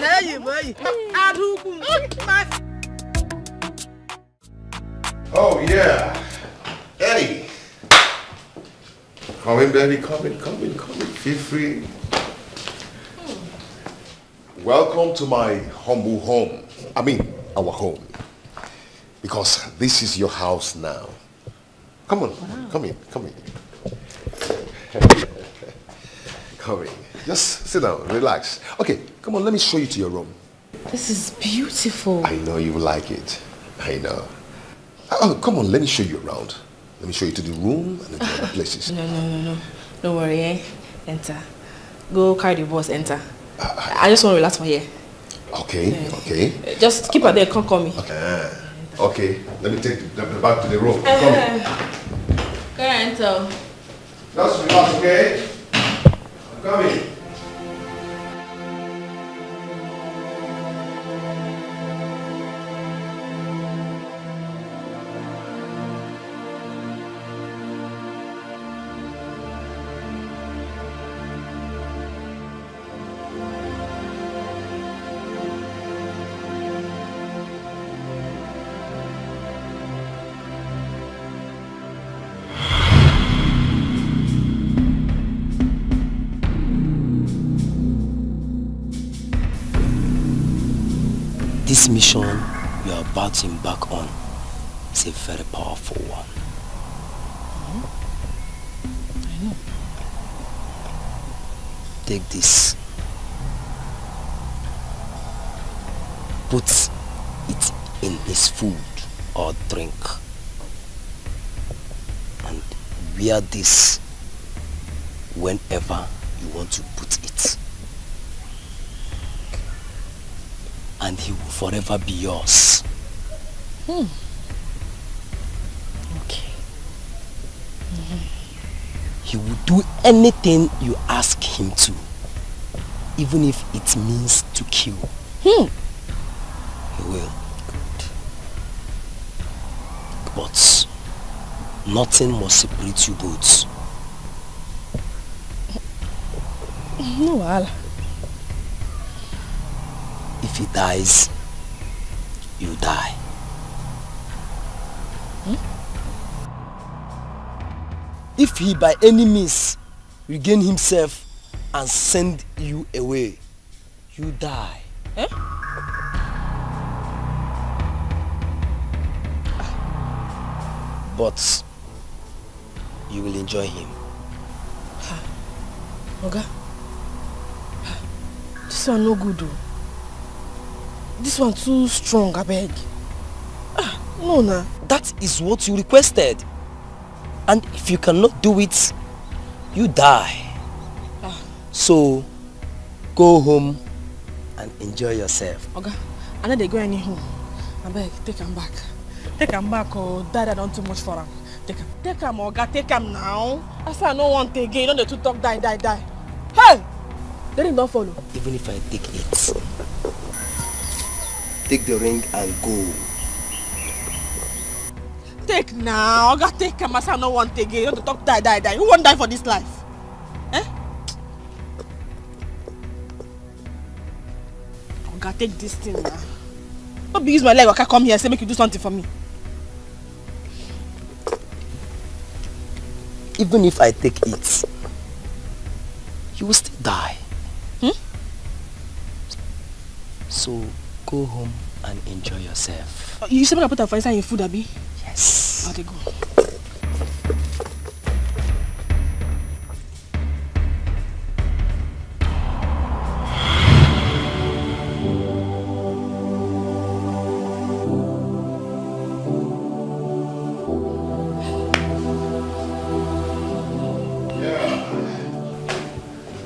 have you, boy. I'd who? Oh, yeah. Eddie. Come in, baby. Come in. Feel free. Welcome to my humble home. I mean, our home. Because this is your house now. Come on, wow. Come in. Come in. Just sit down, relax. Okay, come on, let me show you to your room. This is beautiful. I know you like it. I know. Oh, come on, let me show you around. Let me show you to the room and the other places. No. Don't worry, eh? Enter. Go carry the boss, enter. I just want to relax for here. Okay. Just keep her there, come call me. Okay, let me take the back to the room. Come. Go ahead, enter. Just relax, okay? I'm coming. This mission we are about to embark on is a very powerful one. I know. Take this. Put it in his food or drink. And wear this whenever you want to put it. And he will forever be yours. Okay. He will do anything you ask him to, even if it means to kill. He will. Good. But nothing must separate you both. No, Al. If he dies, you die. If he by any means regain himself and send you away, you die. Eh? But you will enjoy him. Oga, this one no good though. This one too strong, I beg. No, nah. That is what you requested. And if you cannot do it, you die. So, go home and enjoy yourself. Oga, I know they go any home. I beg, take him back. Take him back or die that done too much for him. Take him, Oga, take him now. I say I no want again. You don't need to talk, die. Hey! Let him not follow. Even if I take it, take the ring and go. Take now, Oga, take him. I say I no want again. You don't need to talk, die. Who won't die for this life? Eh? Oga, take this thing now. Don't be use my leg, Oga, come here and say make you do something for me. Even if I take it, you will still die. So go home and enjoy yourself. You said I put a fire inside your food, Abi? Yes. I'll go.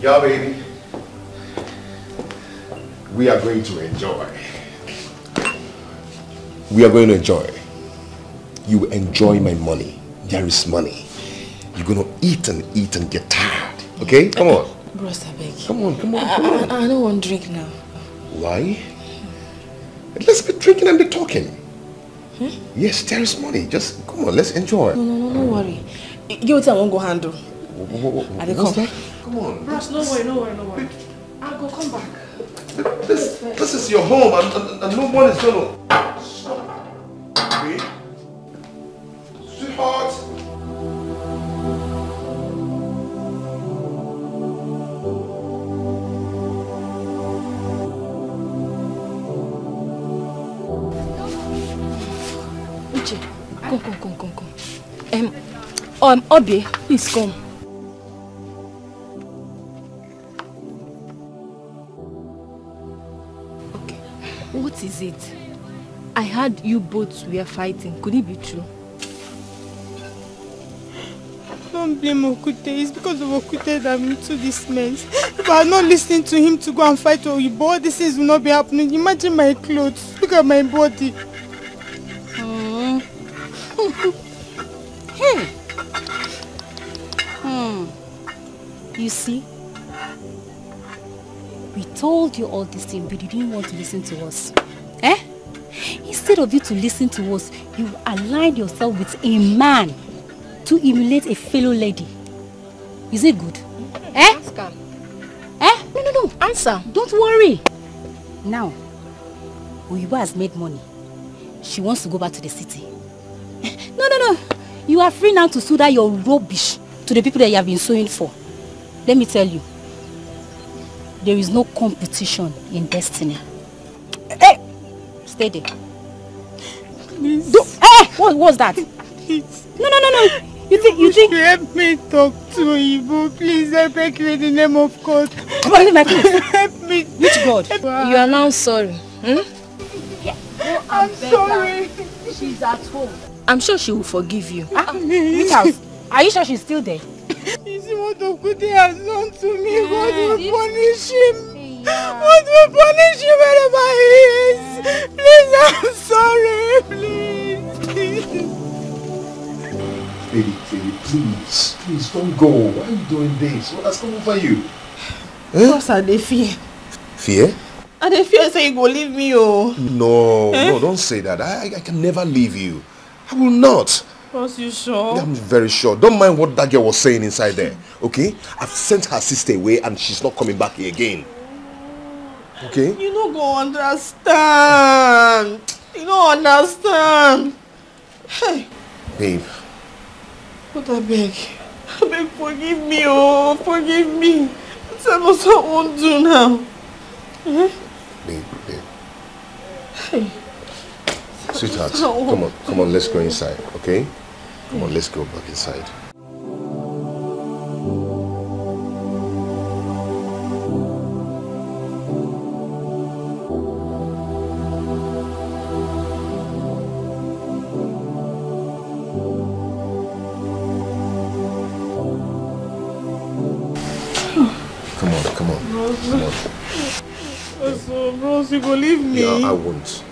Yeah, baby. We are going to enjoy. We are going to enjoy. You enjoy my money. There is money. You're going to eat and get tired. Okay? Come on. Bros, I beg. Come on. I don't want to drink now. Why? Let's be drinking and be talking. Yes, there is money. Just come on, let's enjoy. No worry. Give it I won't go handle. What's that? Come on. Bros, no worry. I'll go come back. This is your home and no one is gonna. Okay? Sweetheart. Uche, come. Obi, please come. What is it? I heard you both were fighting. Could it be true? Don't blame Okute. It's because of Okute that I'm into this mess. If I had not listened to him to go and fight Oyibo, all these things will not be happening. Imagine my clothes. Look at my body. Hey! You see? We told you all this thing, but you didn't want to listen to us. Instead of you to listen to us, you aligned yourself with a man to emulate a fellow lady. Is it good? Answer. No. Answer. Don't worry. Now, Oyibo has made money. She wants to go back to the city. No. You are free now to sue that your rubbish to the people that you have been suing for. Let me tell you. There is no competition in destiny. Hey! Stay there. Please. What was that? Please. No. You think help me talk to Oyibo, please. I beg you in the name of God. Come on, leave my place. Help me. Which God? You are now sorry. Yeah. I'm sorry. She's at home. I'm sure she will forgive you. Which house? Are you sure she's still there? You see what Okute has done to me. God will punish him. God will punish him wherever he is. Please, I'm sorry. Please. Baby, please don't go. Why are you doing this? What has come over you? Because I dey fear. Fear? I dey fear say you go leave me, oh. No, don't say that. I can never leave you. I will not. Boss, you sure? Yeah, I'm very sure. Don't mind what that girl was saying inside there, okay? I've sent her sister away and she's not coming back here again. Okay? You no go understand. You don't understand. Hey. Babe. What I beg? I beg, forgive me, oh, forgive me. Tell us what I won't do now. Babe. Hey. Sweetheart, come on, let's go inside, okay? Come on, let's go back inside. Come on. So, bros, you go leave me? Yeah, I won't.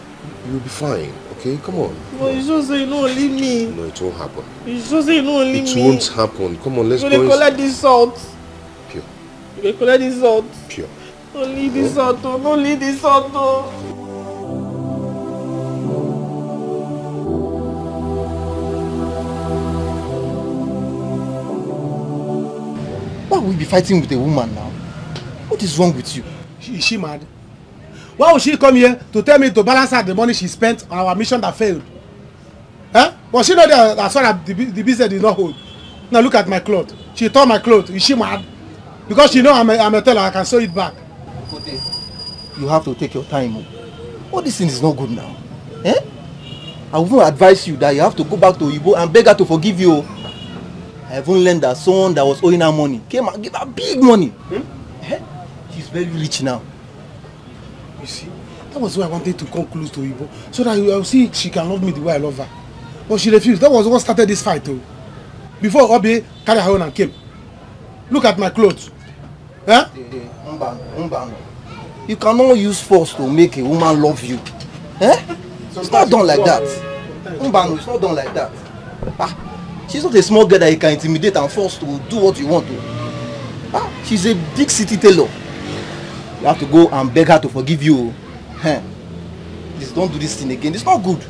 You'll be fine, okay? Come on. But you just say you don't leave me. No, it won't happen. You just say you don't leave me. It won't happen. Come on, let's go. You collect this salt. Pure. You collect this salt. Pure. Don't leave this salt, oh. Don't leave this salt, oh. Why will we be fighting with a woman now? What is wrong with you? Is she mad? Why would she come here to tell me to balance out the money she spent on our mission that failed? Huh? But she know that as far as the business did not hold. Now look at my clothes. She tore my clothes. Is she mad? Because she know I'm a teller, I can sew it back. You have to take your time. All this thing is not good now. Eh? I will advise you that you have to go back to Igbo and beg her to forgive you. I even learned that someone that was owing her money came and gave her big money. Eh? She's very rich now. You see, that was why I wanted to come close to Igbo, so that you will see she can love me the way I love her. But she refused. That was what started this fight too. Before Obi carried her own and came. Look at my clothes. Eh? You cannot use force to make a woman love you. Eh? It's not done like that. It's not done like that. She's not a small girl that you can intimidate and force to do what you want to. She's a big city tailor. You have to go and beg her to forgive you. Please don't do this thing again. It's not good.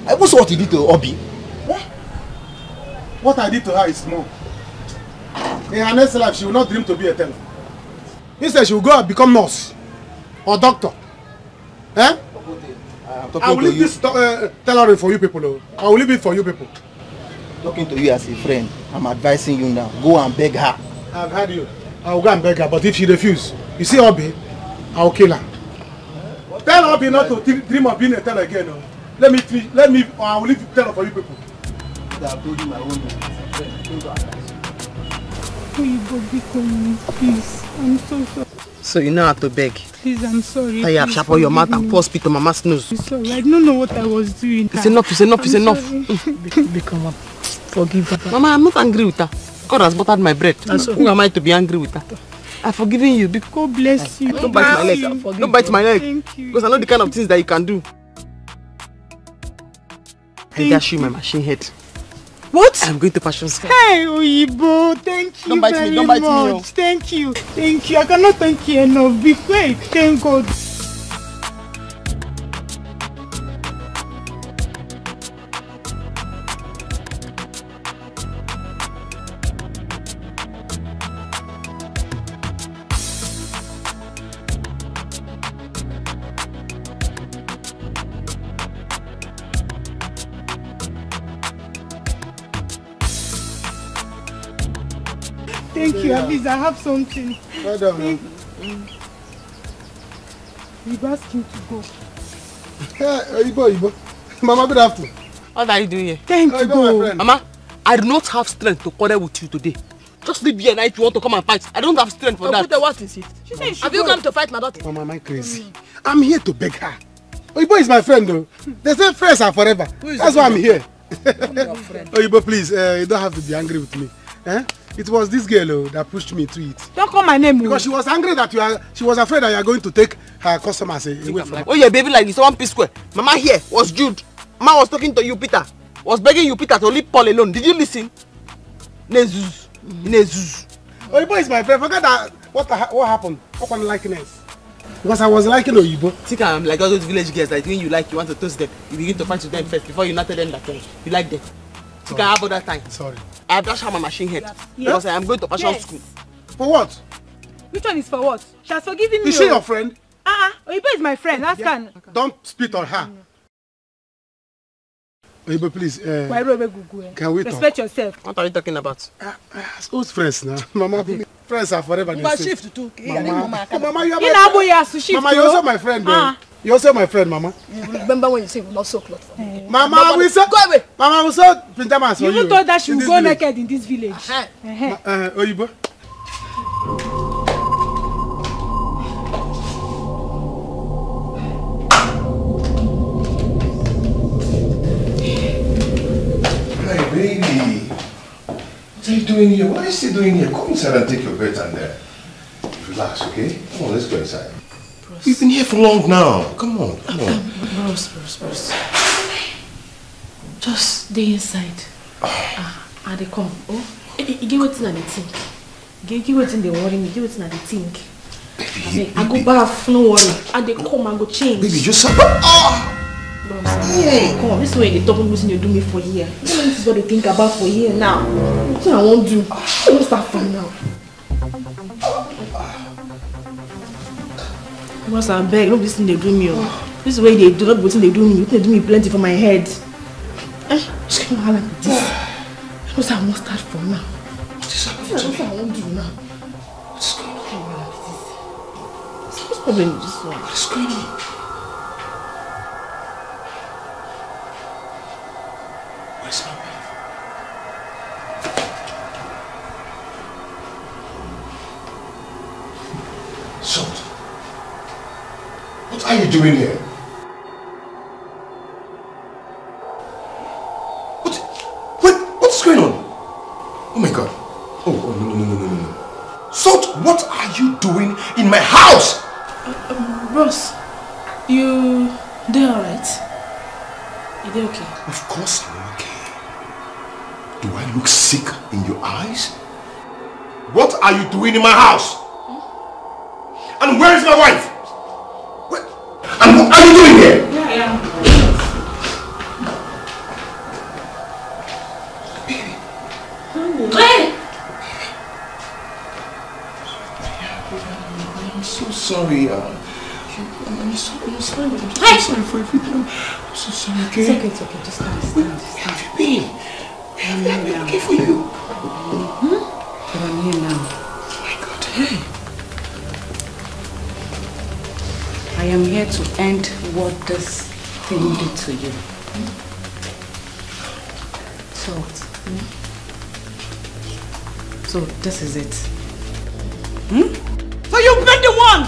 I even saw what you did to Obi. What I did to her is small. In her next life, she will not dream to be a teller. Instead, she will go and become nurse or doctor. Eh? I will leave this tailoring for you people. I will leave it for you people. Talking to you as a friend, I'm advising you now. Go and beg her. I've heard you. I will go and beg her, but if she refuses, you see Obi, I will kill her. Tell Obi not to dream of being a teller again. Let me, or I will leave the teller for you people. I've told you my own. Please, I'm so sorry. So you know how to beg. Please, I'm sorry. Tie up sharp on your mouth and pour spit on mama's nose. I'm sorry. I don't know what I was doing. It's enough, it's enough, it's enough. Become forgive her. Mama, I'm not angry with her. God has buttered my bread. Who am I to be angry with her? I've forgiven you. God bless you. Don't bite my leg. Don't bite my leg. Thank you. Because I know the kind of things that you can do. I dash you my machine head. What? I'm going to fashion school. Hey, Oyibo, thank you don't bite very me, don't bite much. Me, no. Thank you. Thank you. I cannot thank you enough. Be quick. Thank God. Thank you, at least I have something. Well done. We've asked him to go. Hey, Ibo. Mama, good afternoon. What are you doing here? Thank you, go. Mama, I do not have strength to quarrel with you today. Just leave here now if you want to come and fight. I don't have strength for that. What is it? She said have you come to fight my daughter? Mama, am I crazy? I'm here to beg her. Oyibo is my friend though. They say friends are forever. That's why I'm here. Oyibo, please, you don't have to be angry with me. Eh? It was this girl that pushed me to it. Don't call my name. Because she was angry that she was afraid that you are going to take her customers away from her. Oh yeah, baby, like this 1 piece square. Mama here was Jude. Mama was talking to you, Peter. Was begging you, Peter, to leave Paul alone. Did you listen? Nezuz. Oyibo is my friend. Forget that. What happened? What unlikeness? Because I was liking Oyibo. Think I'm like all those village girls that when you like, you want to toast them. You begin to fight with them first before you not tell them that you like them. Think I have all that time. Sorry. I have dashed her my machine head. Yes. Because I am going to fashion school. For what? Which one is for what? She has forgiven me. Is she your friend? Oyibo is my friend. Ask her. Don't spit on her. But please, can we talk? Respect yourself. What are you talking about? Who's friends now? Mama, friends are forever. You are shift too. Mama, you are Mama, you're also my friend. You're also my friend, Mama. You remember when you say we not so close for me? Mama, we saw. Go away. Mama, we saw pajamas for you. You told that she will go naked in this village. Oyibo. Hey, baby. What are you doing here? What are you still doing here? Come inside and take your bed and relax, okay? Come on, let's go inside. Bruce. We've been here for long now. Come on, come on. Bruce. Just stay inside. And they come. Oh, you get what's in the think. Get what's in the worry me. Get what's in the think. Baby, I go bath, no worry. And they come and go change. Baby, just Come on, this way they talk about you do me for here. This is what they think about for here now. That's what I won't do. I won't start from now. Once I beg, look this thing they do me. This way they do not what they do me. They do me plenty for my head. Just keep my like this. That's what I won't start from now. That's what I won't do now. What's going on? What's the problem with this one? What's going on? Where's my wife? Salt, what are you doing here? What's going on? Oh my God. Oh, no. Salt, what are you doing in my house? Ross, you alright? You they okay? Of course I'm okay. Do I look sick in your eyes? What are you doing in my house? And where is my wife? And what are you doing here? Yeah. Hey! I'm so sorry. I'm so sorry. I'm so sorry for everything. I'm so sorry, okay? It's okay. Just stand. Where have you been? Where have I been looking for you? But I'm here now. Oh my God, hey. I am here to end what this thing did to you. So this is it. So you've been the one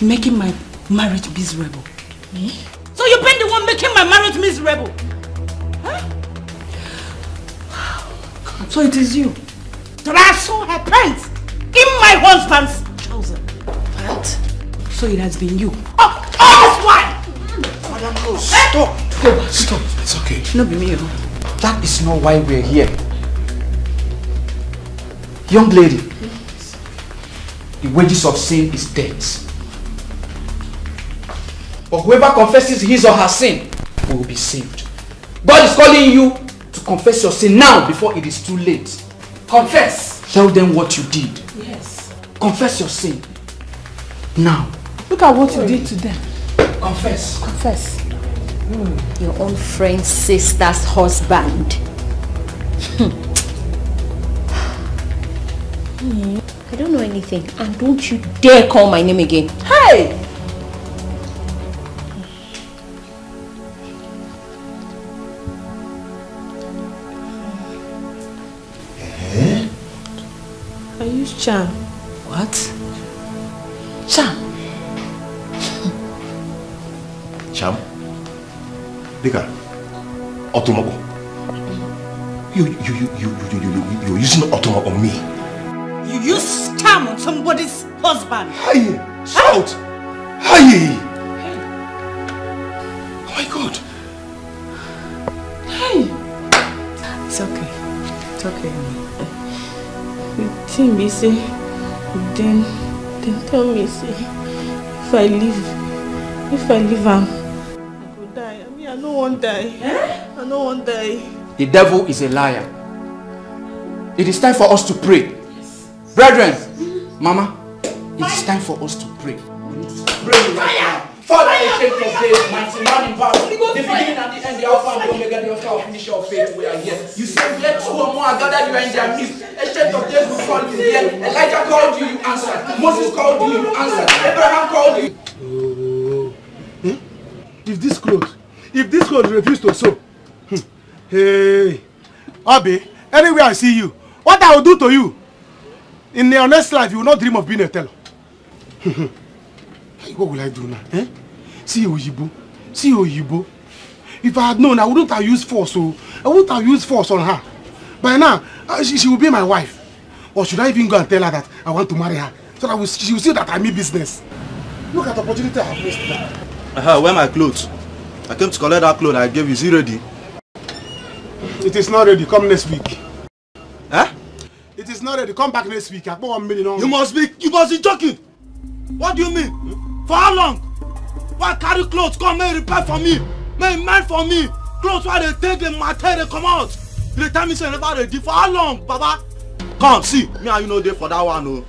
making my marriage miserable. So you've been the one making my marriage miserable. So it is you that I saw her pants in my husband's trouser. What? So it has been you. Oh, that's why! Madam, no, stop. Stop. It's okay. No, be me. That is not why we're here. Young lady, the wages of sin is death. But whoever confesses his or her sin will be saved. God is calling you to confess your sin now before it is too late. Confess. Tell them what you did. Yes. Confess your sin. Now. Look at what you did to them. Confess. Confess. Your own friend's sister's husband. I don't know anything, and don't you dare call my name again. Hey! I use charm. What? Charm? Charm? Dika, Otomobo. You're using Otomobo on me. You use charm on somebody's husband. Hey! Shout! Hey! Oh my God! Hey! It's okay. It's okay. The thing be say, then tell me say, if I leave am, I go die. I mean, I don't want to die. I don't want to die. The devil is a liar. It is time for us to pray. Brethren, Mama, it is time for us to pray. We need to pray right now. Father, ancient of days, mighty man in battle, the beginning and the end, the Alpha and the Omega, the author of finisher of faith, we are here. You said, let two or more are gathered, you are in their midst. Ancient of days, we call you here. Elijah called you, you answered. Moses called you, you answered. Abraham called you. If this clothes refuse to sew, hey, Abi, anywhere I see you, what I will do to you, in your next life, you will not dream of being a teller. What will I do now? Eh? See Oyibo. See Oyibo. If I had known, I wouldn't have used force. So I wouldn't have used force on her. By now, she will be my wife. Or should I even go and tell her that I want to marry her? So that she will see that I mean business. Look at the opportunity I have wasted. Where my clothes? I came to collect that clothes I gave you. Is it ready? It is not ready. Come next week. Huh? It is not ready. Come back next week. I put 1 million. You must be joking. What do you mean? For how long? Why carry clothes? Come and repair for me. Make mend for me. Clothes why they take the material come out. They tell me say never ready. For how long, Baba? Come see. Me and you know there for that one. No.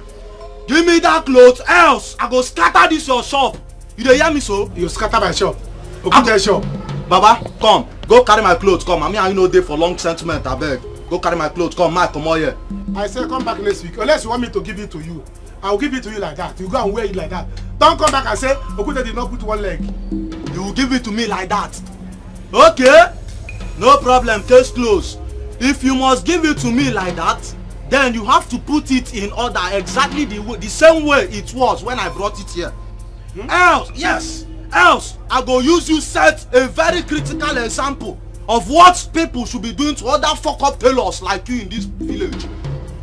Give me that clothes, else I go scatter this your shop. You dey hear me so? You scatter my shop. Open shop. Baba, come. Go carry my clothes. Come. I mean you know there for long sentiment. I beg. Go carry my clothes. Come, Mike, come on here. I say come back next week. Unless you want me to give it to you. I will give it to you like that. You go and wear it like that. Don't come back and say Okute did not put one leg. You will give it to me like that. Okay? No problem. Case closed. If you must give it to me like that, then you have to put it in order exactly the same way it was when I brought it here. Else, I go use you set a very critical example of what people should be doing to other fuck up tailors like you in this village.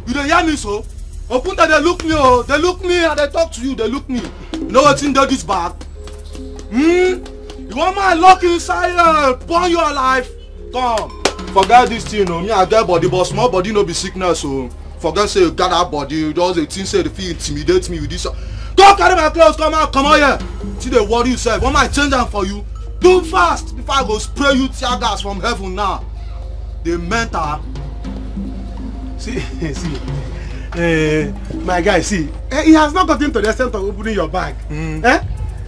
You don't hear me so? Opunta, they look me, oh, they look me and they talk to you, they look me. You know what's in this bag? You want my luck inside burn your life? Come, forget this thing, me I get body, but small body no be sickness, so forget say you got that body, just a thing say the feel intimidate me with this. Go carry my clothes, come on here. See they worry yourself, want my change them for you? Do fast before I go spray you tear gas from heaven now. The mental. See. My guy, see, he has not gotten to the extent of opening your bag.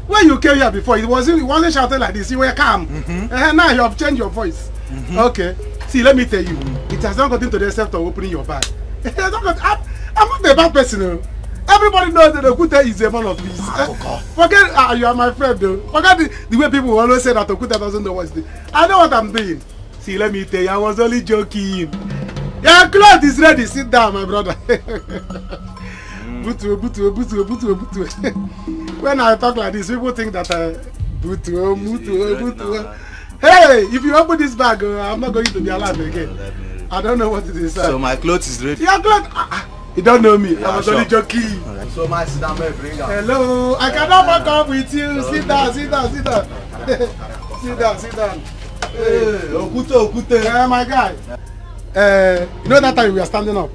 When you came here before, he wasn't shouting like this. You were calm. Now you have changed your voice. Okay. See, let me tell you, it has not gotten to the extent of opening your bag. I'm not a bad person. Everybody knows that Okute is a man of peace. Forget, you are my friend though. Forget the way people always say that Okute doesn't know what's doing. I know what I'm doing. See, let me tell you, I was only joking. Your cloth is ready. Sit down, my brother. Butu. When I talk like this, people think that Butu. Hey, if you open this bag, I'm not going to be alive again. I don't know what it is. So my clothes is ready. Your cloth? You don't know me. I was only joking. Right. So my sit down, bring her. Hello, I cannot back up with you. Sit down. Sit down. Hey, Okute. My guy. You know that time we were standing up,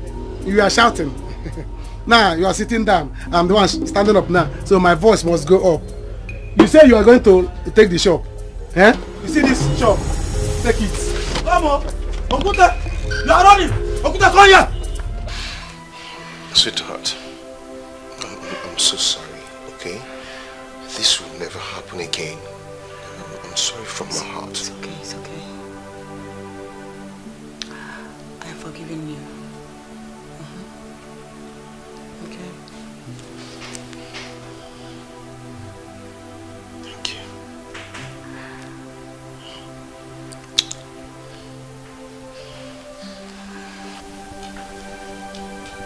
you were shouting. Now you are sitting down. I'm the one standing up now, so my voice must go up. You say you are going to take the shop. You see this shop? Take it. Come on, Okute, you are running. Okute, come here. Sweetheart, I'm so sorry. Okay, this will never happen again. I'm sorry from my heart. It's okay. I've forgiven you. Okay. Thank you.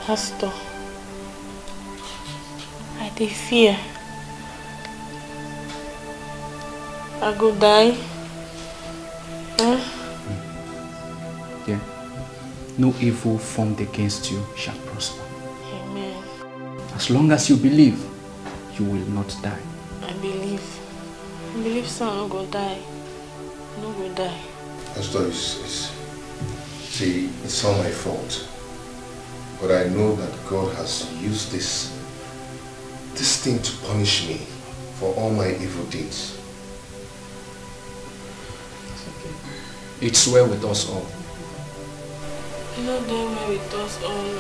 Pastor, I dey fear. I go die. Yeah. No evil formed against you shall prosper. Amen. As long as you believe, you will not die. I believe son no go die. No go die. Pastor, see, it's not my fault. But I know that God has used this thing to punish me for all my evil deeds. It's well with us all. Not there well with us all.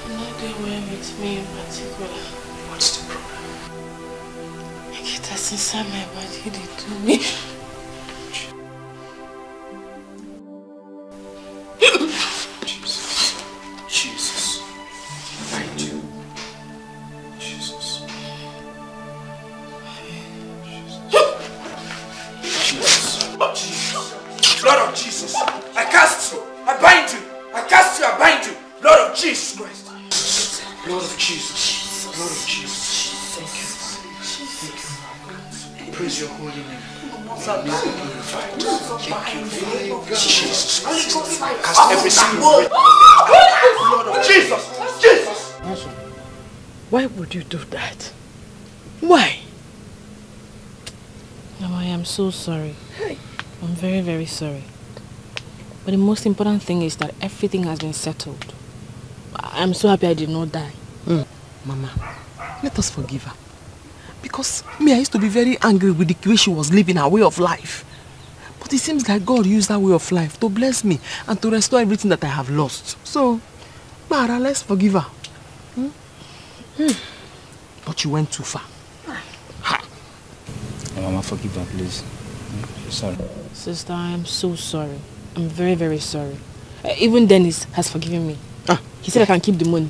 Not there well with me in particular. What's the problem? I What's inside my body they do me? Jesus. Jesus. Thank you. Jesus. Jesus. Blood of Jesus. I cast you. I bind you. I cast you. I bind you. Blood of Jesus Christ. Blood of Jesus. Blood of Jesus. Thank you. Thank you. Praise your holy name. Jesus. Cast every single blood of Jesus. Jesus. Why would you do that? Why? Mama, I am so sorry. I'm very, very sorry. But the most important thing is that everything has been settled. I'm so happy I did not die. Mama, let us forgive her. Because me, I used to be very angry with the way she was living her way of life. But it seems like God used that way of life to bless me and to restore everything that I have lost. So, Mara, let's forgive her. But you went too far. Mama, forgive her, please. Sorry. Sister, I am so sorry. I'm very, very sorry. Even Dennis has forgiven me. He said I can keep the money.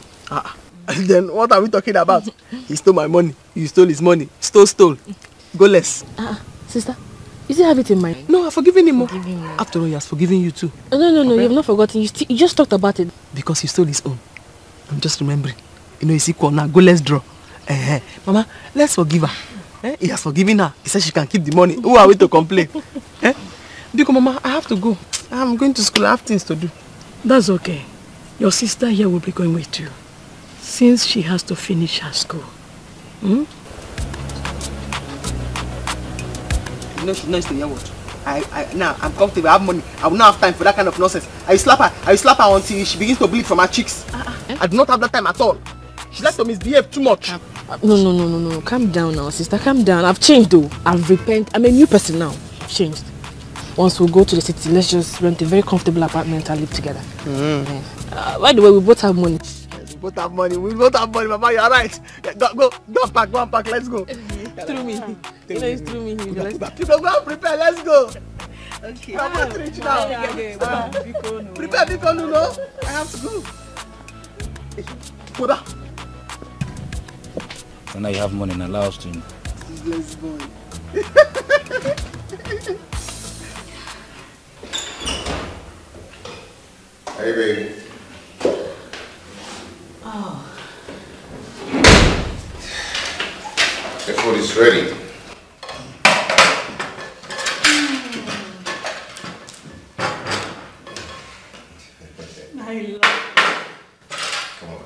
Then what are we talking about? He stole my money. You stole his money. Stole. Go less. Sister, you still have it in mind? No, I've forgiven him. After all, he has forgiven you too. No, you have not forgotten. You just talked about it. Because he stole his own. I'm just remembering. You know, it's equal now. Go, let's draw. Mama, let's forgive her. He has forgiven her. He said she can keep the money. Who are we to complain? Because Mama, I have to go. I'm going to school. I have things to do. That's okay. Your sister here will be going with you, since she has to finish her school. You know she's not to hear what? Now I'm comfortable, I have money. I will not have time for that kind of nonsense. I will slap her until she begins to bleed from her cheeks. I do not have that time at all. She likes to misbehave too much. No. Calm down now, sister. Calm down. I've changed though. I've repented. I'm a new person now. I've changed. Once we go to the city, let's just rent a very comfortable apartment and live together. By the way, we both have money. Yes, we both have money. Mama, you're right. Go and pack. Let's go. Through me. It's through me. Go and prepare. Let's go. Okay. I'm not rich now. Prepare, no. I have to go. Koda. So now you have money and allow us to. Let's go. Hey, baby. Oh. The food is ready. I love it. Come on.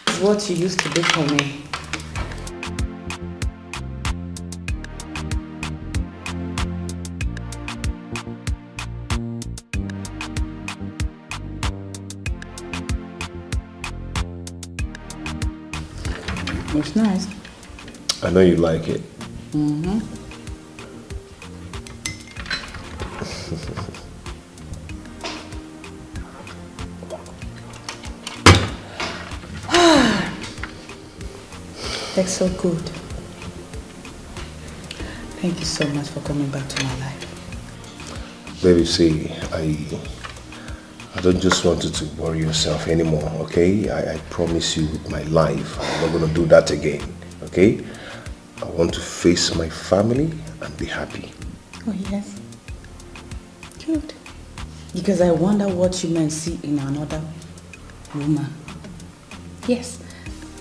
It's what you used to do for me. Looks nice. I know you like it. That's so good. Thank you so much for coming back to my life. Baby, see, I don't just want you to worry yourself anymore, okay? I promise you with my life, I'm not going to do that again, okay? I want to face my family and be happy. Oh, yes. Good. Because I wonder what you men see in another woman. Yes.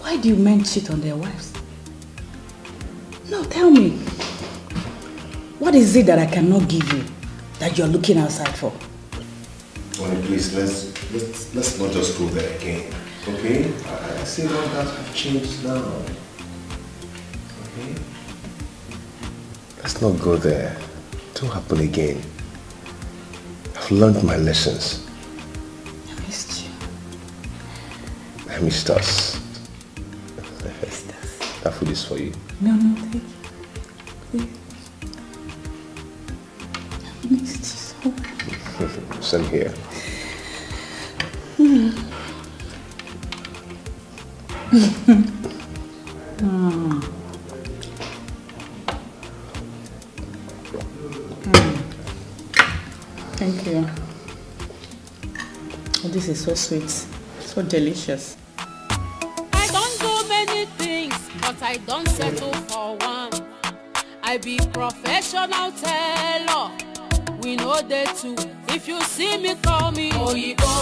Why do men cheat on their wives? No, tell me. What is it that I cannot give you that you're looking outside for? Honey, please, let's not just go there again, okay? I say all that have changed now, okay? Let's not go there. It won't happen again. I've learned my lessons. I missed you. I missed us. That food is for you. No, thank you. Please. I missed you so much. Same here. Thank you. Oh, this is so sweet, so delicious. I don't do many things, but I don't settle for one. I be professional teller. We know they too. If you see me, call me Oyibo,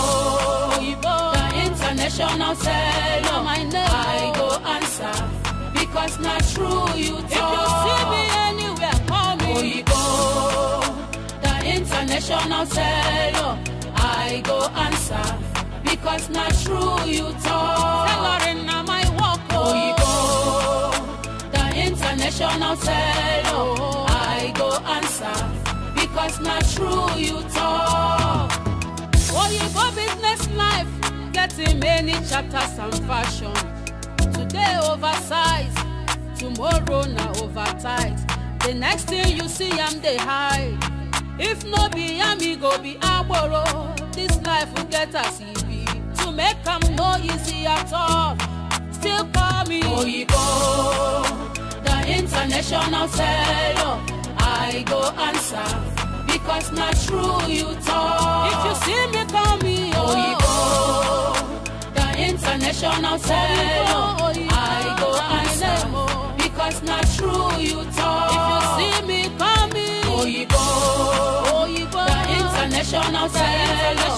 Oyibo, the international teller. My name I go answer because not true you talk. If you see me anywhere, call me Oyibo, the international teller. I go answer because not true you talk. Tailoring na my work, Oyibo, the international teller. I go answer because not true you talk. Oyibo business life getting many chapters and fashion. Today oversized, tomorrow na overtight. The next thing you see I'm the high. If no be ami go be aboro. This life will get us easy. To make them no easy at all. Still call me Oyibo, the international teller. I go answer because not true you talk. If you see me, call me Oyibo, the international teller. I go answer because not true you talk. If you see me, call me Oyibo, the international teller.